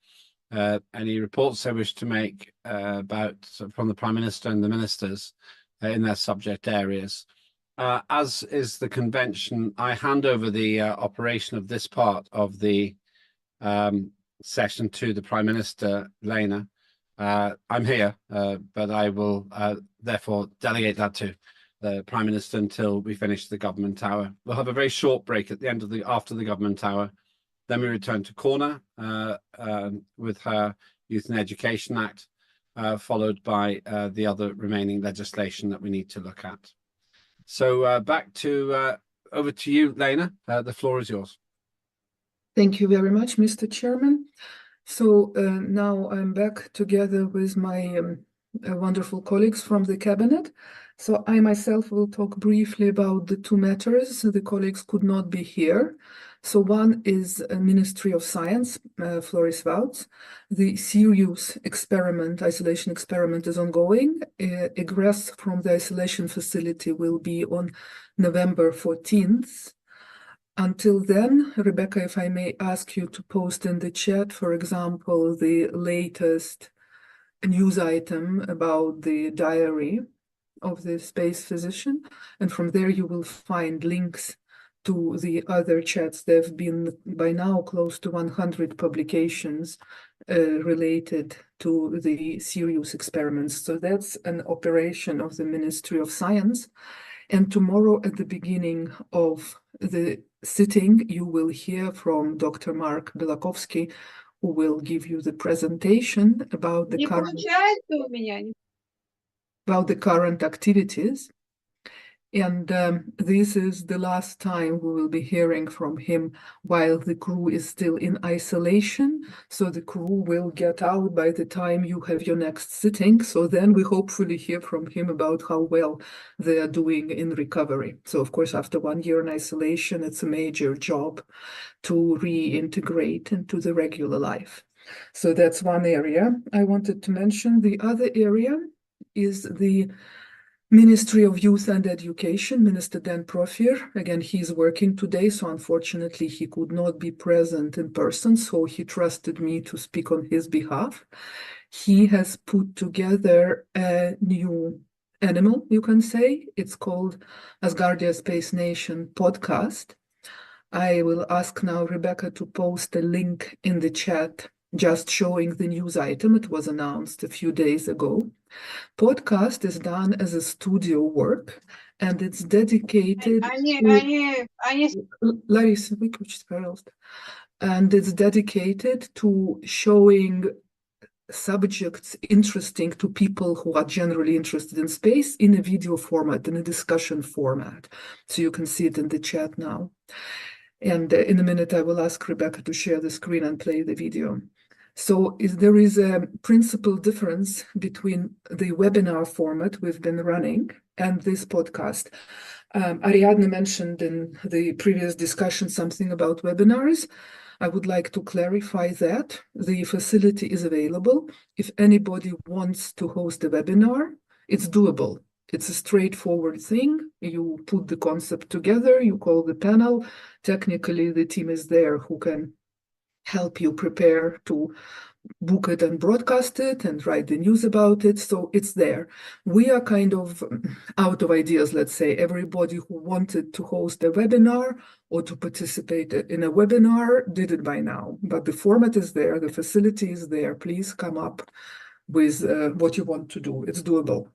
[SPEAKER 4] any reports they wish to make from the Prime Minister and the ministers in their subject areas. As is the convention, I hand over the operation of this part of the session to the Prime Minister, Lena. I'm here, but I will therefore delegate that to the Prime Minister until we finish the government hour. We'll have a very short break at the end of after the government hour. Then we return to Corner with her Youth and Education Act, followed by the other remaining legislation that we need to look at. So back to over to you, Lena. The floor is yours.
[SPEAKER 14] Thank you very much, Mr. Chairman. So now I'm back together with my wonderful colleagues from the cabinet. So I myself will talk briefly about the two matters. The colleagues could not be here. So one is Ministry of Science, Floris Woutz. The serious isolation experiment is ongoing. Egress from the isolation facility will be on November 14th. Until then, Rebecca, if I may ask you to post in the chat, for example, the latest news item about the diary of the space physician. And from there, you will find links to the other chats. There have been by now close to 100 publications related to the serious experiments. So that's an operation of the Ministry of Science. And tomorrow at the beginning of the sitting, you will hear from Dr. Mark Belakovsky, who will give you the presentation about the current activities. And this is the last time we will be hearing from him while the crew is still in isolation. So the crew will get out by the time you have your next sitting. So then we hopefully hear from him about how well they are doing in recovery. So of course, after 1 year in isolation, it's a major job to reintegrate into the regular life. So that's one area I wanted to mention. The other area is the Ministry of Youth and Education, Minister Dan Profir. Again, he's working today, so unfortunately he could not be present in person, so he trusted me to speak on his behalf. He has put together a new animal, you can say. It's called Asgardia Space Nation podcast. I will ask now Rebecca to post a link in the chat just showing the news item. It was announced a few days ago. Podcast is done as a studio work, and it's dedicated and it's dedicated to showing subjects interesting to people who are generally interested in space in a video format, in a discussion format. So you can see it in the chat now. And in a minute, I will ask Rebecca to share the screen and play the video. So there is a principal difference between the webinar format we've been running and this podcast. Ariadne mentioned in the previous discussion something about webinars. I would like to clarify that the facility is available. If anybody wants to host a webinar, it's doable. It's a straightforward thing. You put the concept together, you call the panel. Technically, the team is there who can help you prepare to book it and broadcast it and write the news about it. So it's there. We are kind of out of ideas, let's say. Everybody who wanted to host a webinar or to participate in a webinar did it by now. But the format is there. The facility is there. Please come up with what you want to do. It's doable.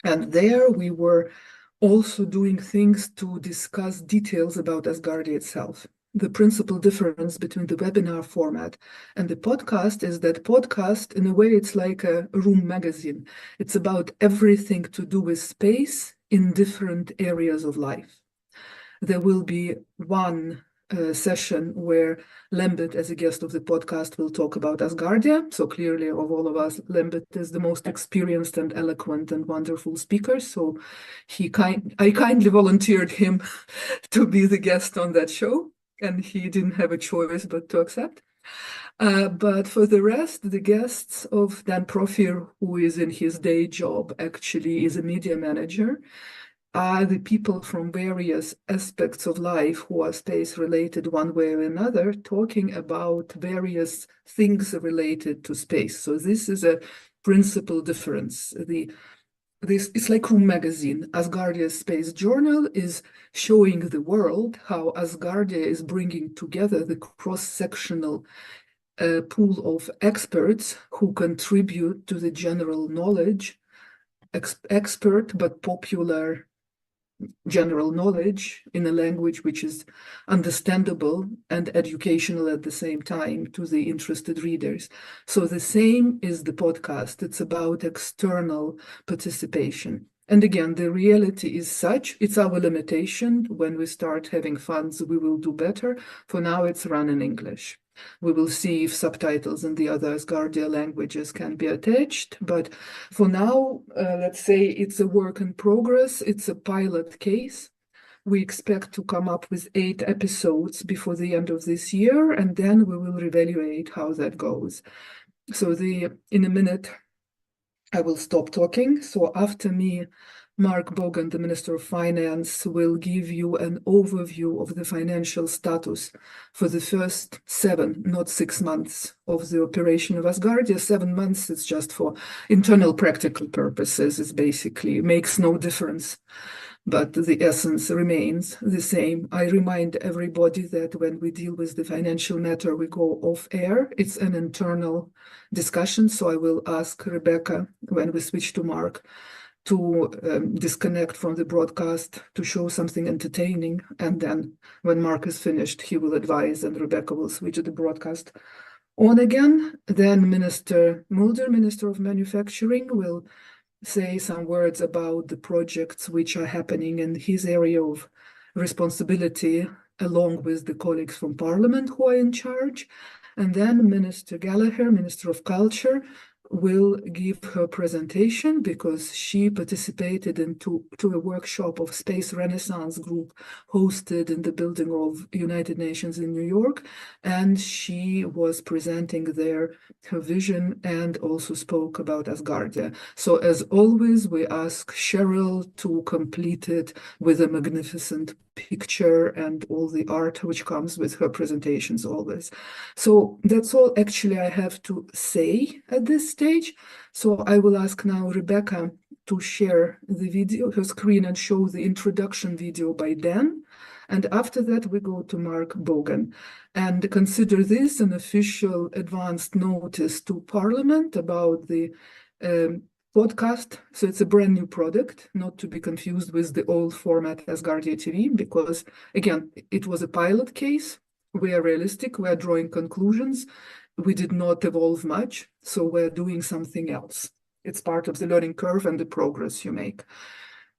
[SPEAKER 14] And there we were also doing things to discuss details about Asgardia itself. The principal difference between the webinar format and the podcast is that podcast, in a way, it's like a room magazine. It's about everything to do with space in different areas of life. There will be one session where Lambert, as a guest of the podcast, will talk about Asgardia. So clearly, of all of us, Lambert is the most experienced and eloquent and wonderful speaker. So I kindly volunteered him to be the guest on that show, and he didn't have a choice but to accept. But for the rest, the guests of Dan Profir, who is in his day job, actually is a media manager, are the people from various aspects of life who are space related one way or another, talking about various things related to space. So this is a principal difference. It's like Room Magazine. Asgardia Space Journal is showing the world how Asgardia is bringing together the cross-sectional pool of experts who contribute to the general knowledge, expert but popular general knowledge in a language which is understandable and educational at the same time to the interested readers. So the same is the podcast. It's about external participation. And again, the reality is such, it's our limitation. When we start having funds, we will do better. For now, it's run in English. We will see if subtitles in the other Asgardia languages can be attached. But for now, let's say it's a work in progress. It's a pilot case. We expect to come up with 8 episodes before the end of this year, and then we will evaluate how that goes. So in a minute, I will stop talking. So after me, Mark Bogan, the Minister of Finance, will give you an overview of the financial status for the first 7, not 6 months of the operation of Asgardia. 7 months is just for internal practical purposes. It basically makes no difference, but the essence remains the same. I remind everybody that when we deal with the financial matter, we go off air. It's an internal discussion. So I will ask Rebecca, when we switch to Mark, to disconnect from the broadcast to show something entertaining. And then when Mark is finished, he will advise and Rebecca will switch the broadcast on again. Then Minister Mulder, Minister of Manufacturing, will say some words about the projects which are happening in his area of responsibility, along with the colleagues from Parliament who are in charge. And then Minister Gallagher, Minister of Culture, will give her presentation because she participated into a workshop of Space Renaissance Group hosted in the building of United Nations in New York, and she was presenting there her vision and also spoke about Asgardia. So as always, we ask Cheryl to complete it with a magnificent picture and all the art which comes with her presentations always. So that's all actually I have to say at this stage. So I will ask now Rebecca to share the video, her screen, and show the introduction video by Dan. And after that, we go to Mark Bogan. And consider this an official advanced notice to Parliament about the podcast. So it's a brand new product, not to be confused with the old format Asgardia TV, because again, it was a pilot case. We are realistic, we are drawing conclusions. We did not evolve much, so we're doing something else. It's part of the learning curve and the progress you make.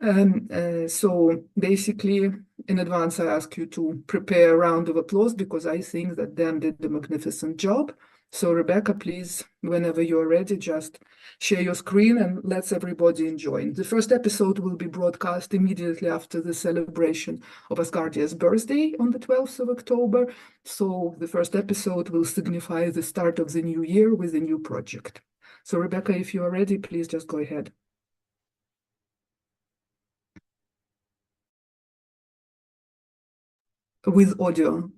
[SPEAKER 14] So basically, in advance, I ask you to prepare a round of applause because I think that Dan did a magnificent job. So Rebecca, please, whenever you're ready, just share your screen and let's everybody enjoy. The first episode will be broadcast immediately after the celebration of Asgardia's birthday on the 12th of October. So the first episode will signify the start of the new year with a new project. So Rebecca, if you are ready, please just go ahead. With audio.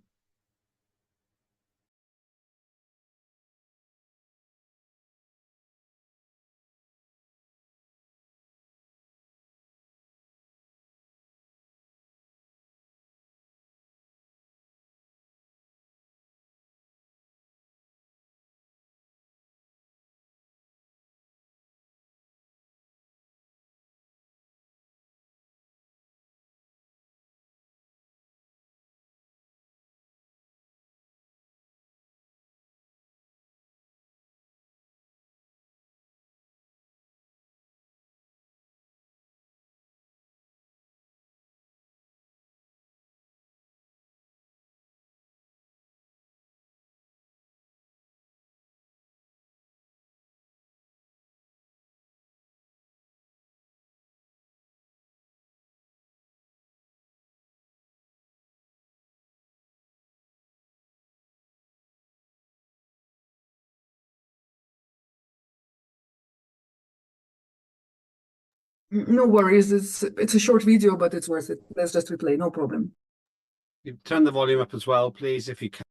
[SPEAKER 14] No worries. It's a short video, but it's worth it. Let's just replay. No problem.
[SPEAKER 4] You turn the volume up as well, please, if you can.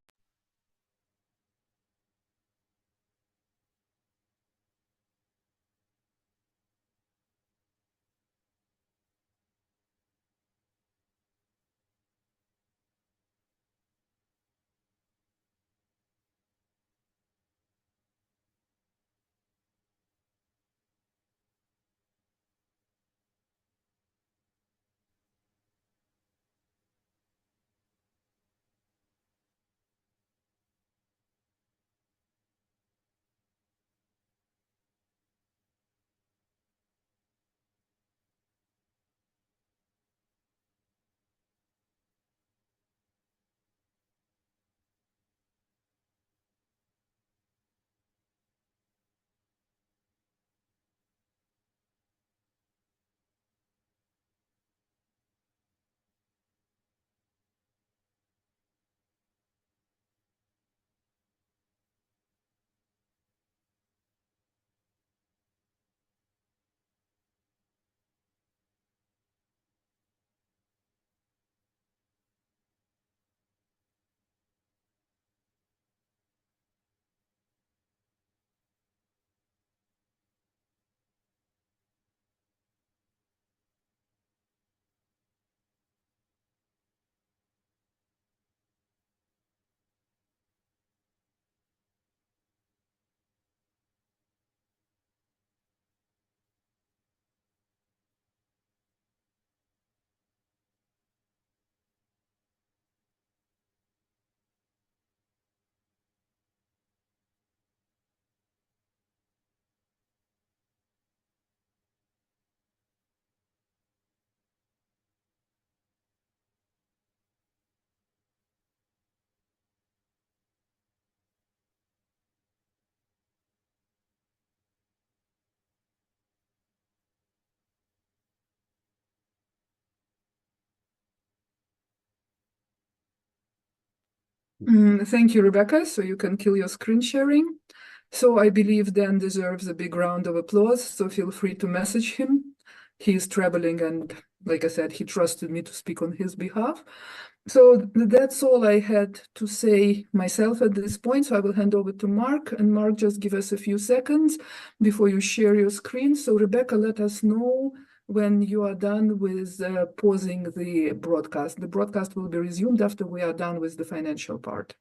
[SPEAKER 14] Thank you, Rebecca. So you can kill your screen sharing. So I believe Dan deserves a big round of applause. So feel free to message him. He is traveling, and like I said, he trusted me to speak on his behalf. So that's all I had to say myself at this point. So I will hand over to Mark, and Mark, just give us a few seconds before you share your screen. So Rebecca, let us know when you are done with pausing the broadcast. The broadcast will be resumed after we are done with the financial part.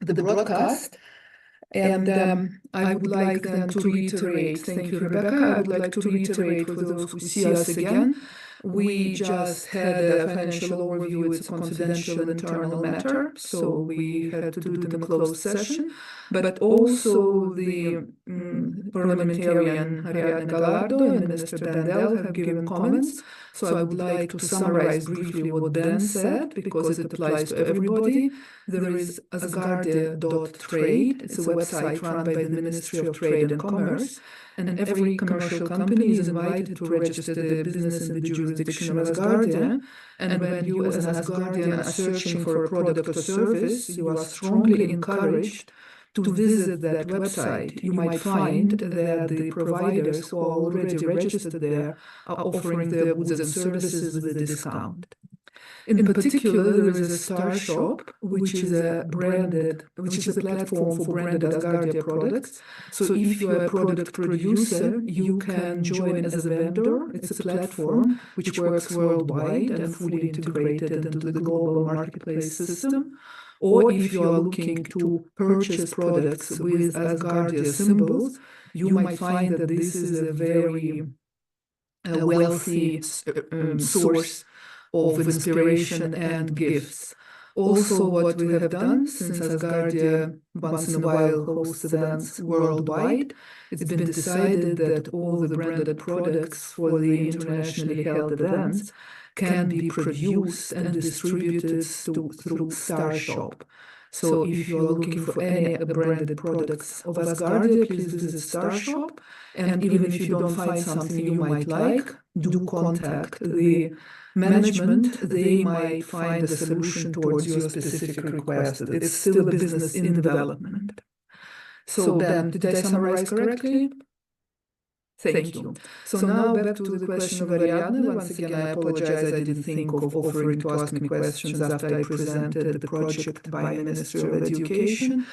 [SPEAKER 14] the broadcast. And I would like then to reiterate, thank you, Rebecca. I would like to reiterate for those who see us again, we just had a financial overview. It's a confidential internal matter, so we had to do it in a closed session. But also the parliamentarian Ariadne Gallardo and Minister Dandel have given comments. So I would like to summarize briefly what Ben said, because it applies to everybody. There is Asgardia.trade. It's a website run by the Ministry of Trade and Commerce, and every commercial company is invited to register their business in the jurisdiction of Asgardia. And when you, as an Asgardian, are searching for a product or service, you are strongly encouraged to visit that website. You might find that the providers who are already registered there are offering their goods and services with a discount. In particular, there is a Star Shop, which is a platform for branded Asgardia products. So if you are a product producer, you can join as a vendor. It's a platform which works worldwide and fully integrated into the global marketplace system. Or if you are looking to purchase products with Asgardia symbols, you might find that this is a very wealthy source of inspiration and gifts. Also, what we have done, since Asgardia once in a while hosts events worldwide, it's been decided that all the branded products for the internationally held events can be produced and distributed through Star Shop. So if you're looking for any branded products of Asgardia, please visit Star Shop. And even if you don't find something you might like, do contact the management. They might find a solution towards your specific request. It's still a business in development. So Ben, did I summarize correctly? Thank you. So now back to the question of Ariadne. Once again, I apologize, I didn't think of offering to ask me questions after I presented the project by Ministry of Education.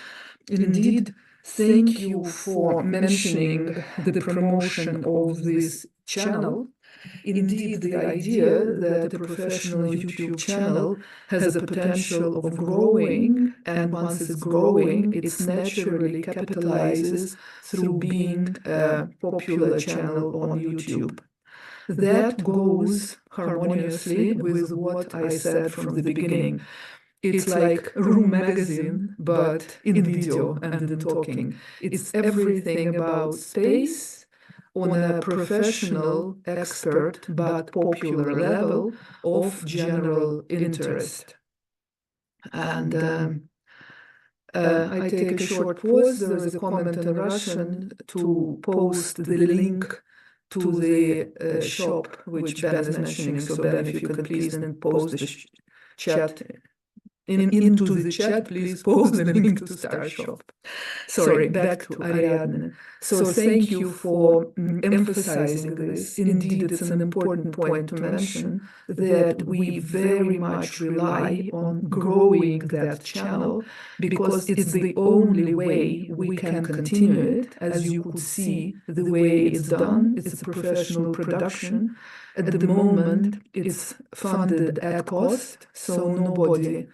[SPEAKER 14] Indeed, thank you for mentioning the promotion of this channel. Indeed, the idea that a professional YouTube channel has the potential of growing, and once it's growing, it naturally capitalizes through being a popular channel on YouTube. That goes harmoniously with what I said from the beginning. It's like Room Magazine, but in video and in talking. It's everything about space on a professional, expert, but popular level of general interest. And I take a short pause. There is a comment in Russian to post the link to the shop which Ben is mentioning. So Ben, if you can please then post the chat into the chat, please post the link to Star Shop. Sorry, back to Ariadne. So thank you for emphasizing this. Indeed, it's an important point to mention that we very much rely on growing that channel, because it's the only way we can continue it. As you could see, the way it's done, it's a professional production. At the moment, it's funded at cost, so nobody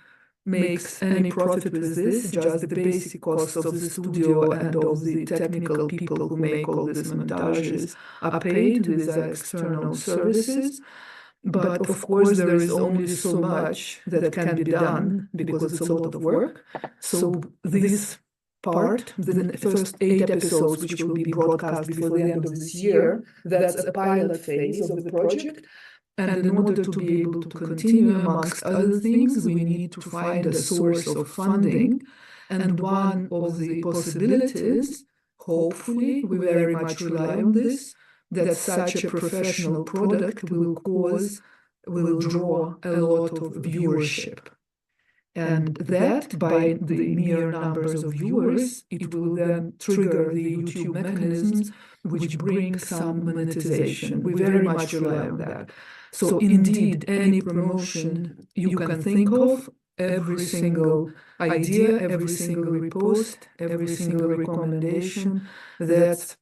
[SPEAKER 14] makes any profit with this. Just the basic cost of the studio and of the technical people who make all these montages are paid with external services. But of course, there is only so much that can be done because it's a lot of work. So this part, the first 8 episodes, which will be broadcast before the end of this year, that's a pilot phase of the project. And in order to be able to continue, amongst other things, we need to find a source of funding. And one of the possibilities, hopefully, we very much rely on this, that such a professional product will draw a lot of viewership. And that, by the mere numbers of viewers, it will then trigger the YouTube mechanisms which bring some monetization. We very much rely on that. So indeed, any promotion you can think of, every single idea, every single repost, every single recommendation, that's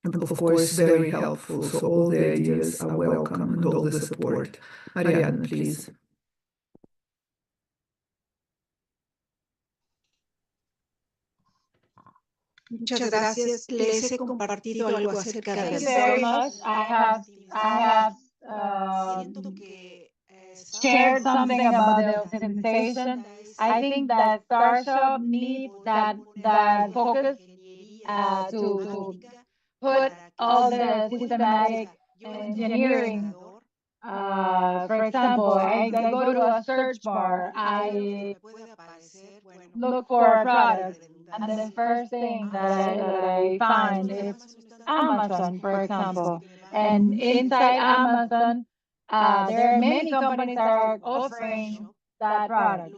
[SPEAKER 14] of course very helpful. So all the ideas are welcome and all the support. Ariadne, please.
[SPEAKER 12] Muchas gracias. Les he compartido algo acerca de
[SPEAKER 7] Thank you very much. I have shared something about the optimization. I think that Starship needs that focus to put all the systematic engineering. For example, I go to a search bar, I look for a product, and the first thing that I find is Amazon, for example. And inside Amazon, there are many companies that are offering that product.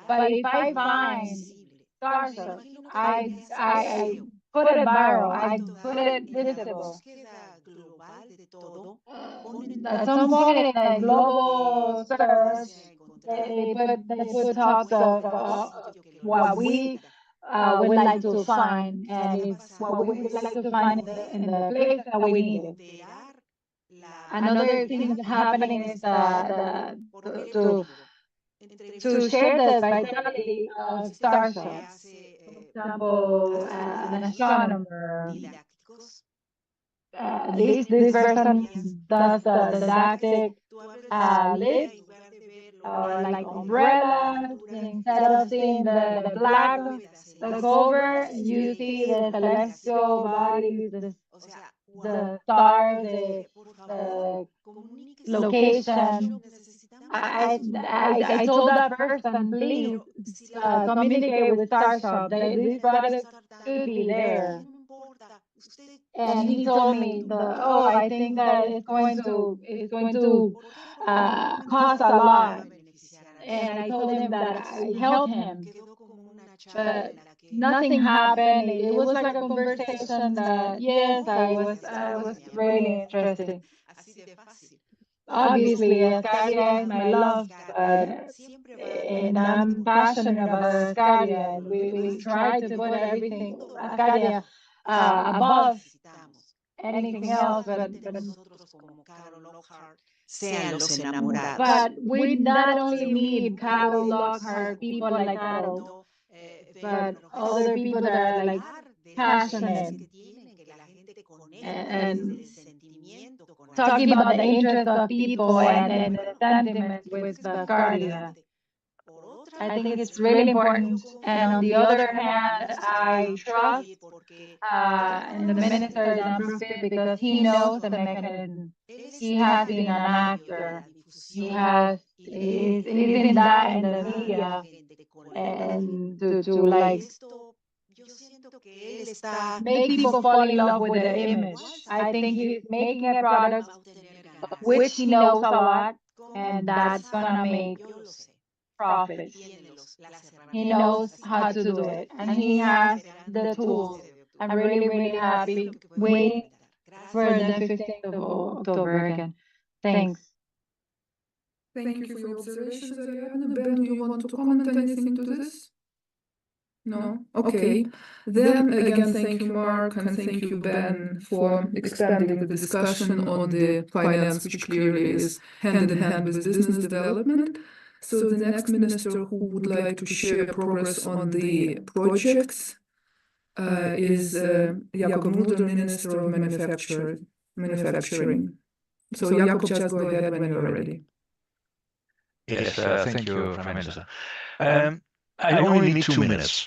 [SPEAKER 7] But if I find Starship, I put it viral, I put it visible. At some point in the global search, they put tops of what we would like to find, and it's what we would like to find in the place that we need it. Another thing that's happening is to share the vitality of Starship. For example, an astronomer. This person does the didactic list or like umbrellas. Instead of seeing the black, the cover, you see the celestial bodies, the stars, the location. I told that person, please communicate with Starship. This product should be there. And he told me, I think that it's going to cost a lot. And I told him that I helped him, but nothing happened. It was like a conversation that, yes, I was really interested. Obviously, Asgardia is my love, and I'm passionate about Asgardia, and we try to put everything, Asgardia, above anything else, but we not only need Carol Lockhart, people like Carol, but other people that are like passionate and talking about the interest of people and the sentiments with Asgardia. I think it's really important. And on the other hand, I trust in the minister Dan Profit because he knows the mechanism. He has been an actor. He's in that in the media, and to like make people fall in love with the image. I think he's making a product which he knows a lot, and that's gonna make profits. He knows how to do it, and he has the tools. I'm really, really happy waiting for the 15th of October again. Thanks.
[SPEAKER 14] Thank you for your observations, Ariadne. Ben, do you want to comment anything to this? No? Okay. Then again, thank you, Mark, and thank you, Ben, for expanding the discussion on the finance, which clearly is hand in hand with business development. So the next minister who would like to share progress on the projects is Jakob Mulder, Minister of Manufacturing. So Jakob, just go ahead when you're ready.
[SPEAKER 5] Yes, thank you, Prime Minister. I only need 2 minutes,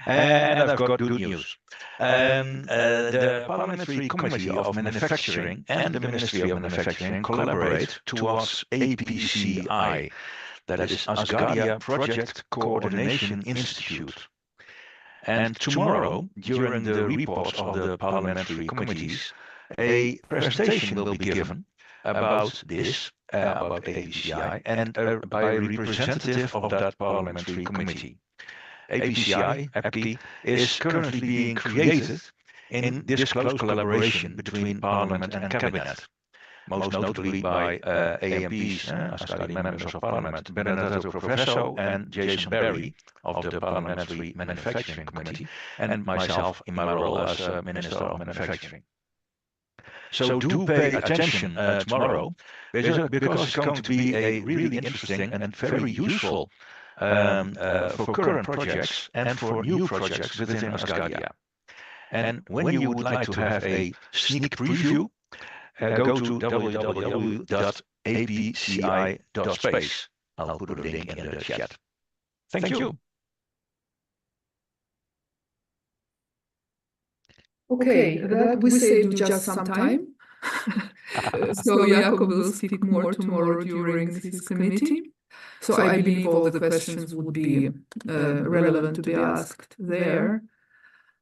[SPEAKER 5] and I've got good news. The Parliamentary Committee of Manufacturing and the Ministry of Manufacturing collaborate towards APCI, that is Asgardia Project Coordination Institute. And tomorrow, during the reports of the parliamentary committees, a presentation will be given about this, about APCI, and by a representative of that parliamentary committee. APCI is currently being created in this close collaboration between Parliament and Cabinet, most notably by AMPs, Asgardia members of Parliament, Benedetto Professo and Jason Berry of the Parliamentary Manufacturing Committee, and myself in my role as Minister of Manufacturing. So do pay attention tomorrow, because it's going to be a really interesting and very useful for current projects and for new projects within Asgardia. And when you would like to have a sneak preview, go to www.apci.space. I'll put a link in the chat. Thank you.
[SPEAKER 14] Okay, that we saved just some time. So Jakob will speak more tomorrow during his committee. So I believe all the questions would be relevant to be asked there.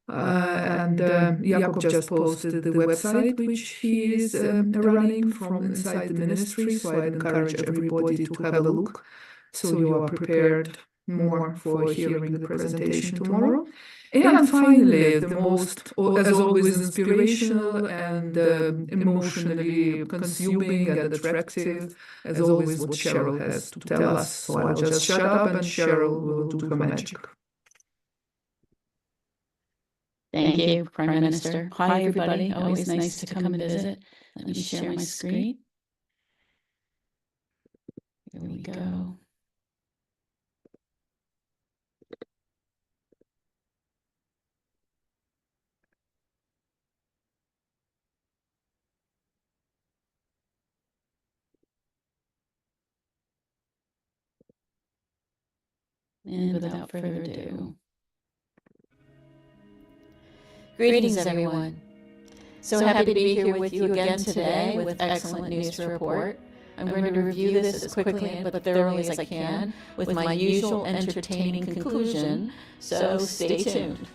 [SPEAKER 14] Jakob just posted the website which he is running from inside the ministry, so I encourage everybody to have a look so you are prepared more for hearing the presentation tomorrow. And finally, the most, as always, inspirational and emotionally consuming and attractive, as always, what Cheryl has to tell us. So I'll just shut up and Cheryl will do her magic.
[SPEAKER 19] Thank you, Prime Minister. Hi, everybody. Always nice to come and visit. Let me share my screen. Here we go. And without further ado. Greetings, everyone. So happy to be here with you again today with excellent news to report. I'm going to review this as quickly but thoroughly as I can with my usual entertaining conclusion, so stay tuned.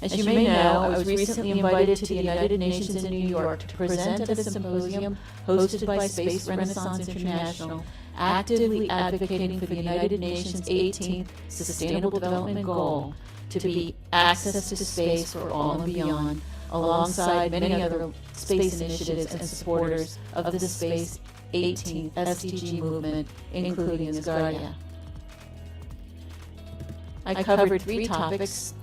[SPEAKER 19] As you may know, I was recently invited to the United Nations in New York to present at a symposium hosted by Space Renaissance International, actively advocating for the United Nations' 18th Sustainable Development Goal to be access to space for all and beyond, alongside many other space initiatives and supporters of the Space 18th SDG movement, including Asgardia. I covered 3 topics: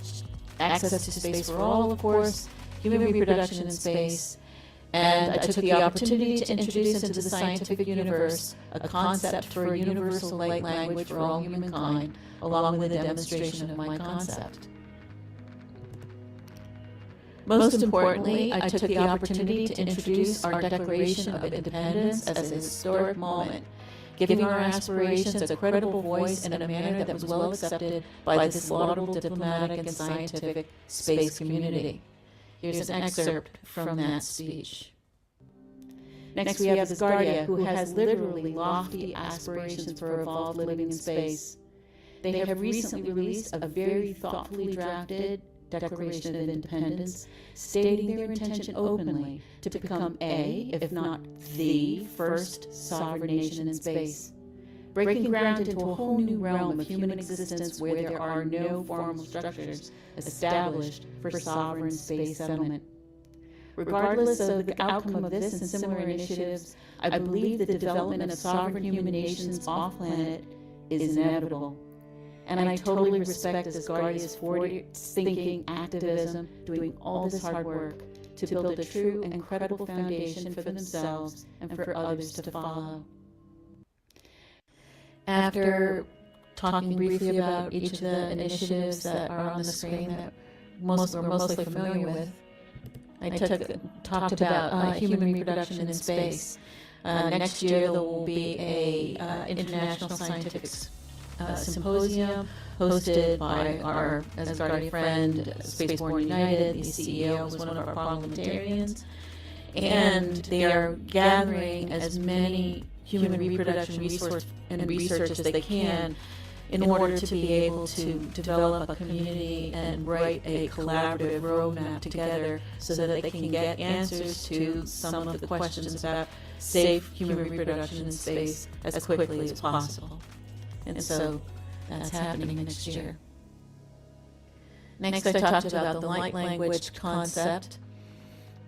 [SPEAKER 19] access to space for all, of course, human reproduction in space, and I took the opportunity to introduce into the scientific universe a concept for a universal light language for all humankind, along with a demonstration of my concept. Most importantly, I took the opportunity to introduce our Declaration of Independence as a historic moment, giving our aspirations a credible voice in a manner that was well accepted by this laudable diplomatic and scientific space community. Here's an excerpt from that speech. Next, we have Asgardia, who has literally lofty aspirations for evolved living in space. They have recently released a very thoughtfully drafted Declaration of Independence, stating their intention openly to become a, if not the, first sovereign nation in space, breaking ground into a whole new realm of human existence where there are no formal structures established for sovereign space settlement. Regardless of the outcome of this and similar initiatives, I believe that the development of sovereign human nations off-planet is inevitable. And I totally respect Asgardia's forward-thinking activism, doing all this hard work to build a true and credible foundation for themselves and for others to follow. After talking briefly about each of the initiatives that are on the screen that we're mostly familiar with, I talked about human reproduction in space. Next year there will be a international scientific symposium hosted by our Asgardia friend, Spaceborne United. The CEO is one of our parliamentarians, and they are gathering as many human reproduction research as they can in order to be able to develop a community and write a collaborative roadmap together so that they can get answers to some of the questions about safe human reproduction in space as quickly as possible. And so that's happening next year. Next, I talked about the light language concept.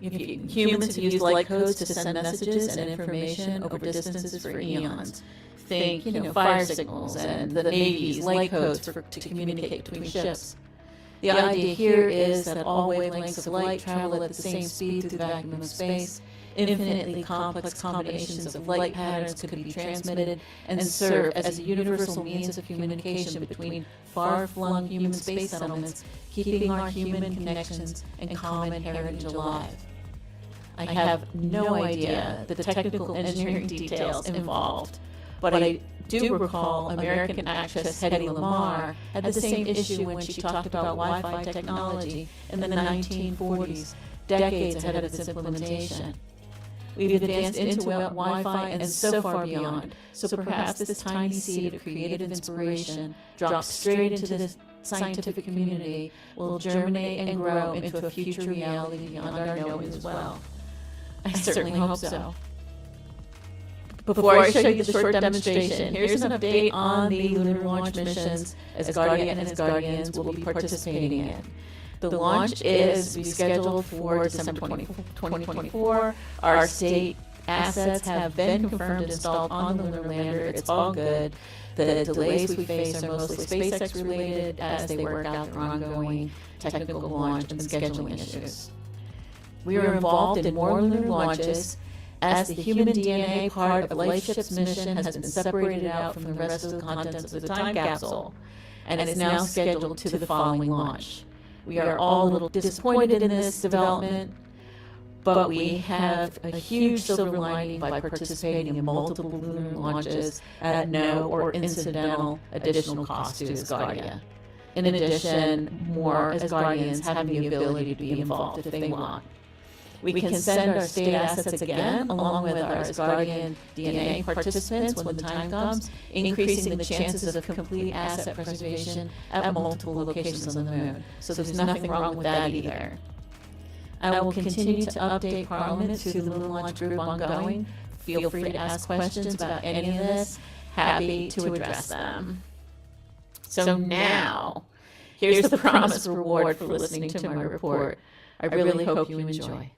[SPEAKER 19] Humans have used light codes to send messages and information over distances for eons. Think, fire signals and the Navy's light codes to communicate between ships. The idea here is that all wavelengths of light travel at the same speed through the vacuum of space, Infinitely complex combinations of light patterns could be transmitted and serve as a universal means of communication between far-flung human space settlements, keeping our human connections and common heritage alive. I have no idea the technical engineering details involved, but I do recall American actress Hedy Lamarr had the same issue when she talked about Wi-Fi technology in the 1940s, decades ahead of its implementation. We've advanced into Wi-Fi and so far beyond, so perhaps this tiny seed of creative inspiration dropped straight into the scientific community will germinate and grow into a future reality beyond our knowing as well. I certainly hope so. Before I show you the short demonstration, here's an update on the lunar launch missions Asgardia and Asgardians will be participating in. The launch is scheduled for December 2024. Our state assets have been confirmed and installed on the lunar lander. It's all good. The delays we face are mostly SpaceX related as they work out their ongoing technical launch and scheduling issues. We are involved in more lunar launches as the human DNA part of LifeShip's mission has been separated out from the rest of the contents of the time capsule and is now scheduled to the following launch. We are all a little disappointed in this development, but we have a huge silver lining by participating in multiple lunar launches at no or incidental additional cost to Asgardia. In addition, more Asgardians have the ability to be involved if they want. We can send our state assets again, along with our Asgardian DNA participants when the time comes, increasing the chances of complete asset preservation at multiple locations on the moon. So there's nothing wrong with that either. I will continue to update Parliament through the Lunar Launch Group ongoing. Feel free to ask questions about any of this. Happy to address them. So now, here's the promised reward for listening to my report. I really hope you enjoy.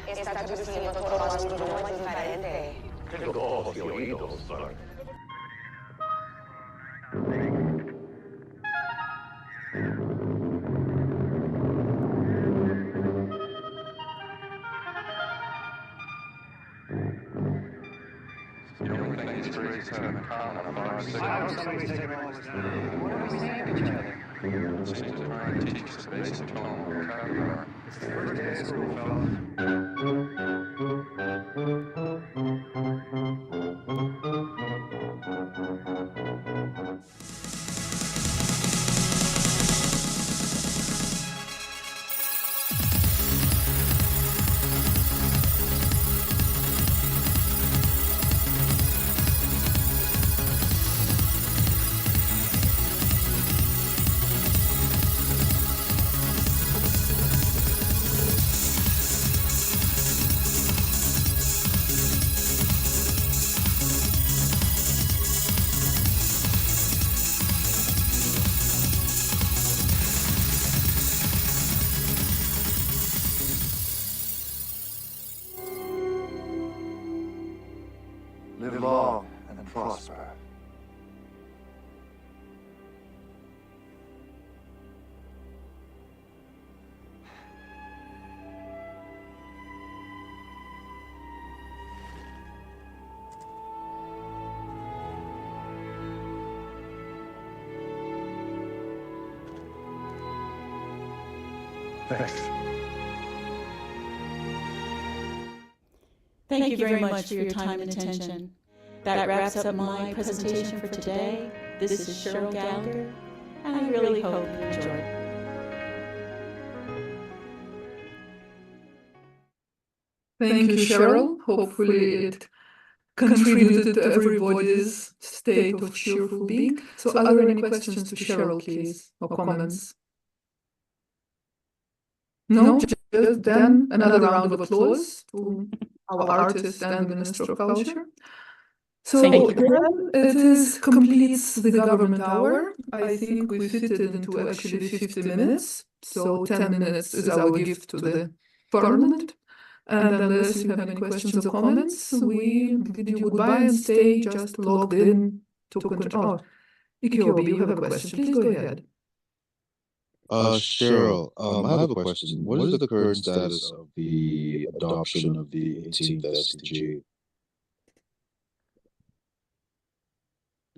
[SPEAKER 20] Está traduciendo todo a un idioma diferente. Tengo ojos y oídos, sir. The only thing these races have in common are somebody's taking all this time. What are we saying to each other? Seems to try and teach us the basic tone of vocabulary. It's the first day of school, Live long and prosper. Thanks.
[SPEAKER 19] Thank you very much for your time and attention. That wraps up my presentation for today. This is Cheryl Gallagher, and I really hope you enjoyed.
[SPEAKER 14] Thank you, Cheryl. Hopefully it contributed to everybody's state of cheerful being. So are there any questions to Cheryl, please, or comments? No? Just then another round of applause to our artist and Minister of Culture. So then it is completes the government hour. I think we fit it into actually 50 minutes. So 10 minutes is our gift to the Parliament. And unless you have any questions or comments, we bid you goodbye and stay just logged in to control. Ikiobi, you have a question. Please go ahead.
[SPEAKER 13] Cheryl, I have a question. What is the current status of the adoption of the 18th SDG?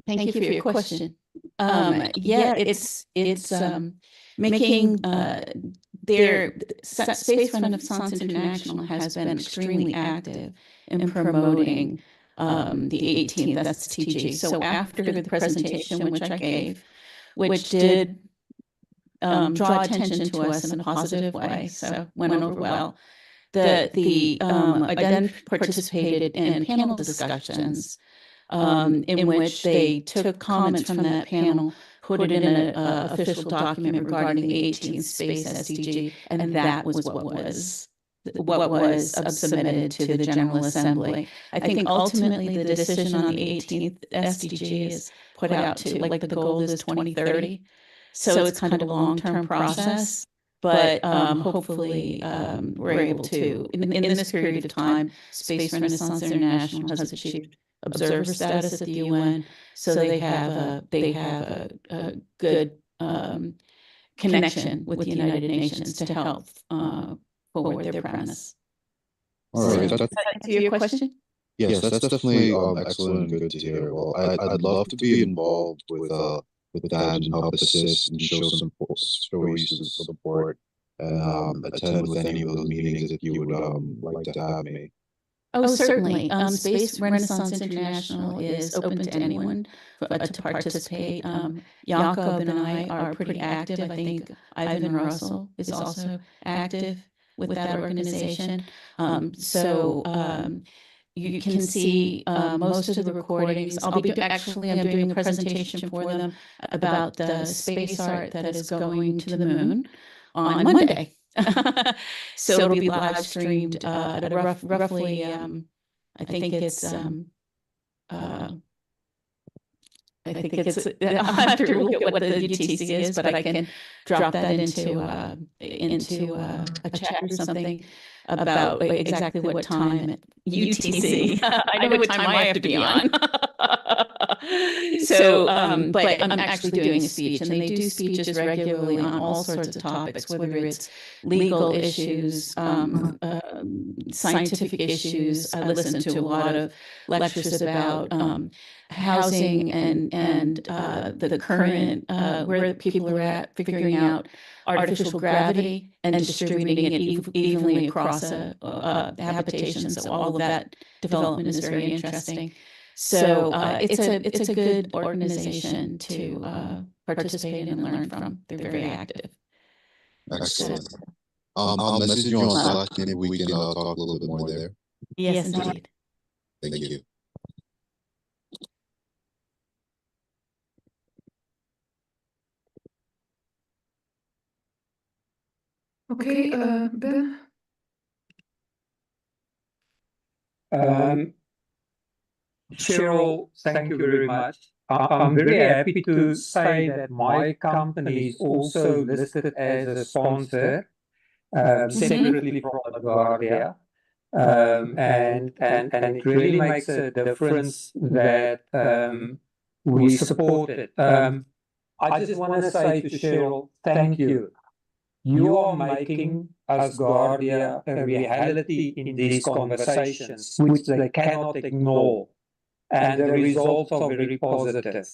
[SPEAKER 19] Thank you for your question. Yeah, it's making their Space Renaissance International has been extremely active in promoting the 18th SDG. So after the presentation, which I gave, which did draw attention to us in a positive way, so went over well. I then participated in panel discussions in which they took comments from that panel, put it in an official document regarding the 18th Space SDG, and that was what was submitted to the General Assembly. I think ultimately the decision on the 18th SDG is put out to, like, the goal is 2030. So it's kind of a long-term process, but hopefully we're able to, in this period of time, Space Renaissance International has achieved observer status at the UN, so they have a good connection with the United Nations to help forward their premise.
[SPEAKER 13] All right,
[SPEAKER 19] Does that answer your question?
[SPEAKER 13] yes, that's definitely excellent and good to hear. Well, I'd love to be involved with that and help assist and show some support and attend with any of those meetings if you would like to have me.
[SPEAKER 19] Oh, certainly. Space Renaissance International is open to anyone to participate. Jakob and I are pretty active. I think Ivan Russell is also active with that organization. You can see most of the recordings. I'm doing a presentation for them about the space art that is going to the moon on Monday. So it'll be live streamed at roughly, I think it's, I think I'll have to look at what the UTC is, but I can drop that into a chat or something about exactly what time at UTC. I know what time I have to be on. But I'm actually doing a speech, and they do speeches regularly on all sorts of topics, whether it's legal issues, scientific issues. I listen to a lot of lectures about housing and the current where people are at, figuring out artificial gravity and distributing it evenly across habitations. So all of that development is very interesting. So it's a good organization to participate in and learn from. They're very active.
[SPEAKER 13] Excellent. I'll message you on Slack. Maybe we can talk a little bit more there.
[SPEAKER 19] Yes, indeed.
[SPEAKER 13] Thank you.
[SPEAKER 14] Okay, Ben?
[SPEAKER 21] Cheryl, thank you very much. I'm very happy to say that my company is also listed as a sponsor, separately from Asgardia. And it really makes a difference that we support it. I just want to say to Cheryl, thank you. You are making Asgardia a reality in these conversations, which they cannot ignore. And the results are very positive.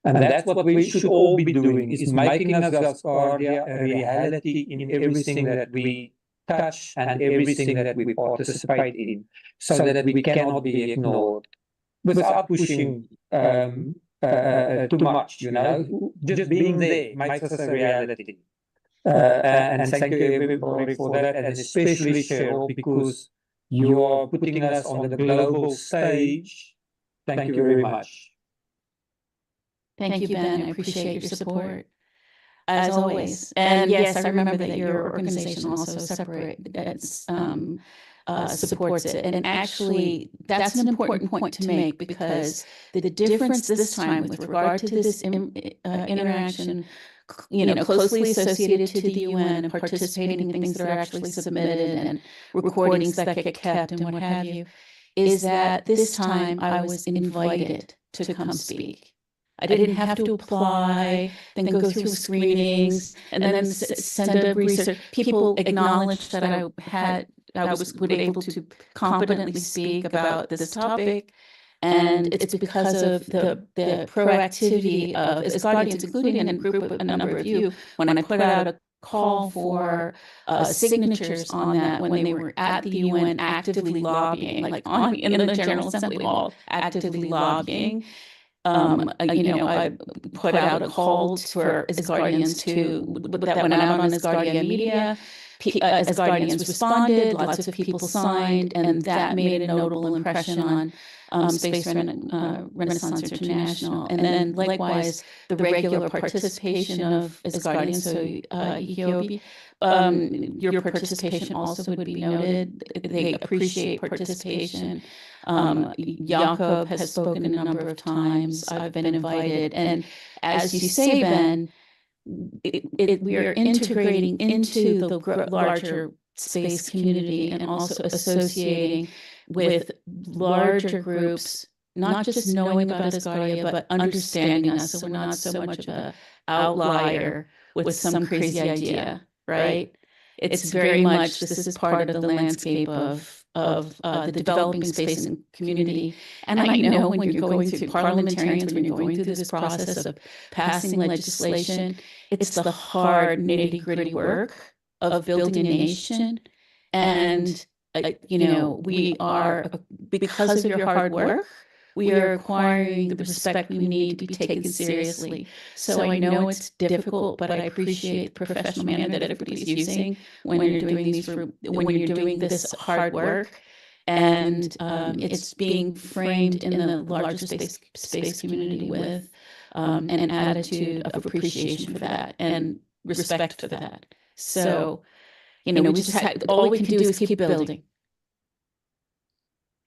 [SPEAKER 21] And that's what we should all be doing, is making Asgardia a reality in everything that we touch and everything that we participate in, so that we cannot be ignored without pushing too much, just being there makes us a reality. And thank you everybody for that, and especially Cheryl, because you are putting us on the global stage. Thank you very much.
[SPEAKER 19] Thank you, Ben. I appreciate your support, as always. And yes, I remember that your organization also supports it. And actually, that's an important point to make, because the difference this time with regard to this interaction, closely associated to the UN and participating in things that are actually submitted and recordings that get kept and what have you, is that this time I was invited to come speak. I didn't have to apply, then go through screenings, and then send a research. People acknowledged that I was able to competently speak about this topic, and it's because of the proactivity of Asgardians, including a number of you, when I put out a call for signatures on that when they were at the UN actively lobbying, like in the General Assembly hall, actively lobbying. I put out a call for Asgardians that went out on Asgardia media. Asgardians responded, lots of people signed, and that made a notable impression on Space Renaissance International. And then likewise, the regular participation of Asgardians, so Yobi, your participation also would be noted. They appreciate participation. Jakob has spoken a number of times. I've been invited. And as you say, Ben, we are integrating into the larger space community and also associating with larger groups, not just knowing about Asgardia, but understanding us. So we're not so much of an outlier with some crazy idea, right? It's very much, this is part of the landscape of the developing space and community. And I know when you're going through parliamentarians, when you're going through this process of passing legislation, it's the hard nitty-gritty work of building a nation. And, we are, because of your hard work, we are acquiring the respect we need to be taken seriously. So I know it's difficult, but I appreciate the professional manner that everybody's using when you're doing this hard work. And it's being framed in the larger space community with an attitude of appreciation for that and respect for that. So, we just all we can do is keep building.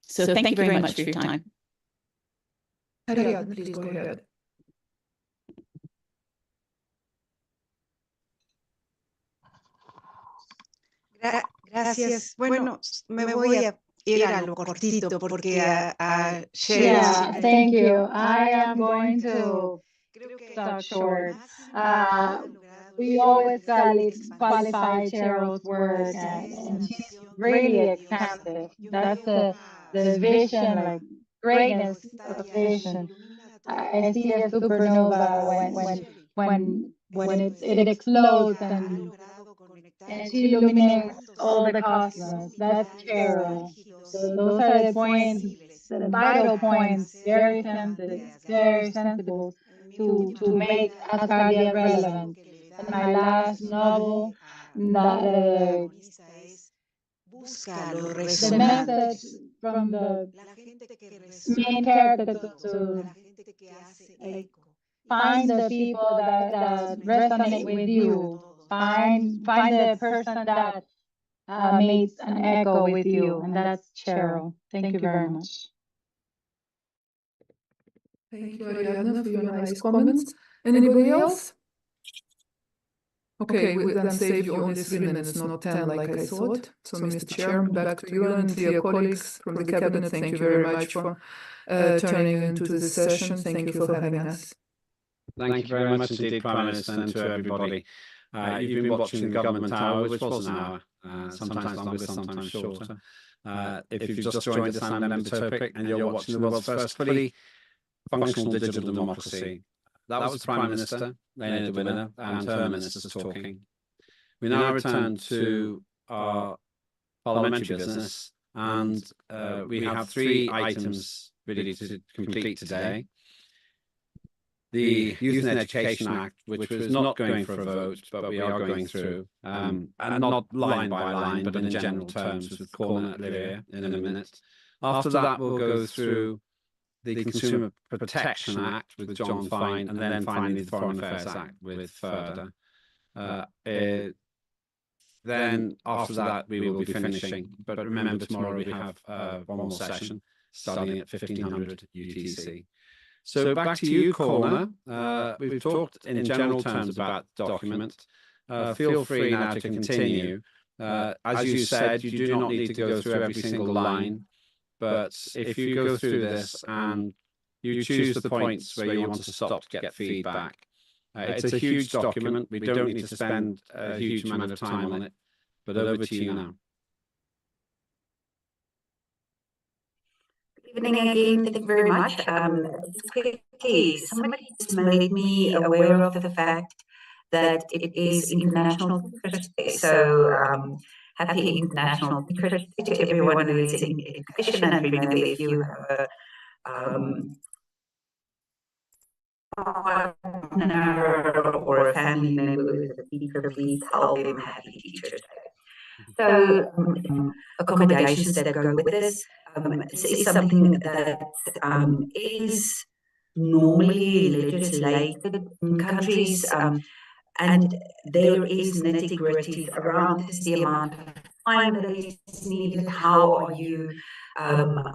[SPEAKER 19] So thank you very much for your time.
[SPEAKER 14] Ariadne, please go ahead.
[SPEAKER 12] Gracias. Bueno, me voy a ir a lo cortito porque a
[SPEAKER 7] Yeah, thank you. I am going to talk short. We always qualify Cheryl's work, and she's really expansive. That's the vision, like greatness of vision. I see a supernova when it explodes and she illuminates all the cosmos. That's Cheryl. So those are the points, the vital points, very sensible to make Asgardia relevant. And my last novel, the message from the main character to like, find the people that resonate with you. Find the person that makes an echo with you, and that's Cheryl. Thank you very much.
[SPEAKER 14] Thank you, Ariadne, for your nice comments. Anybody else? Okay, we then save you only 3 minutes, not 10 like I thought. So, Mr. Chair, back to you, and dear colleagues from the Cabinet, thank you very much for turning into this session. Thank you for having us.
[SPEAKER 4] Thank you very much indeed, Prime Minister, and to everybody. You've been watching the Government Tower, which was an hour, sometimes longer, sometimes shorter. If you've just joined us, I'm Lember Topic, and you're watching the world's first fully functional digital democracy. That was the Prime Minister, Lena de Winner, and her ministers talking. We now return to our parliamentary business, and we have 3 items really to complete today. The Youth and Education Act, which was not going for a vote, but we are going through, and not line by line, but in general terms, with Cormac Livia in a minute. After that, we'll go through the Consumer Protection Act with John Fine, and then finally the Foreign Affairs Act with Ferda. Then after that, we will be finishing. But remember, tomorrow we have one more session starting at 1500 UTC. So back to you, Corner. We've talked in general terms about the document. Feel free now to continue. As you said, you do not need to go through every single line, but if you go through this and you choose the points where you want to stop to get feedback, it's a huge document. We don't need to spend a huge amount of time on it, but over to you now.
[SPEAKER 18] Good evening again. Thank you very much. Just quickly, somebody just made me aware of the fact that it is International Teachers Day. So happy International Teachers Day to everyone who is in education. And remember, if you have a partner or a family member who is a teacher, please tell them Happy Teachers Day. So accommodations that go with this is something that is normally legislated in countries, and there is nitty-gritty around this, the amount of time that is needed, how are you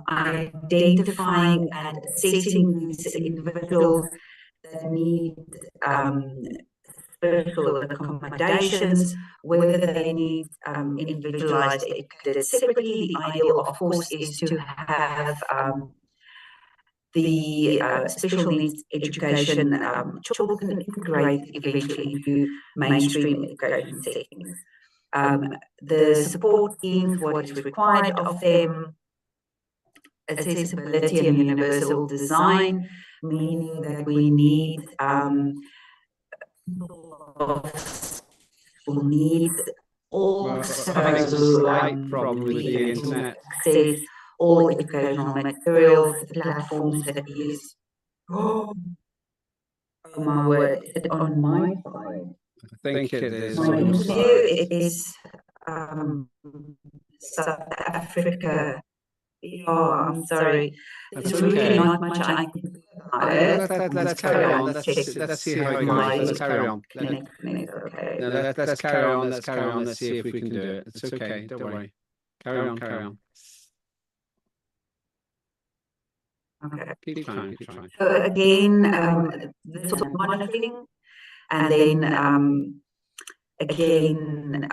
[SPEAKER 18] identifying and assessing these individuals that need special accommodations, whether they need individualized educated separately. The ideal, of course, is to have the special needs education children integrate eventually into mainstream education settings. The support teams, what is required of them, accessibility and universal design, meaning that we need needs also
[SPEAKER 4] I think there's a slight problem with the internet.
[SPEAKER 18] Access all educational materials, the platforms that we use. Oh my word, is it on my side?
[SPEAKER 4] I think it is.
[SPEAKER 18] My interview is South Africa. Yeah, I'm sorry. There's really not much I can do about it.
[SPEAKER 4] Let's carry on. Let's see how it goes. Let's carry on.
[SPEAKER 18] Okay.
[SPEAKER 4] No, let's carry on. Let's carry on. Let's see if we can do it. It's okay. Don't worry. Carry on. Carry on.
[SPEAKER 18] Okay.
[SPEAKER 4] Keep trying. Keep trying.
[SPEAKER 18] So again, this was monitoring, and then again,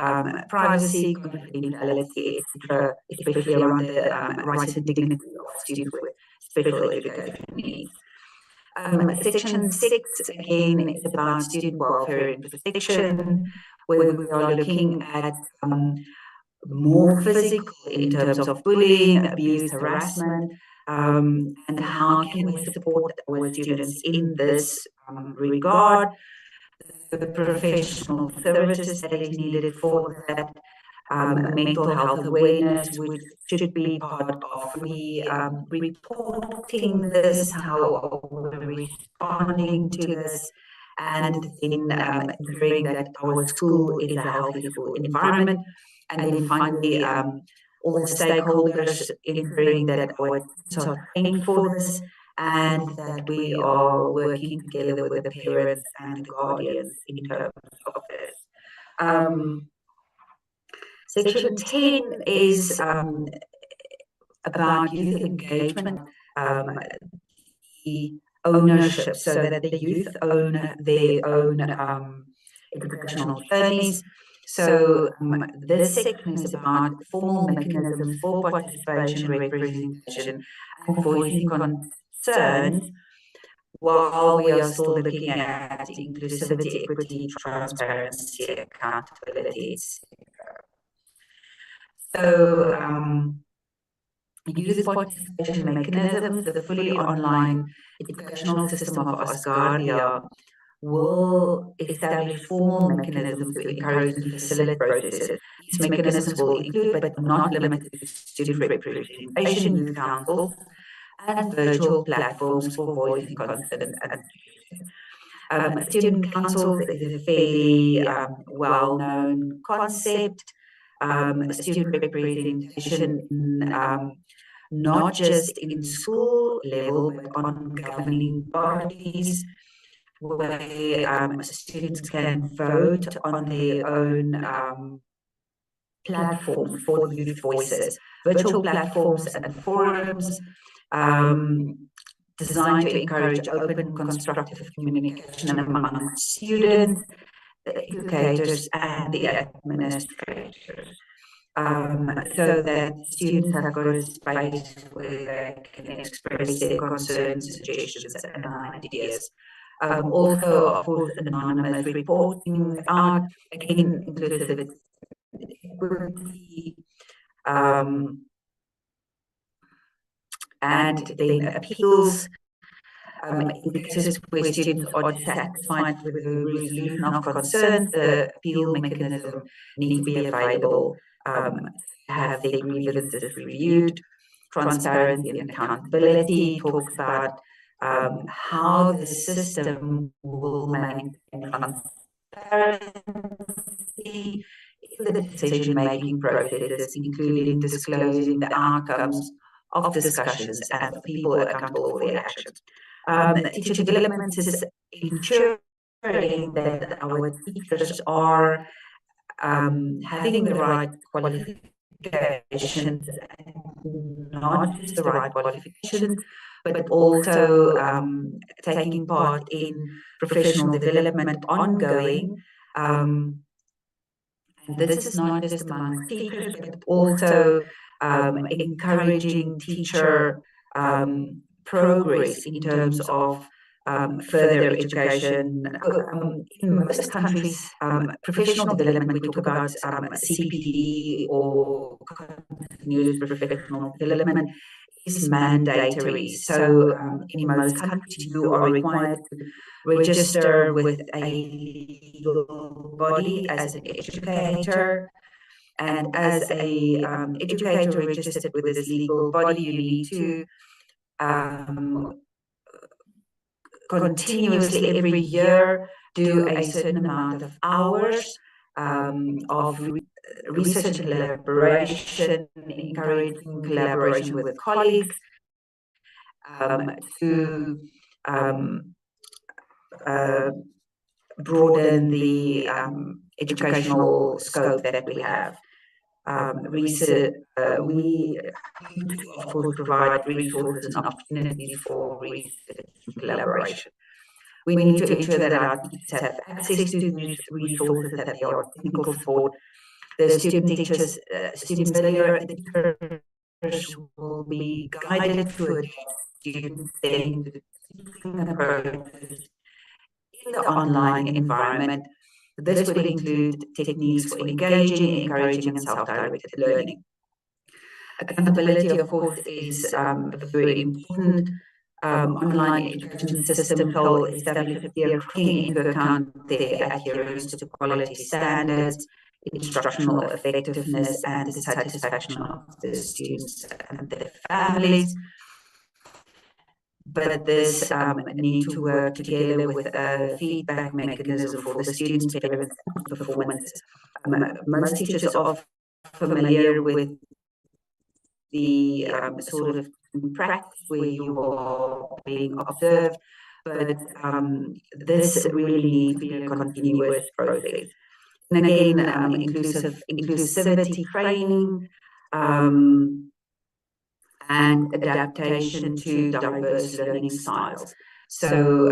[SPEAKER 18] privacy, confidentiality, etc., especially around the rights and dignity of students with special education needs. Section 6, again, is about student welfare and protection, where we are looking at more physical in terms of bullying, abuse, harassment, and how can we support our students in this regard. The professional services that is needed for that, mental health awareness, which should be part of reporting this, how we're responding to this, and then ensuring that our school is a healthy school environment, and then finally all the stakeholders ensuring that our students are trained for this, and that we are working together with the parents and the guardians in terms of this. Section 10 is about youth engagement, the ownership, so that the youth own their own educational journeys. So this section is about formal mechanisms for participation, representation, and voicing concerns, while we are still looking at inclusivity, equity, transparency, accountability, etc. So youth participation mechanisms, the fully online educational system of Asgardia will establish formal mechanisms to encourage and facilitate processes. These mechanisms will include, but not limited to, student representation, youth councils, and virtual platforms for voicing concerns. Student councils is a fairly well-known concept. Student representation, not just in school level, but on governing bodies, where students can vote on their own platforms for the youth voices, virtual platforms and forums designed to encourage open, constructive communication among students, the educators, and the administrators. So that students have got a space where they can express their concerns, suggestions, and ideas. Also, of course, anonymous reporting out, again, inclusive equity, and then appeals in cases where students are dissatisfied with the resolution of concerns. The appeal mechanism needs to be available, have their grievances reviewed. Transparency and accountability talks about how the system will maintain transparency in the decision-making processes, including disclosing the outcomes of discussions and the people accountable for their actions. Teacher development is ensuring that our teachers are having the right qualifications, not just the right qualifications, but also taking part in professional development ongoing. And this is not just among teachers, but also encouraging teacher progress in terms of further education. In most countries, professional development, we talk about CPD or continuous professional development, is mandatory. So in most countries, you are required to register with a legal body as an educator. And as a educator registered with this legal body, you need to continuously every year do a certain amount of hours of research and collaboration, encouraging collaboration with colleagues to broaden the educational scope that we have. Research, we of course provide resources and opportunities for research and collaboration. We need to ensure that our teachers have access to these resources, that they are technical support. The students will be guided through a student-centered teaching approaches in the online environment. This would include techniques for engaging, encouraging, and self-directed learning. Accountability, of course, is very important. Online education system shall establish a clear, taking into account their adherence to quality standards, instructional effectiveness, and the satisfaction of the students and their families. But this need to work together with a feedback mechanism for the students' parents and performances. Most teachers are familiar with the sort of practice where you are being observed, but this really needs to be a continuous process. And again, inclusivity training and adaptation to diverse learning styles. So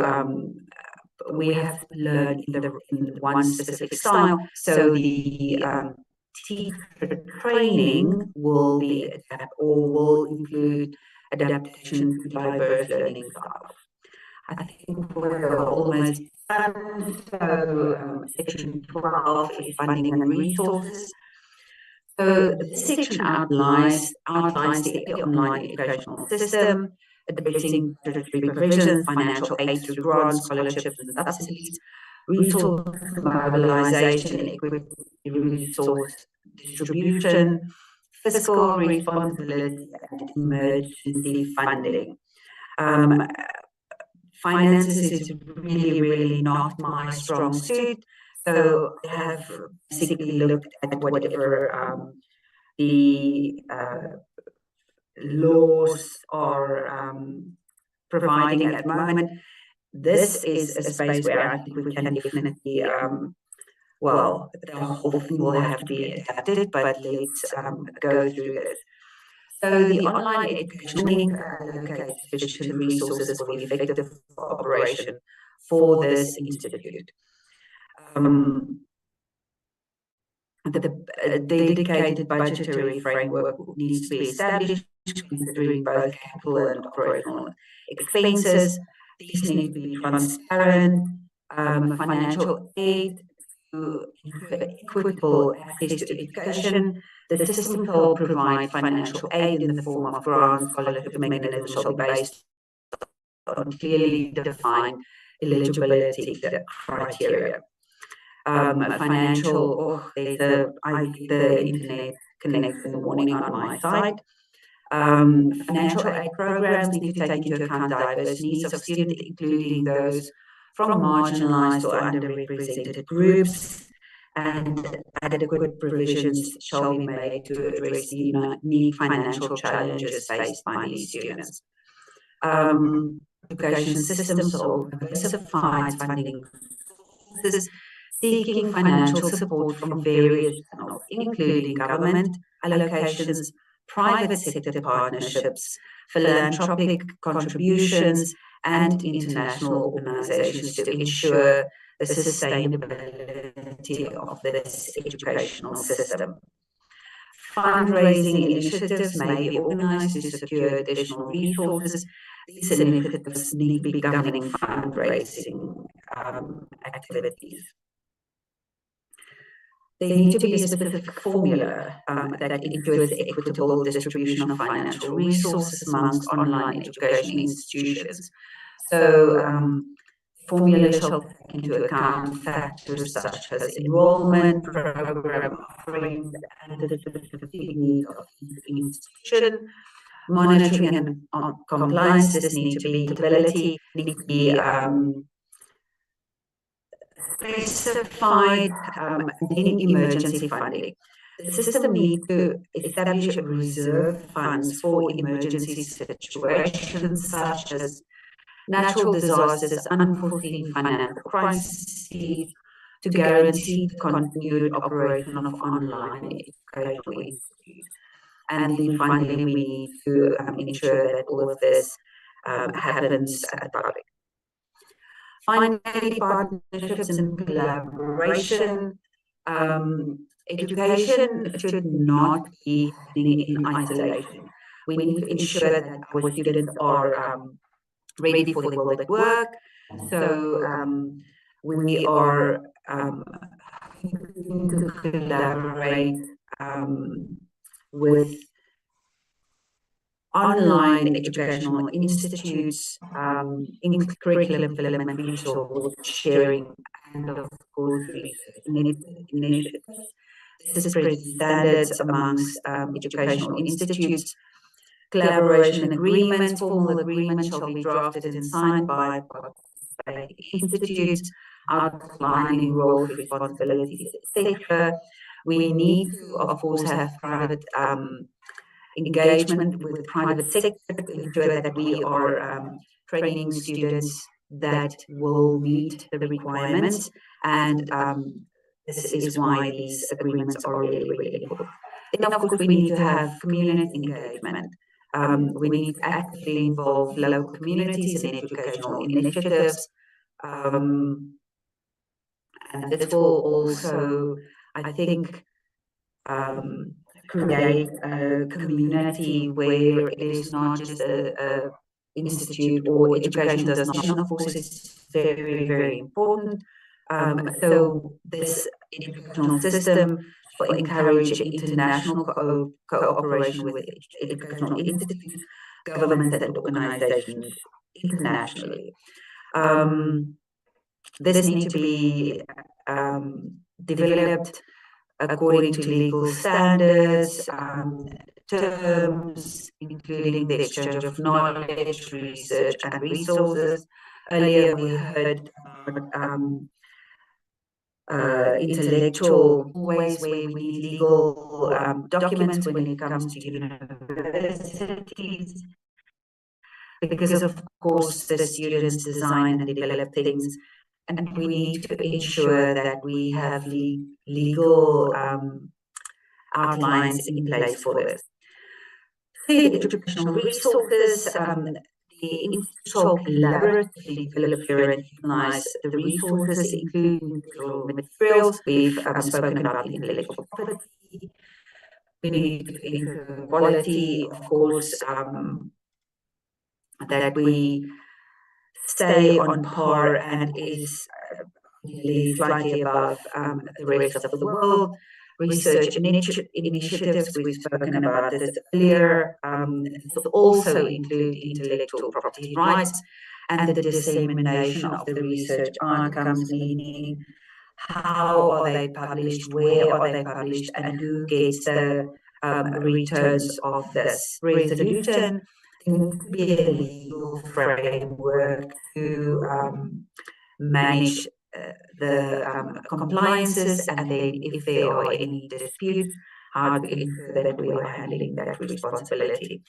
[SPEAKER 18] we have to learn in one specific style. So the teacher training will be will include adaptation to diverse learning styles. I think we're almost done. So section 12 is funding and resources. So this section outlines the online educational system, addressing budgetary provisions, financial aid through grants, scholarships, and subsidies, resource mobilization, equity resource distribution, fiscal responsibility, and emergency funding. Finances is really not my strong suit. So I have basically looked at whatever the laws are providing at the moment. This is a space where I think we can definitely well, the whole thing will have to be adapted, but let's go through this. So the online education link allocates sufficient resources for the effective operation for this institute. The dedicated budgetary framework needs to be established, considering both capital and operational expenses. These need to be transparent. Financial aid to equitable access to education. The system shall provide financial aid in the form of grants. Scholarship mechanisms shall be based on clearly defined eligibility criteria. The internet connects in the morning on my side. Financial aid programs need to take into account diverse needs of students, including those from marginalized or underrepresented groups, and adequate provisions shall be made to address the unique financial challenges faced by these students. Education systems shall diversify funding sources, seeking financial support from various channels, including government allocations, private sector partnerships, philanthropic contributions, and international organizations to ensure the sustainability of this educational system. Fundraising initiatives may be organized to secure additional resources. These initiatives need to be governing fundraising activities. There needs to be a specific formula that ensures the equitable distribution of financial resources amongst online education institutions. So, formula shall take into account factors such as enrollment, program offerings, and the specific needs of each institution. Monitoring and compliance, this needs to be accountability, needs to be specified, and then emergency funding. The system needs to establish reserve funds for emergency situations such as natural disasters, unforeseen financial crises, to guarantee the continued operation of online educational institutes. And then finally, we need to ensure that all of this happens at the public. Finally, partnerships and collaboration. Education should not be happening in isolation. We need to ensure that our students are ready for the world at work. So we are hoping to collaborate with online educational institutes in curriculum development, resource sharing, and of course initiatives. This is pretty standards amongst educational institutes. Collaboration agreements, formal agreements shall be drafted and signed by institutes, outlining roles, responsibilities, etc. We need to, of course, have private engagement with the private sector to ensure that we are training students that will meet the requirements, and this is why these agreements are really, really important. Then, of course, we need to have community engagement. We need to actively involve local communities in educational initiatives. And this will also, I think, create a community where it is not just a institute or education does not, and of course it's very, very important. So this educational system will encourage international cooperation with educational institutes, governments and organizations internationally. This needs to be developed according to legal standards, terms, including the exchange of knowledge, research, and resources. Earlier, we heard about intellectual ways where we need legal documents when it comes to universities, because of course the students design and develop things, and we need to ensure that we have legal outlines in place for this. The educational resources, the institutional collaboratively develop, share and utilize the resources, including digital materials. We've spoken about intellectual property. We need to ensure quality, of course, that we stay on par and is slightly above the rest of the world. Research initiatives, we've spoken about this earlier, this will also include intellectual property rights and the dissemination of the research outcomes, meaning how are they published, where are they published, and who gets the returns of this resolution. There needs to be a legal framework to manage the compliances, and then if there are any disputes, how to ensure that we are handling that responsibility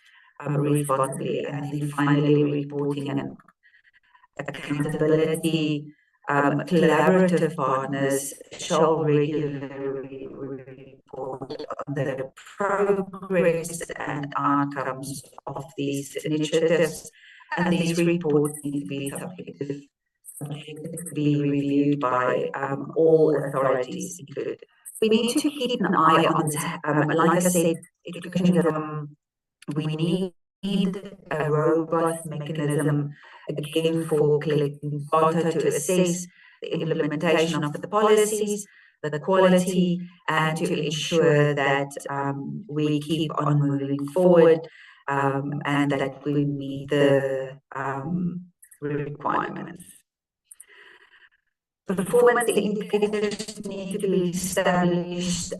[SPEAKER 18] responsibly. And then finally, reporting and accountability. Collaborative partners shall regularly report on the progress and outcomes of these initiatives, and these reports need to be subjected to be reviewed by all authorities included. We need to keep an eye on this. Like I said, education, we need a robust mechanism again for collecting data to assess the implementation of the policies, the quality, and to ensure that we keep on moving forward and that we meet the requirements. Performance indicators need to be established.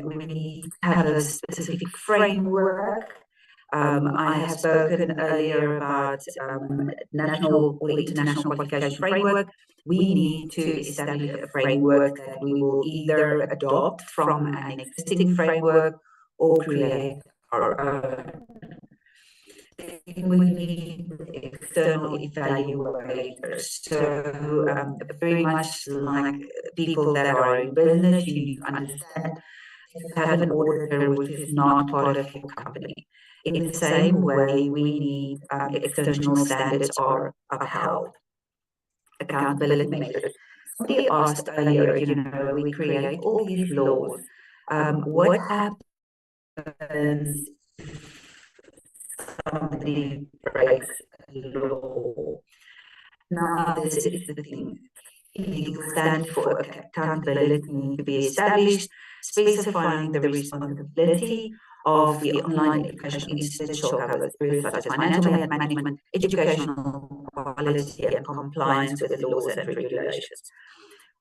[SPEAKER 18] We need to have a specific framework. I have spoken earlier about national or international qualification framework. We need to establish a framework that we will either adopt from an existing framework or create our own. We need external evaluators. So very much like people that are in business, you need to understand to have an auditor which is not part of your company. In the same way, we need external standards are upheld. Accountability measures. Somebody asked earlier, we create all these laws. What happens somebody breaks a law? Now, this is the thing. Legal standards for accountability need to be established, specifying the responsibility of the online education institute shall cover areas such as financial management, educational policy, and compliance with laws and regulations.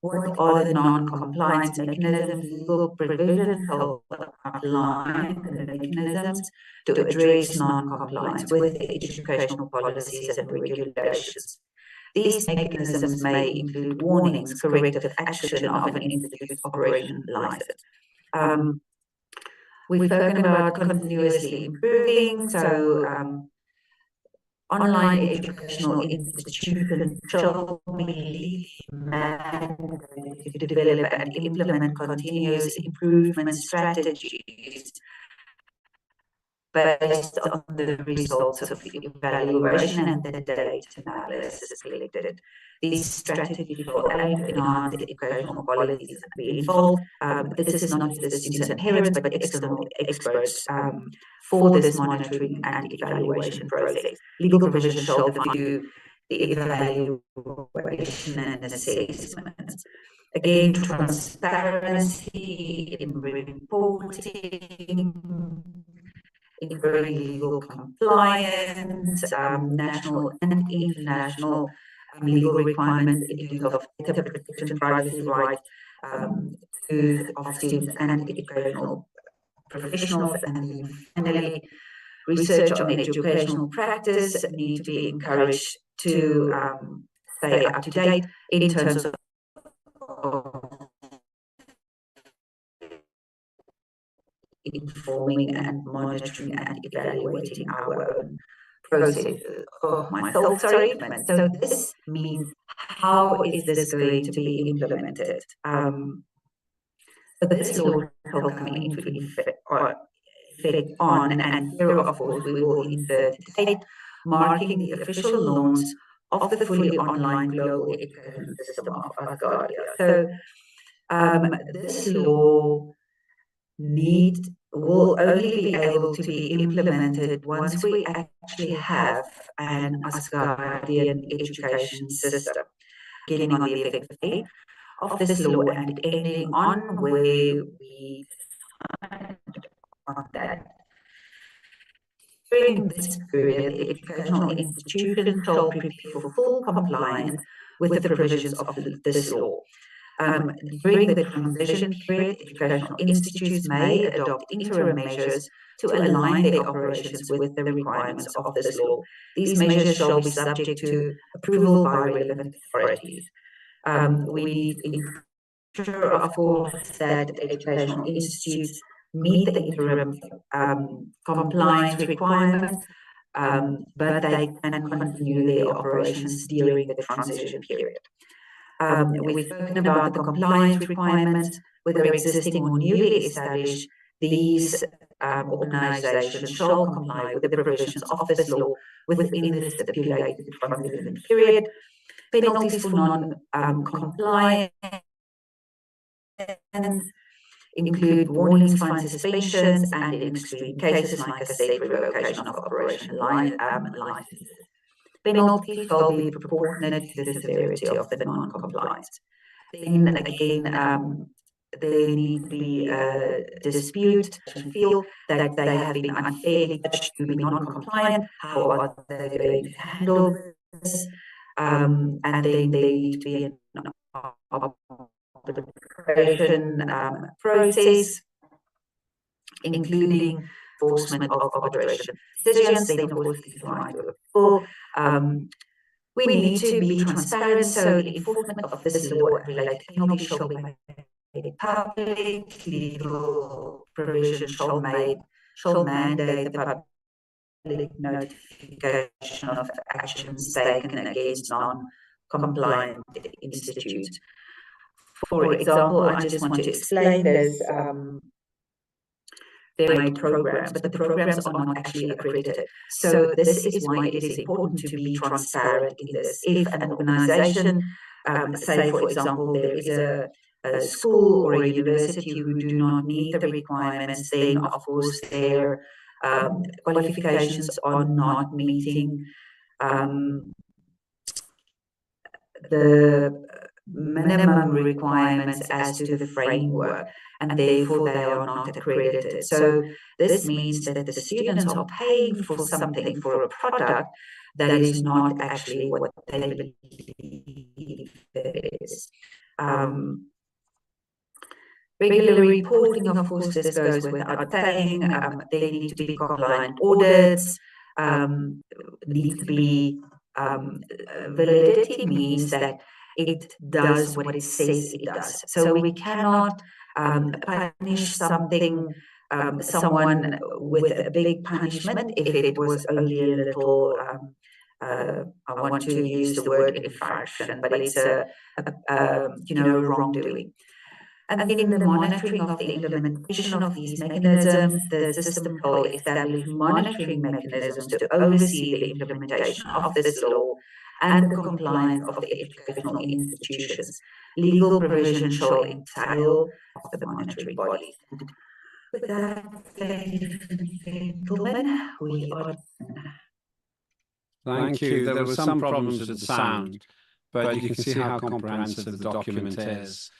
[SPEAKER 18] What are the non-compliance mechanisms? Legal provisions shall outline the mechanisms to address non-compliance with educational policies and regulations. These mechanisms may include warnings, corrective action of an institute's operation license. We've spoken about continuously improving, so online educational institutions shall be legally mandated to develop and implement continuous improvement strategies based on the results of the evaluation and the data analysis collected. These strategies will aim to enhance the educational qualities that be involved. This is not just the students and parents, but external experts for this monitoring and evaluation process. Legal provisions shall do the evaluation and assessment. Again, transparency in reporting, improving legal compliance, national and international legal requirements in terms of data protection, privacy rights of students and educational professionals, and then finally, research on educational practice need to be encouraged to stay up to date in terms of informing and monitoring and evaluating our own processes. Oh, myself, sorry. So this means how is this going to be implemented? So this law shall come into effect on, and here, of course, we will insert a date marking the official launch of the fully online global education system of Asgardia. So this law will only be able to be implemented once we actually have an Asgardian education system, beginning on the effective date of this law and ending on where we on that. During this period, the educational institution shall prepare for full compliance with the provisions of this law. During the transition period, educational institutes may adopt interim measures to align their operations with the requirements of this law. These measures shall be subject to approval by relevant authorities. We need to ensure, of course, that educational institutes meet the interim compliance requirements, but they can continue their operations during the transition period. We've spoken about the compliance requirements, whether existing or newly established. These organizations shall comply with the provisions of this law within the stipulated transition period. Penalties for non-compliance include warnings, fines, suspensions, and in extreme cases, like I said, revocation of operation licenses. Penalties shall be proportionate to the severity of the non-compliance. Then again, there needs to be a dispute and feel that they have been unfairly judged to be non-compliant. How are they going to handle this? And then there needs to be an arbitration process, including enforcement of arbitration decisions. Then, of course, this is right to appeal. We need to be transparent, so the enforcement of this law and related penalties shall be made public. Legal provision shall mandate the public notification of actions taken against non-compliant institutes. For example, I just want to explain this. They made programs, but the programs are not actually accredited. So this is why it is important to be transparent in this. If an organization, say for example, there is a school or a university who do not meet the requirements, then of course their qualifications are not meeting the minimum requirements as to the framework, and therefore they are not accredited. So this means that the students are paying for something, for a product that is not actually what they believe it is. Regular reporting, of course, this goes without saying. There need to be compliant audits, need to be validity means that it does what it says it does. So we cannot punish someone with a big punishment if it was only a little, I want to use the word infraction, but it's a wrongdoing. And then the monitoring of the implementation of these mechanisms, the system will establish monitoring mechanisms to oversee the implementation of this law and the compliance of the educational institutions. Legal provision shall entail of the monitoring bodies. With that, ladies and gentlemen, we are done.
[SPEAKER 4] Thank you. There were some problems with the sound, but you can see how comprehensive the document is.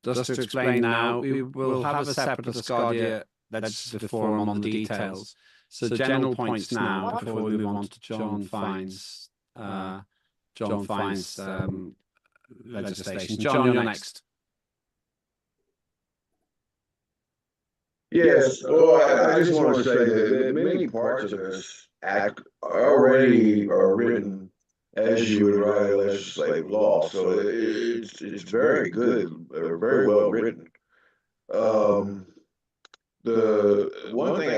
[SPEAKER 4] Just to explain now, we will have a separate Asgardia legislative forum on the details. So general points now before we move on to John Fine's legislation. John, you're next.
[SPEAKER 10] Yes, well, I just want to say that many parts of this act already are written as you would write a legislative law, so it's very good, or very well written. The one thing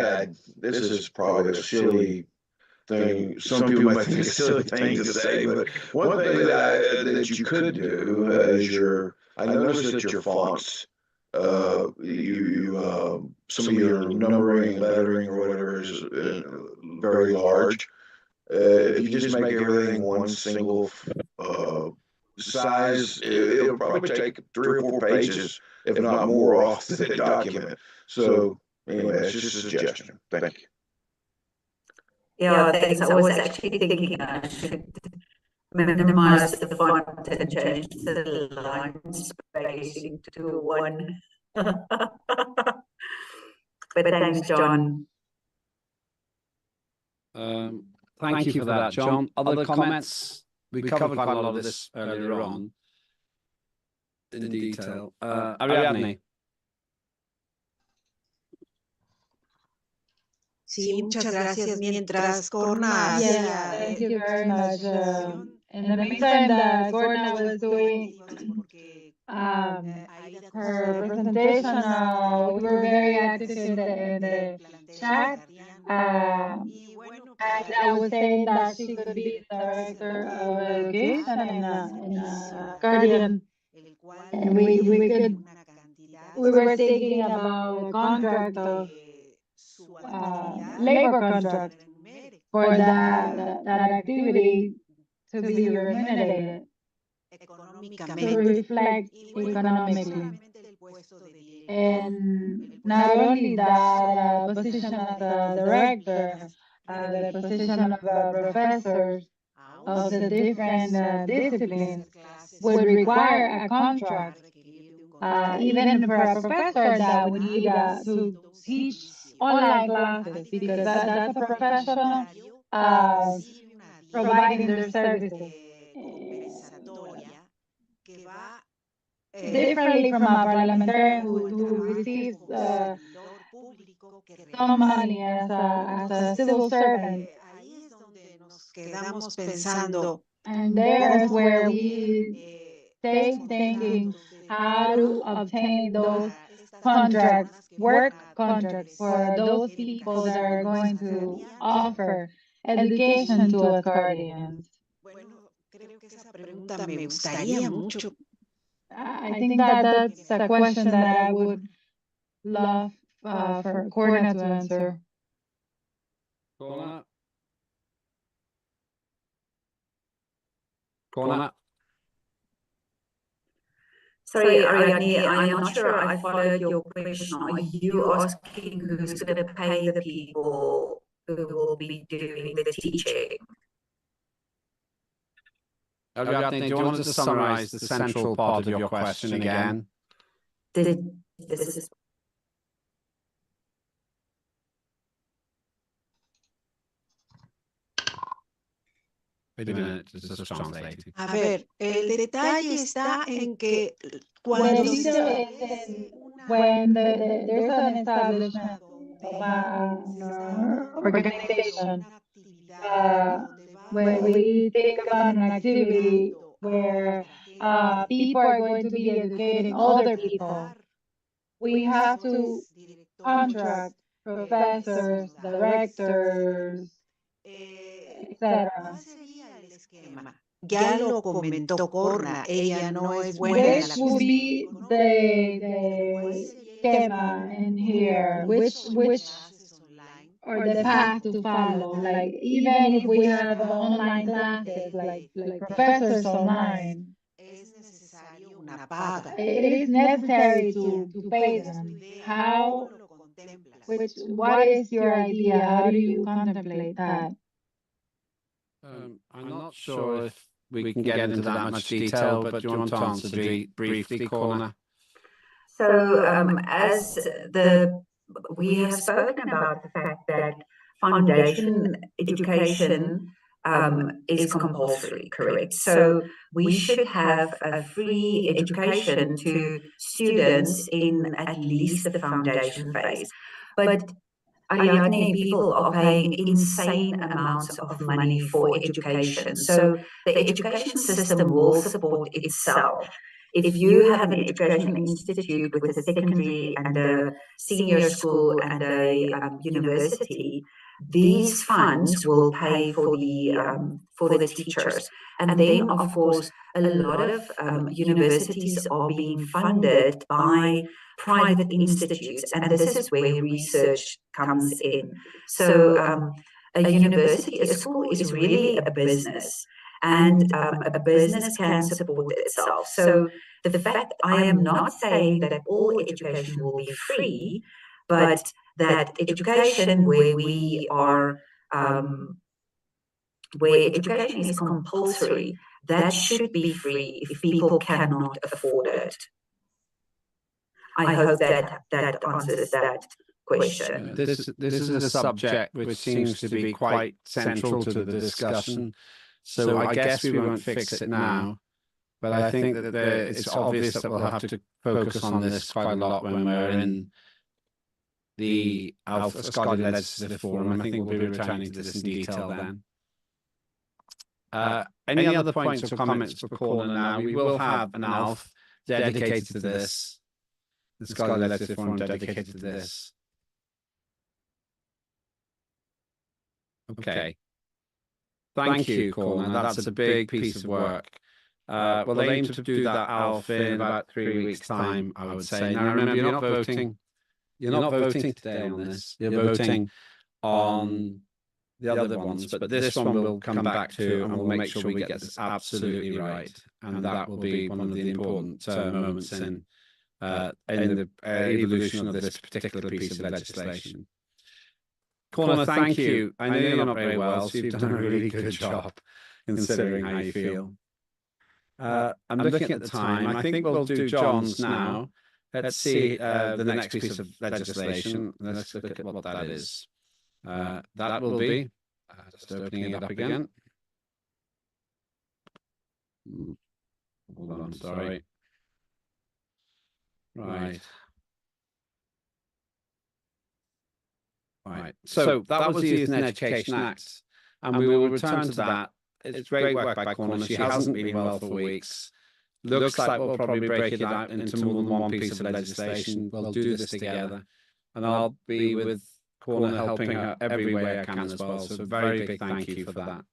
[SPEAKER 10] this is probably a silly thing. Some people might think it's a silly thing to say, but one thing that you could do is I noticed that your fonts, some of your numbering and lettering or whatever is very large. If you just make everything one single size, it'll probably take 3 or 4 pages, if not more, off the document. So anyway, it's just a suggestion. Thank you.
[SPEAKER 18] Yeah, thanks. I was actually thinking I should minimize the font and change the line spacing to 1. But thanks, John.
[SPEAKER 4] Thank you for that, John. Other comments? We covered quite a lot of this earlier on in detail. Ariadne.
[SPEAKER 12] Sí, muchas gracias. Mientras Corna hacía
[SPEAKER 7] Thank you very much. In the meantime that Corna was doing her presentation, we were very active in the chat. And I was saying that she could be director of education in Guardian. And we were thinking about a contract of labor contract for that activity to be remunerated, to reflect economically. And not only that, position as a director, the position of professors of the different disciplines would require a contract. Even for a professor that would need to teach online classes, because that's a professional providing their services. Differently from a parliamentarian who receives some money as a civil servant.
[SPEAKER 12] Quedamos pensando.
[SPEAKER 7] And there's where we stay thinking how to obtain those contracts, work contracts for those people that are going to offer education to Asgardians.
[SPEAKER 12] Pregunta me gustaría mucho.
[SPEAKER 7] I think that's a question that I would love for Corna to answer.
[SPEAKER 4] Corna.
[SPEAKER 18] Sorry, Ariadne, I'm not sure I followed your question. Are you asking who's going to pay the people who will be doing the teaching?
[SPEAKER 4] Ariadne, do you want to summarize the central part of your question again?
[SPEAKER 18] This is
[SPEAKER 4] Wait a minute, this is translating.
[SPEAKER 12] A ver, el detalle está en que cuando
[SPEAKER 7] when there's an establishment of an organization, when we think about an activity where people are going to be educating other people, we have to contract professors, directors, etc.
[SPEAKER 12] Ya lo comentó Corna, ella no es buena.
[SPEAKER 7] Which will be the schema in here? Which or the path to follow? Like even if we have online classes, like professors online, it is necessary to pay them. How? What is your idea? How do you contemplate that?
[SPEAKER 4] I'm not sure if we can get into that much detail, but do you want to answer briefly, Corna?
[SPEAKER 18] So, as we have spoken about the fact that foundation education is compulsory, correct? So we should have a free education to students in at least the foundation phase. But Ariadne, people are paying insane amounts of money for education. So the education system will support itself. If you have an education institute with a secondary and a senior school and a university, these funds will pay for the teachers. And then, of course, a lot of universities are being funded by private institutes, and this is where research comes in. So a university, a school is really a business, and a business can support itself. So the fact, I am not saying that all education will be free, but that education where we are, where education is compulsory, that should be free if people cannot afford it. I hope that answers that question.
[SPEAKER 4] This is a subject which seems to be quite central to the discussion. So I guess we won't fix it now, but I think that it's obvious that we'll have to focus on this quite a lot when we're in the Asgardia Legislative Forum. I think we'll be returning to this in detail then. Any other points or comments for Corner now? We will have an ALF dedicated to this. The Asgardia Legislative Forum dedicated to this. Okay. Thank you, Corner. That's a big piece of work. We'll aim to do that ALF in about 3 weeks' time, I would say. Now, remember, you're not voting. You're not voting today on this. You're voting on the other ones, but this one we'll come back to, and we'll make sure we get this absolutely right. And that will be one of the important moments in the evolution of this particular piece of legislation. Corner, thank you. I know you're not very well, so you've done a really good job considering how you feel. I'm looking at the time. I think we'll do John's now. Let's see the next piece of legislation. Let's look at what that is. That will be, just opening it up again. Hold on, sorry. Right. Right. So that was the Youth and Education Act, and we will return to that. It's great work by Corner. She hasn't been well for weeks. Looks like we'll probably break it out into more than one piece of legislation. We'll do this together, and I'll be with Corner helping her every way I can as well. So a very big thank you for that.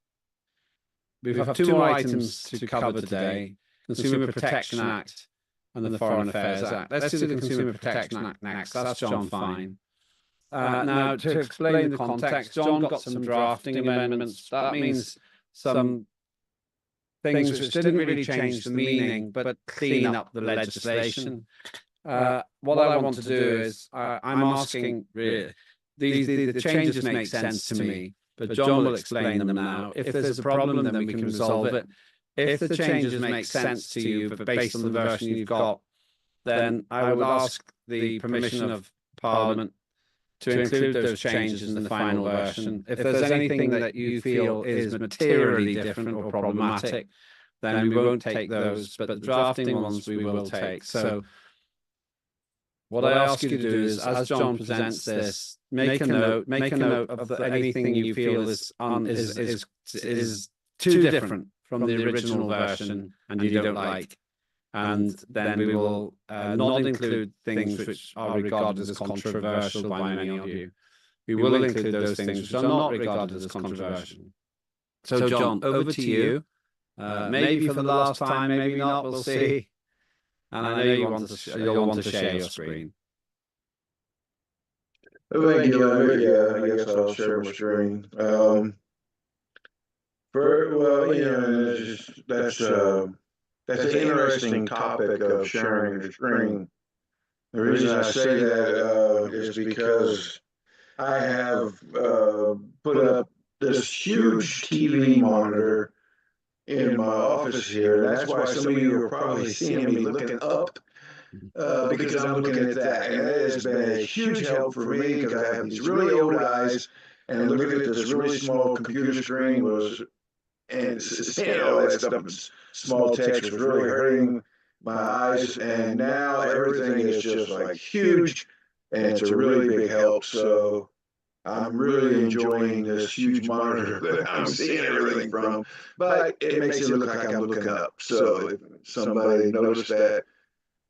[SPEAKER 4] We have two more items to cover today: Consumer Protection Act and the Foreign Affairs Act. Let's do the Consumer Protection Act next. That's John Fine. Now, to explain the context, John got some drafting amendments. That means some things which didn't really change the meaning, but clean up the legislation. What I want to do is, I'm asking, really, the changes make sense to me, but John will explain them now. If there's a problem, then we can resolve it. If the changes make sense to you, but based on the version you've got, then I would ask the permission of Parliament to include those changes in the final version. If there's anything that you feel is materially different or problematic, then we won't take those, but the drafting ones we will take. So what I ask you to do is, as John presents this, make a note of anything you feel is too different from the original version and you don't like. And then we will not include things which are regarded as controversial by many of you. We will include those things which are not regarded as controversial. So John, over to you. Maybe for the last time, maybe not, we'll see. And I know you'll want to share your screen.
[SPEAKER 10] Thank you. I guess I'll share my screen. That's an interesting topic of sharing your screen. The reason I say that is because I have put up this huge TV monitor in my office here. That's why some of you are probably seeing me looking up because I'm looking at that. And that has been a huge help for me because I have these really old eyes, and looking at this really small computer screen and seeing all that stuff in small text was really hurting my eyes. And now everything is just like huge, and it's a really big help. So I'm really enjoying this huge monitor that I'm seeing everything from, but it makes it look like I'm looking up. So if somebody noticed that,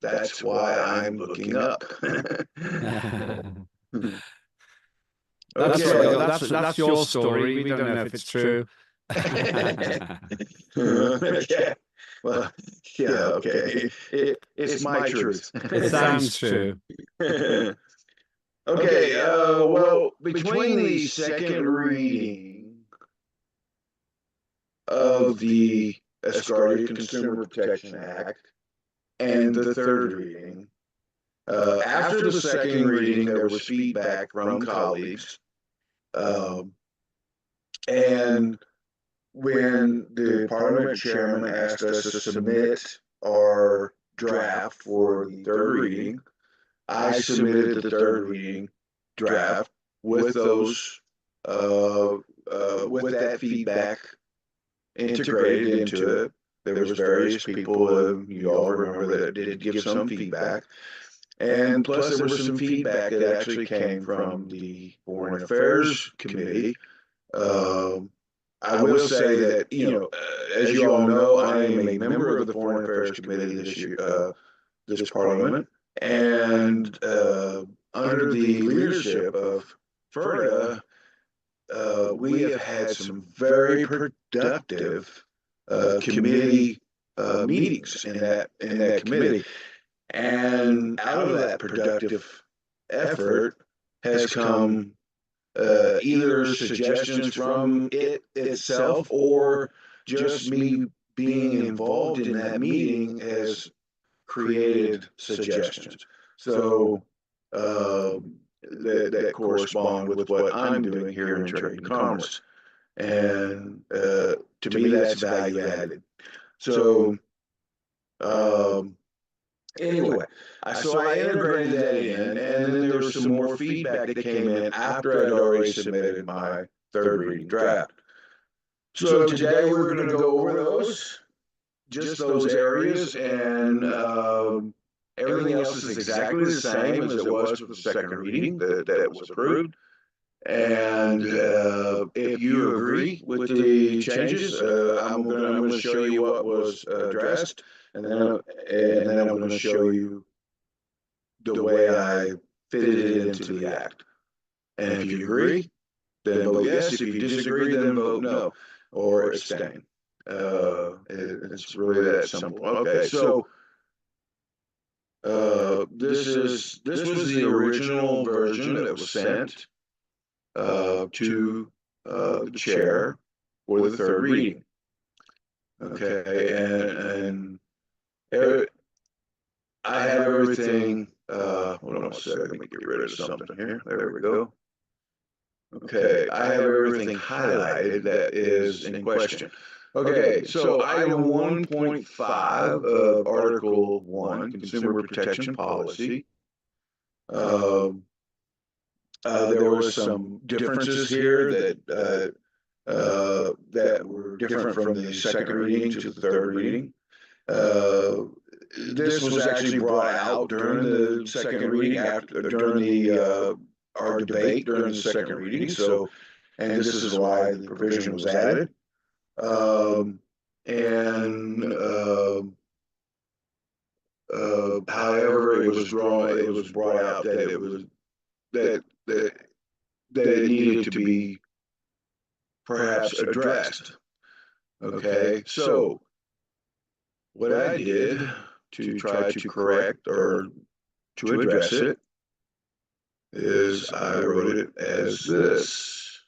[SPEAKER 10] that's why I'm looking up.
[SPEAKER 4] That's your story. We don't know if it's true.
[SPEAKER 10] Okay. Well, yeah, okay. It's my truth.
[SPEAKER 4] It sounds true.
[SPEAKER 10] Okay, well, between the second reading of the Asgardia Consumer Protection Act and the third reading, after the second reading, there was feedback from colleagues, and when the Parliament chairman asked us to submit our draft for the third reading, I submitted the third reading draft with those with that feedback integrated into it. There was various people, you all remember, that did give some feedback. And plus there was some feedback that actually came from the Foreign Affairs Committee. I will say that, as you all know, I am a member of the Foreign Affairs Committee this year, this Parliament, and under the leadership of Ferda, we have had some very productive committee meetings in that committee, and out of that productive effort has come either suggestions from it itself or just me being involved in that meeting has created suggestions. So that correspond with what I'm doing here in Trade and Commerce. And to me, that's value added. So anyway, so I integrated that in, and then there was some more feedback that came in after I'd already submitted my third reading draft. So today we're going to go over those, just those areas, and everything else is exactly the same as it was with the second reading that was approved. And if you agree with the changes, I'm going to show you what was addressed, and then I'm going to show you the way I fitted it into the act. And if you agree, then vote yes. If you disagree, then vote no or abstain. It's really that simple. Okay, so this was the original version that was sent to the chair for the third reading. Okay, and I have everything. Hold on a second. Let me get rid of something here. There we go. Okay, I have everything highlighted that is in question. Okay, so item 1.5 of Article 1, Consumer Protection Policy. There were some differences here that were different from the second reading to the third reading. This was actually brought out during the second reading, during our debate during the second reading. So, and this is why the provision was added. However, it was brought out that it was that it needed to be perhaps addressed. Okay, so what I did to try to correct or to address it is I wrote it as this.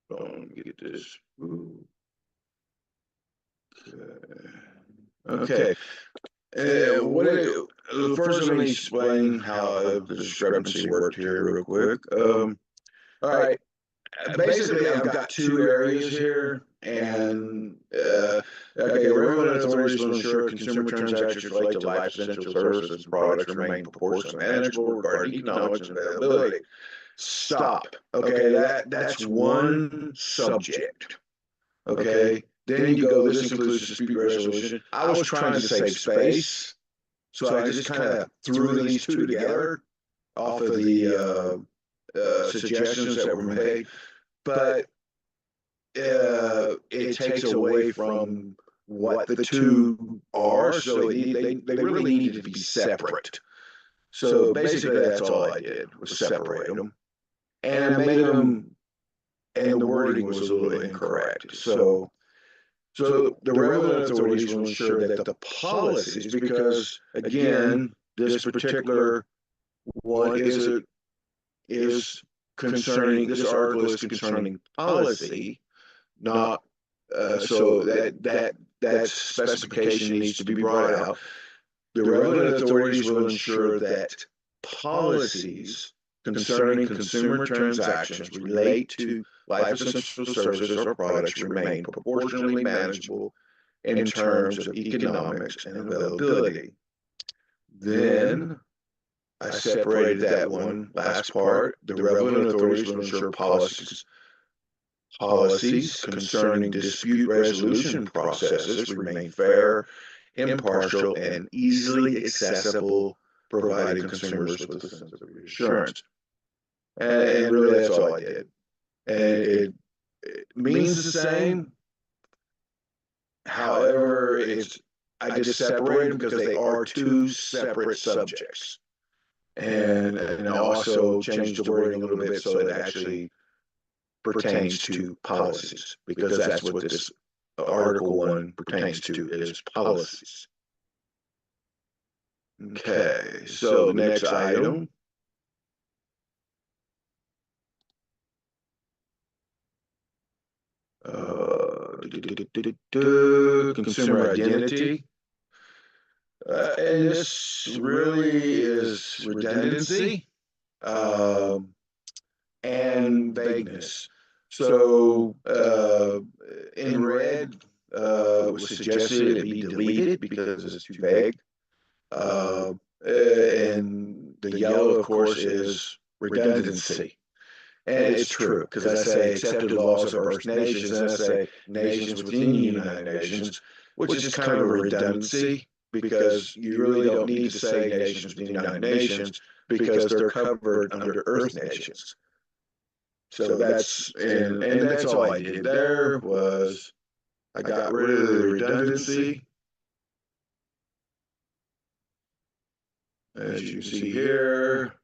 [SPEAKER 10] Don't get this. Ooh. Okay. First, let me explain how the discrepancy worked here real quick. All right. Basically, I've got two areas here, and relevant authorities will ensure consumer transactions relate to life essential services and products remain proportionally manageable regarding economics and availability. Stop. Okay, that's one subject. Okay. Then you go, this includes dispute resolution. I was trying to save space, so I just kind of threw these two together off of the suggestions that were made. But it takes away from what the two are, so they really needed to be separate. So basically, that's all I did, was separate them. and I made them, and the wording was a little incorrect. So the relevant authorities will ensure that the policies, because again, this particular one is concerning, this article is concerning policy, not so that specification needs to be brought out. The relevant authorities will ensure that policies concerning consumer transactions relate to life essential services or products remain proportionally manageable in terms of economics and availability. Then I separated that one last part. The relevant authorities will ensure policies concerning dispute resolution processes remain fair, impartial, and easily accessible, providing consumers with a sense of reassurance. And really, that's all I did. And it means the same. However, I just separate them because they are two separate subjects. And I also changed the wording a little bit so it actually pertains to policies, because that's what this Article 1 pertains to, is policies. Okay, so the next item. Consumer identity. And this really is redundancy and vagueness. So in red, it was suggested it be deleted because it's too vague. And the yellow, of course, is redundancy. And it's true, because I say accepted laws of Earth nations, and I say nations within the United Nations, which is kind of a redundancy, because you really don't need to say nations within the United Nations, because they're covered under Earth nations. So that's, and that's all I did there was I got rid of the redundancy. As you can see here,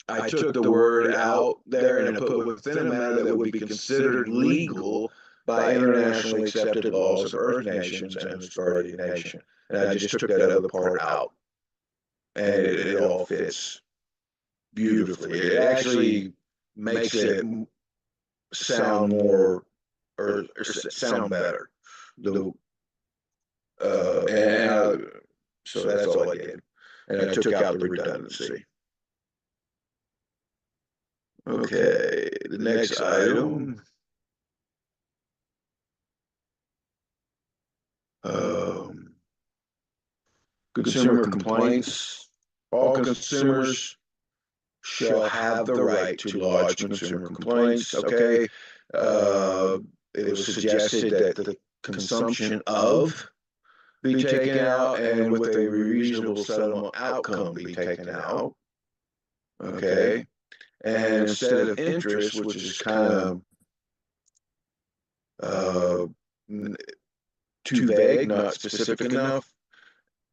[SPEAKER 10] I took the word out there and I put within a matter that would be considered legal by internationally accepted laws of Earth nations and Asgardia nation. And I just took that other part out. And it all fits beautifully. It actually makes it sound more, or sound better. So that's all I did. And I took out the redundancy. Okay, the next item. Consumer complaints. All consumers shall have the right to lodge consumer complaints. Okay, it was suggested that the consumption of be taken out and with a reasonable settlement outcome be taken out. Okay, and instead of interest, which is kind of too vague, not specific enough,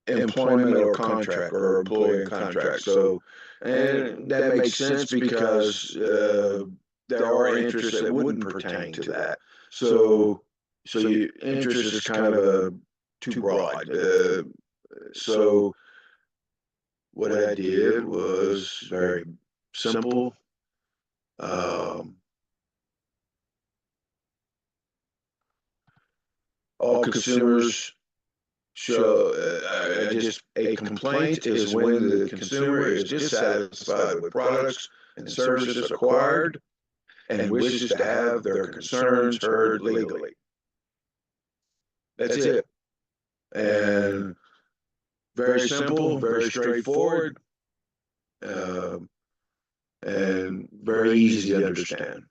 [SPEAKER 10] employment or contract, or employee and contract. So, and that makes sense because there are interests that wouldn't pertain to that. So interest is kind of too broad. So what I did was very simple. All consumers shall, a complaint is when the consumer is dissatisfied with products and services acquired and wishes to have their concerns heard legally. That's it. And very simple, very straightforward, and very easy to understand.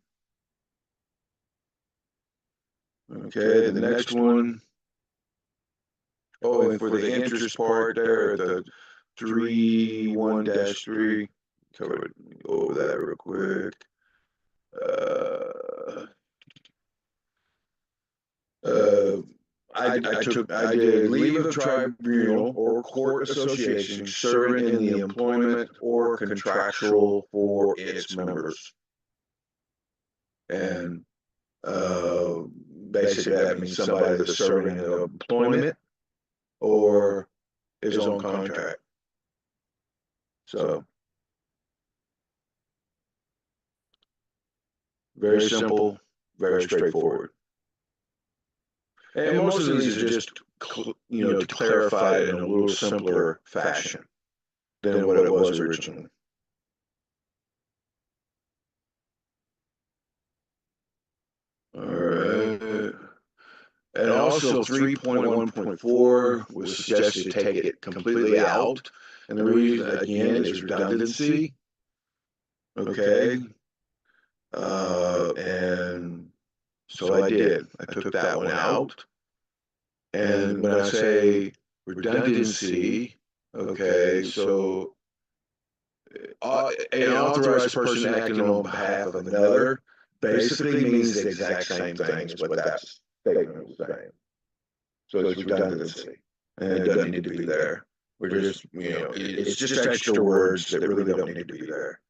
[SPEAKER 10] Okay, the next one. Oh, and for the interest part there, the 3.1-3, covered, go over that real quick. I did leave of tribunal or court association serving in the employment or contractual for its members. And basically that means somebody that's serving in employment or is on contract. So very simple, very straightforward. And most of these are just, to clarify it in a little simpler fashion than what it was originally. All right. And also 3.1.4 was suggested to take it completely out. And the reason, again, is redundancy. Okay. And so I did. I took that one out. And when I say redundancy, okay, so an authorized person acting on behalf of another basically means the exact same thing as what that statement was saying. So it's redundancy, and it doesn't need to be there. We're just, it's just extra words that really don't need to be there.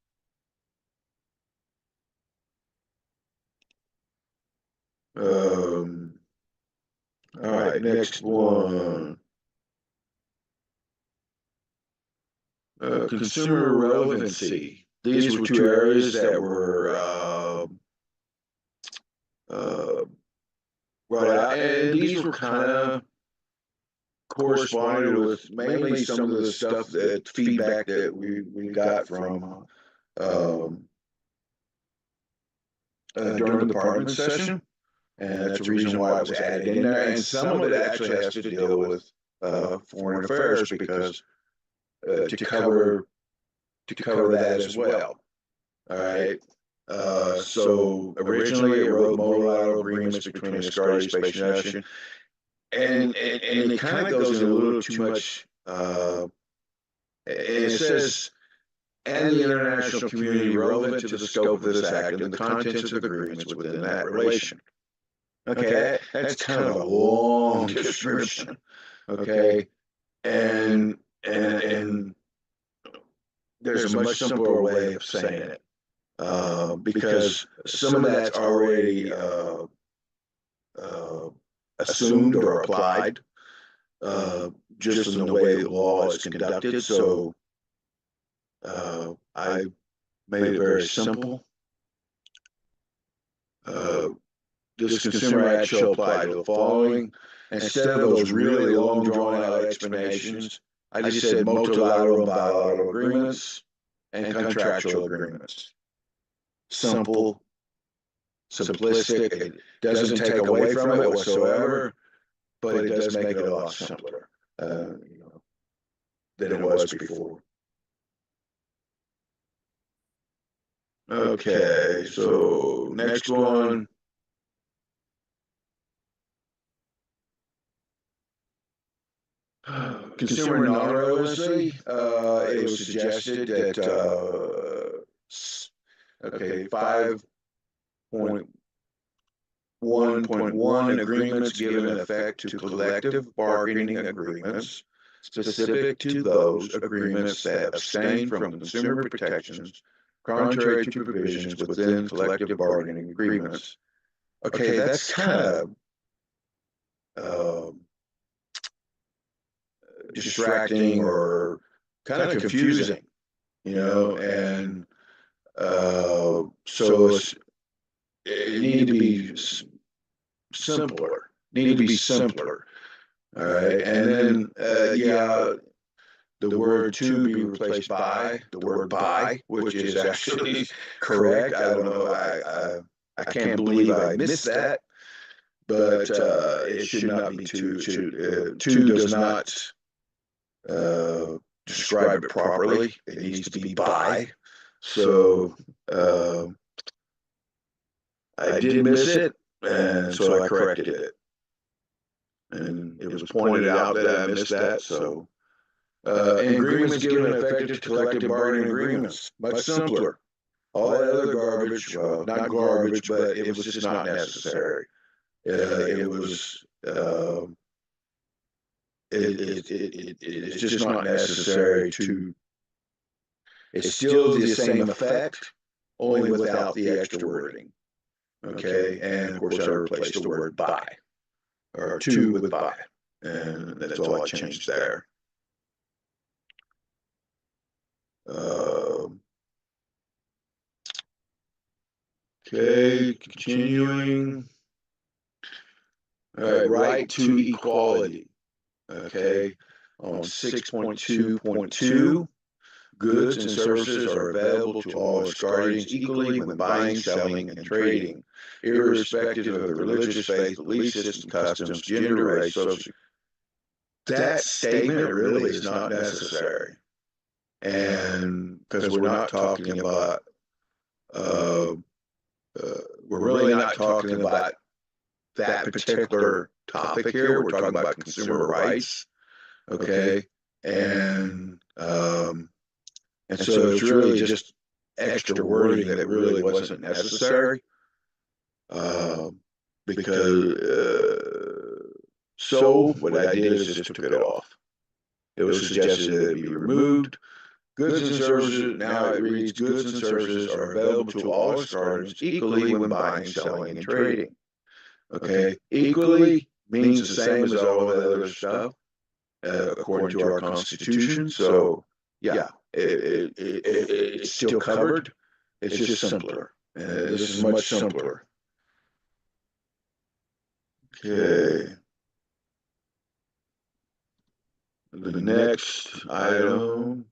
[SPEAKER 10] All right, next one. Consumer relevancy. These were two areas that were brought out, and these were kind of corresponded with mainly some of the stuff, that feedback that we got from during the Parliament session, and that's the reason why it was added in there. And some of it actually has to deal with foreign affairs, because to cover that as well. All right. So originally it wrote multilateral agreements between Asgardia Space Nation, and it kind of goes in a little too much. And it says, and the international community relevant to the scope of this act and the contents of agreements within that relation. Okay, that's kind of a long description. Okay, and there's a much simpler way of saying it, because some of that's already assumed or applied, just in the way the law is conducted. So I made it very simple. This Consumer Act shall apply to the following. Instead of those really long, drawn-out explanations, I just said multilateral and bilateral agreements and contractual agreements. Simple, simplistic. It doesn't take away from it whatsoever, but it does make it a lot simpler than it was before. Okay, so next one. Consumer non-relevancy. It was suggested that 5.1.1 agreements given effect to collective bargaining agreements specific to those agreements that abstain from consumer protections contrary to provisions within collective bargaining agreements. Okay, that's kind of distracting or kind of confusing, and so it needed to be simpler. All right, and then the word "to" be replaced by the word "by," which is actually correct. I don't know. I can't believe I missed that, but it should not be "to." "To" does not describe it properly. It needs to be "by." So I did miss it, and so I corrected it. And it was pointed out that I missed that. So and agreements given effect to collective bargaining agreements, much simpler. All that other garbage, well, not garbage, but it was just not necessary. It was it's just not necessary to. It's still the same effect, only without the extra wording. Okay, and of course I replaced the word by, or to with by, and that's all I changed there. Okay, continuing. All right, right to equality. Okay, on 6.2.2, goods and services are available to all Asgardians equally when buying, selling, and trading, irrespective of the religious faith, belief system, customs, gender, race, social. That statement really is not necessary, and because we're not talking about, we're really not talking about that particular topic here. We're talking about consumer rights, okay, and so it's really just extra wording that really wasn't necessary, because so what I did is just took it off. It was suggested that it be removed. Goods and services, now it reads, goods and services are available to all Asgardians equally when buying, selling, and trading. Okay, equally means the same as all of the other stuff, according to our Constitution. So, yeah, it's still covered. It's just simpler. This is much simpler. Okay. The next item.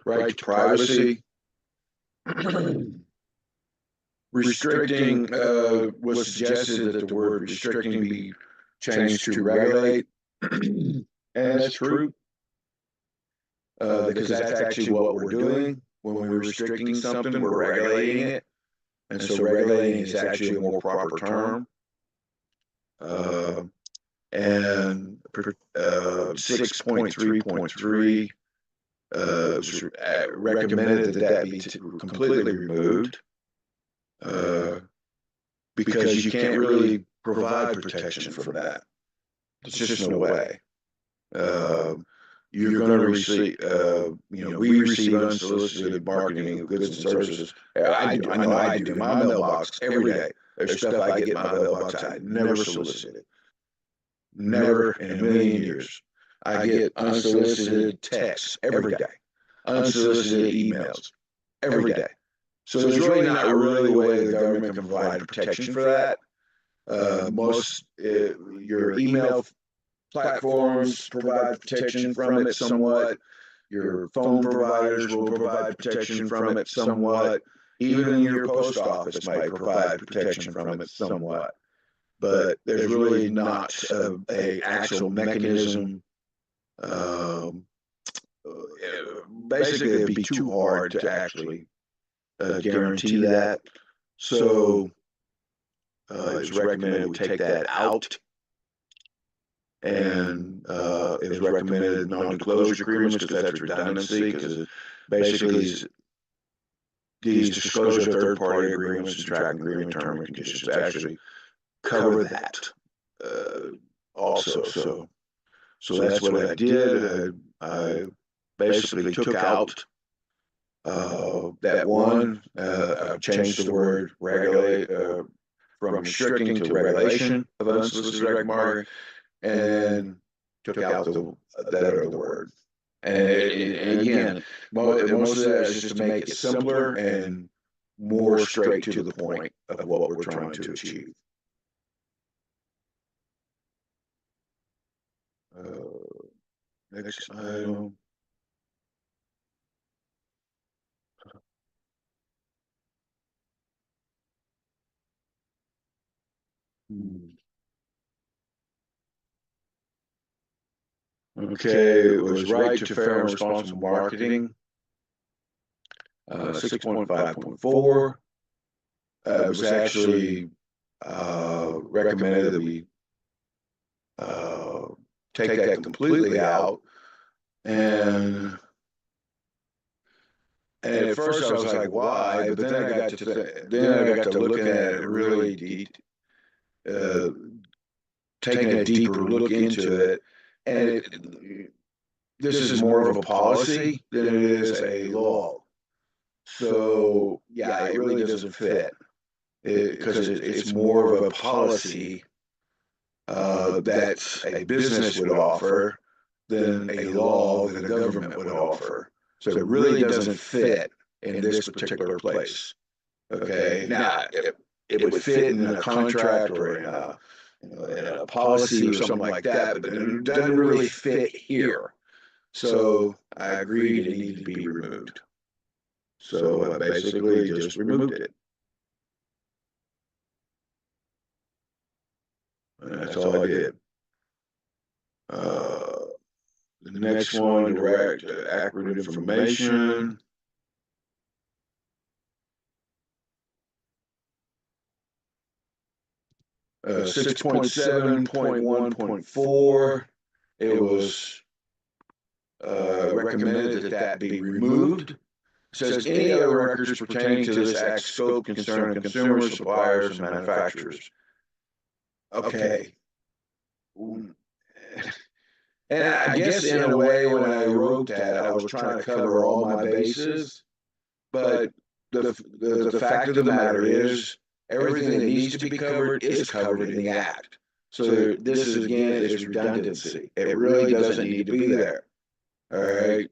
[SPEAKER 10] Right to privacy. Restricting was suggested that the word restricting be changed to regulate, and that's true, because that's actually what we're doing. When we're restricting something, we're regulating it, and so regulating is actually a more proper term. And 6.3.3 recommended that be completely removed, because you can't really provide protection from that. There's just no way. You're going to receive, we receive unsolicited marketing of goods and services. I know I do in my mailbox every day. There's stuff I get in my mailbox I never solicited. Never in a million years. I get unsolicited texts every day, unsolicited emails every day. So there's really not really a way the government can provide protection for that. Most your email platforms provide protection from it somewhat. Your phone providers will provide protection from it somewhat. Even your post office might provide protection from it somewhat. But there's really not a actual mechanism. Basically, it'd be too hard to actually guarantee that. So it was recommended we take that out. And it was recommended non-disclosure agreements because that's redundancy, because basically these disclosure of third-party agreements and tracking agreement terms and conditions actually cover that also. So that's what I did. I basically took out that one. I changed the word regulate from restricting to regulation of unsolicited direct marketing, and then took out that other word. And again, most of that is just to make it simpler and more straight to the point of what we're trying to achieve. Next item. Okay, it was right to fair and responsible marketing. 6.5.4. It was actually recommended that we take that completely out, and And at first I was like, why? But then I got to looking at it really deep, taking a deeper look into it, and this is more of a policy than it is a law. So yeah, it really doesn't fit because it's more of a policy that a business would offer than a law that a government would offer. So it really doesn't fit in this particular place. Okay, now it would fit in a contract or in a policy or something like that, but it doesn't really fit here. So I agreed it needed to be removed. So I basically just removed it. And that's all I did. The next one, direct accurate information. Uh, 6.7.1.4, it was recommended that be removed. It says any other records pertaining to this act scope concerning consumers, suppliers, and manufacturers. Okay. And I guess in a way, when I wrote that, I was trying to cover all my bases. But the fact of the matter is, everything that needs to be covered is covered in the Act. So this is, again, is redundancy. It really doesn't need to be there. All right.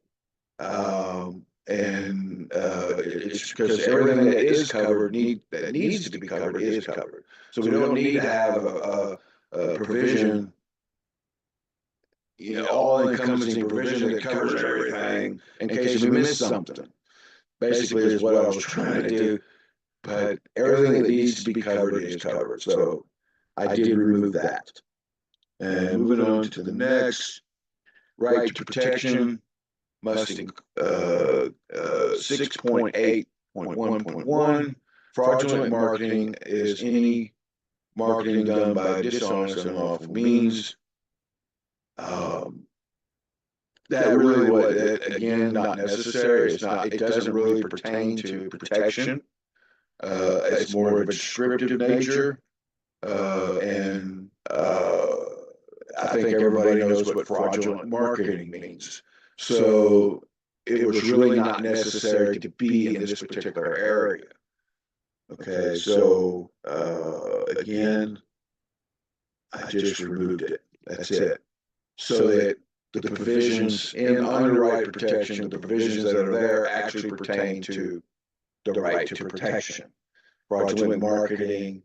[SPEAKER 10] It's because everything that is covered that needs to be covered is covered. So we don't need to have a provision, all-encompassing provision that covers everything in case we miss something. Basically, is what I was trying to do. But everything that needs to be covered is covered. So I did remove that. And moving on to the next, right to protection must 6.8.1.1. Fraudulent marketing is any marketing done by dishonest and unlawful means. That really again, not necessary. It doesn't really pertain to protection. It's more of a descriptive nature. I think everybody knows what fraudulent marketing means. So it was really not necessary to be in this particular area. Okay, so again, I just removed it. That's it. So that the provisions in underwrite protection, the provisions that are there actually pertain to the right to protection. Fraudulent marketing,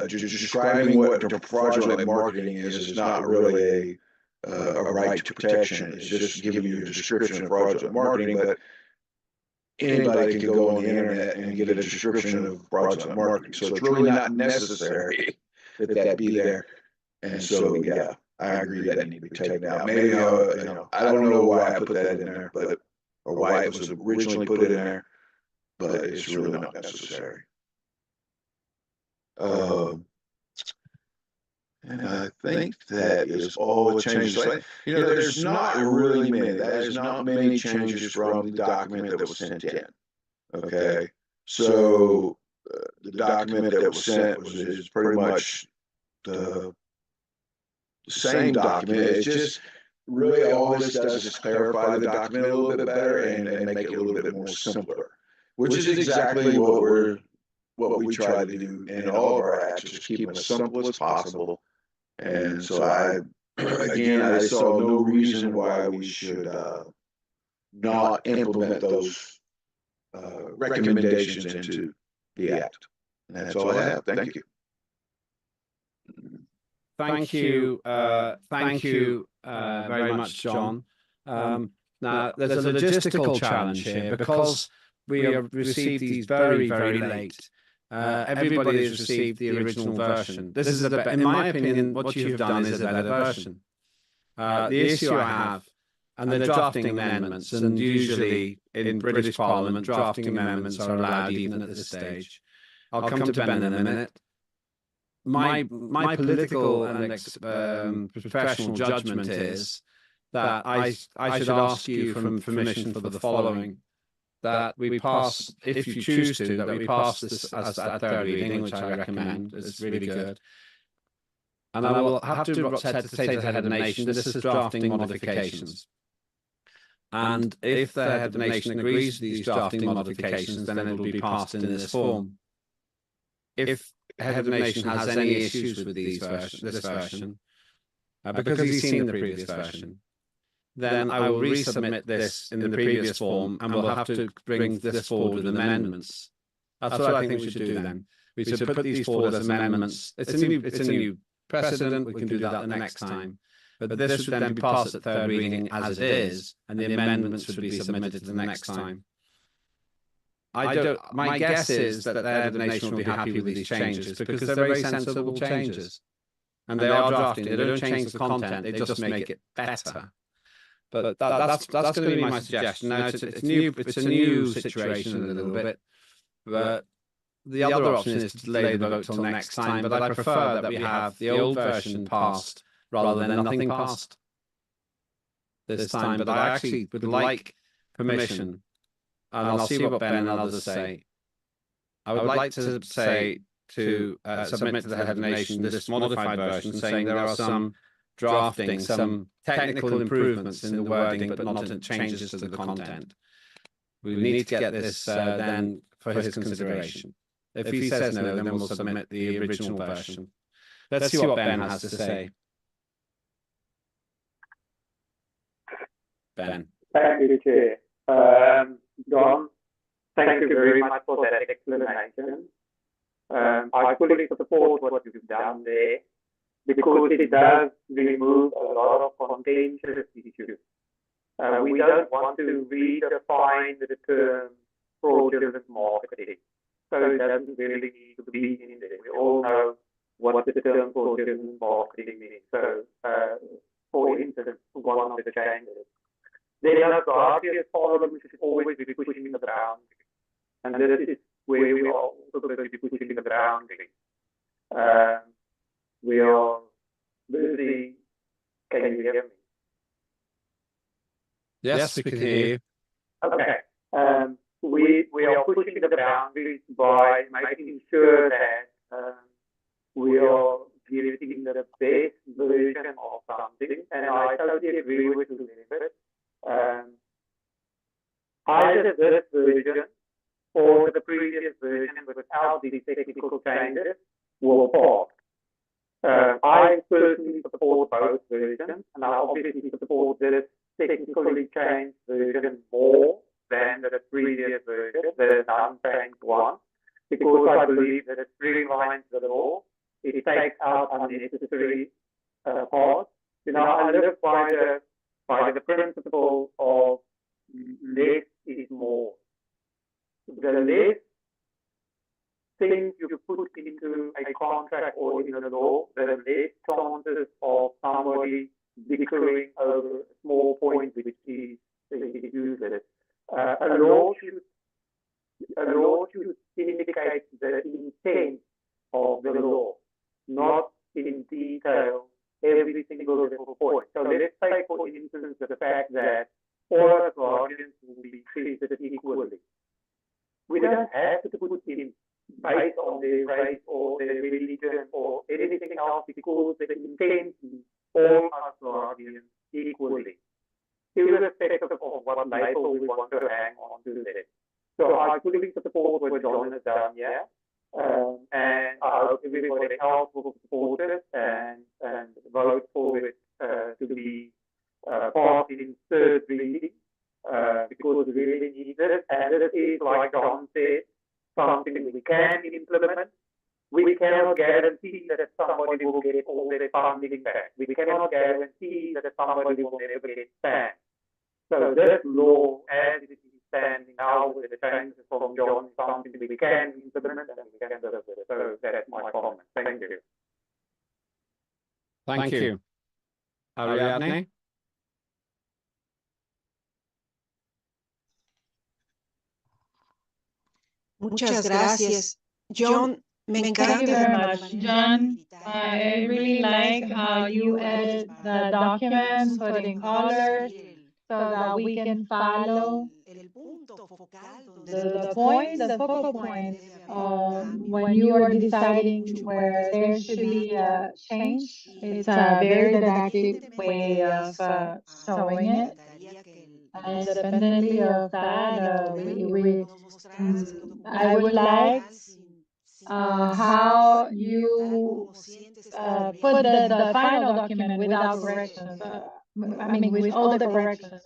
[SPEAKER 10] describing what fraudulent marketing is not really a right to protection. It's just giving you a description of fraudulent marketing, but anybody can go on the internet and get a description of fraudulent marketing. So it's really not necessary that be there. And so, yeah, I agree that need to be taken out. Maybe, I don't know why I put that in there, or why it was originally put in there, but it's really not necessary. And I think that is all the changes. There's not really many. There's not many changes from the document that was sent in. Okay, so the document that was sent is pretty much the same document. It's just really all this does is clarify the document a little bit better and make it a little bit more simpler, which is exactly what we try to do in all of our acts, just keep them as simple as possible. And so I saw no reason why we should not implement those recommendations into the Act. And that's all I have. Thank you.
[SPEAKER 4] Thank you very much, John. Now, there's a logistical challenge here because we have received these very, very late. Everybody has received the original version. This is, in my opinion, what you have done is a better version. The issue I have, and the drafting amendments, and usually in British Parliament, drafting amendments are allowed even at this stage. I'll come to Ben in a minute. My political and professional judgment is that I should ask you for permission for the following. that we pass, if you choose to, that we pass this as that third reading, which I recommend. It's really good. And I will have to say to the head of the nation, this is drafting modifications. And if the head of the nation agrees with these drafting modifications, then it will be passed in this form. If the head of the nation has any issues with this version, because he's seen the previous version, then I will resubmit this in the previous form, and we'll have to bring this forward with amendments. That's what I think we should do then. We should put these forward as amendments. It's a new precedent. We can do that the next time. But this would then be passed at third reading as it is, and the amendments would be submitted the next time. My guess is that the head of the nation will be happy with these changes because they're very sensible changes. And they are drafting. They don't change the content, they just make it better. But that's going to be my suggestion. Now, it's a new situation a little bit, but the other option is to delay the vote till next time. But I prefer that we have the old version passed rather than nothing passed this time. But I actually would like permission, and I'll see what Ben and others say. I would like to say to submit to the head of the nation this modified version, saying there are some drafting, some technical improvements in the wording, but not changes to the content. We need to get this then for his consideration. If he says no, then we'll submit the original version. Let's see what Ben has to say. Ben.
[SPEAKER 17] Thank you, Chair. John, thank you very much for that explanation. I fully support what you've done there because it does remove a lot of contentious issues. We don't want to redefine the term fraudulent marketing, so it doesn't really need to be in there. We all know what the term fraudulent marketing means. So, for instance, one of the changes. Then Asgardia's parliament should always be pushing the boundary, and this is where we are also going to be pushing the boundary. We are busy. Can you hear me?
[SPEAKER 4] Yes, we can hear you.
[SPEAKER 17] Okay. We are pushing the boundaries by making sure that we are giving the best version of something, and I totally agree with you there. Either this version or the previous version without these technical changes will pass. I personally support both versions, and I obviously support this technically changed version more than the previous version, the unchanged one, because I believe that it streamlines the law. It takes out unnecessary parts. You know, I live by the principle of less is more. The less things you put into a contract or in a law, the less chances of somebody bickering over a small point which is useless. A law should indicate the intent of the law, not in detail every single little point. So let's take, for instance, the fact that all Asgardians will be treated equally. We don't have to put in based on their race or their religion or anything else because the intent is all Asgardians equally, irrespective of what label we want to hang on to there. So I fully support what John has done here. And I hope everybody else will support it and vote for it to be passed in third reading because we really need it. And it is, like John said, something we can implement. We cannot guarantee that somebody will get all their funding back. We cannot guarantee that somebody will never get banned. So this law, as it is standing now with the changes from John, is something we can implement and we can deliver. So that's my comment. Thank you.
[SPEAKER 4] Thank you. Ariadne?
[SPEAKER 12] Muchas gracias. John, me encanta.
[SPEAKER 7] Thank you very much, John. I really like how you edit the documents, putting colors, so that we can follow the focal point, when you are deciding where there should be a change, it's a very didactic way of showing it. And independently of that, I would like how you put the final document without corrections. I mean, with all the corrections.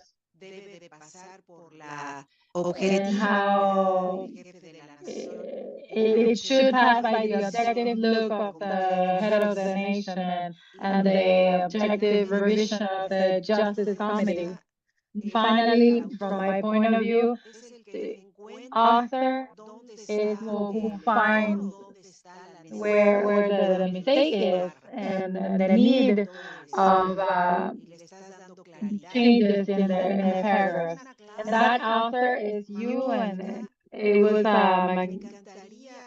[SPEAKER 7] And how it should pass by the objective look of the head of the nation and the objective revision of the Justice Committee. Finally, from my point of view, the author is who finds where the mistake is and the need of changes in the paragraphs. And that author is you, and it was a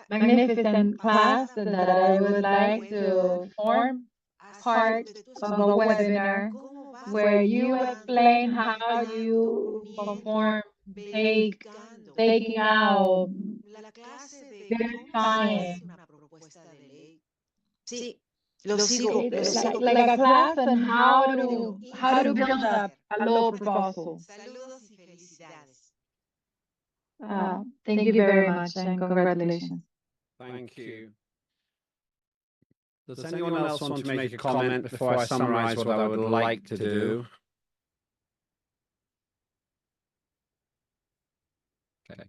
[SPEAKER 7] magnificent class that I would like to form part of a webinar where you explain how you perform taking out, verifying. Like a class on how to build up a law proposal. Thank you very much and congratulations.
[SPEAKER 4] Thank you. Does anyone else want to make a comment before I summarize what I would like to do? Okay.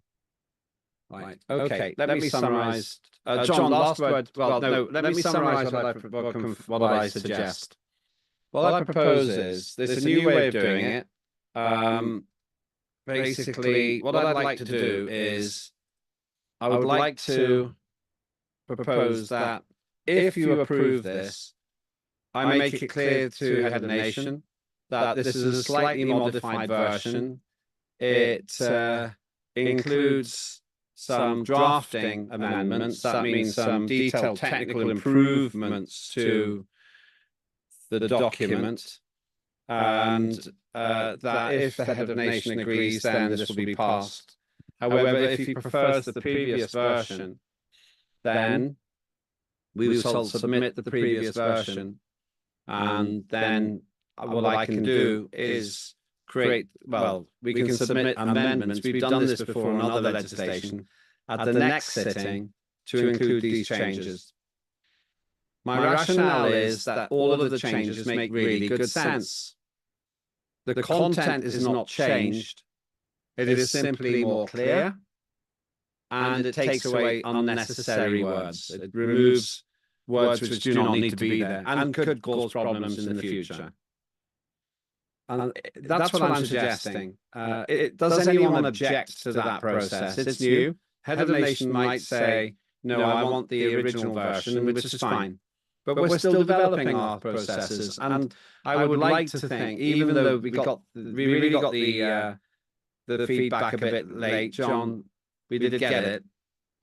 [SPEAKER 4] Right. Okay. Let me summarize. John, last word. Well, no. Let me summarize what I suggest. What I propose is there's a new way of doing it. Basically, what I'd like to do is I would like to propose that if you approve this, I make it clear to head of nation that this is a slightly modified version. It includes some drafting amendments. That means some detailed technical improvements to the document. And that if the head of nation agrees, then this will be passed. However, if he prefers the previous version, then we will submit the previous version. And then what I can do is we can submit amendments. We've done this before in other legislation at the next sitting to include these changes. My rationale is that all of the changes make really good sense. The content is not changed. It is simply more clear, and it takes away unnecessary words. It removes words which do not need to be there and could cause problems in the future. And that's what I'm suggesting. Does anyone object to that process? It's new. Head of nation might say, no, I want the original version, which is fine. But we're still developing our processes. And I would like to think, even though we really got the feedback a bit late, John, we did get it.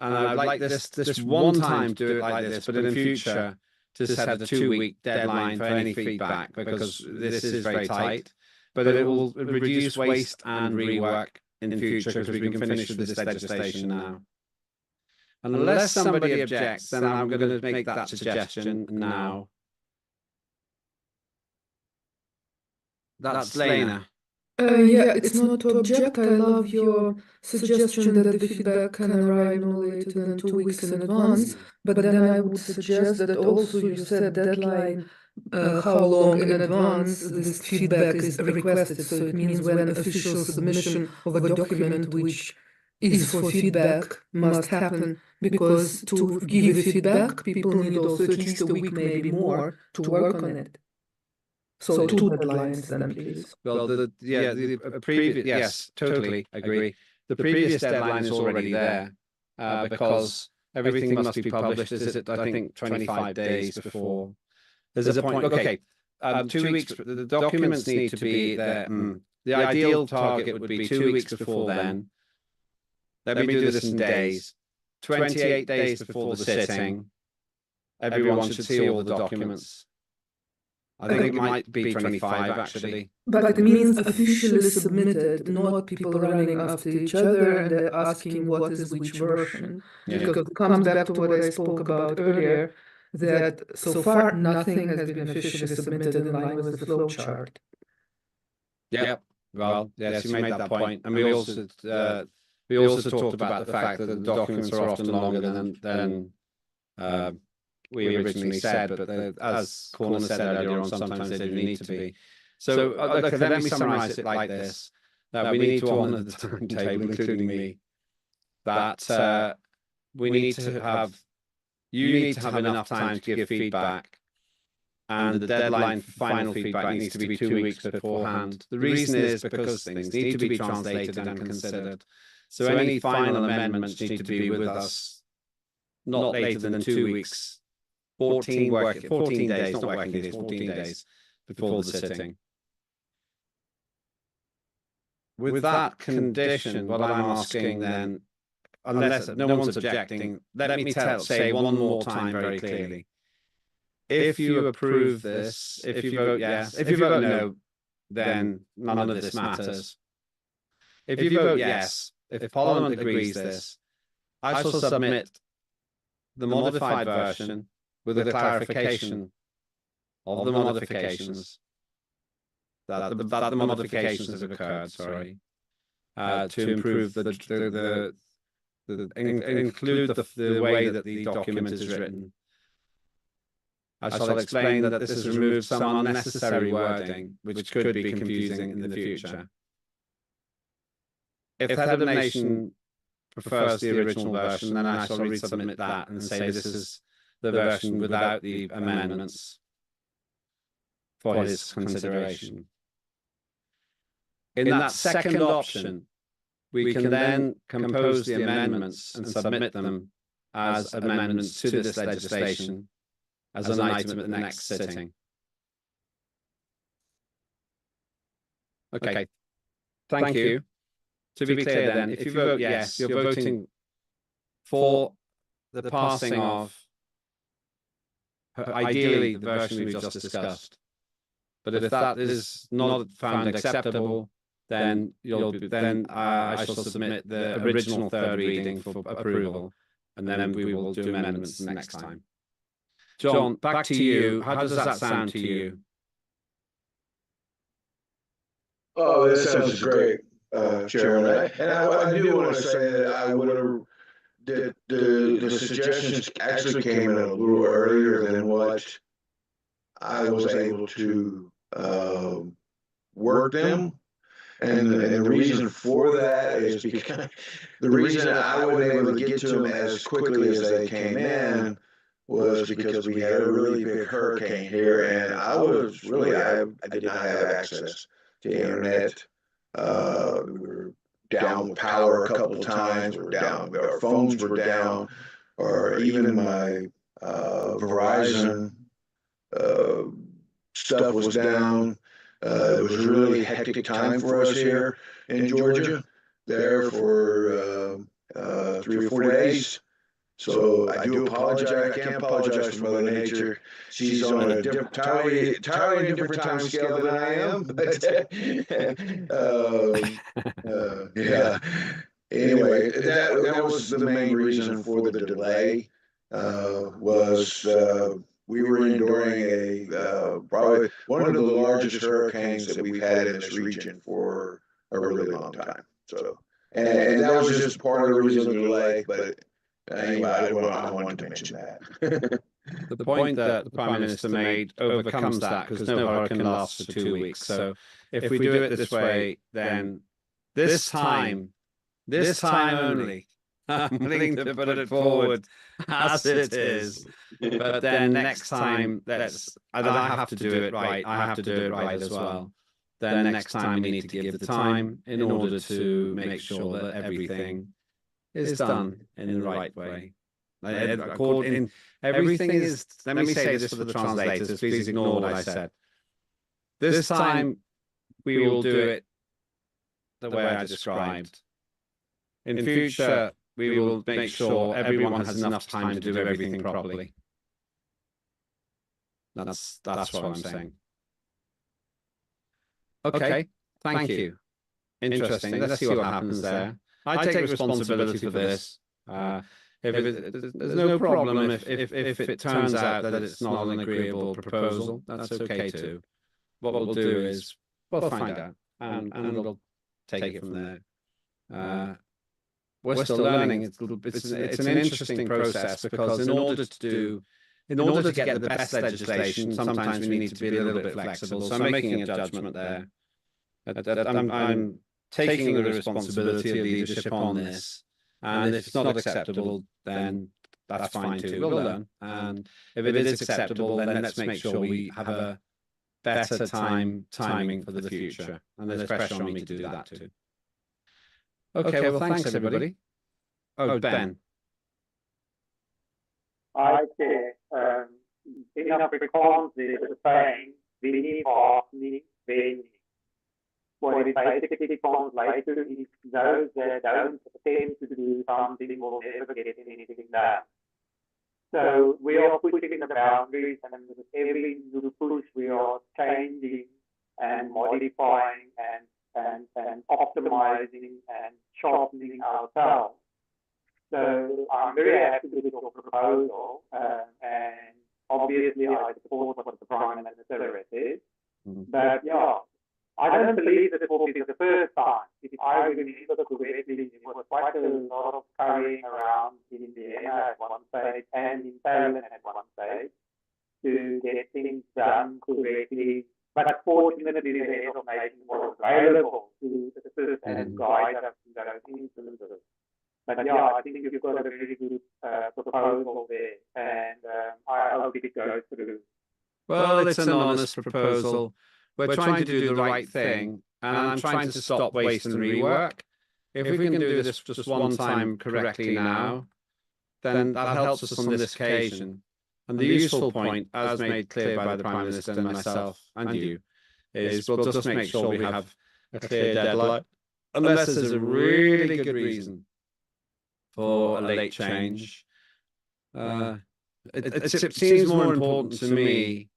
[SPEAKER 4] And I'd like this one time to do it like this, but in future, to set a 2-week deadline for any feedback, because this is very tight. But it will reduce waste and rework in future, because we can finish with this legislation now. Unless somebody objects, then I'm going to make that suggestion now. That's Lena.
[SPEAKER 14] Yeah, it's not to object. I love your suggestion that the feedback can arrive no later than 2 weeks in advance. But then I would suggest that also you set deadline how long in advance this feedback is requested. So it means when official submission of a document which is for feedback must happen, because to give a feedback, people need also at least a week, maybe more, to work on it. So 2 deadlines then, please.
[SPEAKER 4] Well, the previous, yes, totally agree. The previous deadline is already there because everything must be published. Is it, I think, 25 days before? There's a point. Okay, 2 weeks. The documents need to be there. The ideal target would be 2 weeks before then. Let me do this in days. 28 days before the sitting, everyone should see all the documents. I think it might be 25 actually.
[SPEAKER 14] But it means officially submitted, not people running after each other and asking what is which version.
[SPEAKER 4] Yeah.
[SPEAKER 14] Because it comes back to what I spoke about earlier, that so far nothing has been officially submitted in line with the flowchart.
[SPEAKER 4] Yeah. Well, yes, you made that point, and we also talked about the fact that the documents are often longer than we originally said, but as Corner said earlier on, sometimes they do need to be. So, okay, let me summarize it like this: that we need to honour the timetable, including me. That we need to have, you need to have enough time to give feedback, and the deadline for final feedback needs to be 2 weeks beforehand. The reason is because things need to be translated and considered. So any final amendments need to be with us not later than 2 weeks, 14 days, not working days, 14 days before the sitting. With that condition, what I'm asking then, unless no one's objecting, let me say one more time very clearly. If you approve this, if you vote yes, if you vote no, then none of this matters. If you vote yes, if Parliament agrees this, I shall submit the modified version with a clarification of the modifications, that the modifications have occurred, sorry, to improve include the way that the document is written. I shall explain that this has removed some unnecessary wording, which could be confusing in the future. If Head of Nation prefers the original version, then I shall resubmit that and say this is the version without the amendments for his consideration. In that second option, we can then compose the amendments and submit them as amendments to this legislation as an item at the next sitting. Okay, thank you. To be clear then, if you vote yes, you're voting for the passing of, ideally, the version we've just discussed. But if that is not found acceptable, then I shall submit the original third reading for approval, and then we will do amendments next time. John, back to you. How does that sound to you?
[SPEAKER 10] Oh, that sounds great, Chairman. I do want to say that I would have that the suggestions actually came in a little earlier than what I was able to work them. And the reason for that is because the reason I wasn't able to get to them as quickly as they came in was because we had a really big hurricane here, and I did not have access to internet. We were down with power a couple of times, our phones were down, or even my Verizon stuff was down. It was a really hectic time for us here in Georgia, there for 3 or 4 days. So I do apologize. I can't apologize for Mother Nature. She's on a entirely different time scale than I am. But yeah. Anyway, that was the main reason for the delay. We were enduring probably one of the largest hurricanes that we've had in this region for a really long time. So, and that was just part of the reason of the delay. But anyway, I wanted to mention that.
[SPEAKER 4] The point that the Prime Minister made overcomes that because no hurricane lasts for 2 weeks. So if we do it this way, then this time only, I'm willing to put it forward as it is. But then next time, I have to do it right. I have to do it right as well. Then next time we need to give the time in order to make sure that everything is done in the right way. Everything is, let me say this for the translators, please ignore what I said. This time we will do it the way I described. In future, we will make sure everyone has enough time to do everything properly. That's what I'm saying. Okay, thank you. Interesting. Let's see what happens there. I take responsibility for this. There's no problem if it turns out that it's not an agreeable proposal. That's okay too. What we'll do is we'll find out and we'll take it from there. We're still learning. It's an interesting process because in order to get the best legislation, sometimes we need to be a little bit flexible. So I'm making a judgment there. I'm taking the responsibility of leadership on this, and if it's not acceptable, then that's fine too. We'll learn, and if it is acceptable, then let's make sure we have a better timing for the future. And there's pressure on me to do that too. Okay, well, thanks everybody. Oh, Ben.
[SPEAKER 17] I say, in Afrikaans is the saying, wie haat nie, wen nie. What it basically translates to is those that don't attempt to do something will never get anything done. So we are pushing the boundaries, and with every new push we are changing and modifying and optimizing and sharpening ourselves. So I'm very happy with your proposal, and obviously I support what the Prime Minister said. But yeah, I don't believe that it will be the first time. If I remember correctly, it was quite a lot of carrying around in Vienna at one stage and in Poland at one stage to get things done correctly. But fortunately, the head of nation was available to assist and guide us in those instances. But yeah, I think you've got a really good proposal there, and I hope it goes through.
[SPEAKER 4] Well, it's an honest proposal. We're trying to do the right thing, and I'm trying to stop waste and rework. If we can do this just one time correctly now, then that helps us on this occasion. And the useful point, as made clear by the Prime Minister and myself and you, is we'll just make sure we have a clear deadline, unless there's a really good reason for a late change. It seems more important to me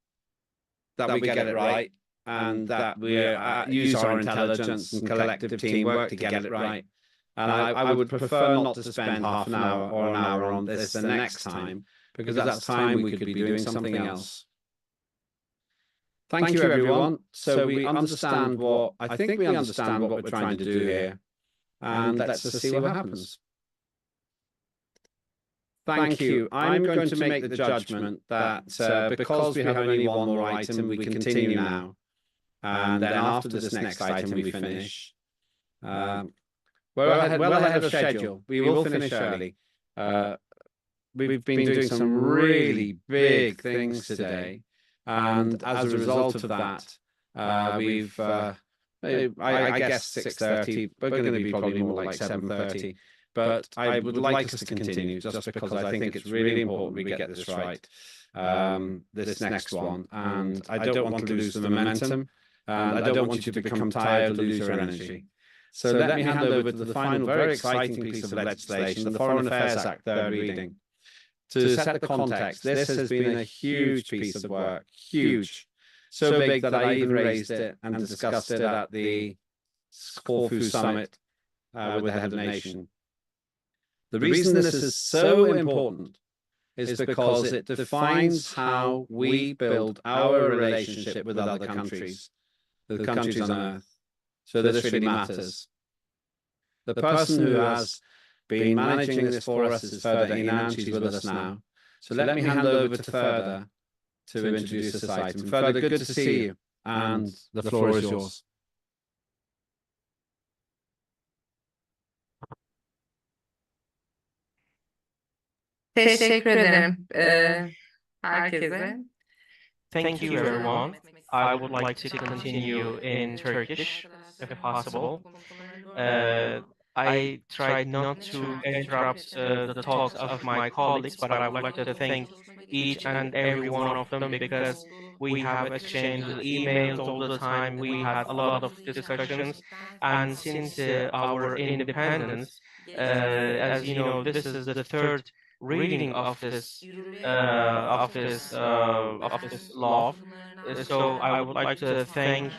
[SPEAKER 4] that we get it right, and that we use our intelligence and collective teamwork to get it right. And I would prefer not to spend half an hour or an hour on this the next time, because that's time we could be doing something else. Thank you, everyone. So we understand I think we understand what we're trying to do here, and let's just see what happens. Thank you. I'm going to make the judgment that because we have only one more item, we continue now. And then after this next item, we finish. We're well ahead of schedule. We will finish early. We've been doing some really big things today. And as a result of that, we've, I guess 6:30, we're going to be probably more like 7:30. But I would like us to continue just because I think it's really important we get this right, this next one. And I don't want to lose the momentum, and I don't want you to become tired or lose your energy. So let me hand over to the final very exciting piece of legislation, the Foreign Affairs Act, third reading. To set the context, this has been a huge piece of work, huge. So big that I even raised it and discussed it at the Scorpio summit with the head of nation. The reason this is so important is because it defines how we build our relationship with other countries, the countries on Earth. So this really matters. The person who has been managing this for us is Ferda Inan. She's with us now. So let me hand over to Ferda to introduce this item. Ferda, good to see you, and the floor is yours.
[SPEAKER 3] Teşekkür ederim herkese. Thank you, everyone. I would like to continue in Turkish, if possible. I tried not to interrupt the talks of my colleagues, but I would like to thank each and every one of them, because we have exchanged emails all the time. We had a lot of discussions, and since our independence, as you know, this is the third reading of this law. So I would like to thank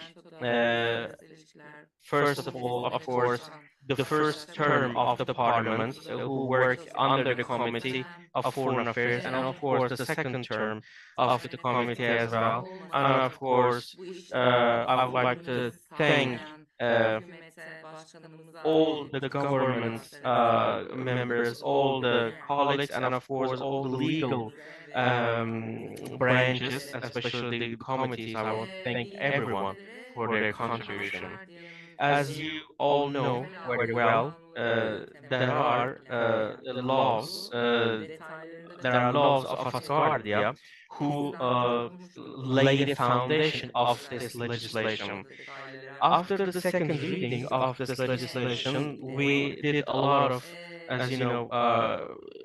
[SPEAKER 3] First of all, of course, the first term of the parliament who work under the committee of foreign affairs, and of course the second term of the committee as well. And of course, I would like to thank all the government members, all the colleagues, and of course all the legal branches, especially the committees. I want to thank everyone for their contribution. As you all know very well, there are laws of Asgardia who lay the foundation of this legislation. After the second reading of this legislation, we did a lot of, as you know,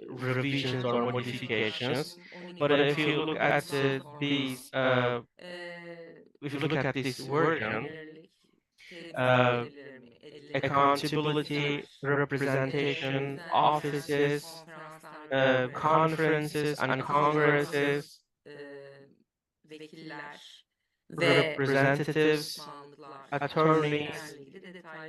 [SPEAKER 3] revisions or modifications. But if you look at if you look at this version, uh, accountability, representation, offices, conferences and congresses, representatives, attorneys,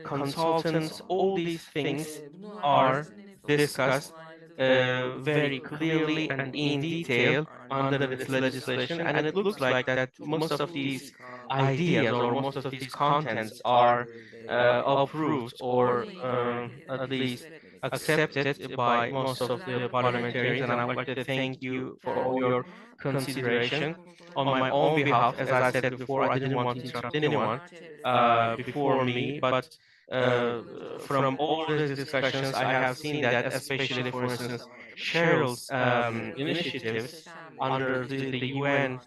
[SPEAKER 3] consultants, all these things are discussed very clearly and in detail under this legislation, and it looks like that most of these ideas or most of these contents are approved or at least accepted by most of the parliamentarians, and I would like to thank you for all your consideration. On my own behalf, as I said before, I didn't want to interrupt anyone before me, but from all these discussions, I have seen that, especially, for instance, Cheryl's initiatives under the UN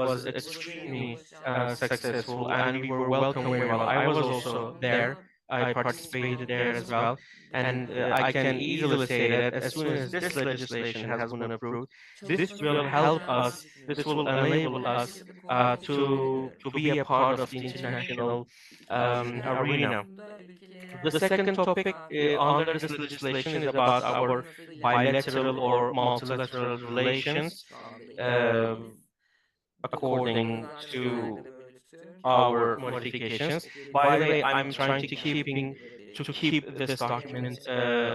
[SPEAKER 3] was extremely successful, and we were welcomed very well. I was also there. I participated there as well, and I can easily say that as soon as this legislation has been approved, this will help us. This will enable us to be a part of the international arena. The second topic under this legislation is about our bilateral or multilateral relations. Uh, According to our modifications. By the way, I'm trying to keep this document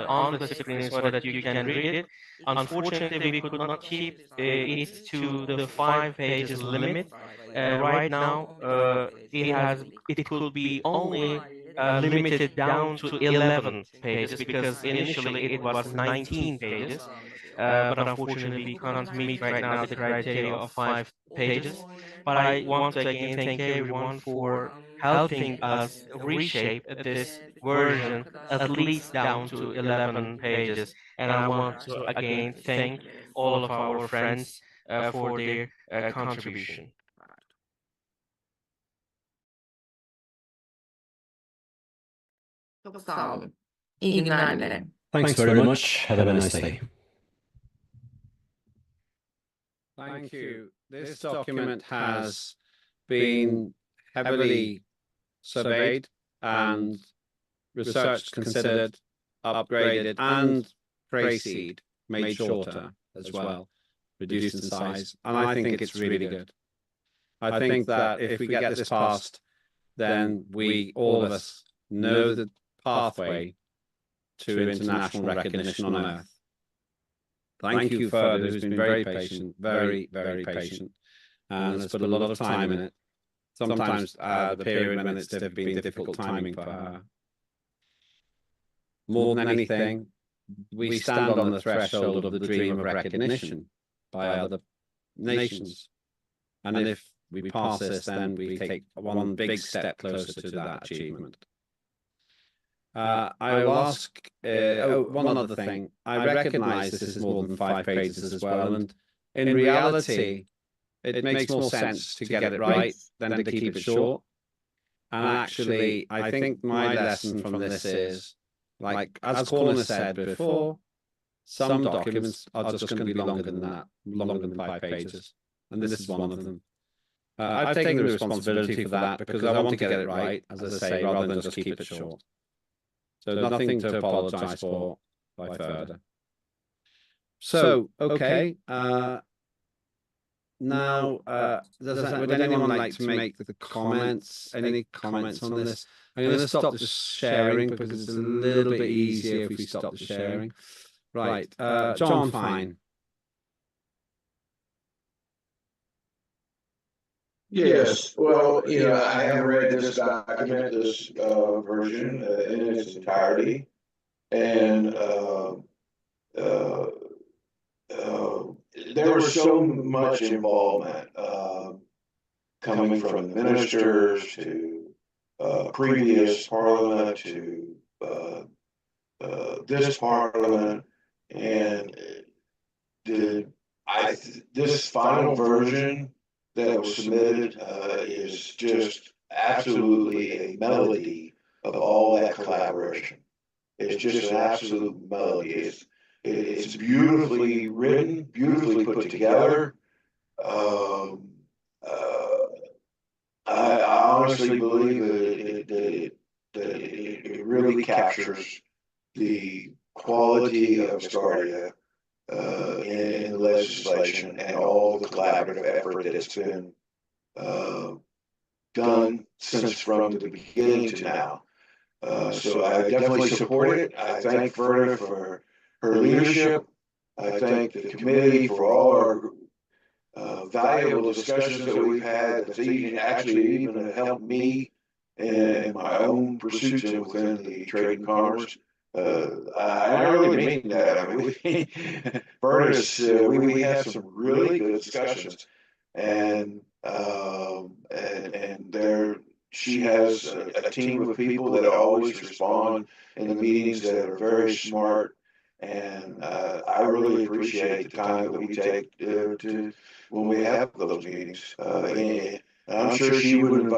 [SPEAKER 3] on the screen so that you can read it. Unfortunately, we could not keep it to the 5 pages limit. Right now, it could be only limited down to 11 pages because initially it was 19 pages. But unfortunately, we can't meet right now the criteria of 5 pages. But I want to again thank everyone for helping us reshape this version at least down to 11 pages. And I want to again thank all of our friends for their contribution.
[SPEAKER 8] Çok sağ olun. İyi günler dilerim.
[SPEAKER 6] Thanks very much. Have a nice day.
[SPEAKER 4] Thank you. This document has been heavily surveyed and researched, considered, upgraded, and précis, made shorter as well, reduced in size. And I think it's really good. I think that if we get this passed, then we, all of us, know the pathway to international recognition on Earth. Thank you, Ferda, who's been very patient, very, very patient, and has put a lot of time in it. Sometimes the period when it's been difficult timing for her. More than anything, we stand on the threshold of the dream of recognition by other nations. And if we pass this, then we take one big step closer to that achievement. I will ask one other thing. I recognize this is more than 5 pages as well, and in reality, it makes more sense to get it right than to keep it short. And actually, I think my lesson from this is, like as Corner said before, some documents are just going to be longer than that, longer than 5 pages, and this is one of them. I've taken the responsibility for that because I want to get it right, as I say, rather than just keep it short. So nothing to apologize for by further. So, okay. Now, would anyone like to make the comments? Any comments on this? I'm going to stop the sharing because it's a little bit easier if we stop the sharing. Right, John Fine.
[SPEAKER 10] Yes, well, I have read this document, this version in its entirety, and there was so much involvement coming from the ministers to previous parliament to this parliament, and this final version that was submitted is just absolutely a melody of all that collaboration. It's just an absolute melody. It's beautifully written, beautifully put together. I honestly believe that it really captures the quality of Asgardia in the legislation and all the collaborative effort that's been done since from the beginning to now. So I definitely support it. I thank Verna for her leadership. I thank the committee for all our valuable discussions that we've had that's actually even helped me in my own pursuits within the trade and commerce. I really mean that. I mean, we have some really good discussions, and there she has a team of people that always respond in the meetings that are very smart, and I really appreciate the time that we take to when we have those meetings. And I'm sure she would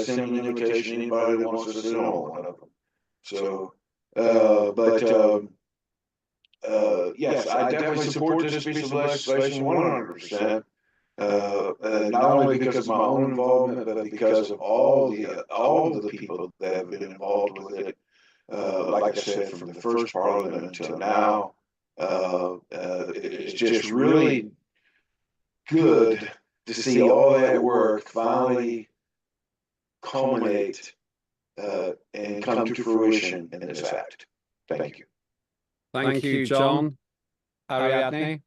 [SPEAKER 10] send an invitation to anybody that wants to sit on one of them. So, yes, I definitely support this piece of legislation 100%. Not only because of my own involvement, but because of all the people that have been involved with it. Like I said, from the first parliament until now, it's just really good to see all that work finally culminate and come to fruition in this act. Thank you.
[SPEAKER 4] Thank you, John. Ariadne?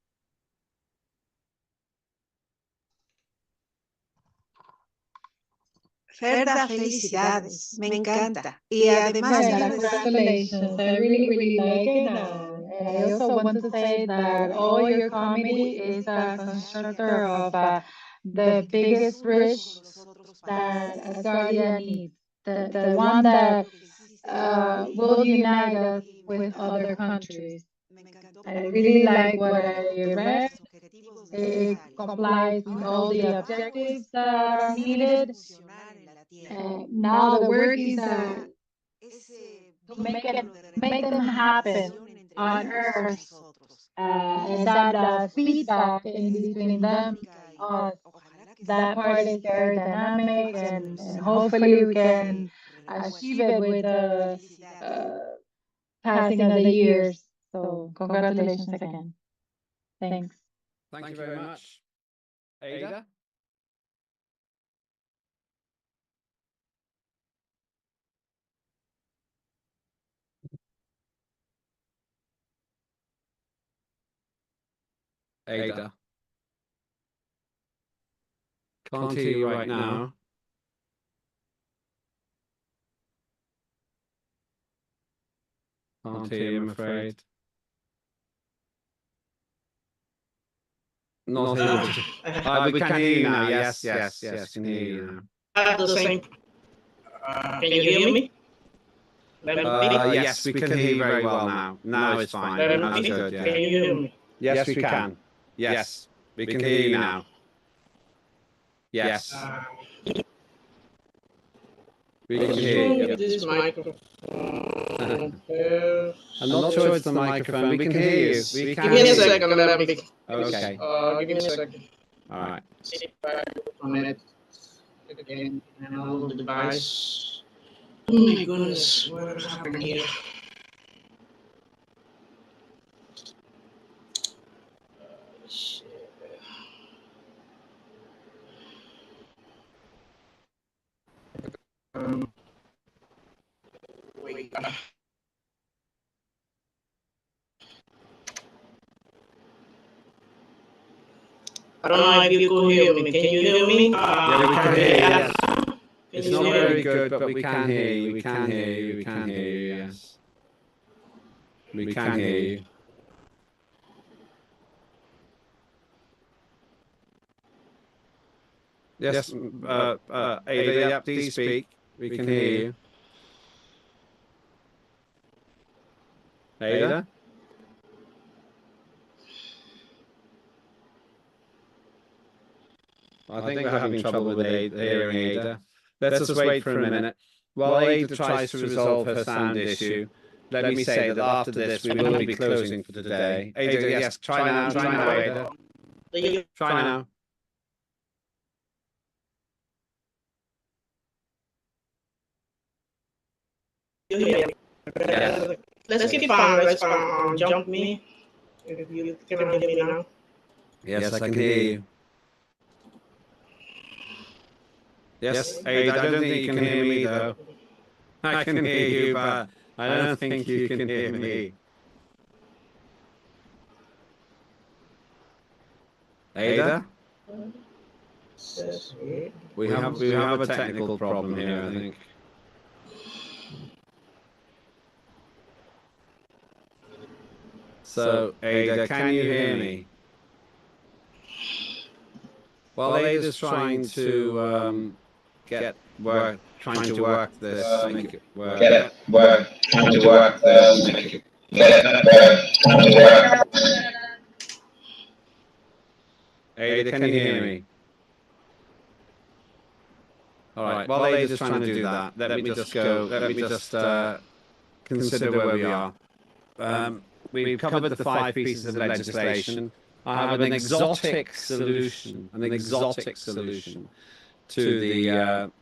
[SPEAKER 12] Ferda, felicidades, me encanta. Y además,
[SPEAKER 7] congratulations. I really like it. And I also want to say that all your committee is a constructor of the biggest bridge that Asgardia needs. The one that will unite us with other countries. I really like what I read. It complies with all the objectives that are needed. Now the work is to make them happen on Earth, and that feedback in between them, us, that part is very dynamic, and hopefully we can achieve it with the passing of the years. So congratulations again. Thanks.
[SPEAKER 4] Thank you very much. Ada? Ada? Can't hear you right now. Can't hear you, I'm afraid. Not here. We can hear you now. Yes, can hear you now.
[SPEAKER 15] The same. Can you hear me?
[SPEAKER 4] Yes, we can hear you very well now. Now it's fine. Now it's good, yeah.
[SPEAKER 15] Can you hear me?
[SPEAKER 4] Yes, we can. Yes, we can hear you now. Yes. We can hear you.
[SPEAKER 15] This microphone.
[SPEAKER 4] I'm not sure it's the microphone. We can hear you.
[SPEAKER 15] Give me a second. Let me.
[SPEAKER 4] Okay.
[SPEAKER 15] Give me a second.
[SPEAKER 4] All right.
[SPEAKER 15] See if I connect again and on the device. Oh my goodness, what is happening here? Wait. I don't know if you could hear me. Can you hear me?
[SPEAKER 4] Yeah, we can hear you. Yes.
[SPEAKER 15] Can
[SPEAKER 4] It's
[SPEAKER 15] you
[SPEAKER 4] not
[SPEAKER 15] hear
[SPEAKER 4] very
[SPEAKER 15] me?
[SPEAKER 4] good, but we can hear you. We can hear you. We can hear you. Yes. We can hear you. Yes, Ada, yep, please speak. We can hear you. Ada? I think we're having trouble with hearing Ada. Let's just wait for a minute. While Ada tries to resolve her sound issue, let me say that after this we will be closing for today. Ada, yes, try now, Ada. Try now.
[SPEAKER 15] Yeah. Let's keep on. Let's jump me. If you can hear me now.
[SPEAKER 4] Yes, I can hear you. Yes, Ada, I don't think you can hear me though. I can hear you, but I don't think you can hear me. Ada? We have a technical problem here, I think. So, Ada, can you hear me? While Ada's trying to trying to work this, make it work.
[SPEAKER 20] Trying to work this, make it trying to work.
[SPEAKER 4] Ada, can you hear me? All right. While Ada's trying to do that, let me just consider where we are. We've covered the 5 pieces of legislation. I have an exotic solution to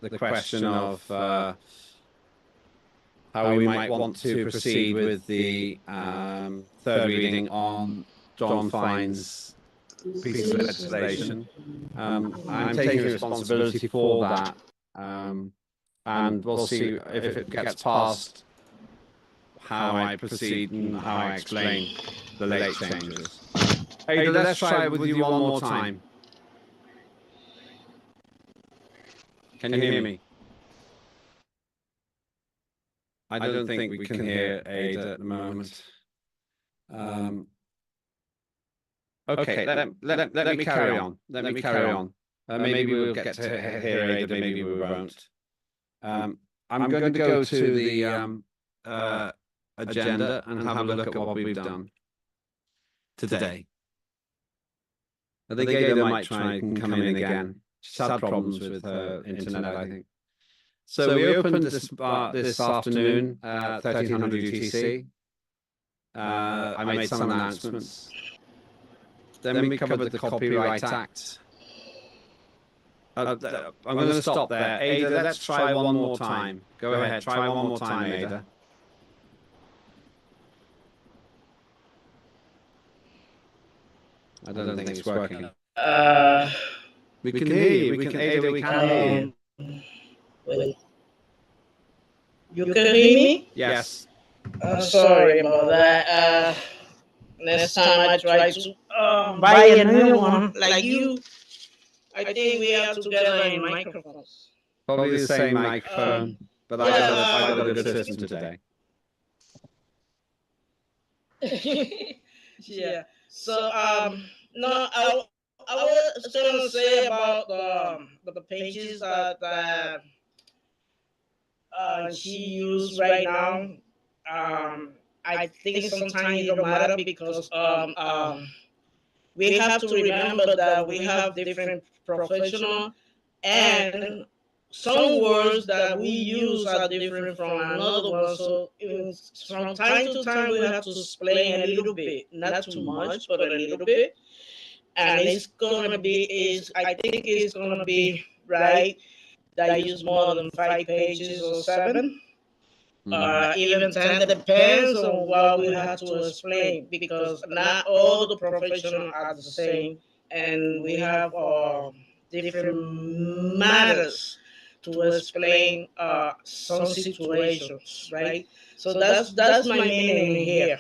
[SPEAKER 4] the question of how we might want to proceed with the third reading on John Fine's piece of legislation. I'm taking responsibility for that, and we'll see if it gets passed, how I proceed and how I explain the late changes. Ada, let's try it with you one more time. Can you hear me? I don't think we can hear Ada at the moment. Okay, let me carry on. Let me carry on. Maybe we'll get to hear Ada, maybe we won't. I'm going to go to the agenda and have a look at what we've done today. I think Ada might try and come in again. She's had problems with her internet, I think. So we opened this afternoon, 1300 UTC. I made some announcements. Then we covered the Copyright Act. I'm going to stop there. Ada, let's try one more time. Go ahead, try one more time, Ada. I don't think it's working. We can hear you. Ada, we can hear you.
[SPEAKER 15] Wait. You can hear me?
[SPEAKER 4] Yes.
[SPEAKER 15] Sorry about that. Next time I try to buy a new one like you, I think we have to get a microphones.
[SPEAKER 4] Probably the same microphone, but I got a good system today.
[SPEAKER 15] Yeah. So no, I was going to say about the pages that she used right now. I think sometimes it don't matter because we have to remember that we have different professional and some words that we use are different from another one. So from time to time we have to explain a little bit, not too much, but a little bit. And it's gonna be I think it's gonna be right that I use more than 5 pages or 7. Even 10 depends on what we have to explain because not all the professionals are the same and we have different matters. to explain some situations, right? So that's my meaning here.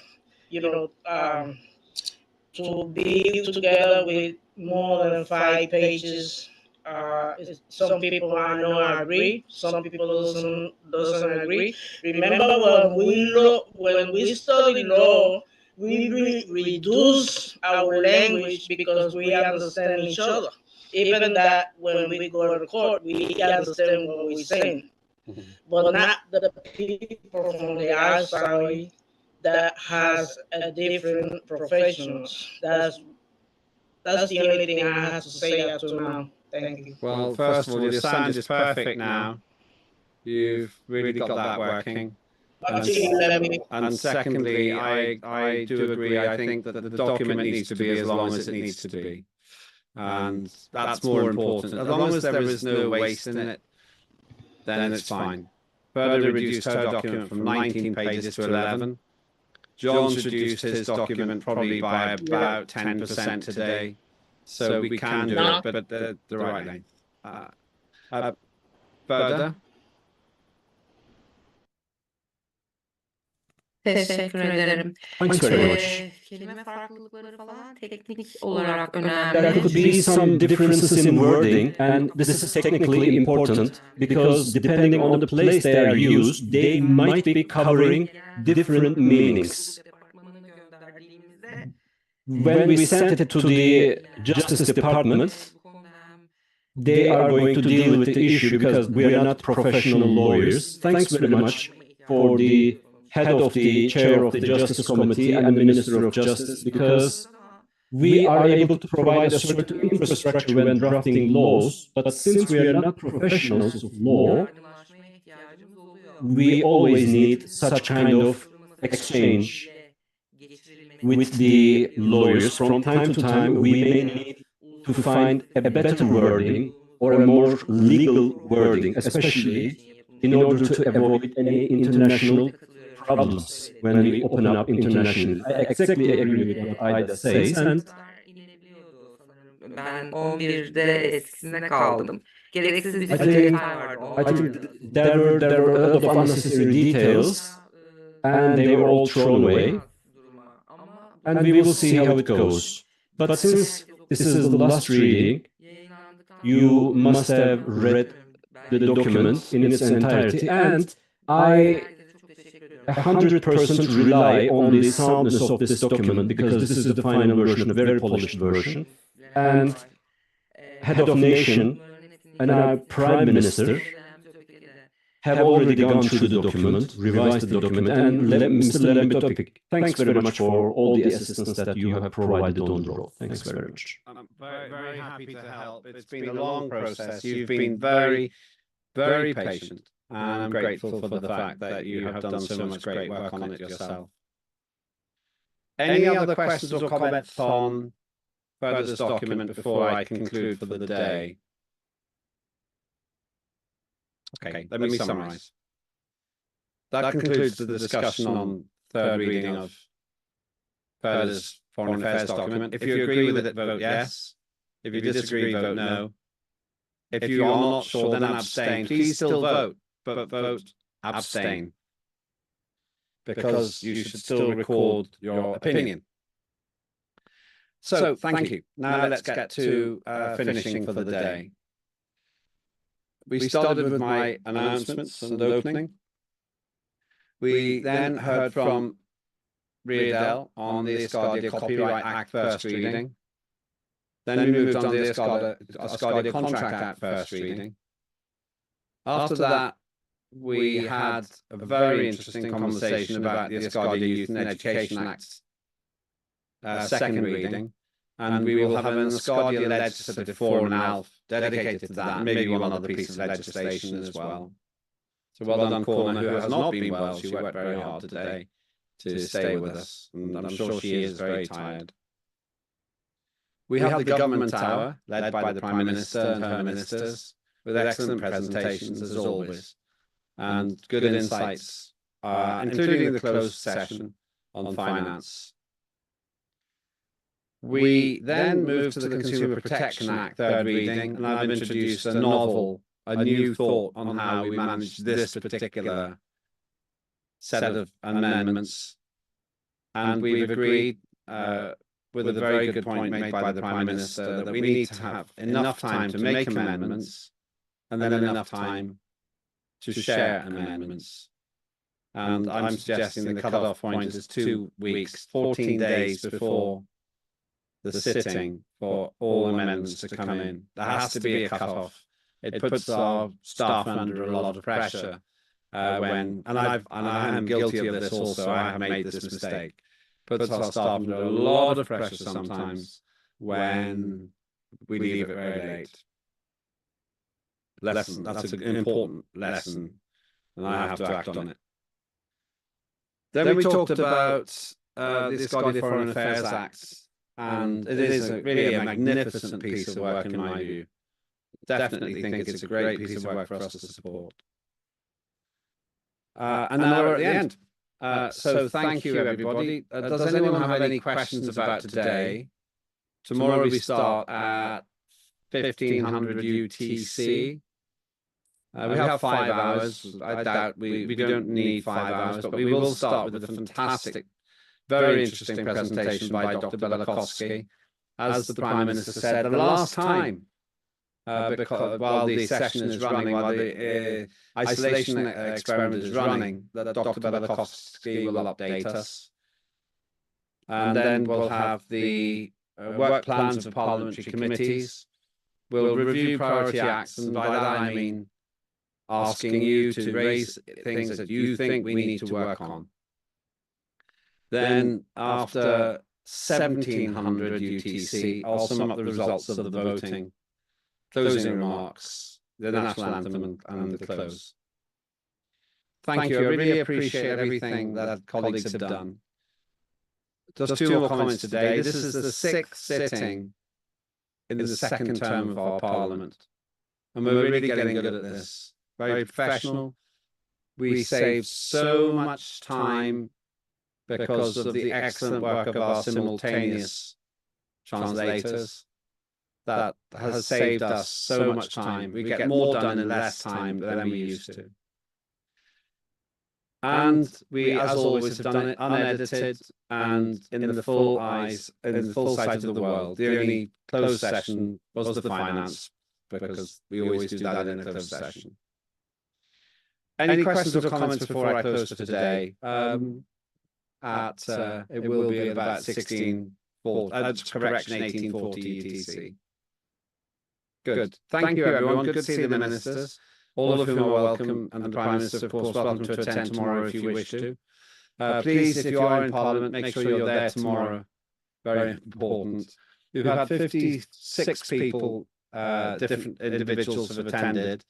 [SPEAKER 15] To be together with more than 5 pages. Some people I know agree, some people doesn't agree. Remember when we study law, we reduce our language because we understand each other. Even that when we go to court, we understand what we're saying, but not the people from the outside that has a different professionals. That's the only thing I have to say up to now. Thank you.
[SPEAKER 4] Well, first of all, your sound is perfect now. You've really got that working. And secondly, I do agree. I think that the document needs to be as long as it needs to be. And that's more important. As long as there is no waste in it, then it's fine. Further reduced her document from 19 pages to 11. John's reduced his document probably by about 10% today. So we can do it, but the right length. Further?
[SPEAKER 2] Teşekkür ederim.
[SPEAKER 6] Thanks very much.
[SPEAKER 2] Kelime farklılıkları falan teknik olarak
[SPEAKER 6] There
[SPEAKER 2] önemli.
[SPEAKER 6] could be some differences in wording, and this is technically important because depending on the place they are used, they might be covering different meanings. When we sent it to the Justice Department, they are going to deal with the issue because we are not professional lawyers. Thanks very much for the head of the chair of the Justice Committee and the Minister of Justice, because we are able to provide a certain infrastructure when drafting laws, but since we are not professionals of law, we always need such kind of exchange with the lawyers. From time to time, we may need to find a better wording or a more legal wording, especially in order to avoid any international problems when we open up internationally. I exactly agree with what Ayda says, and
[SPEAKER 2] Ben 11'de etkisinde kaldım. Gereksiz bir
[SPEAKER 6] I
[SPEAKER 2] detay
[SPEAKER 6] think
[SPEAKER 2] vardı.
[SPEAKER 6] there were a lot of unnecessary details, and they were all thrown away. And we will see how it goes. But since this is the last reading, you must have read the document in its entirety, and I 100% rely on the soundness of this document because this is the final version, a very polished version. And head of nation and our prime minister have already gone through the document, revised the document, and Mr. Lembitopic, thanks very much for all the assistance that you have provided on the road. Thanks very much.
[SPEAKER 4] I'm very happy to help. It's been a long process. You've been very, very patient. And I'm grateful for the fact that you have done so much great work on it yourself. Any other questions or comments on further document before I conclude for the day? Okay, let me summarize. That concludes the discussion on third reading of Further's Foreign Affairs document. If you agree with it, vote yes. If you disagree, vote no. If you are not sure, then abstain. Please still vote, but vote abstain, because you should still record your opinion. So, thank you. Now let's get to finishing for the day. We started with my announcements and opening. We then heard from Riedel on the Asgardia Copyright Act first reading. Then we moved on to the Asgardia Contract Act first reading. After that, we had a very interesting conversation about the Asgardia Youth and Education Act second reading. And we will have an Asgardia Legislative Forum now dedicated to that, and maybe one other piece of legislation as well. So well done, Corna, who has not been well. She worked very hard today to stay with us, and I'm sure she is very tired. We have the Government Tower, led by the Prime Minister and her ministers, with excellent presentations as always, and good insights, including the closed session on finance. We then moved to the Consumer Protection Act third reading, and I've introduced a novel a new thought on how we manage this particular set of amendments. And we've agreed, with a very good point made by the Prime Minister, that we need to have enough time to make amendments and then enough time to share amendments. And I'm suggesting the cut-off point is 2 weeks, 14 days before the sitting for all amendments to come in. There has to be a cut-off. It puts our staff under a lot of pressure and I am guilty of this also. I have made this mistake. Puts our staff under a lot of pressure sometimes when we leave it very late. Lesson. That's an important lesson, and I have to act on it. Then we talked about the Asgardia Foreign Affairs Act, and it is really a magnificent piece of work in my view. Definitely think it's a great piece of work for us to support. And now we're at the end. So thank you, everybody. Does anyone have any questions about today? Tomorrow we start at 1500 UTC. We have 5 hours. I doubt we don't need 5 hours, but we will start with a fantastic, very interesting presentation by Dr. Belakowski. As the Prime Minister said, the last time, because while the session is running, while the isolation experiment is running, that Dr. Belakowski will update us. And then we'll have the work plans of parliamentary committees. We'll review priority acts, and by that I mean asking you to raise things that you think we need to work on. Then, after 1700 UTC, I'll sum up the results of the voting, closing remarks, the national anthem, and the close. Thank you. I really appreciate everything that colleagues have done. Just 2 more comments today. This is the 6th sitting in the 2nd term of our Parliament, and we're really getting good at this. Very professional. We saved so much time because of the excellent work of our simultaneous translators. That has saved us so much time. We get more done in less time than we used to. And we, as always, have done it unedited and in the full sight of the world. The only closed session was the finance, because we always do that in a closed session. Any questions or comments before I close for today? It will be at about 1840 UTC. Good. Thank you, everyone. Good to see the ministers, all of whom are welcome, and the Prime Minister, of course, welcome to attend tomorrow if you wish to. Please, if you are in Parliament, make sure you're there tomorrow. Very important. We've had 56 people, different individuals have attended.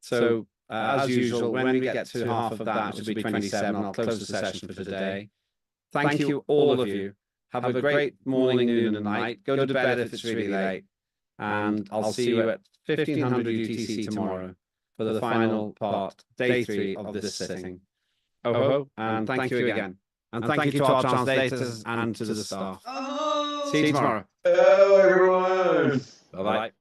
[SPEAKER 4] So, as usual, when we get to half of that, which will be 27, I'll close the session for today. Thank you, all of you. Have a great morning, noon, and night. Go to bed if it's really late. And I'll see you at 1500 UTC tomorrow for the final part, day 3 of this sitting. Oh ho, and thank you again. And thank you to our translators and to the staff. See you tomorrow.
[SPEAKER 10] Hello, everyone.
[SPEAKER 4] Bye-bye.